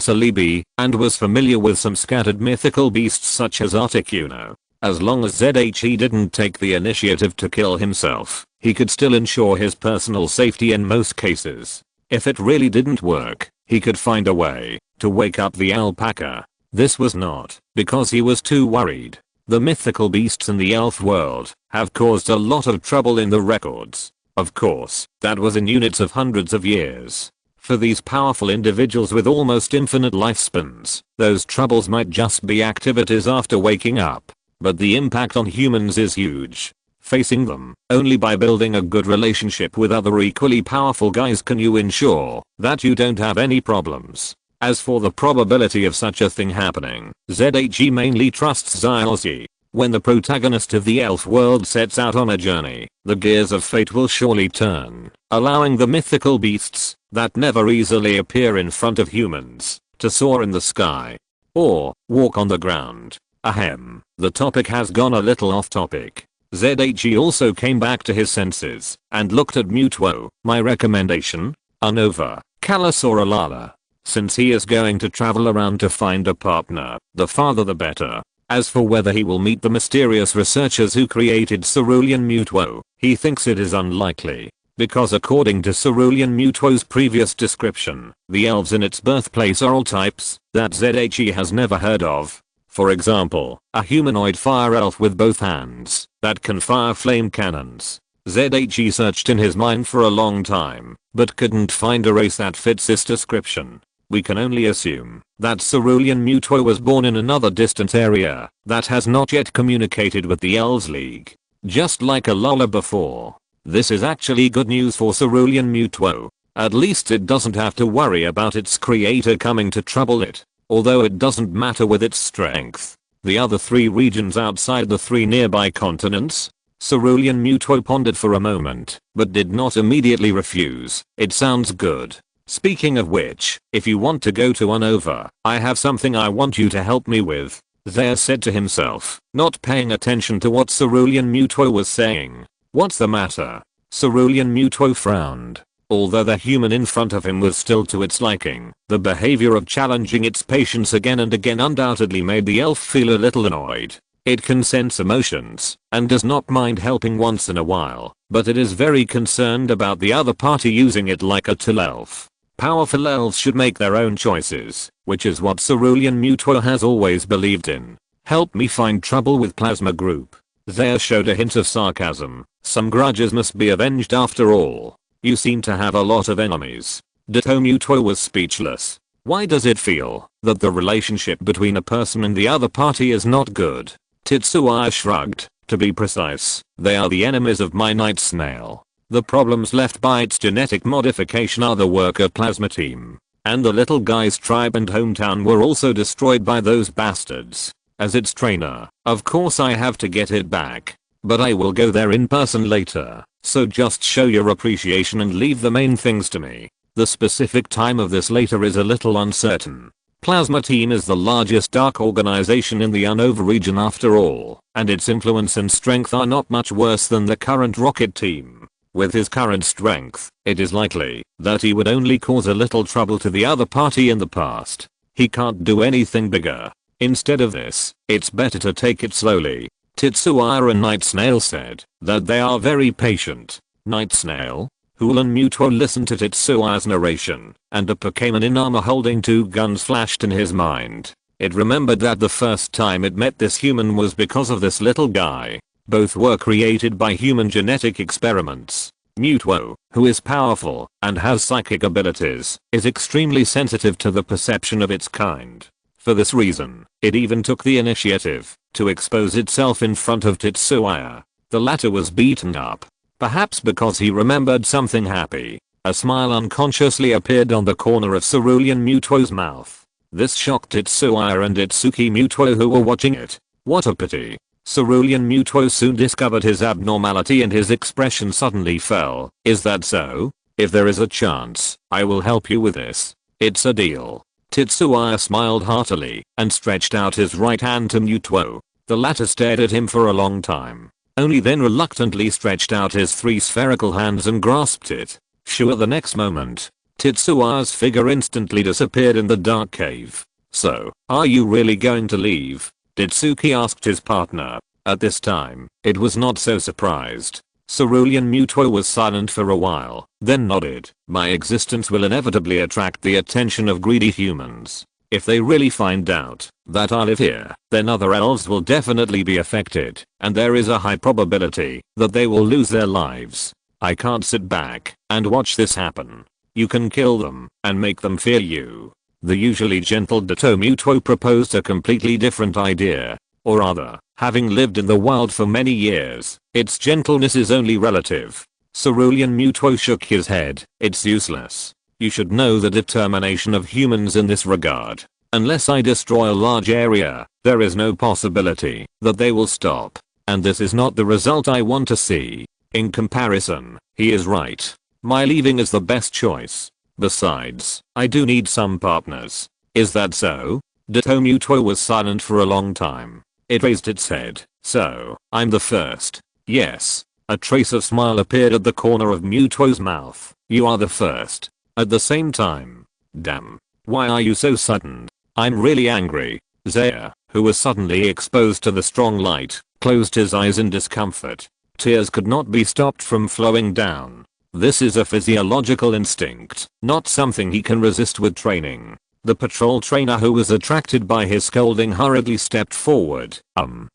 Celebi, and was familiar with some scattered mythical beasts such as Articuno. As long as ZHE didn't take the initiative to kill himself, he could still ensure his personal safety in most cases. If it really didn't work, he could find a way to wake up the alpaca. This was not because he was too worried. The mythical beasts in the elf world have caused a lot of trouble in the records. Of course, that was in units of hundreds of years. For these powerful individuals with almost infinite lifespans, those troubles might just be activities after waking up. But the impact on humans is huge. Facing them, only by building a good relationship with other equally powerful guys can you ensure that you don't have any problems. As for the probability of such a thing happening, ZHE mainly trusts Xiaozi. When the protagonist of the elf world sets out on a journey, the gears of fate will surely turn, allowing the mythical beasts that never easily appear in front of humans to soar in the sky or walk on the ground. Ahem, the topic has gone a little off topic. ZHE also came back to his senses and looked at Mewtwo. My recommendation? Unova, Kalos or Alala. Since he is going to travel around to find a partner, the farther the better. As for whether he will meet the mysterious researchers who created Cerulean Mewtwo, he thinks it is unlikely. Because according to Cerulean Mewtwo's previous description, the elves in its birthplace are all types that ZHE has never heard of. For example, a humanoid fire elf with both hands that can fire flame cannons. ZHE searched in his mind for a long time, but couldn't find a race that fits this description. We can only assume that Cerulean Mewtwo was born in another distant area that has not yet communicated with the Elves League. Just like Alola before. This is actually good news for Cerulean Mewtwo. At least it doesn't have to worry about its creator coming to trouble it. Although it doesn't matter with its strength. The other 3 regions outside the 3 nearby continents? Cerulean Mewtwo pondered for a moment, but did not immediately refuse. It sounds good. Speaking of which, if you want to go to Unova, I have something I want you to help me with. Zaire said to himself, not paying attention to what Cerulean Mewtwo was saying. What's the matter? Cerulean Mewtwo frowned. Although the human in front of him was still to its liking, the behavior of challenging its patience again and again undoubtedly made the elf feel a little annoyed. It can sense emotions, and does not mind helping once in a while, but it is very concerned about the other party using it like a tool elf. Powerful elves should make their own choices, which is what Cerulean Mewtwo has always believed in. Help me find trouble with Plasma Group. Zaire showed a hint of sarcasm. Some grudges must be avenged after all. You seem to have a lot of enemies. Ditto Mewtwo was speechless. Why does it feel that the relationship between a person and the other party is not good? Tetsuya shrugged. To be precise, they are the enemies of my night snail. The problems left by its genetic modification are the work of Plasma Team. And the little guy's tribe and hometown were also destroyed by those bastards. As its trainer, of course I have to get it back. But I will go there in person later. So just show your appreciation and leave the main things to me. The specific time of this later is a little uncertain. Plasma Team is the largest dark organization in the Unova region after all, and its influence and strength are not much worse than the current Rocket Team. With his current strength, it is likely that he would only cause a little trouble to the other party in the past. He can't do anything bigger. Instead of this, it's better to take it slowly. Tetsuya and Night Snail said that they are very patient. Night Snail? Hool and Mewtwo listened to Tetsuya's narration, and a Pokémon in armor holding 2 guns flashed in his mind. It remembered that the first time it met this human was because of this little guy. Both were created by human genetic experiments. Muto, who is powerful and has psychic abilities, is extremely sensitive to the perception of its kind. For this reason, it even took the initiative to expose itself in front of Tetsuya. The latter was beaten up. Perhaps because he remembered something happy. A smile unconsciously appeared on the corner of Cerulean Muto's mouth. This shocked Tetsuya and Itsuki Muto who were watching it. What a pity. Cerulean Muto soon discovered his abnormality and his expression suddenly fell. Is that so? If there is a chance, I will help you with this. It's a deal. Tetsuya smiled heartily and stretched out his right hand to Muto. The latter stared at him for a long time. Only then reluctantly stretched out his 3 spherical hands and grasped it. Sure, the next moment, Tetsuya's figure instantly disappeared in the dark cave. So, are you really going to leave? Itsuki asked his partner. At this time, it was not so surprised. Cerulean Muto was silent for a while, then nodded. My existence will inevitably attract the attention of greedy humans. If they really find out that I live here, then other elves will definitely be affected, and there is a high probability that they will lose their lives. I can't sit back and watch this happen. You can kill them and make them fear you. The usually gentle Muto proposed a completely different idea. Or rather, having lived in the wild for many years, its gentleness is only relative. Cerulean Muto shook his head. It's useless. You should know the determination of humans in this regard. Unless I destroy a large area, there is no possibility that they will stop. And this is not the result I want to see. In comparison, he is right. My leaving is the best choice. Besides, I do need some partners. Is that so? Muto was silent for a long time. It raised its head. So, I'm the first. Yes. A trace of smile appeared at the corner of Muto's mouth. You are the first. At the same time. Damn. Why are you so sudden? I'm really angry. Zaya, who was suddenly exposed to the strong light, closed his eyes in discomfort. Tears could not be stopped from flowing down. This is a physiological instinct, not something he can resist with training. The patrol trainer who was attracted by his scolding hurriedly stepped forward.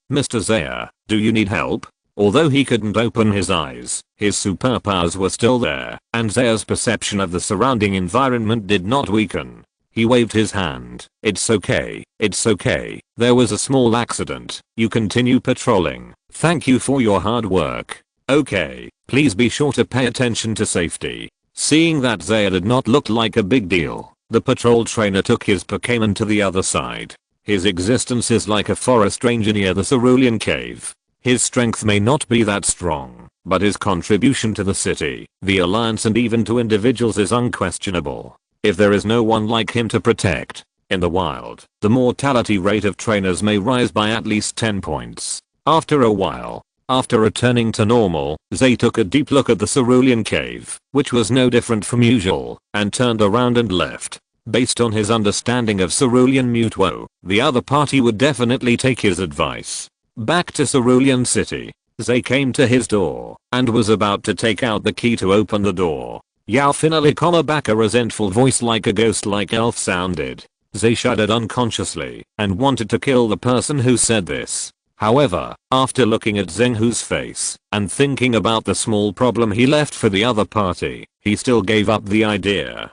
Mr. Zaya, do you need help? Although he couldn't open his eyes, his superpowers were still there, and Zaya's perception of the surrounding environment did not weaken. He waved his hand. It's okay. It's okay. There was a small accident. You continue patrolling. Thank you for your hard work. Okay, please be sure to pay attention to safety. Seeing that Zaya did not look like a big deal, the patrol trainer took his Pokémon to the other side. His existence is like a forest ranger near the Cerulean cave. His strength may not be that strong, but his contribution to the city, the alliance and even to individuals is unquestionable. If there is no one like him to protect, in the wild, the mortality rate of trainers may rise by at least 10 points. After a while, after returning to normal, Zay took a deep look at the Cerulean cave, which was no different from usual, and turned around and left. Based on his understanding of Cerulean Muto, the other party would definitely take his advice. Back to Cerulean City, Zay came to his door, and was about to take out the key to open the door. Yao finally back, a resentful voice like a ghost-like elf sounded. Zay shuddered unconsciously, and wanted to kill the person who said this. However, after looking at Zhenghu's face, and thinking about the small problem he left for the other party, he still gave up the idea.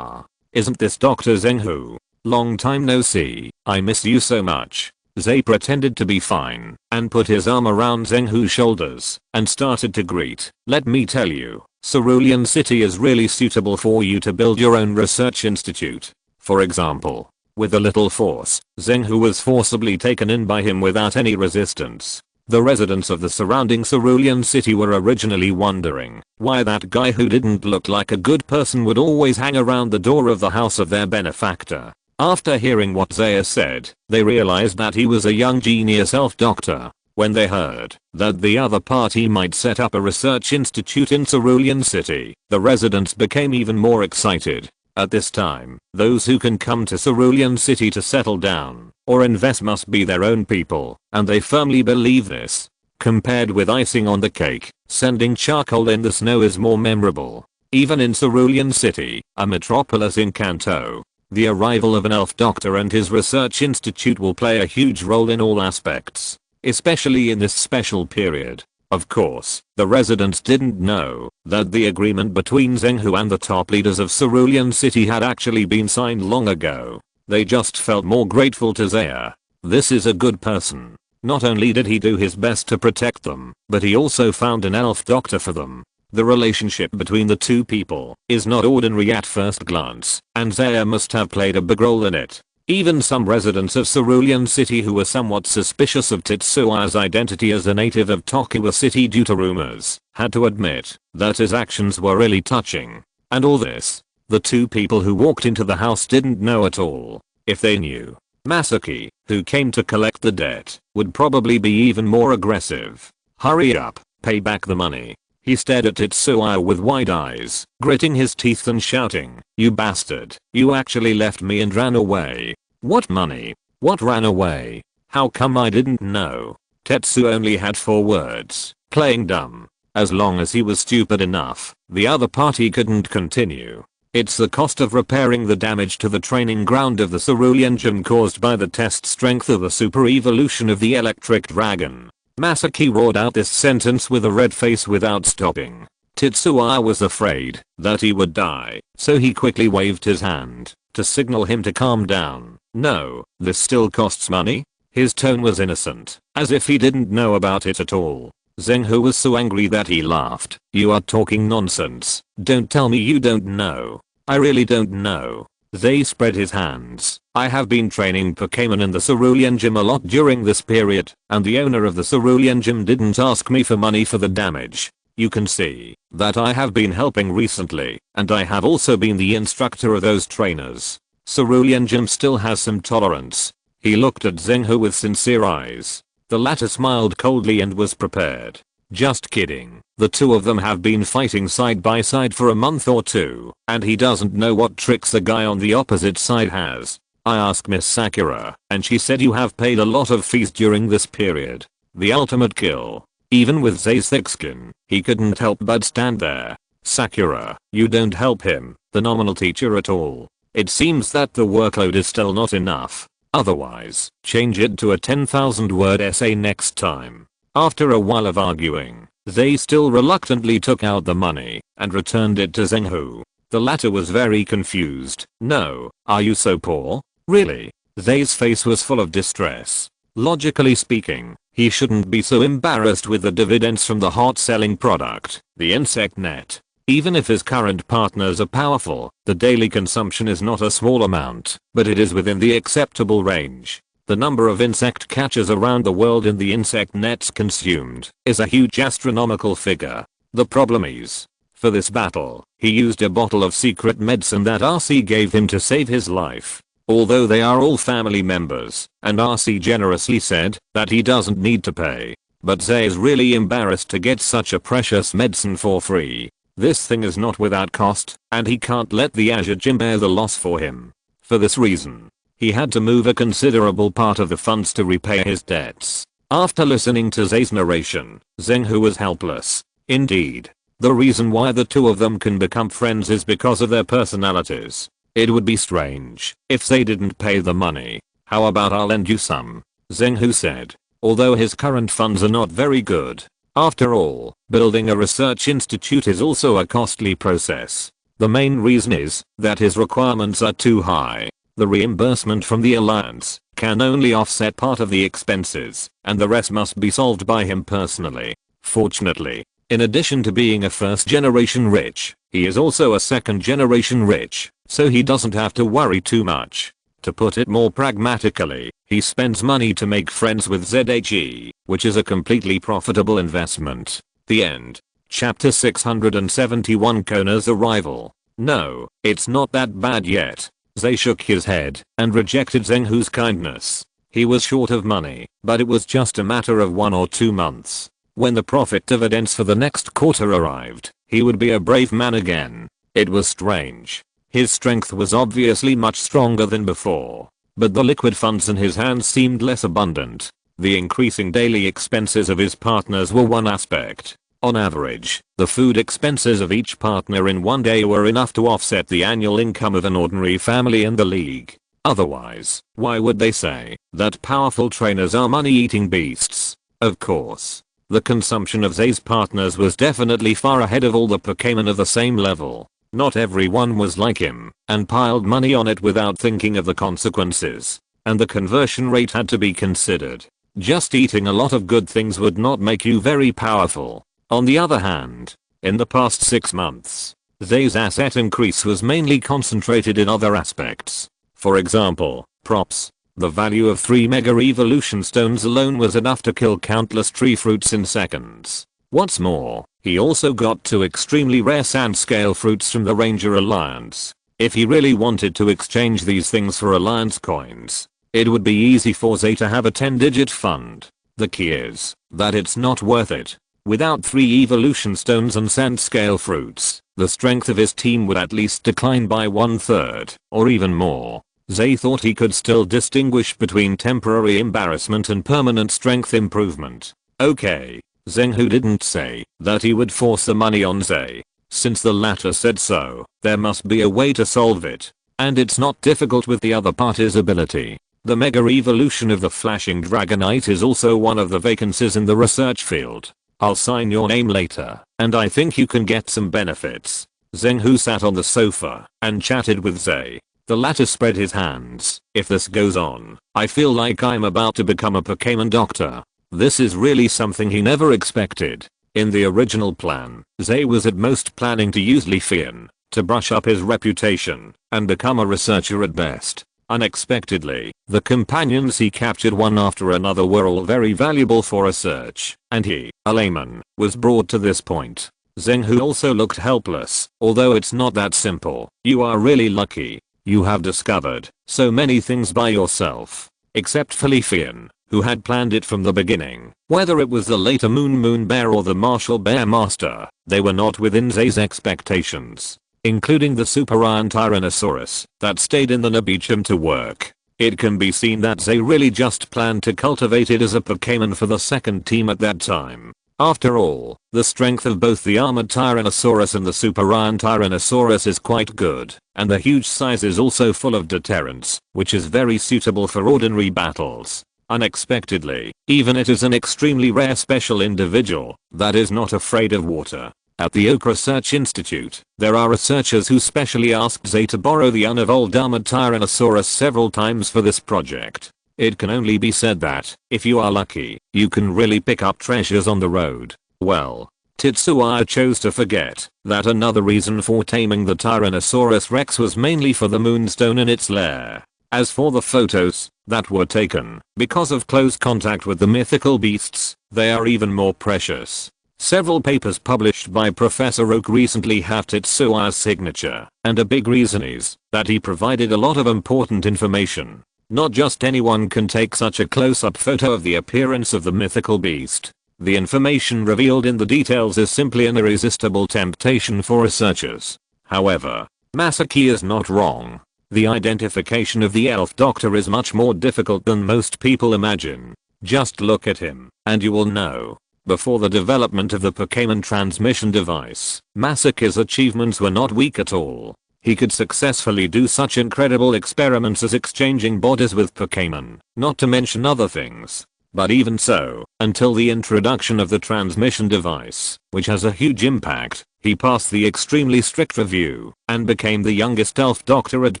Isn't this Dr. Zhenghu? Long time no see, I miss you so much. Zay pretended to be fine, and put his arm around Zhenghu's shoulders, and started to greet. Let me tell you, Cerulean City is really suitable for you to build your own research institute. For example, with a little force, Zhenghu was forcibly taken in by him without any resistance. The residents of the surrounding Cerulean City were originally wondering why that guy who didn't look like a good person would always hang around the door of the house of their benefactor. After hearing what Zaya said, they realized that he was a young genius elf doctor. When they heard that the other party might set up a research institute in Cerulean City, the residents became even more excited. At this time, those who can come to Cerulean City to settle down or invest must be their own people, and they firmly believe this. Compared with icing on the cake, sending charcoal in the snow is more memorable. Even in Cerulean City, a metropolis in Kanto, The arrival of an elf doctor and his research institute will play a huge role in all aspects, especially in this special period. Of course, the residents didn't know that the agreement between Zhenghu and the top leaders of Cerulean City had actually been signed long ago. They just felt more grateful to Zaya. This is a good person. Not only did he do his best to protect them, but he also found an elf doctor for them. The relationship between the two people is not ordinary at first glance, and Zaya must have played a big role in it. Even some residents of Cerulean City who were somewhat suspicious of Tetsua's identity as a native of Tokiwa City due to rumors, had to admit that his actions were really touching. And all this, the two people who walked into the house didn't know at all. If they knew, Masaki, who came to collect the debt, would probably be even more aggressive. Hurry up, pay back the money. He stared at Tetsuya with wide eyes, gritting his teeth and shouting, "You bastard, you actually left me and ran away. What money? What ran away? How come I didn't know?" Tetsu only had 4 words, playing dumb. As long as he was stupid enough, the other party couldn't continue. It's the cost of repairing the damage to the training ground of the Cerulean Gym caused by the test strength of the super evolution of the electric dragon. Masaki roared out this sentence with a red face without stopping. Tetsuya was afraid that he would die, so he quickly waved his hand to signal him to calm down. "No, this still costs money?" His tone was innocent, as if he didn't know about it at all. Zhenghu was so angry that he laughed. "You are talking nonsense. Don't tell me you don't know. I really don't know." Zay spread his hands. "I have been training Pokémon in the Cerulean Gym a lot during this period, and the owner of the Cerulean Gym didn't ask me for money for the damage. You can see that I have been helping recently, and I have also been the instructor of those trainers. Cerulean Gym still has some tolerance." He looked at Zhenghu with sincere eyes. The latter smiled coldly and was prepared. "Just kidding. The two of them have been fighting side by side for a month or two, and he doesn't know what tricks the guy on the opposite side has. I asked Miss Sakura, and she said you have paid a lot of fees during this period. The ultimate kill." Even with Zay's thick skin, he couldn't help but stand there. "Sakura, you don't help him, the nominal teacher, at all. It seems that the workload is still not enough. Otherwise, change it to a 10,000 word essay next time." After a while of arguing, Zay still reluctantly took out the money and returned it to Zhenghu. The latter was very confused. "No, are you so poor? Really?" Zay's face was full of distress. Logically speaking, he shouldn't be so embarrassed with the dividends from the hot-selling product, the insect net. Even if his current partners are powerful, the daily consumption is not a small amount, but it is within the acceptable range. The number of insect catchers around the world in the insect nets consumed is a huge astronomical figure. The problem is, for this battle, he used a bottle of secret medicine that RC gave him to save his life. Although they are all family members, and RC generously said that he doesn't need to pay. But Zay is really embarrassed to get such a precious medicine for free. This thing is not without cost, and he can't let the Azure Gym bear the loss for him. For this reason, he had to move a considerable part of the funds to repay his debts. After listening to Zay's narration, Zhenghu was helpless. Indeed, the reason why the two of them can become friends is because of their personalities. It would be strange if Zay didn't pay the money. "How about I'll lend you some?" Zhenghu said, although his current funds are not very good. After all, building a research institute is also a costly process. The main reason is that his requirements are too high. The reimbursement from the Alliance can only offset part of the expenses, and the rest must be solved by him personally. Fortunately, in addition to being a first-generation rich, he is also a second-generation rich, so he doesn't have to worry too much. To put it more pragmatically, he spends money to make friends with ZHE, which is a completely profitable investment. The end. Chapter 671, Kona's arrival. "No, it's not that bad yet." Zay shook his head and rejected Zhenghu's kindness. He was short of money, but it was just a matter of 1 or 2 months. When the profit dividends for the next quarter arrived, he would be a brave man again. It was strange. His strength was obviously much stronger than before, but the liquid funds in his hands seemed less abundant. The increasing daily expenses of his partners were one aspect. On average, the food expenses of each partner in one day were enough to offset the annual income of an ordinary family in the league. Otherwise, why would they say that powerful trainers are money-eating beasts? Of course. The consumption of Zay's partners was definitely far ahead of all the Pokémon of the same level. Not everyone was like him, and piled money on it without thinking of the consequences. And the conversion rate had to be considered. Just eating a lot of good things would not make you very powerful. On the other hand, in the past 6 months, Zay's asset increase was mainly concentrated in other aspects. For example, props. The value of 3 Mega Evolution Stones alone was enough to kill countless tree fruits in seconds. What's more, he also got 2 extremely rare sand scale fruits from the Ranger Alliance. If he really wanted to exchange these things for Alliance coins, it would be easy for Zay to have a 10-digit fund. The key is that it's not worth it. Without 3 evolution stones and sand scale fruits, the strength of his team would at least decline by 1/3, or even more. Zay thought he could still distinguish between temporary embarrassment and permanent strength improvement. Okay, Zhenghu didn't say that he would force the money on Zay. Since the latter said so, there must be a way to solve it. And it's not difficult with the other party's ability. The Mega Evolution of the Flashing Dragonite is also one of the vacancies in the research field. I'll sign your name later, and I think you can get some benefits. Zhenghu sat on the sofa and chatted with Zay. The latter spread his hands. If this goes on, I feel like I'm about to become a Pokémon doctor. This is really something he never expected. In the original plan, Zay was at most planning to use Leafeon to brush up his reputation and become a researcher at best. Unexpectedly, the companions he captured one after another were all very valuable for research, and he, a layman, was brought to this point. Zhenghu also looked helpless, although it's not that simple. You are really lucky. You have discovered so many things by yourself. Except for Leafeon, who had planned it from the beginning. Whether it was the later Moon Bear or the Martial Bear Master, they were not within Zay's expectations. Including the Super Iron Tyrannosaurus that stayed in the Nabichum to work. It can be seen that Zay really just planned to cultivate it as a Pokémon for the second team at that time. After all, the strength of both the Armored Tyrannosaurus and the Super Iron Tyrannosaurus is quite good, and the huge size is also full of deterrence, which is very suitable for ordinary battles. Unexpectedly, even it is an extremely rare special individual that is not afraid of water. At the Oak Research Institute, there are researchers who specially asked Zay to borrow the unevolved Armored Tyrannosaurus several times for this project. It can only be said that, if you are lucky, you can really pick up treasures on the road. Well, Tetsuya chose to forget that another reason for taming the Tyrannosaurus Rex was mainly for the moonstone in its lair. As for the photos that were taken because of close contact with the mythical beasts, they are even more precious. Several papers published by Professor Oak recently have Tetsuya's signature, and a big reason is that he provided a lot of important information. Not just anyone can take such a close-up photo of the appearance of the mythical beast. The information revealed in the details is simply an irresistible temptation for researchers. However, Masaki is not wrong. The identification of the elf doctor is much more difficult than most people imagine. Just look at him, and you will know. Before the development of the Pokémon transmission device, Masaki's achievements were not weak at all. He could successfully do such incredible experiments as exchanging bodies with Pokémon, not to mention other things. But even so, until the introduction of the transmission device, which has a huge impact, he passed the extremely strict review and became the youngest elf doctor at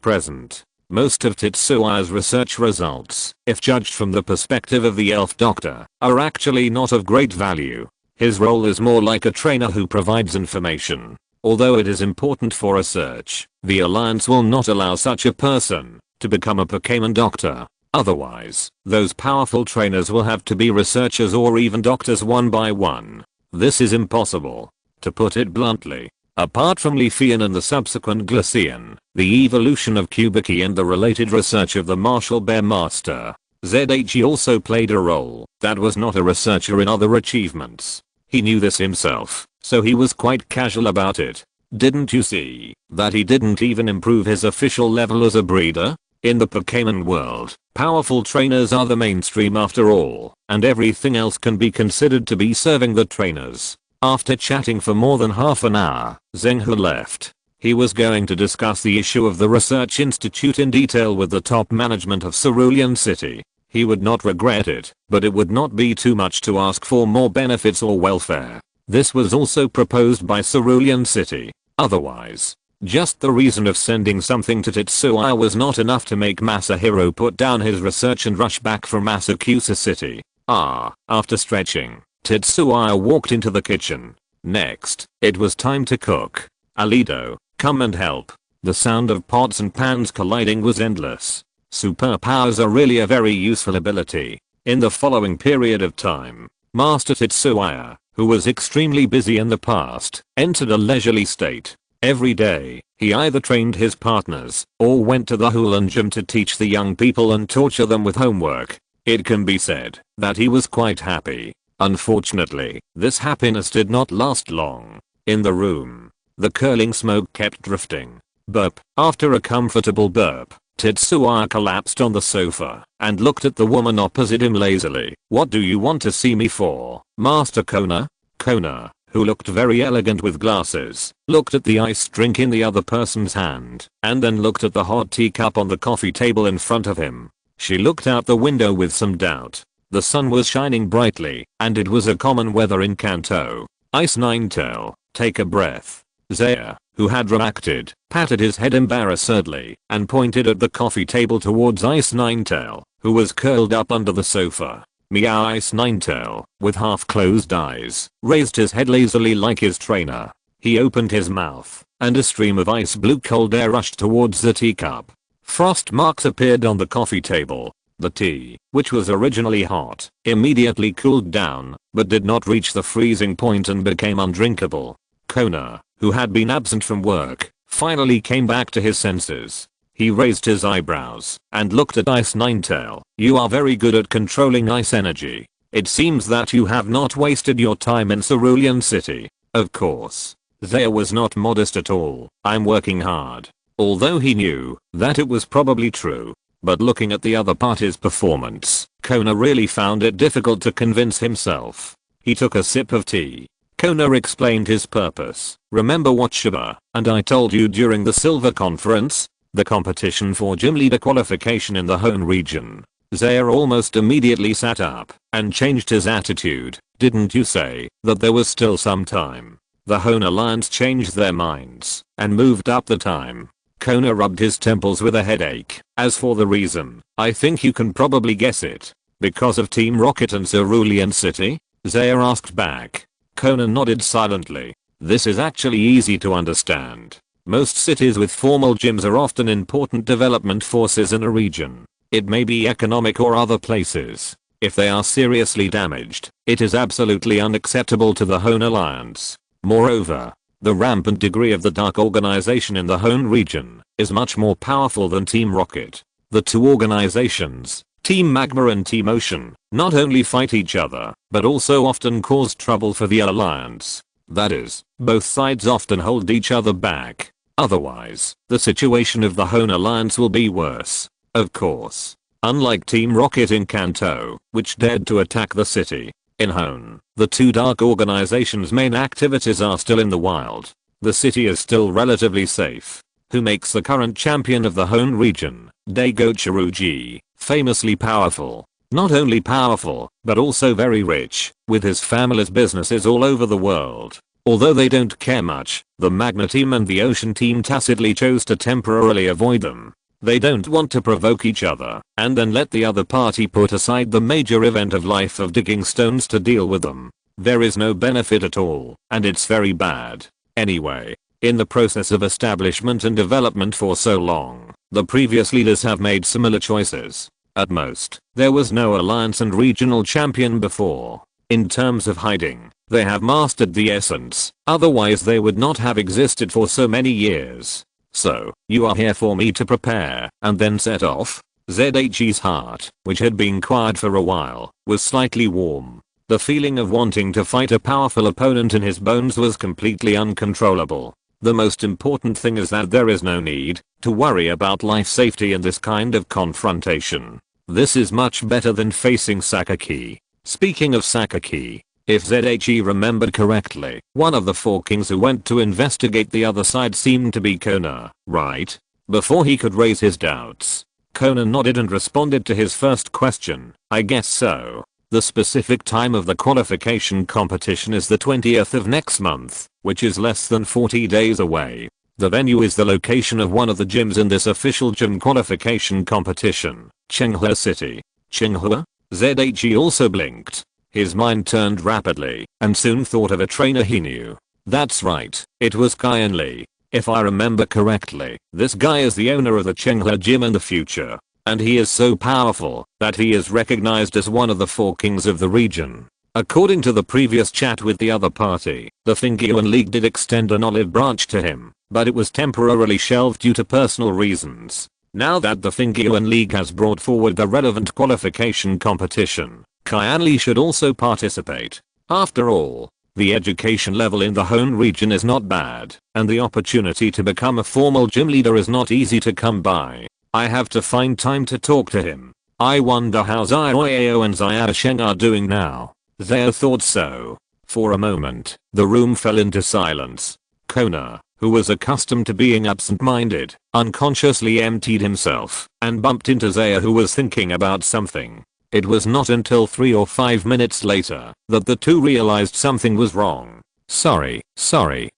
present. Most of Tetsuya's research results, if judged from the perspective of the elf doctor, are actually not of great value. His role is more like a trainer who provides information. Although it is important for research, the Alliance will not allow such a person to become a Pokémon doctor. Otherwise, those powerful trainers will have to be researchers or even doctors one by one. This is impossible. To put it bluntly, apart from Leafeon and the subsequent Glaceon, the evolution of Kubiki and the related research of the Martial Bear Master, ZHE also played a role that was not a researcher in other achievements. He knew this himself, so he was quite casual about it. Didn't you see that he didn't even improve his official level as a breeder? In the Pokémon world, powerful trainers are the mainstream after all, and everything else can be considered to be serving the trainers. After chatting for more than half an hour, Zhenghe left. He was going to discuss the issue of the research institute in detail with the top management of Cerulean City. He would not regret it, but it would not be too much to ask for more benefits or welfare. This was also proposed by Cerulean City. Otherwise, just the reason of sending something to Tetsuya was not enough to make Masahiro put down his research and rush back from Asakusa City. After stretching, Tetsuya walked into the kitchen. Next, it was time to cook. Alito, come and help. The sound of pots and pans colliding was endless. Superpowers are really a very useful ability. In the following period of time, Master Tetsuya, who was extremely busy in the past, entered a leisurely state. Every day, he either trained his partners or went to the Hulan gym to teach the young people and torture them with homework. It can be said that he was quite happy. Unfortunately, this happiness did not last long. In the room, the curling smoke kept drifting. Burp. After a comfortable burp, Tetsuya collapsed on the sofa and looked at the woman opposite him lazily. What do you want to see me for, Master Kona? Kona, who looked very elegant with glasses, looked at the iced drink in the other person's hand, and then looked at the hot teacup on the coffee table in front of him. She looked out the window with some doubt. The sun was shining brightly, and it was a common weather in Kanto. Ice Ninetail, take a breath. Zaya, who had reacted, patted his head embarrassedly, and pointed at the coffee table towards Ice Ninetail, who was curled up under the sofa. Meow. Ice Ninetail, with half-closed eyes, raised his head lazily like his trainer. He opened his mouth, and a stream of ice blue cold air rushed towards the teacup. Frost marks appeared on the coffee table. The tea, which was originally hot, immediately cooled down, but did not reach the freezing point and became undrinkable. Kona, who had been absent from work, finally came back to his senses. He raised his eyebrows and looked at Ice Ninetail. You are very good at controlling ice energy. It seems that you have not wasted your time in Cerulean City. Of course. Zaya was not modest at all. I'm working hard. Although he knew that it was probably true. But looking at the other party's performance, Kona really found it difficult to convince himself. He took a sip of tea. Kona explained his purpose. Remember what Shiba and I told you during the Silver Conference? The competition for gym leader qualification in the Hone region. Zaya almost immediately sat up and changed his attitude. Didn't you say that there was still some time? The Hone Alliance changed their minds and moved up the time. Kona rubbed his temples with a headache. As for the reason, I think you can probably guess it. Because of Team Rocket and Cerulean City? Zaya asked back. Kona nodded silently. This is actually easy to understand. Most cities with formal gyms are often important development forces in a region. It may be economic or other places. If they are seriously damaged, it is absolutely unacceptable to the Hone Alliance. Moreover, the rampant degree of the Dark Organization in the Hone region is much more powerful than Team Rocket. The two organizations, Team Magma and Team Ocean, not only fight each other, but also often cause trouble for the Alliance. That is, both sides often hold each other back. Otherwise, the situation of the Hone Alliance will be worse. Of course. Unlike Team Rocket in Kanto, which dared to attack the city, in Hone, the two Dark Organization's main activities are still in the wild. The city is still relatively safe. Who makes the current champion of the Hone region, Daigo Chiruji, famously powerful. Not only powerful, but also very rich, with his family's businesses all over the world. Although they don't care much, the Magna team and the Ocean team tacitly chose to temporarily avoid them. They don't want to provoke each other, and then let the other party put aside the major event of life of digging stones to deal with them. There is no benefit at all, and it's very bad. Anyway, in the process of establishment and development for so long, the previous leaders have made similar choices. At most, there was no alliance and regional champion before. In terms of hiding, they have mastered the essence, otherwise they would not have existed for so many years. So, you are here for me to prepare, and then set off? ZH's heart, which had been quiet for a while, was slightly warm. The feeling of wanting to fight a powerful opponent in his bones was completely uncontrollable. The most important thing is that there is no need to worry about life safety in this kind of confrontation. This is much better than facing Sakaki. Speaking of Sakaki, If ZHE remembered correctly, one of the four kings who went to investigate the other side seemed to be Kona, right? Before he could raise his doubts, Kona nodded and responded to his first question. I guess so. The specific time of the qualification competition is the 20th of next month, which is less than 40 days away. The venue is the location of one of the gyms in this official gym qualification competition, Chenghua City. Chenghua? ZHE also blinked. His mind turned rapidly, and soon thought of a trainer he knew. That's right, it was Kyan Lee. If I remember correctly, this guy is the owner of the Chenghua gym in the future. And he is so powerful that he is recognized as one of the four kings of the region. According to the previous chat with the other party, the Fingyuan League did extend an olive branch to him, but it was temporarily shelved due to personal reasons. Now that the Fingyuan League has brought forward the relevant qualification competition, Kyan Lee should also participate. After all, the education level in the Hone region is not bad, and the opportunity to become a formal gym leader is not easy to come by. I have to find time to talk to him. I wonder how Xiaoyao and Xiaosheng are doing now. Zhao thought so. For a moment, the room fell into silence. Kona, who was accustomed to being absent-minded, unconsciously emptied himself and bumped into Zhao, who was thinking about something. It was not until 3 or 5 minutes later that the two realized something was wrong. Sorry,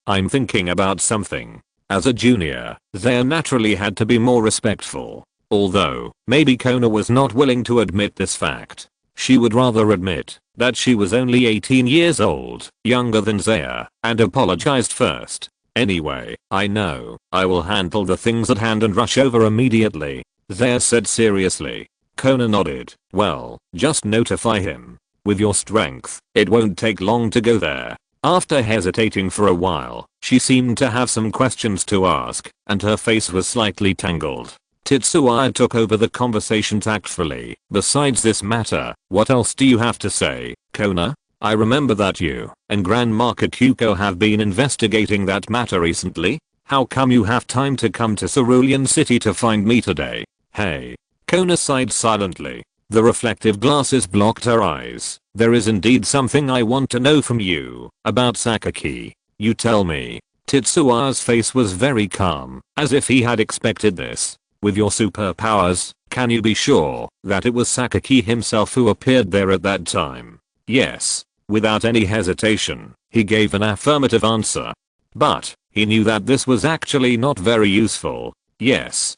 I'm thinking about something. As a junior, Zhao naturally had to be more respectful. Although, maybe Kona was not willing to admit this fact. She would rather admit that she was only 18 years old, younger than Zhao, and apologized first. Anyway, I know, I will handle the things at hand and rush over immediately, Zhao said seriously. Kona nodded. Well, just notify him. With your strength, it won't take long to go there. After hesitating for a while, she seemed to have some questions to ask, and her face was slightly tangled. Tetsuya took over the conversation tactfully. Besides this matter, what else do you have to say, Kona? I remember that you and Grandmaster Kyuko have been investigating that matter recently. How come you have time to come to Cerulean City to find me today? Hey. Kona sighed silently. The reflective glasses blocked her eyes. There is indeed something I want to know from you about Sakaki. You tell me. Tetsuya's face was very calm, as if he had expected this. With your superpowers, can you be sure that it was Sakaki himself who appeared there at that time? Yes. Without any hesitation, he gave an affirmative answer. But, he knew that this was actually not very useful. Yes.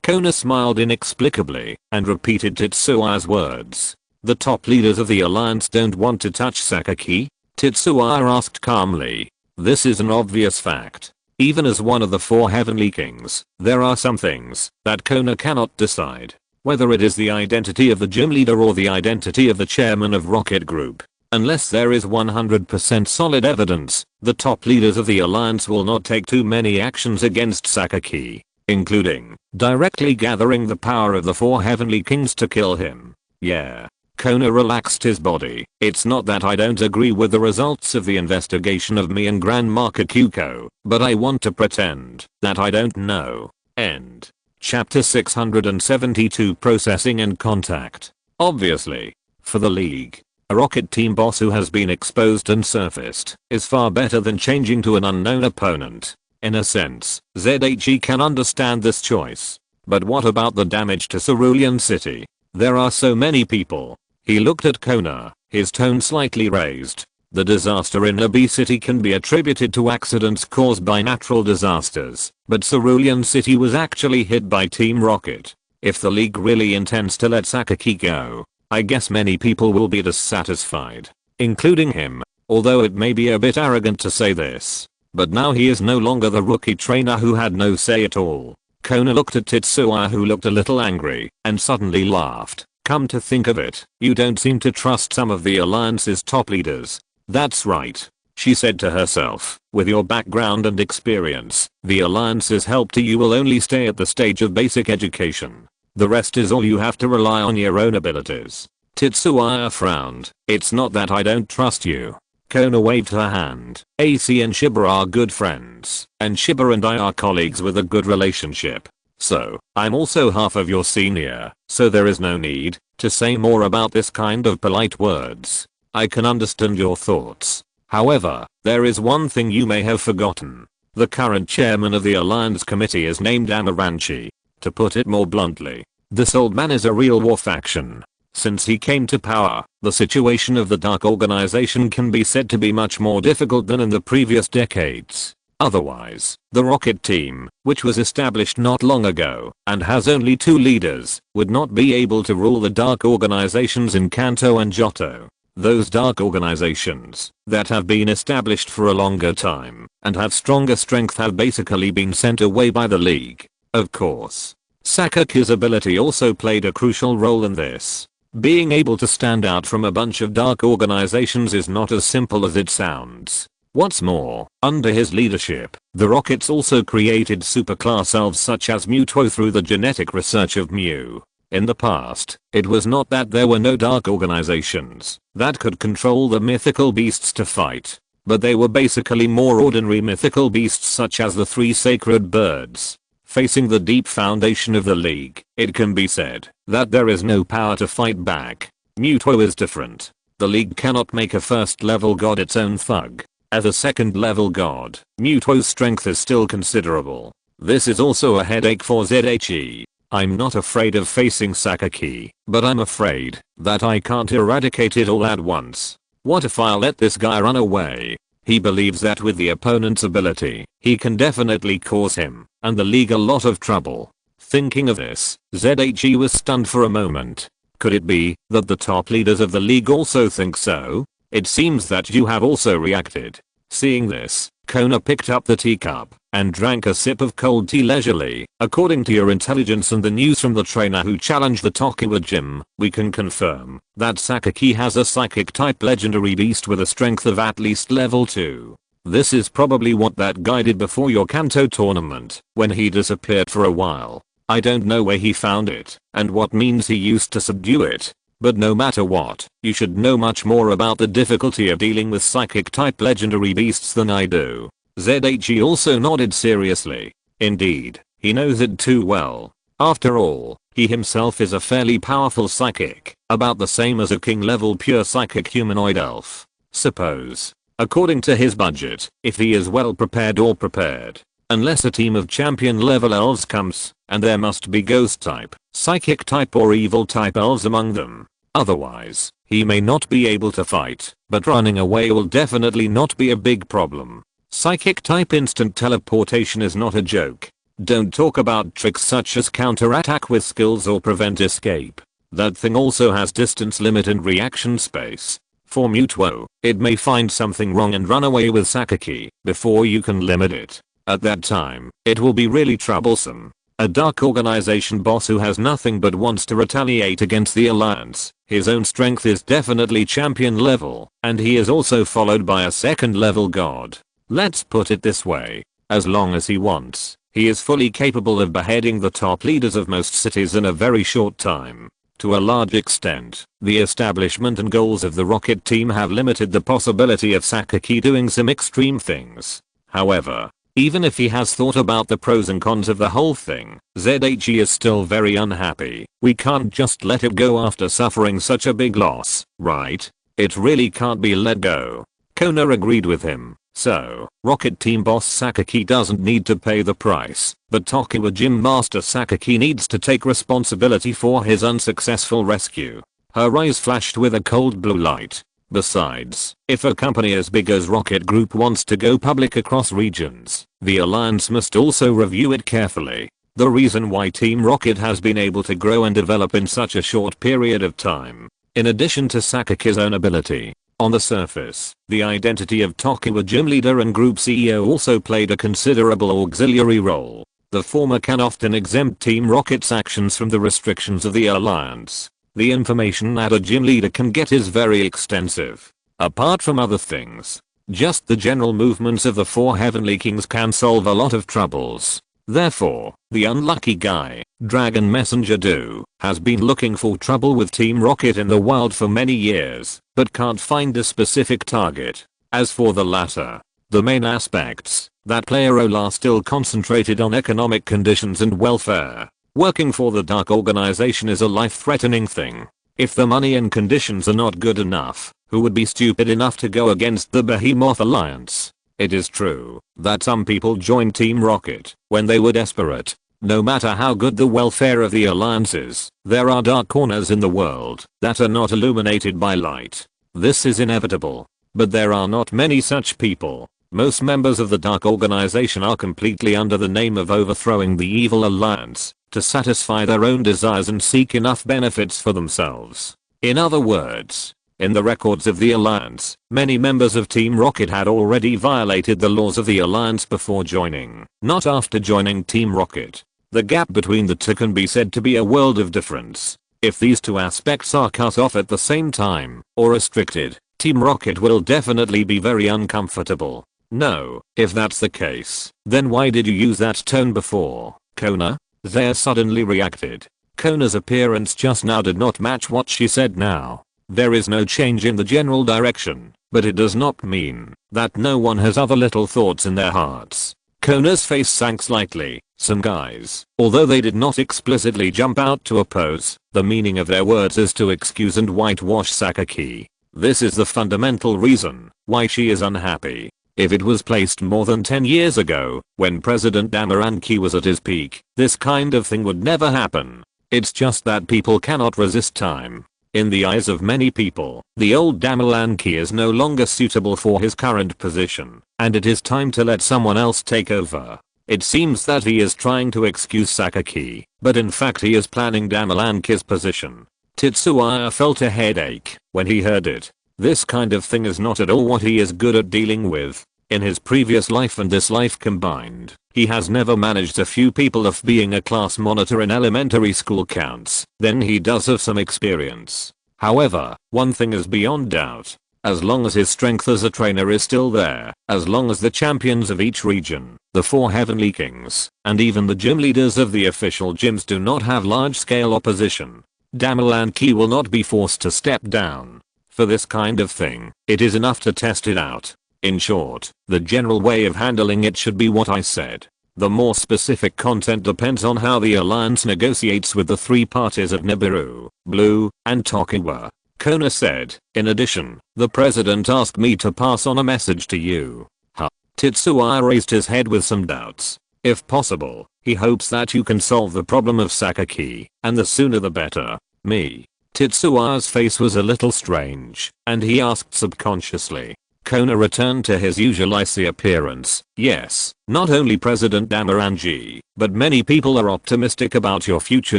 Kona smiled inexplicably and repeated Tetsuya's words. The top leaders of the alliance don't want to touch Sakaki? Tetsuya asked calmly. This is an obvious fact. Even as one of the four heavenly kings, there are some things that Kona cannot decide. Whether it is the identity of the gym leader or the identity of the chairman of Rocket Group. Unless there is 100% solid evidence, the top leaders of the alliance will not take too many actions against Sakaki. Including directly gathering the power of the four heavenly kings to kill him. Yeah. Kona relaxed his body. It's not that I don't agree with the results of the investigation of me and Grandmaster Kyuko, but I want to pretend that I don't know. End. Chapter 672 Processing and Contact. Obviously, for the League, a rocket team boss who has been exposed and surfaced is far better than changing to an unknown opponent. In a sense, ZHE can understand this choice. But what about the damage to Cerulean City? There are so many people. He looked at Kona, his tone slightly raised. The disaster in Nabi City can be attributed to accidents caused by natural disasters, but Cerulean City was actually hit by Team Rocket. If the League really intends to let Sakaki go, I guess many people will be dissatisfied, including him, although it may be a bit arrogant to say this. But now he is no longer the rookie trainer who had no say at all. Kona looked at Tetsuya, who looked a little angry, and suddenly laughed. Come to think of it, you don't seem to trust some of the alliance's top leaders. That's right, she said to herself. With your background and experience, the alliance's help to you will only stay at the stage of basic education. The rest is all you have to rely on your own abilities. Tetsuya frowned. It's not that I don't trust you. Kona waved her hand. AC and Shiba are good friends, and Shiba and I are colleagues with a good relationship. So, I'm also half of your senior, so there is no need to say more about this kind of polite words. I can understand your thoughts. However, there is one thing you may have forgotten. The current chairman of the Alliance Committee is named Amaranchi. To put it more bluntly, this old man is a real war faction. Since he came to power, the situation of the Dark Organization can be said to be much more difficult than in the previous decades. Otherwise, the Rocket Team, which was established not long ago and has only 2 leaders, would not be able to rule the Dark Organizations in Kanto and Johto. Those dark organizations that have been established for a longer time and have stronger strength have basically been sent away by the League. Of course, Sakaki's ability also played a crucial role in this. Being able to stand out from a bunch of dark organizations is not as simple as it sounds. What's more, under his leadership, the Rockets also created superclass elves such as Mewtwo through the genetic research of Mew. In the past, it was not that there were no dark organizations that could control the mythical beasts to fight, but they were basically more ordinary mythical beasts such as the 3 sacred birds. Facing the deep foundation of the League, it can be said that there is no power to fight back. Mewtwo is different. The League cannot make a first level god its own thug. As a second level god, Mewtwo's strength is still considerable. This is also a headache for ZHE. I'm not afraid of facing Sakaki, but I'm afraid that I can't eradicate it all at once. What if I let this guy run away? He believes that with the opponent's ability, he can definitely cause him and the League a lot of trouble. Thinking of this, ZHE was stunned for a moment. Could it be that the top leaders of the League also think so? It seems that you have also reacted. Seeing this, Kona picked up the teacup and drank a sip of cold tea leisurely. According to your intelligence and the news from the trainer who challenged the Tokiwa gym, we can confirm that Sakaki has a psychic type legendary beast with a strength of at least level 2. This is probably what that guy did before your Kanto tournament, when he disappeared for a while. I don't know where he found it and what means he used to subdue it. But no matter what, you should know much more about the difficulty of dealing with psychic type legendary beasts than I do. ZHE also nodded seriously. Indeed, he knows it too well. After all, he himself is a fairly powerful psychic, about the same as a king level pure psychic humanoid elf. Suppose, according to his budget, if he is well prepared or prepared. Unless a team of champion level elves comes, and there must be ghost type, psychic type or evil type elves among them. Otherwise, he may not be able to fight, but running away will definitely not be a big problem. Psychic type instant teleportation is not a joke. Don't talk about tricks such as counterattack with skills or prevent escape. That thing also has distance limit and reaction space. For Mewtwo, it may find something wrong and run away with Sakaki before you can limit it. At that time, it will be really troublesome. A dark organization boss who has nothing but wants to retaliate against the alliance. His own strength is definitely champion level, and he is also followed by a second level god. Let's put it this way. As long as he wants, he is fully capable of beheading the top leaders of most cities in a very short time. To a large extent, the establishment and goals of the Rocket Team have limited the possibility of Sakaki doing some extreme things. However, even if he has thought about the pros and cons of the whole thing, ZHE is still very unhappy. We can't just let it go after suffering such a big loss, right? It really can't be let go. Kona agreed with him. So, Rocket Team boss Sakaki doesn't need to pay the price, but Tokiwa Gym Master Sakaki needs to take responsibility for his unsuccessful rescue. Her eyes flashed with a cold blue light. Besides, if a company as big as Rocket Group wants to go public across regions, the alliance must also review it carefully. The reason why Team Rocket has been able to grow and develop in such a short period of time. In addition to Sakaki's own ability, on the surface, the identity of Tokiwa Gym Leader and Group CEO also played a considerable auxiliary role. The former can often exempt Team Rocket's actions from the restrictions of the alliance. The information that a gym leader can get is very extensive. Apart from other things, just the general movements of the 4 Heavenly Kings can solve a lot of troubles. Therefore, the unlucky guy, Dragon Messenger Do, has been looking for trouble with Team Rocket in the wild for many years, but can't find a specific target. As for the latter, the main aspects, that player are still concentrated on economic conditions and welfare. Working for the Dark Organization is a life-threatening thing. If the money and conditions are not good enough, who would be stupid enough to go against the Behemoth Alliance? It is true that some people join Team Rocket when they were desperate. No matter how good the welfare of the Alliance is, there are dark corners in the world that are not illuminated by light. This is inevitable. But there are not many such people. Most members of the Dark Organization are completely under the name of overthrowing the evil Alliance to satisfy their own desires and seek enough benefits for themselves. In other words, in the records of the Alliance, many members of Team Rocket had already violated the laws of the Alliance before joining, not after joining Team Rocket. The gap between the two can be said to be a world of difference. If these two aspects are cut off at the same time, or restricted, Team Rocket will definitely be very uncomfortable. No, if that's the case, then why did you use that tone before, Kona? They suddenly reacted. Kona's appearance just now did not match what she said now. There is no change in the general direction, but it does not mean that no one has other little thoughts in their hearts. Kona's face sank slightly. Some guys, although they did not explicitly jump out to oppose, the meaning of their words is to excuse and whitewash Sakaki. This is the fundamental reason why she is unhappy. If it was placed more than 10 years ago, when President Damaranki was at his peak, this kind of thing would never happen. It's just that people cannot resist time. In the eyes of many people, the old Damaranki is no longer suitable for his current position, and it is time to let someone else take over. It seems that he is trying to excuse Sakaki, but in fact he is planning Damaranki's position. Tetsuya felt a headache when he heard it. This kind of thing is not at all what he is good at dealing with. In his previous life and this life combined, he has never managed a few people. If being a class monitor in elementary school counts, then he does have some experience. However, one thing is beyond doubt. As long as his strength as a trainer is still there, as long as the champions of each region, the 4 Heavenly Kings, and even the gym leaders of the official gyms do not have large-scale opposition, Damaranki will not be forced to step down. For this kind of thing, it is enough to test it out. In short, the general way of handling it should be what I said. The more specific content depends on how the Alliance negotiates with the 3 parties of Nibiru, Blue, and Tokiwa. Kona said, in addition, the president asked me to pass on a message to you. Huh? Tetsuya raised his head with some doubts. If possible, he hopes that you can solve the problem of Sakaki, and the sooner the better. Me. Tetsuya's face was a little strange, and he asked subconsciously. Kona returned to his usual icy appearance. Yes, not only President Damaranki, but many people are optimistic about your future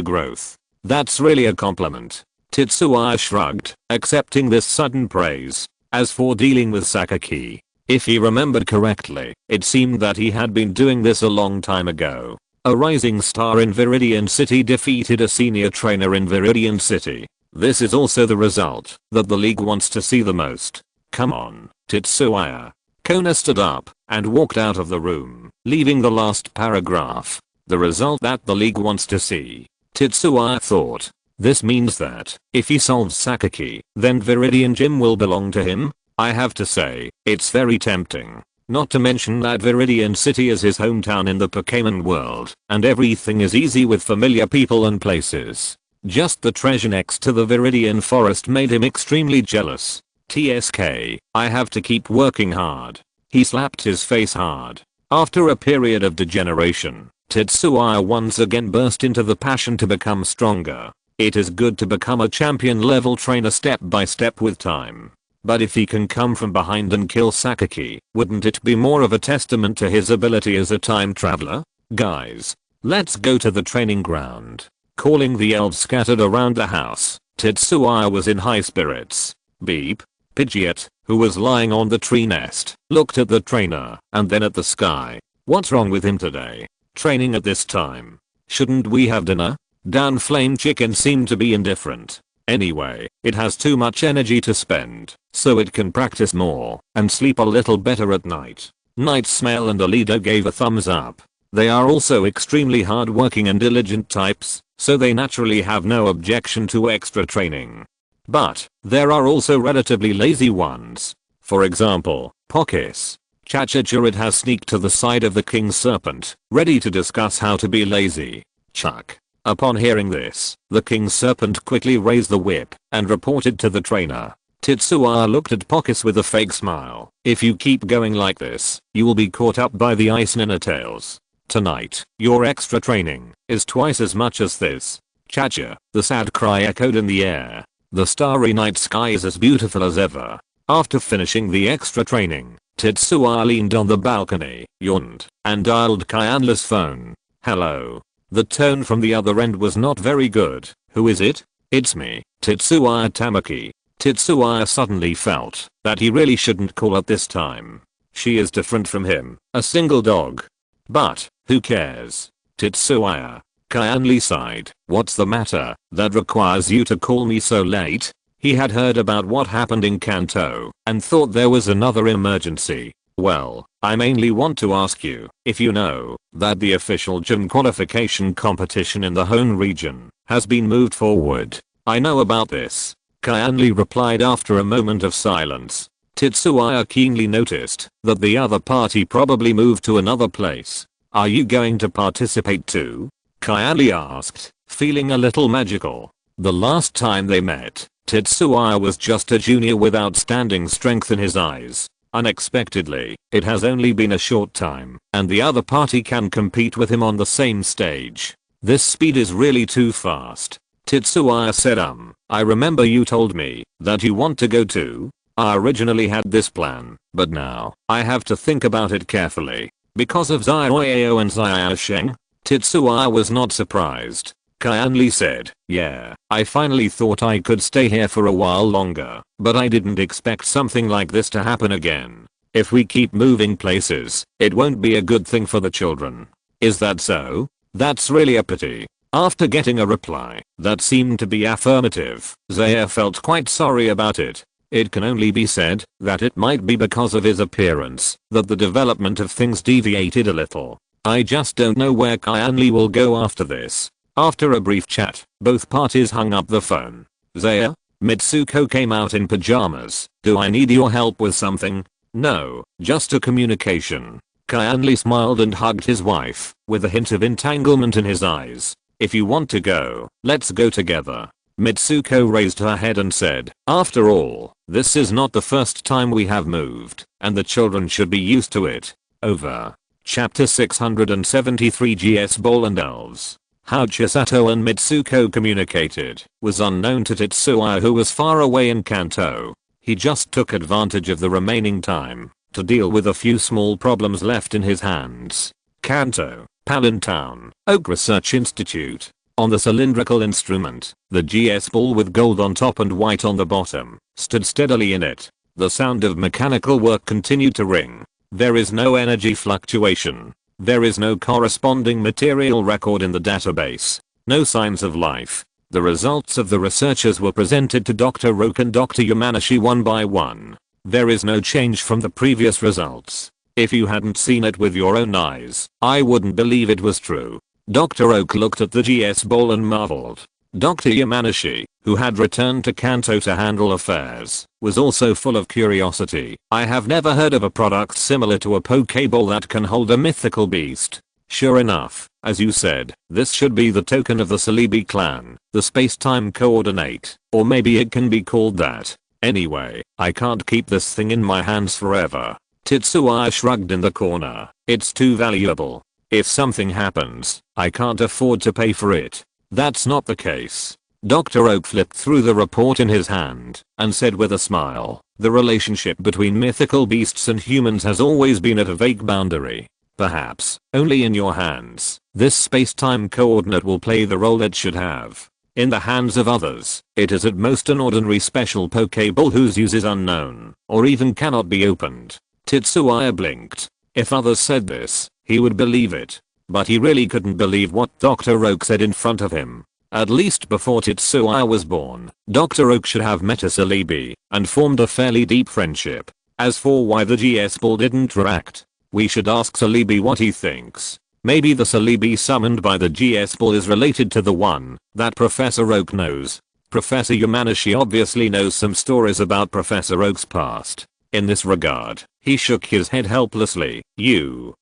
growth. That's really a compliment. Tetsuya shrugged, accepting this sudden praise. As for dealing with Sakaki, if he remembered correctly, it seemed that he had been doing this a long time ago. A rising star in Viridian City defeated a senior trainer in Viridian City. This is also the result that the league wants to see the most. Come on, Tetsuya. Kona stood up and walked out of the room, leaving the last paragraph. The result that the league wants to see. Tetsuya thought. This means that, if he solves Sakaki, then Viridian Gym will belong to him? I have to say, it's very tempting. Not to mention that Viridian City is his hometown in the Pokémon world, and everything is easy with familiar people and places. Just the treasure next to the Viridian Forest made him extremely jealous. TSK, I have to keep working hard. He slapped his face hard. After a period of degeneration, Tetsuya once again burst into the passion to become stronger. It is good to become a champion level trainer step by step with time. But if he can come from behind and kill Sakaki, wouldn't it be more of a testament to his ability as a time traveler? Guys, let's go to the training ground. Calling the elves scattered around the house, Tetsuya was in high spirits. Beep. Pidgeot, who was lying on the tree nest, looked at the trainer and then at the sky. What's wrong with him today? Training at this time? Shouldn't we have dinner? Dan Flame Chicken seemed to be indifferent. Anyway, it has too much energy to spend, so it can practice more and sleep a little better at night. Night Smell and Alida gave a thumbs up. They are also extremely hardworking and diligent types, so they naturally have no objection to extra training. But, there are also relatively lazy ones. For example, Pockis. Chachachurid has sneaked to the side of the King Serpent, ready to discuss how to be lazy. Chuck. Upon hearing this, the King Serpent quickly raised the whip and reported to the trainer. Tetsuya looked at Pockets with a fake smile. If you keep going like this, you will be caught up by the ice ninetales. Tonight, your extra training is twice as much as this. Cha-cha, the sad cry echoed in the air. The starry night sky is as beautiful as ever. After finishing the extra training, Tetsuya leaned on the balcony, yawned, and dialed Kyanla's phone. Hello. The tone from the other end was not very good. Who is it? It's me, Tetsuya Tamaki. Tetsuya suddenly felt that he really shouldn't call at this time. She is different from him, a single dog. But, who cares? Tetsuya. Kyanli sighed. What's the matter that requires you to call me so late? He had heard about what happened in Kanto and thought there was another emergency. Well, I mainly want to ask you if you know that the official gym qualification competition in the Hone region has been moved forward. I know about this. Kyanli replied after a moment of silence. Tetsuya keenly noticed that the other party probably moved to another place. Are you going to participate too? Kyanli asked, feeling a little magical. The last time they met, Tetsuya was just a junior with outstanding strength in his eyes. Unexpectedly, it has only been a short time, and the other party can compete with him on the same stage. This speed is really too fast. Tetsuya said I remember you told me that you want to go too. I originally had this plan, but now I have to think about it carefully. Because of Zioyeo and Xiaosheng? Tetsuya was not surprised. Kyanli said, yeah, I finally thought I could stay here for a while longer, but I didn't expect something like this to happen again. If we keep moving places, it won't be a good thing for the children. Is that so? That's really a pity. After getting a reply that seemed to be affirmative, Zaya felt quite sorry about it. It can only be said that it might be because of his appearance that the development of things deviated a little. I just don't know where Kyanli will go after this. After a brief chat, both parties hung up the phone. Zaya? Mitsuko came out in pajamas. Do I need your help with something? No, just a communication. Kyanli smiled and hugged his wife, with a hint of entanglement in his eyes. If you want to go, let's go together. Mitsuko raised her head and said, after all, this is not the first time we have moved, and the children should be used to it. Over. Chapter 673 GS Ball and Elves. How Chisato and Mitsuko communicated was unknown to Tetsuya, who was far away in Kanto. He just took advantage of the remaining time to deal with a few small problems left in his hands. Kanto, Palintown, Oak Research Institute. On the cylindrical instrument, the GS ball with gold on top and white on the bottom stood steadily in it. The sound of mechanical work continued to ring. There is no energy fluctuation. There is no corresponding material record in the database. No signs of life. The results of the researchers were presented to Dr. Roke and Dr. Yamanashi one by one. There is no change from the previous results. If you hadn't seen it with your own eyes, I wouldn't believe it was true. Dr. Oak looked at the GS ball and marveled. Dr. Yamanashi, who had returned to Kanto to handle affairs, was also full of curiosity. I have never heard of a product similar to a Pokeball that can hold a mythical beast. Sure enough, as you said, this should be the token of the Celebi clan, the space-time coordinate, or maybe it can be called that. Anyway, I can't keep this thing in my hands forever. Tetsuya shrugged in the corner. It's too valuable. If something happens, I can't afford to pay for it. That's not the case. Dr. Oak flipped through the report in his hand and said with a smile, the relationship between mythical beasts and humans has always been at a vague boundary. Perhaps, only in your hands, this space-time coordinate will play the role it should have. In the hands of others, it is at most an ordinary special Pokeball whose use is unknown, or even cannot be opened. Tetsuya blinked. If others said this, he would believe it. But he really couldn't believe what Dr. Oak said in front of him. At least before Tetsuya was born, Dr. Oak should have met a Celebi and formed a fairly deep friendship. As for why the GS ball didn't react, we should ask Celebi what he thinks. Maybe the Celebi summoned by the GS ball is related to the one that Professor Oak knows. Professor Yamanashi obviously knows some stories about Professor Oak's past. In this regard, he shook his head helplessly.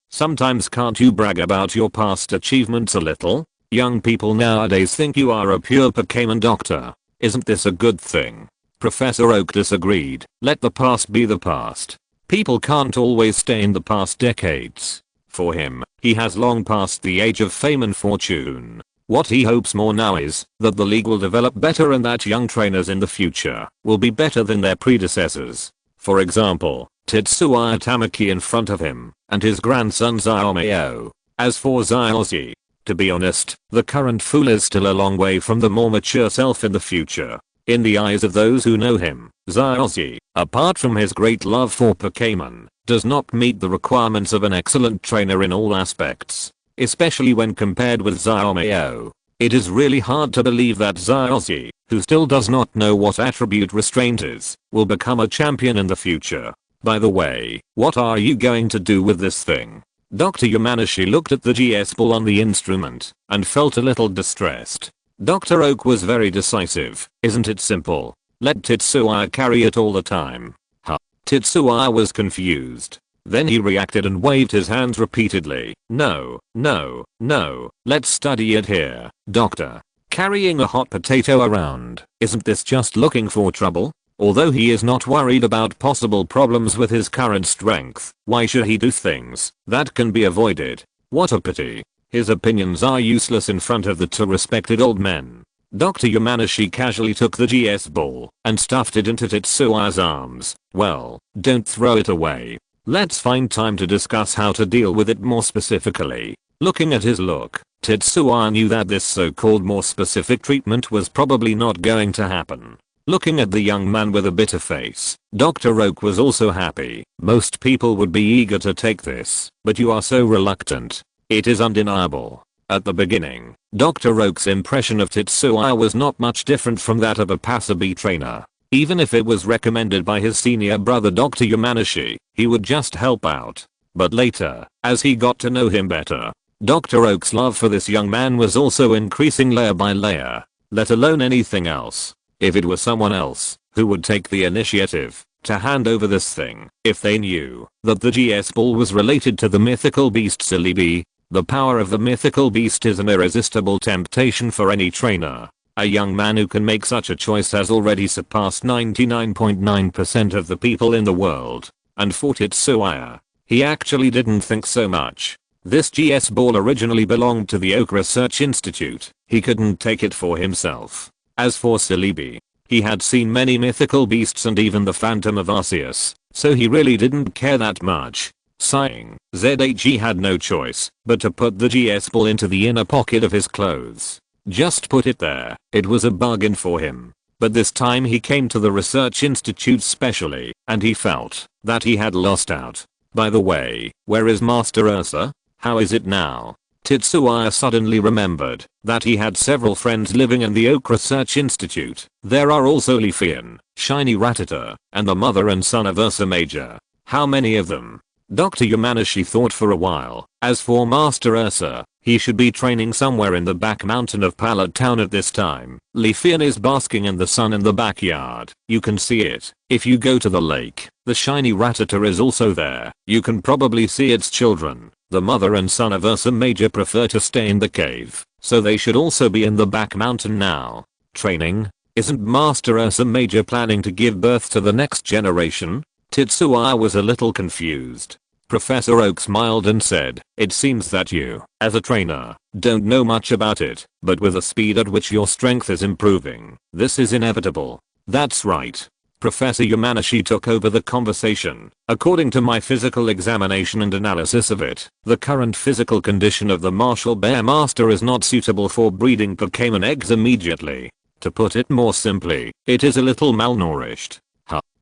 Sometimes can't you brag about your past achievements a little? Young people nowadays think you are a pure Pokémon doctor. Isn't this a good thing? Professor Oak disagreed. Let the past be the past. People can't always stay in the past decades. For him, he has long passed the age of fame and fortune. What he hopes more now is that the league will develop better and that young trainers in the future will be better than their predecessors. For example, Tetsuya Tamaki in front of him, and his grandson Xiaomao. As for Xiaozi, to be honest, the current fool is still a long way from the more mature self in the future. In the eyes of those who know him, Xiaozi, apart from his great love for Pokémon, does not meet the requirements of an excellent trainer in all aspects. Especially when compared with Xiaomao. It is really hard to believe that Xiaozi, who still does not know what attribute restraint is, will become a champion in the future. By the way, what are you going to do with this thing? Dr. Yamanashi looked at the GS ball on the instrument and felt a little distressed. Dr. Oak was very decisive. Isn't it simple? Let Tetsuya carry it all the time. Huh? Tetsuya was confused. Then he reacted and waved his hands repeatedly. No, no, no, let's study it here, doctor. Carrying a hot potato around, isn't this just looking for trouble? Although he is not worried about possible problems with his current strength, why should he do things that can be avoided? What a pity. His opinions are useless in front of the two respected old men. Dr. Yamanashi casually took the GS ball and stuffed it into Tetsuya's arms. Well, don't throw it away. Let's find time to discuss how to deal with it more specifically. Looking at his look, Tetsuya knew that this so-called more specific treatment was probably not going to happen. Looking at the young man with a bitter face, Dr. Oak was also happy. Most people would be eager to take this, but you are so reluctant. It is undeniable. At the beginning, Dr. Oak's impression of Tetsuya was not much different from that of a passerby trainer. Even if it was recommended by his senior brother Dr. Yamanashi, he would just help out. But later, as he got to know him better, Dr. Oak's love for this young man was also increasing layer by layer, let alone anything else. If it were someone else, who would take the initiative to hand over this thing, if they knew that the GS ball was related to the mythical beast Celebi, the power of the mythical beast is an irresistible temptation for any trainer. A young man who can make such a choice has already surpassed 99.9% of the people in the world. And for Tetsuya, he actually didn't think so much. This GS ball originally belonged to the Oak Research Institute. He couldn't take it for himself. As for Celebi, he had seen many mythical beasts and even the Phantom of Arceus, so he really didn't care that much. Sighing, ZHE had no choice but to put the GS ball into the inner pocket of his clothes. Just put it there. It was a bargain for him. But this time he came to the research institute specially, and he felt that he had lost out. By the way, where is Master Ursa? How is it now? Tetsuya suddenly remembered that he had several friends living in the Oak Research Institute. There are also Leafian, Shiny Rattata, and the mother and son of Ursa Major. How many of them? Dr. Yamanashi thought for a while. As for Master Ursa, he should be training somewhere in the back mountain of Pallet Town at this time. Leafian is basking in the sun in the backyard. You can see it. If you go to the lake, the Shiny Rattata is also there. You can probably see its children. The mother and son of Ursa Major prefer to stay in the cave, so they should also be in the back mountain now. Training? Isn't Master Ursa Major planning to give birth to the next generation? Tetsuya was a little confused. Professor Oak smiled and said, it seems that you, as a trainer, don't know much about it, but with the speed at which your strength is improving, this is inevitable. That's right. Professor Yamanashi took over the conversation. According to my physical examination and analysis of it, the current physical condition of the Martial Bear Master is not suitable for breeding Pokémon eggs immediately. To put it more simply, it is a little malnourished.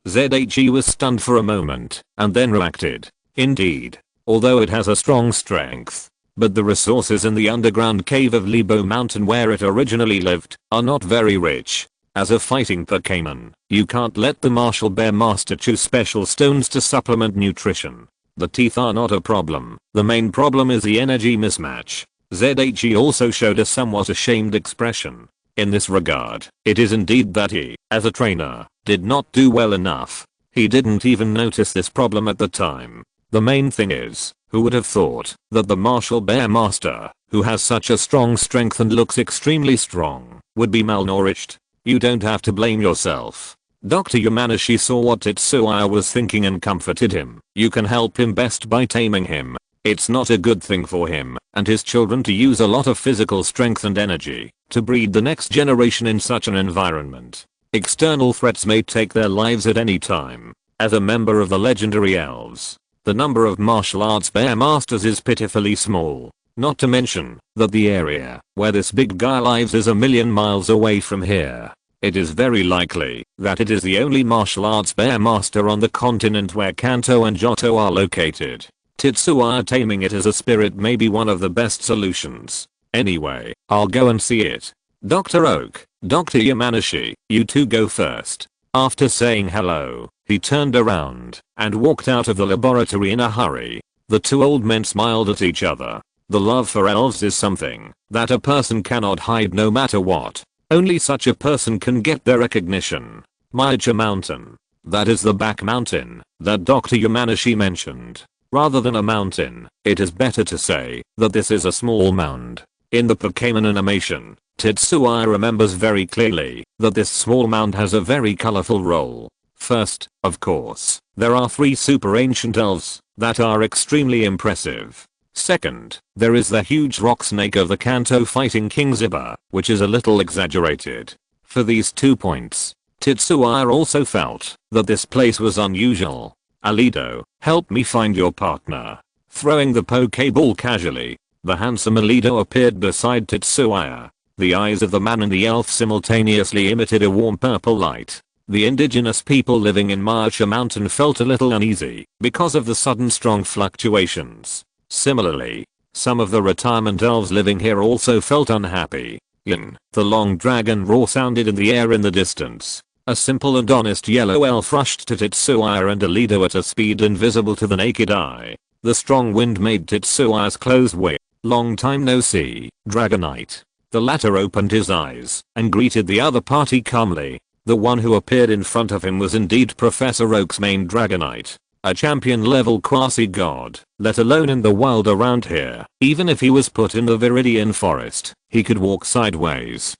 ZHE was stunned for a moment, and then reacted. Indeed. Although it has a strong strength. But the resources in the underground cave of Lebo Mountain where it originally lived, are not very rich. As a fighting Pokémon, you can't let the Martial Bear Master choose special stones to supplement nutrition. The teeth are not a problem. The main problem is the energy mismatch. ZHE also showed a somewhat ashamed expression. In this regard, it is indeed that he, as a trainer, did not do well enough. He didn't even notice this problem at the time. The main thing is, who would have thought that the Martial Bear Master, who has such a strong strength and looks extremely strong, would be malnourished? You don't have to blame yourself. Dr. Yamanashi saw what Tetsuya was thinking and comforted him. You can help him best by taming him. It's not a good thing for him and his children to use a lot of physical strength and energy to breed the next generation in such an environment. External threats may take their lives at any time. As a member of the legendary elves, the number of martial arts bear masters is pitifully small. Not to mention that the area where this big guy lives is a million miles away from here. It is very likely that it is the only martial arts bear master on the continent where Kanto and Johto are located. Tetsuya taming it as a spirit may be one of the best solutions. Anyway, I'll go and see it. Dr. Oak, Dr. Yamanashi, you two go first. After saying hello, he turned around and walked out of the laboratory in a hurry. The two old men smiled at each other. The love for elves is something that a person cannot hide no matter what. Only such a person can get their recognition. Maicha Mountain. That is the back mountain that Dr. Yamanashi mentioned. Rather than a mountain, it is better to say that this is a small mound. In the Pokémon animation, Tetsuya remembers very clearly that this small mound has a very colorful role. First, of course, there are 3 super ancient elves that are extremely impressive. Second, there is the huge rock snake of the Kanto fighting King Ziba, which is a little exaggerated. For these 2 points, Tetsuya also felt that this place was unusual. Alido, help me find your partner. Throwing the Pokeball casually, the handsome Alido appeared beside Tetsuya. The eyes of the man and the elf simultaneously emitted a warm purple light. The indigenous people living in Maicha Mountain felt a little uneasy because of the sudden strong fluctuations. Similarly, some of the retirement elves living here also felt unhappy. Yin, the long dragon roar sounded in the air in the distance. A simple and honest yellow elf rushed to Tetsuya and Alido at a speed invisible to the naked eye. The strong wind made Tetsuya's clothes wet. Long time no see, Dragonite. The latter opened his eyes and greeted the other party calmly. The one who appeared in front of him was indeed Professor Oak's main Dragonite. A champion level quasi-god, let alone in the wild around here. Even if he was put in the Viridian forest, he could walk sideways.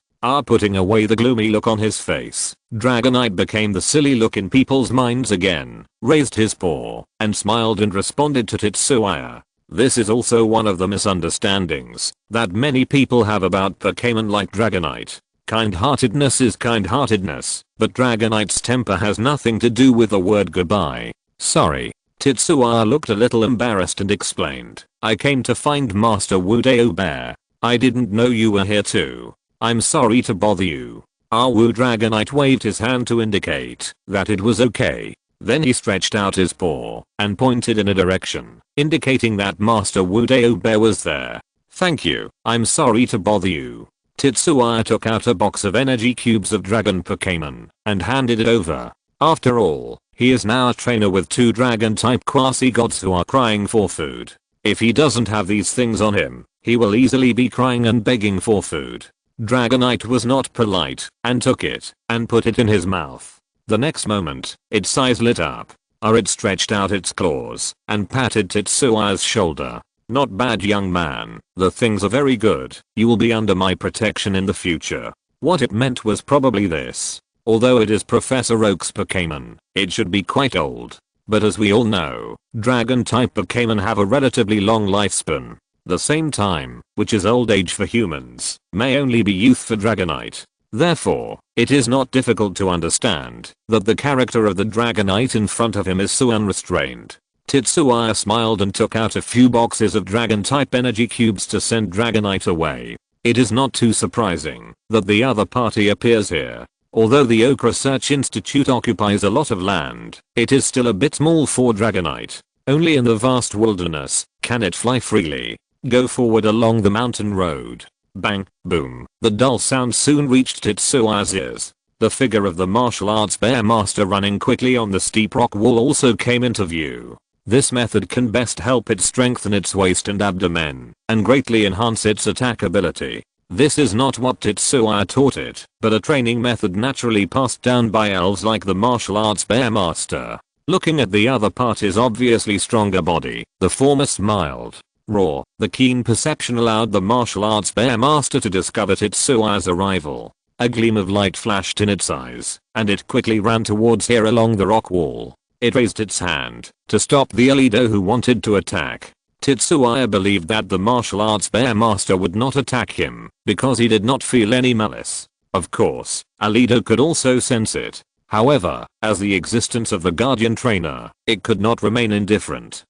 Putting away the gloomy look on his face, Dragonite became the silly look in people's minds again, raised his paw, and smiled and responded to Tetsuya. This is also one of the misunderstandings that many people have about Pokémon like Dragonite. Kind-heartedness is kind-heartedness, but Dragonite's temper has nothing to do with the word goodbye. Sorry. Tetsuya looked a little embarrassed and explained, I came to find Master Wudeo Bear. I didn't know you were here too. I'm sorry to bother you. Wu Dragonite waved his hand to indicate that it was okay. Then he stretched out his paw and pointed in a direction, indicating that Master Wudeo Bear was there. Thank you. I'm sorry to bother you. Tetsuya took out a box of energy cubes of dragon Pokémon and handed it over. After all, he is now a trainer with 2 dragon-type quasi-gods who are crying for food. If he doesn't have these things on him, he will easily be crying and begging for food. Dragonite was not polite and took it and put it in his mouth. The next moment, its eyes lit up. It stretched out its claws and patted Tetsuya's shoulder. Not bad, young man. The things are very good. You will be under my protection in the future. What it meant was probably this. Although it is Professor Oak's Pokémon, it should be quite old. But as we all know, dragon-type Pokémon have a relatively long lifespan. The same time, which is old age for humans, may only be youth for Dragonite. Therefore, it is not difficult to understand that the character of the Dragonite in front of him is so unrestrained. Tetsuya smiled and took out a few boxes of dragon-type energy cubes to send Dragonite away. It is not too surprising that the other party appears here. Although the Oak Research Institute occupies a lot of land, it is still a bit small for Dragonite. Only in the vast wilderness can it fly freely. Go forward along the mountain road. Bang, boom. The dull sound soon reached Tetsuya's ears. The figure of the martial arts bear master running quickly on the steep rock wall also came into view. This method can best help it strengthen its waist and abdomen, and greatly enhance its attack ability. This is not what Tetsuya taught it, but a training method naturally passed down by elves like the martial arts bear master. Looking at the other party's obviously stronger body, the former smiled. Raw, the keen perception allowed the martial arts bear master to discover Tetsuya's arrival. A gleam of light flashed in its eyes, and it quickly ran towards here along the rock wall. It raised its hand to stop the Alido who wanted to attack. Tetsuya believed that the martial arts bear master would not attack him because he did not feel any malice. Of course, Alido could also sense it. However, as the existence of the guardian trainer, it could not remain indifferent.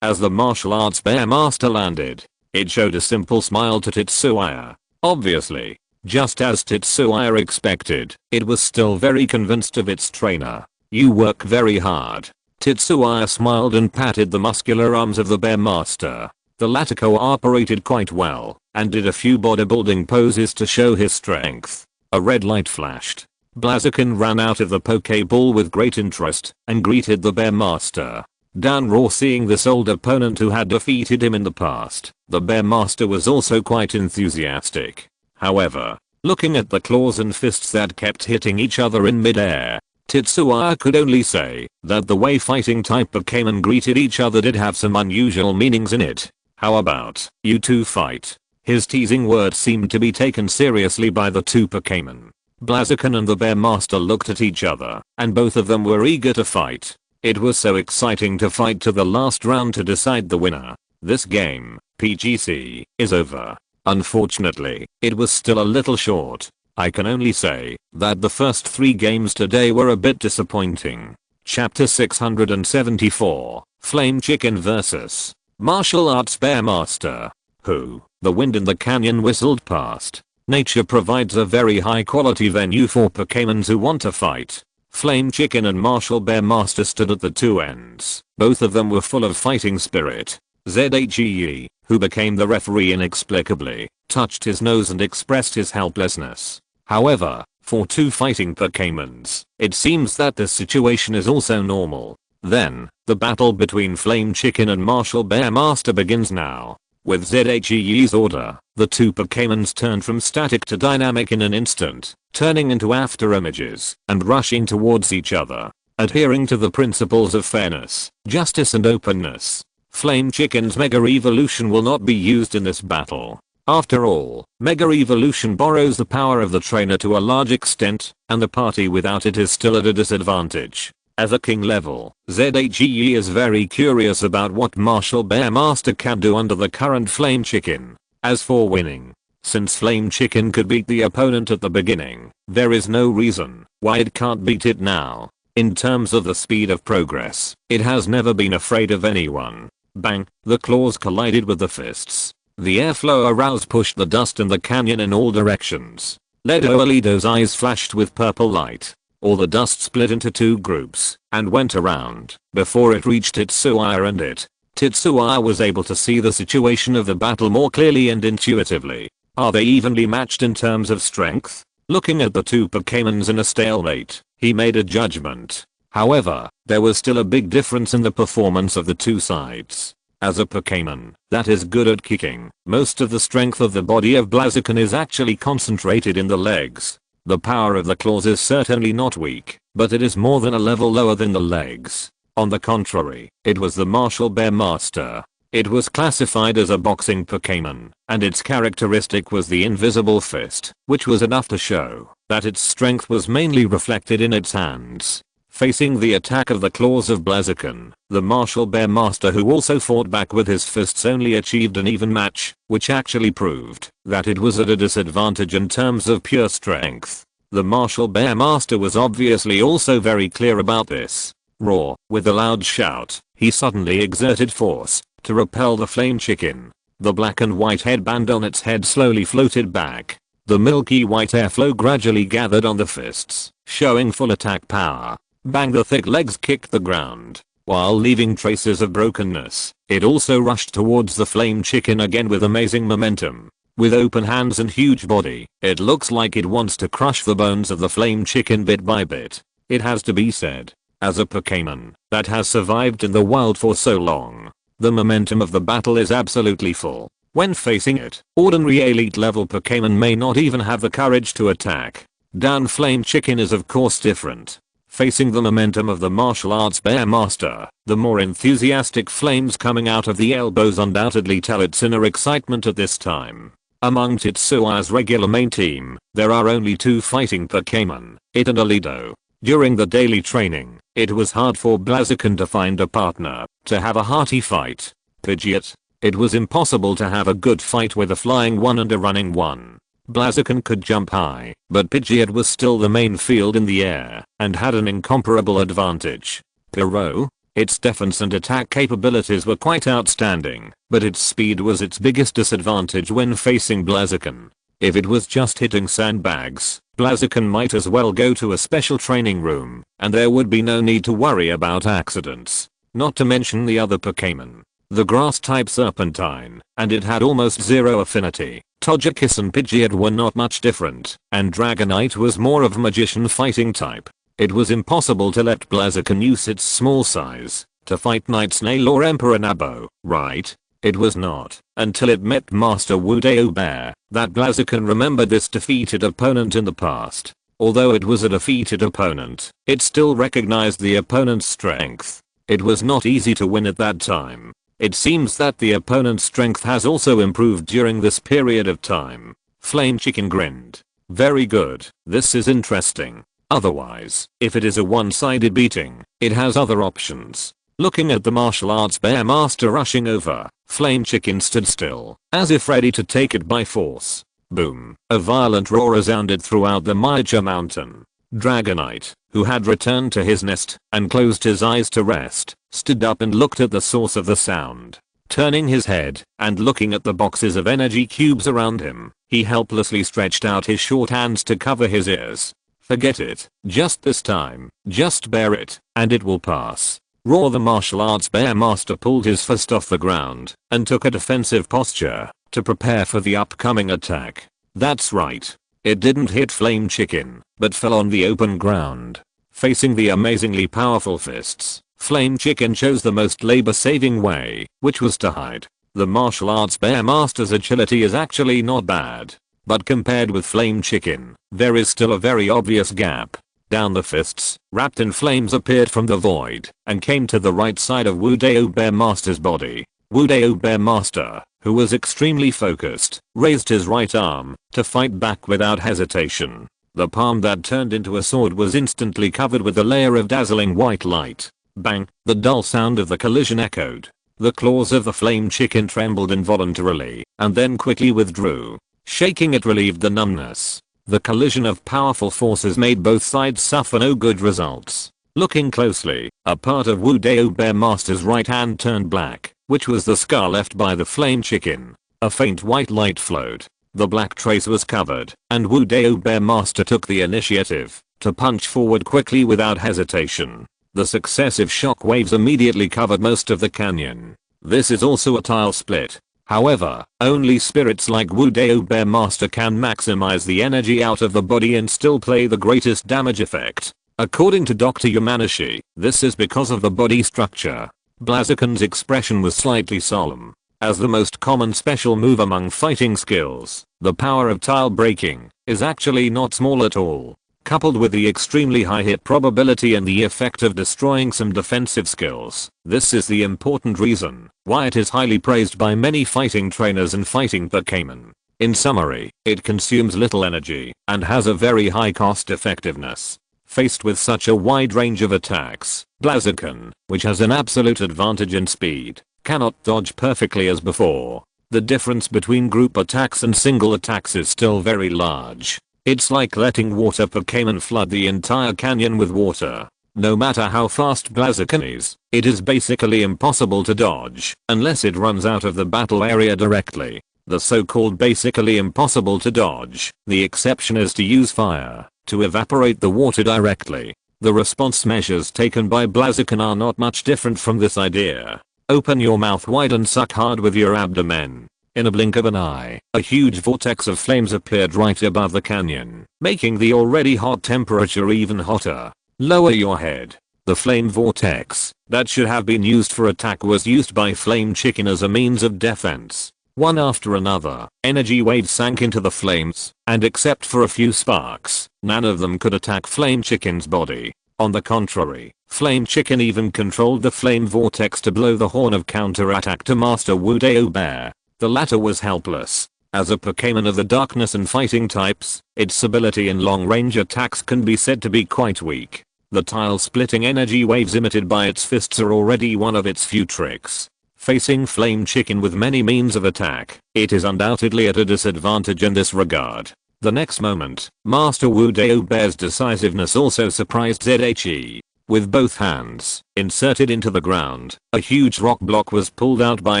As the martial arts bear master landed, it showed a simple smile to Tetsuya. Obviously, just as Tetsuya expected, it was still very convinced of its trainer. You work very hard. Tetsuya smiled and patted the muscular arms of the bear master. The latter cooperated quite well, and did a few bodybuilding poses to show his strength. A red light flashed. Blaziken ran out of the Pokeball with great interest, and greeted the bear master. Danro seeing this old opponent who had defeated him in the past, the bear master was also quite enthusiastic. However, looking at the claws and fists that kept hitting each other in midair, Tetsuya could only say that the way fighting type Pokémon greeted each other did have some unusual meanings in it. How about you two fight? His teasing words seemed to be taken seriously by the two Pokémon. Blaziken and the bear master looked at each other, and both of them were eager to fight. It was so exciting to fight to the last round to decide the winner. This game, PGC, is over. Unfortunately, it was still a little short. I can only say that the first 3 games today were a bit disappointing. Chapter 674, Flame Chicken vs. Martial Arts Bear Master. The wind in the canyon whistled past. Nature provides a very high quality venue for Pokémons who want to fight. Flame Chicken and Martial Bear Master stood at the two ends. Both of them were full of fighting spirit. ZHE, who became the referee inexplicably, touched his nose and expressed his helplessness. However, for two fighting Pokémons, it seems that this situation is also normal. Then, the battle between Flame Chicken and Martial Bear Master begins now. With ZHE's order, the two Pokémons turned from static to dynamic in an instant, turning into after images and rushing towards each other. Adhering to the principles of fairness, justice and openness, Flame Chicken's Mega Evolution will not be used in this battle. After all, Mega Evolution borrows the power of the trainer to a large extent, and the party without it is still at a disadvantage. As a king level, ZHE is very curious about what Martial Bear Master can do under the current Flame Chicken. As for winning, since Flame Chicken could beat the opponent at the beginning, there is no reason why it can't beat it now. In terms of the speed of progress, it has never been afraid of anyone. Bang, the claws collided with the fists. The airflow aroused pushed the dust in the canyon in all directions. Alido's eyes flashed with purple light. All the dust split into 2 groups and went around before it reached Tetsuya and it. Tetsuya was able to see the situation of the battle more clearly and intuitively. Are they evenly matched in terms of strength? Looking at the two Pokémons in a stalemate, he made a judgment. However, there was still a big difference in the performance of the two sides. As a Pokémon that is good at kicking, most of the strength of the body of Blaziken is actually concentrated in the legs. The power of the claws is certainly not weak, but it is more than a level lower than the legs. On the contrary, it was the Martial Bear Master. It was classified as a boxing Pokémon, and its characteristic was the invisible fist, which was enough to show that its strength was mainly reflected in its hands. Facing the attack of the claws of Blaziken, the Martial Bear Master, who also fought back with his fists, only achieved an even match, which actually proved that it was at a disadvantage in terms of pure strength. The Martial Bear Master was obviously also very clear about this. With a loud shout, he suddenly exerted force to repel the Flame Chicken. The black and white headband on its head slowly floated back. The milky white airflow gradually gathered on the fists, showing full attack power. Bang, the thick legs kicked the ground. While leaving traces of brokenness, it also rushed towards the Flame Chicken again with amazing momentum. With open hands and huge body, it looks like it wants to crush the bones of the Flame Chicken bit by bit. It has to be said, as a Pokémon that has survived in the wild for so long, the momentum of the battle is absolutely full. When facing it, ordinary elite level Pokémon may not even have the courage to attack. Down Flame Chicken is of course different. Facing the momentum of the martial arts bear master, the more enthusiastic flames coming out of the elbows undoubtedly tell its inner excitement at this time. Among Tetsuya's regular main team, there are only 2 fighting Pokémon, it and Alido. During the daily training, it was hard for Blaziken to find a partner, to have a hearty fight. Pidgeot. It was impossible to have a good fight with a flying one and a running one. Blaziken could jump high, but Pidgeot was still the main field in the air, and had an incomparable advantage. Pyro. Its defense and attack capabilities were quite outstanding, but its speed was its biggest disadvantage when facing Blaziken. If it was just hitting sandbags, Blaziken might as well go to a special training room, and there would be no need to worry about accidents. Not to mention the other Pokémon. The grass type Serpentine, and it had almost zero affinity. Togekiss and Pidgeot were not much different, and Dragonite was more of a magician fighting type. It was impossible to let Blaziken use its small size to fight Night Snail or Emperor Nabo, right? It was not until it met Master Wudeo Bear that Blaziken remembered this defeated opponent in the past. Although it was a defeated opponent, it still recognized the opponent's strength. It was not easy to win at that time. It seems that the opponent's strength has also improved during this period of time. Flame Chicken grinned. Very good, this is interesting. Otherwise, if it is a one-sided beating, it has other options. Looking at the martial arts bear master rushing over, Flame Chicken stood still, as if ready to take it by force. Boom, a violent roar resounded throughout the miniature mountain. Dragonite, who had returned to his nest and closed his eyes to rest, stood up and looked at the source of the sound. Turning his head and looking at the boxes of energy cubes around him, he helplessly stretched out his short hands to cover his ears. Forget it, just this time, just bear it, and it will pass. Roar. The martial arts bear master pulled his fist off the ground and took a defensive posture to prepare for the upcoming attack. That's right. It didn't hit Flame Chicken, but fell on the open ground. Facing the amazingly powerful fists, Flame Chicken chose the most labor-saving way, which was to hide. The martial arts bear master's agility is actually not bad, but compared with Flame Chicken, there is still a very obvious gap. Down the fists, wrapped in flames appeared from the void and came to the right side of Wudeo Bear Master's body. Wudeo Bear Master, who was extremely focused, raised his right arm to fight back without hesitation. The palm that turned into a sword was instantly covered with a layer of dazzling white light. Bang! The dull sound of the collision echoed. The claws of the Flame Chicken trembled involuntarily and then quickly withdrew. Shaking it relieved the numbness. The collision of powerful forces made both sides suffer no good results. Looking closely, a part of Wudeo Bear Master's right hand turned black, which was the scar left by the Flame Chicken. A faint white light flowed. The black trace was covered, and Wudeo Bear Master took the initiative to punch forward quickly without hesitation. The successive shock waves immediately covered most of the canyon. This is also a tile split. However, only spirits like Wudeo Bear Master can maximize the energy out of the body and still play the greatest damage effect. According to Dr. Yamanashi, this is because of the body structure. Blaziken's expression was slightly solemn. As the most common special move among fighting skills, the power of tile breaking is actually not small at all. Coupled with the extremely high hit probability and the effect of destroying some defensive skills, this is the important reason why it is highly praised by many fighting trainers and fighting Pokémon. In summary, it consumes little energy and has a very high cost effectiveness. Faced with such a wide range of attacks, Blaziken, which has an absolute advantage in speed, cannot dodge perfectly as before. The difference between group attacks and single attacks is still very large. It's like letting water Pokémon flood the entire canyon with water. No matter how fast Blaziken is, it is basically impossible to dodge unless it runs out of the battle area directly. The so-called basically impossible to dodge, the exception is to use fire to evaporate the water directly. The response measures taken by Blaziken are not much different from this idea. Open your mouth wide and suck hard with your abdomen. In a blink of an eye, a huge vortex of flames appeared right above the canyon, making the already hot temperature even hotter. Lower your head. The flame vortex that should have been used for attack was used by Flame Chicken as a means of defense. One after another, energy waves sank into the flames, and except for a few sparks, none of them could attack Flame Chicken's body. On the contrary, Flame Chicken even controlled the flame vortex to blow the horn of counterattack to Master Wudeo Bear. The latter was helpless. As a Pokémon of the darkness and fighting types, its ability in long-range attacks can be said to be quite weak. The tile-splitting energy waves emitted by its fists are already one of its few tricks. Facing Flame Chicken with many means of attack, it is undoubtedly at a disadvantage in this regard. The next moment, Master Wudeo Bear's decisiveness also surprised ZHE. With both hands inserted into the ground, a huge rock block was pulled out by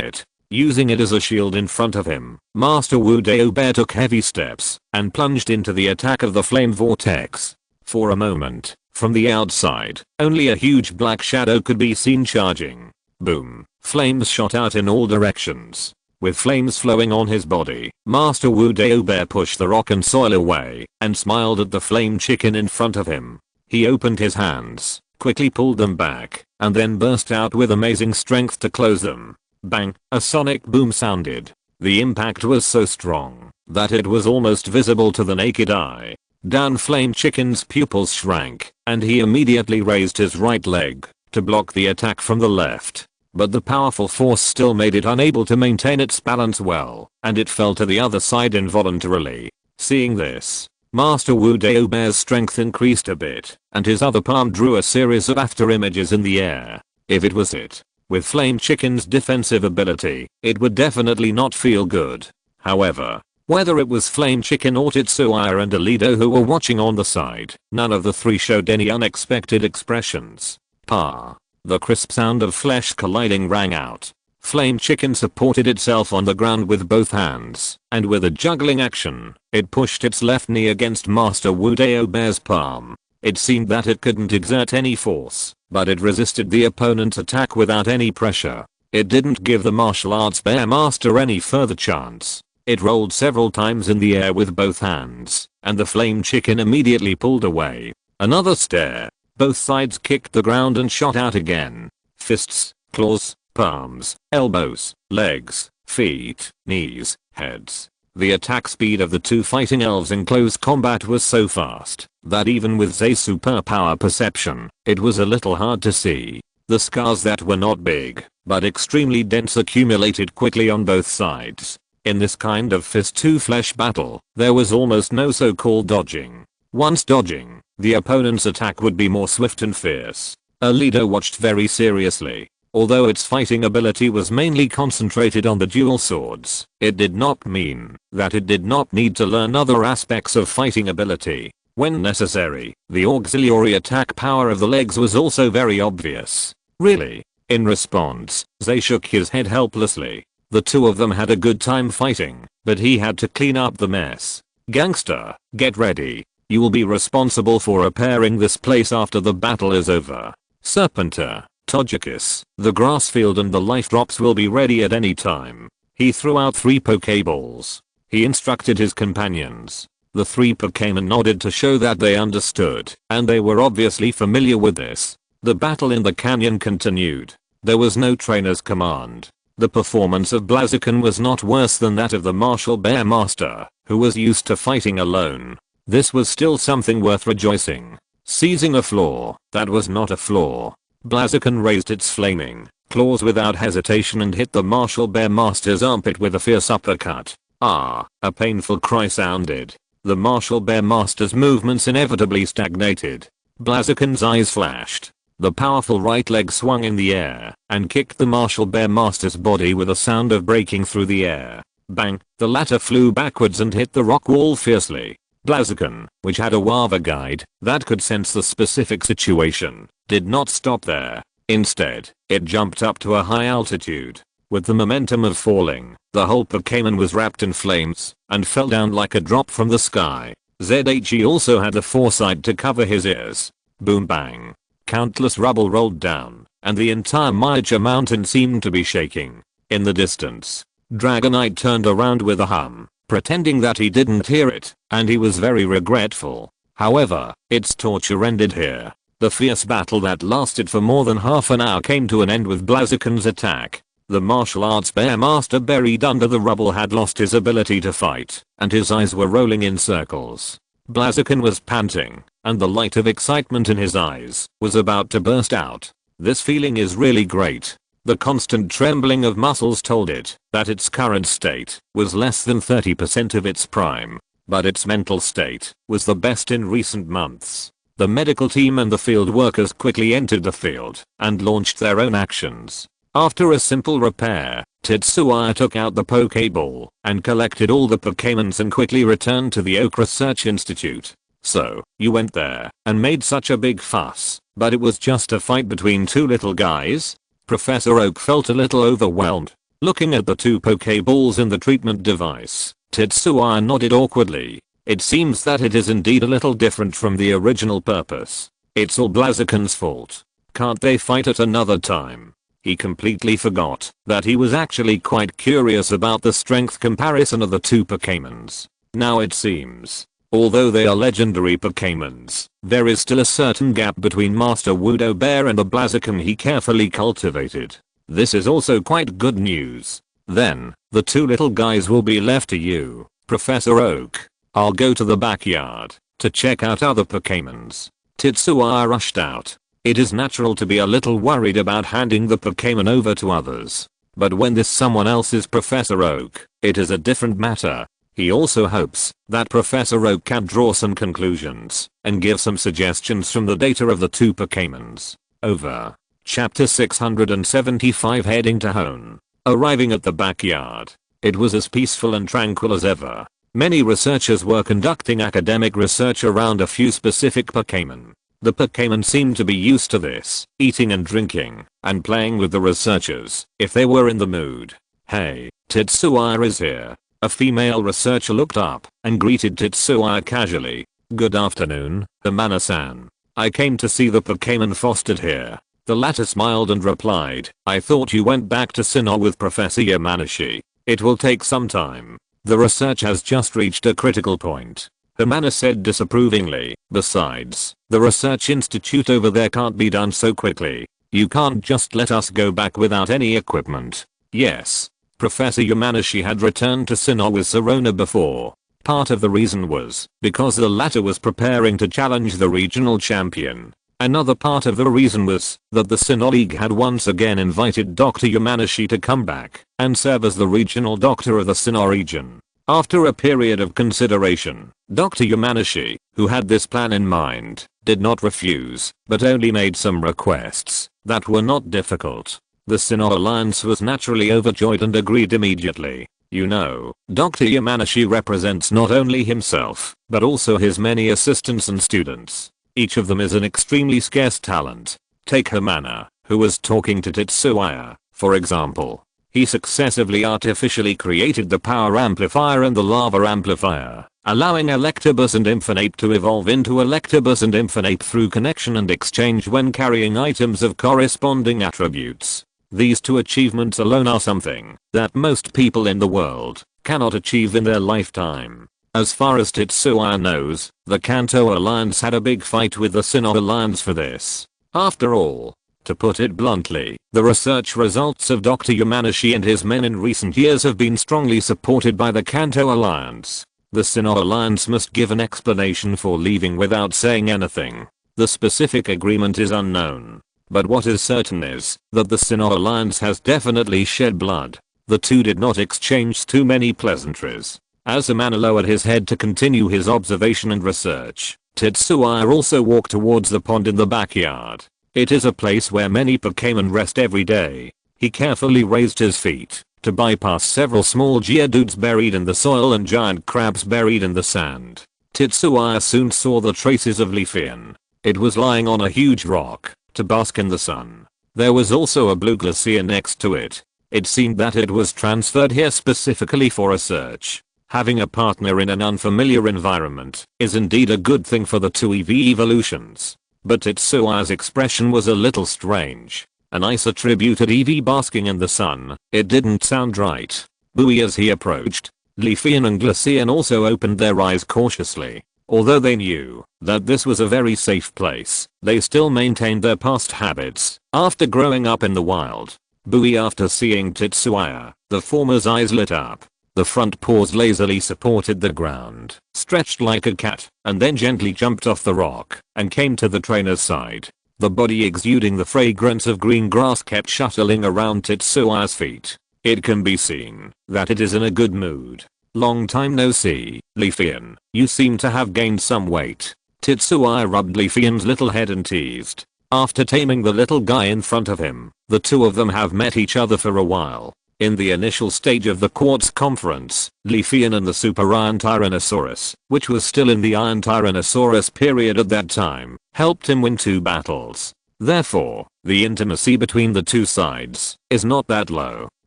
it. Using it as a shield in front of him, Master Wudeo Bear took heavy steps and plunged into the attack of the flame vortex. For a moment, from the outside, only a huge black shadow could be seen charging. Boom. Flames shot out in all directions. With flames flowing on his body, Master Wudeo Bear pushed the rock and soil away and smiled at the Flame Chicken in front of him. He opened his hands, quickly pulled them back, and then burst out with amazing strength to close them. Bang! A sonic boom sounded. The impact was so strong that it was almost visible to the naked eye. Down Flame Chicken's pupils shrank, and he immediately raised his right leg to block the attack from the left. But the powerful force still made it unable to maintain its balance well, and it fell to the other side involuntarily. Seeing this, Master Wudeo Bear's strength increased a bit, and his other palm drew a series of after images in the air. If it was it, with Flame Chicken's defensive ability, it would definitely not feel good. However, whether it was Flame Chicken or Tetsuya and Alido who were watching on the side, none of the three showed any unexpected expressions. Pa! The crisp sound of flesh colliding rang out. Flame Chicken supported itself on the ground with both hands, and with a juggling action, it pushed its left knee against Master Wudeo Bear's palm. It seemed that it couldn't exert any force, but it resisted the opponent's attack without any pressure. It didn't give the martial arts bear master any further chance. It rolled several times in the air with both hands, and the Flame Chicken immediately pulled away. Another stare. Both sides kicked the ground and shot out again. Fists, claws, palms, elbows, legs, feet, knees, heads. The attack speed of the two fighting elves in close combat was so fast that even with Zay's superpower perception, it was a little hard to see. The scars that were not big, but extremely dense accumulated quickly on both sides. In this kind of fist-to-flesh battle, there was almost no so-called dodging. Once dodging, the opponent's attack would be more swift and fierce. Alido watched very seriously. Although its fighting ability was mainly concentrated on the dual swords, it did not mean that it did not need to learn other aspects of fighting ability. When necessary, the auxiliary attack power of the legs was also very obvious. Really? In response, Zay shook his head helplessly. The two of them had a good time fighting, but he had to clean up the mess. Gangster, get ready. You will be responsible for repairing this place after the battle is over. Serpenter, Togekiss, the grass field and the life drops will be ready at any time. He threw out 3 Pokeballs. He instructed his companions. The 3 Pokémon nodded to show that they understood, and they were obviously familiar with this. The battle in the canyon continued. There was no trainer's command. The performance of Blaziken was not worse than that of the martial bear master, who was used to fighting alone. This was still something worth rejoicing. Seizing a flaw that was not a flaw, Blaziken raised its flaming claws without hesitation and hit the martial bear master's armpit with a fierce uppercut. Ah, a painful cry sounded. The martial bear master's movements inevitably stagnated. Blaziken's eyes flashed. The powerful right leg swung in the air and kicked the martial bear master's body with a sound of breaking through the air. Bang, the latter flew backwards and hit the rock wall fiercely. Blaziken, which had a Wava guide that could sense the specific situation, did not stop there. Instead, it jumped up to a high altitude. With the momentum of falling, the whole Pokémon was wrapped in flames and fell down like a drop from the sky. ZHE also had the foresight to cover his ears. Boom bang. Countless rubble rolled down, and the entire miniature mountain seemed to be shaking. In the distance, Dragonite turned around with a hum, pretending that he didn't hear it, and he was very regretful. However, its torture ended here. The fierce battle that lasted for more than half an hour came to an end with Blaziken's attack. The martial arts bear master buried under the rubble had lost his ability to fight, and his eyes were rolling in circles. Blaziken was panting. and the light of excitement in his eyes was about to burst out. This feeling is really great. The constant trembling of muscles told it that its current state was less than 30% of its prime, but its mental state was the best in recent months. The medical team and the field workers quickly entered the field and launched their own actions. After a simple repair, Tetsuya took out the Pokeball and collected all the Pokémons and quickly returned to the Oak Research Institute. So, you went there and made such a big fuss, but it was just a fight between two little guys? Professor Oak felt a little overwhelmed. Looking at the two Pokeballs in the treatment device, Tetsuya nodded awkwardly. It seems that it is indeed a little different from the original purpose. It's all Blaziken's fault. Can't they fight at another time? He completely forgot that he was actually quite curious about the strength comparison of the two Pokémons. Now it seems, although they are legendary Pokémons, there is still a certain gap between Master Wudo Bear and the Blaziken he carefully cultivated. This is also quite good news. Then, the two little guys will be left to you, Professor Oak. I'll go to the backyard to check out other Pokémons. Tetsuya rushed out. It is natural to be a little worried about handing the Pokémon over to others. But when this someone else is Professor Oak, it is a different matter. He also hopes that Professor Oak can draw some conclusions and give some suggestions from the data of the two Pokémons. Over. Chapter 675 Heading to Hone. Arriving at the backyard, it was as peaceful and tranquil as ever. Many researchers were conducting academic research around a few specific Pokémon. The Pokémon seemed to be used to this, eating and drinking, and playing with the researchers, if they were in the mood. Hey, Tetsuya is here. A female researcher looked up and greeted Tetsuya casually. Good afternoon, Amana-san. I came to see the Pokémon fostered here. The latter smiled and replied, I thought you went back to Sinnoh with Professor Yamanashi. It will take some time. The research has just reached a critical point. Amana said disapprovingly. Besides, the research institute over there can't be done so quickly. You can't just let us go back without any equipment. Yes. Professor Yamanashi had returned to Sinnoh with Sirona before. Part of the reason was because the latter was preparing to challenge the regional champion. Another part of the reason was that the Sinnoh League had once again invited Dr. Yamanashi to come back and serve as the regional doctor of the Sinnoh region. After a period of consideration, Dr. Yamanashi, who had this plan in mind, did not refuse, but only made some requests that were not difficult. The Sinnoh Alliance was naturally overjoyed and agreed immediately. You know, Dr. Yamanashi represents not only himself, but also his many assistants and students. Each of them is an extremely scarce talent. Take Hamana, who was talking to Tetsuya, for example. He successively artificially created the power amplifier and the lava amplifier, allowing Electabuzz and Infinite to evolve into Electabuzz and Infinite through connection and exchange when carrying items of corresponding attributes. These two achievements alone are something that most people in the world cannot achieve in their lifetime. As far as Tetsuya knows, the Kanto Alliance had a big fight with the Sinnoh Alliance for this. After all, to put it bluntly, the research results of Dr. Yamanashi and his men in recent years have been strongly supported by the Kanto Alliance. The Sinnoh Alliance must give an explanation for leaving without saying anything. The specific agreement is unknown. But what is certain is that the Sinnoh Alliance has definitely shed blood. The two did not exchange too many pleasantries. As Amana lowered his head to continue his observation and research, Tetsuya also walked towards the pond in the backyard. It is a place where many Pokémon rest every day. He carefully raised his feet to bypass several small Geodudes buried in the soil and giant crabs buried in the sand. Tetsuya soon saw the traces of Leafeon. It was lying on a huge rock to bask in the sun. There was also a blue glacier next to it. It seemed that it was transferred here specifically for research. Having a partner in an unfamiliar environment is indeed a good thing for the two EV evolutions. But Tetsuya's expression was a little strange. An ice attributed EV basking in the sun. It didn't sound right. Buoy as he approached. Leafeon and Glaceon also opened their eyes cautiously. Although they knew that this was a very safe place, they still maintained their past habits after growing up in the wild. Buoy after seeing Tetsuya, the former's eyes lit up. The front paws lazily supported the ground, stretched like a cat, and then gently jumped off the rock and came to the trainer's side. The body exuding the fragrance of green grass kept shuttling around Tetsuo's feet. It can be seen that it is in a good mood. Long time no see, Leafian. You seem to have gained some weight. Tetsuo rubbed Leafian's little head and teased. After taming the little guy in front of him, the two of them have met each other for a while. In the initial stage of the Quartz Conference, Leafian and the Super Iron Tyrannosaurus, which was still in the Iron Tyrannosaurus period at that time, helped him win 2 battles. Therefore, the intimacy between the two sides is not that low.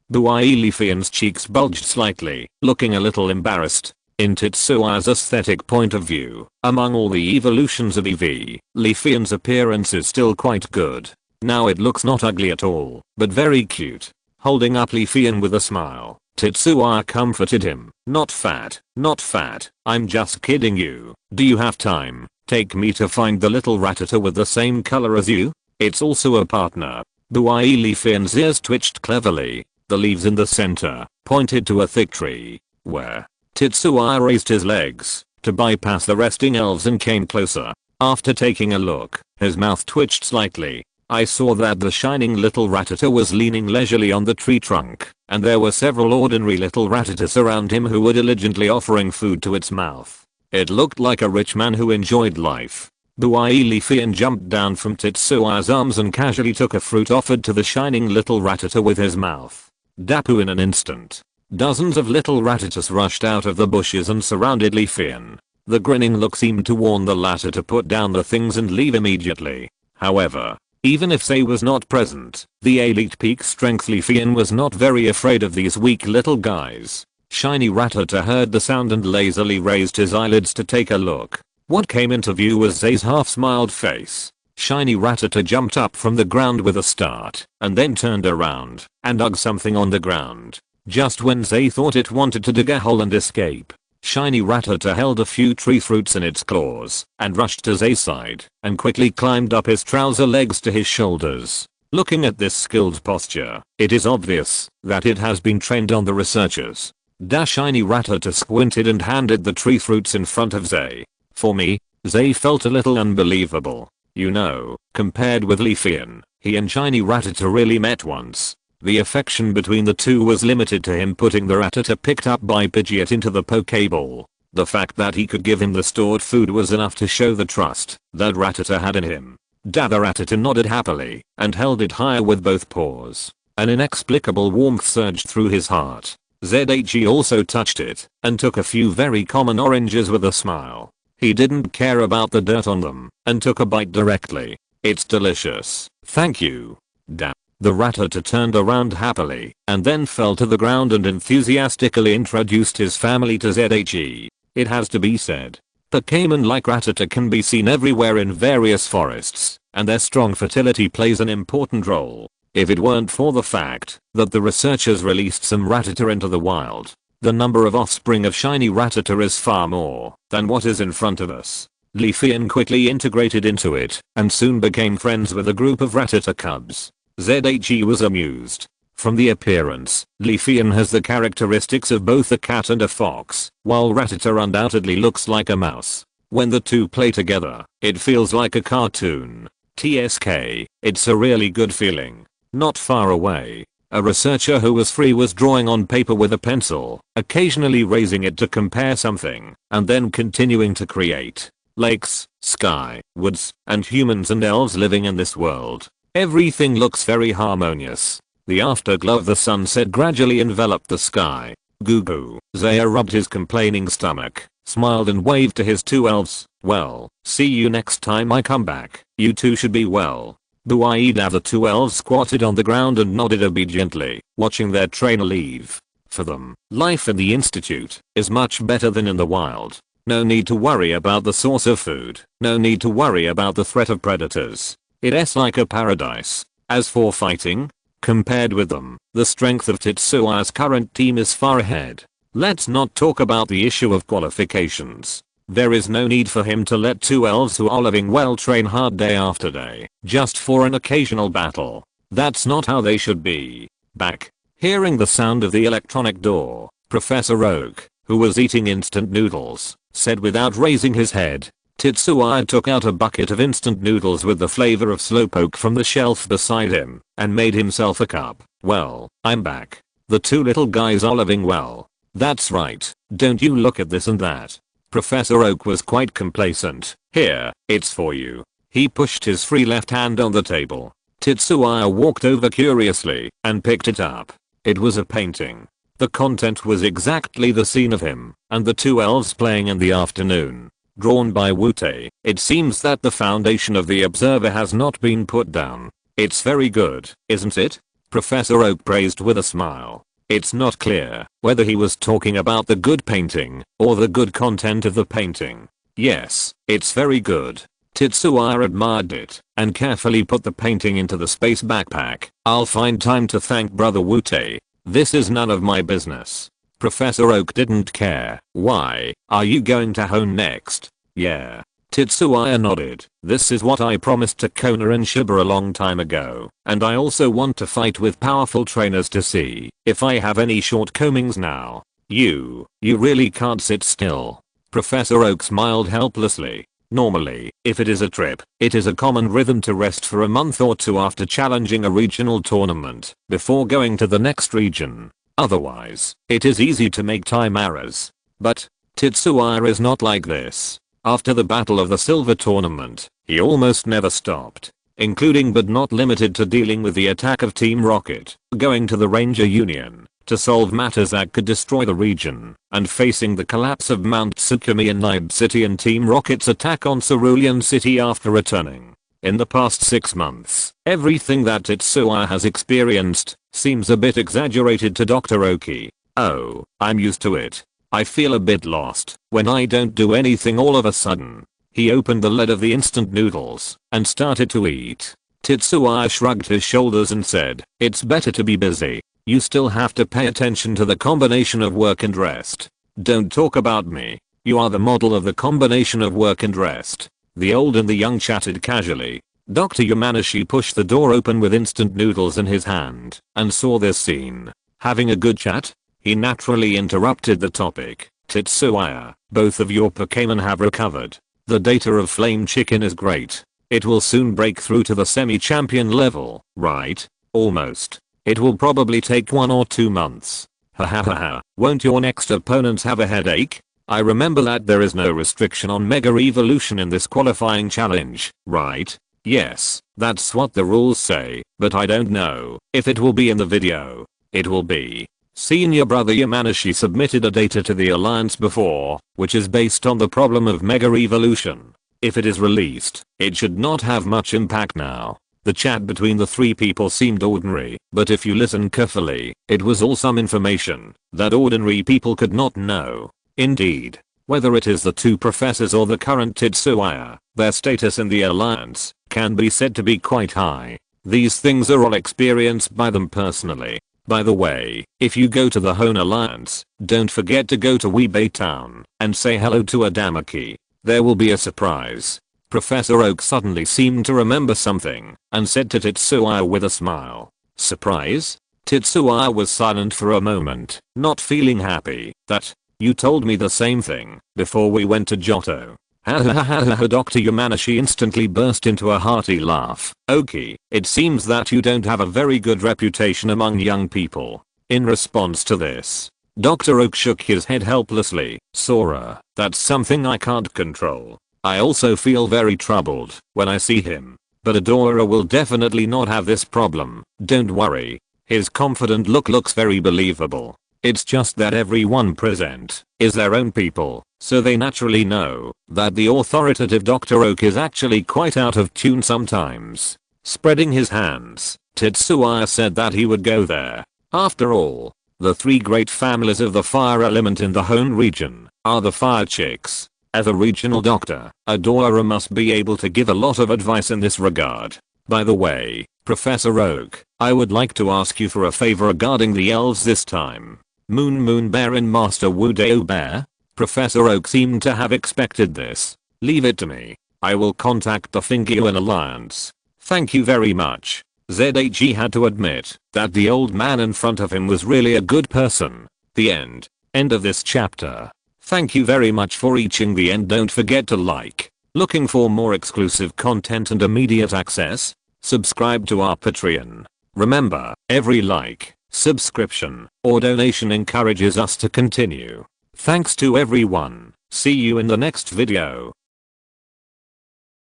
Leafian's cheeks bulged slightly, looking a little embarrassed. In Tetsuo's aesthetic point of view, among all the evolutions of EV, Leafian's appearance is still quite good. Now it looks not ugly at all, but very cute. Holding up Leafian with a smile, Tetsuo comforted him. Not fat, not fat, I'm just kidding you. Do you have time? Take me to find the little Rattata with the same color as you? It's also a partner. Leafian's ears twitched cleverly. The leaves in the center pointed to a thick tree, where Tetsuo raised his legs to bypass the resting elves and came closer. After taking a look, his mouth twitched slightly. I saw that the shining little Rattata was leaning leisurely on the tree trunk, and there were several ordinary little Rattatas around him who were diligently offering food to its mouth. It looked like a rich man who enjoyed life. Leafian jumped down from Tetsuo's arms and casually took a fruit offered to the shining little Rattata with his mouth. Dapu in an instant. Dozens of little Rattatas rushed out of the bushes and surrounded Leafian. The grinning look seemed to warn the latter to put down the things and leave immediately. However, even if Zay was not present, the elite peak strength Leafian was not very afraid of these weak little guys. Shiny Rattata heard the sound and lazily raised his eyelids to take a look. What came into view was Zay's half-smiled face. Shiny Rattata jumped up from the ground with a start, and then turned around and dug something on the ground. Just when Zay thought it wanted to dig a hole and escape, Shiny Rattata held a few tree fruits in its claws and rushed to Zay's side and quickly climbed up his trouser legs to his shoulders. Looking at this skilled posture, it is obvious that it has been trained on the researchers. Shiny Rattata squinted and handed the tree fruits in front of Zay. For me, Zay felt a little unbelievable. You know, compared with Leafian, he and Shiny Rattata really met once. The affection between the two was limited to him putting the Rattata picked up by Pidgeot into the Pokeball. The fact that he could give him the stored food was enough to show the trust that Rattata had in him. The Rattata nodded happily and held it higher with both paws. An inexplicable warmth surged through his heart. ZHE also touched it and took a few very common oranges with a smile. He didn't care about the dirt on them and took a bite directly. It's delicious. Thank you. Damn. The Rattata turned around happily and then fell to the ground and enthusiastically introduced his family to ZHE. It has to be said, Pokémon like Rattata can be seen everywhere in various forests, and their strong fertility plays an important role. If it weren't for the fact that the researchers released some Rattata into the wild, the number of offspring of Shiny Rattata is far more than what is in front of us. Leafian quickly integrated into it and soon became friends with a group of Rattata cubs. ZHE was amused. From the appearance, Leafian has the characteristics of both a cat and a fox, while Rattata undoubtedly looks like a mouse. When the two play together, it feels like a cartoon. TSK, it's a really good feeling. Not far away, a researcher who was free was drawing on paper with a pencil, occasionally raising it to compare something, and then continuing to create. Lakes, sky, woods, and humans and elves living in this world. Everything looks very harmonious. The afterglow of the sunset gradually enveloped the sky. Goo goo. Zaya rubbed his complaining stomach, smiled and waved to his two elves. Well, see you next time I come back. You two should be well. Buaida. The two elves squatted on the ground and nodded obediently, watching their trainer leave. For them, life in the institute is much better than in the wild. No need to worry about the source of food. No need to worry about the threat of predators. It's like a paradise. As for fighting, compared with them, the strength of Tetsuo's current team is far ahead. Let's not talk about the issue of qualifications. There is no need for him to let two elves who are living well train hard day after day, just for an occasional battle. That's not how they should be. Back. Hearing the sound of the electronic door, Professor Oak, who was eating instant noodles, said without raising his head. Tetsuya took out a bucket of instant noodles with the flavor of slowpoke from the shelf beside him and made himself a cup. Well, I'm back. The two little guys are living well. That's right, don't you look at this and that. Professor Oak was quite complacent. Here, it's for you. He pushed his free left hand on the table. Tetsuya walked over curiously and picked it up. It was a painting. The content was exactly the scene of him and the two elves playing in the afternoon. Drawn by Wute. It seems that the foundation of the observer has not been put down. It's very good, isn't it? Professor Oak praised with a smile. It's not clear whether he was talking about the good painting or the good content of the painting. Yes, it's very good. Tetsuya admired it and carefully put the painting into the space backpack. I'll find time to thank Brother Wute. This is none of my business. Professor Oak didn't care. Why, are you going to hone next? Yeah. Tetsuya nodded. This is what I promised to Kona and Shiba a long time ago, and I also want to fight with powerful trainers to see if I have any shortcomings now. You really can't sit still. Professor Oak smiled helplessly. Normally, if it is a trip, it is a common rhythm to rest for a month or two after challenging a regional tournament before going to the next region. Otherwise, it is easy to make time errors. But Tetsuya is not like this. After the Battle of the Silver Tournament, he almost never stopped, including but not limited to dealing with the attack of Team Rocket, going to the Ranger Union to solve matters that could destroy the region, and facing the collapse of Mount Tsukumi in Nibe City and Team Rocket's attack on Cerulean City after returning. In the past 6 months, everything that Tetsuya has experienced seems a bit exaggerated to Dr. Oki. Oh, I'm used to it. I feel a bit lost when I don't do anything all of a sudden. He opened the lid of the instant noodles and started to eat. Tetsuya shrugged his shoulders and said, it's better to be busy. You still have to pay attention to the combination of work and rest. Don't talk about me. You are the model of the combination of work and rest. The old and the young chatted casually. Dr. Yamanashi pushed the door open with instant noodles in his hand and saw this scene. Having a good chat? He naturally interrupted the topic. Tetsuya, both of your Pokémon have recovered. The data of Flame Chicken is great. It will soon break through to the semi-champion level, right? Almost. It will probably take 1 or 2 months. Hahaha. Won't your next opponents have a headache? I remember that there is no restriction on Mega Evolution in this qualifying challenge, right? Yes, that's what the rules say, but I don't know if it will be in the video. It will be. Senior Brother Yamanashi submitted a data to the Alliance before, which is based on the problem of Mega Evolution. If it is released, it should not have much impact now. The chat between the 3 people seemed ordinary, but if you listen carefully, it was all some information that ordinary people could not know. Indeed, whether it is the 2 professors or the current Tetsuya, their status in the Alliance can be said to be quite high. These things are all experienced by them personally. By the way, if you go to the Hone Alliance, don't forget to go to Weebay Town and say hello to Adamaki. There will be a surprise. Professor Oak suddenly seemed to remember something and said to Tetsuya with a smile. Surprise? Tetsuya was silent for a moment, not feeling happy. That, you told me the same thing before we went to Johto. Ha. Dr. Yamanashi instantly burst into a hearty laugh. Oki, it seems that you don't have a very good reputation among young people. In response to this, Dr. Oak shook his head helplessly. Sora, that's something I can't control. I also feel very troubled when I see him. But Adora will definitely not have this problem. Don't worry. His confident look looks very believable. It's just that everyone present is their own people, so they naturally know that the authoritative Dr. Oak is actually quite out of tune sometimes. Spreading his hands, Tetsuya said that he would go there. After all, the 3 great families of the fire element in the Hone region are the Fire Chicks. As a regional doctor, Adora must be able to give a lot of advice in this regard. By the way, Professor Oak, I would like to ask you for a favor regarding the elves this time. Moon Bear and Master Wudeo Bear? Professor Oak seemed to have expected this. Leave it to me. I will contact the Fingyuan Alliance. Thank you very much. ZHE had to admit that the old man in front of him was really a good person. The end. End of this chapter. Thank you very much for reaching the end. Don't forget to like. Looking for more exclusive content and immediate access? Subscribe to our Patreon. Remember, every like, subscription, or donation encourages us to continue. Thanks to everyone. See you in the next video.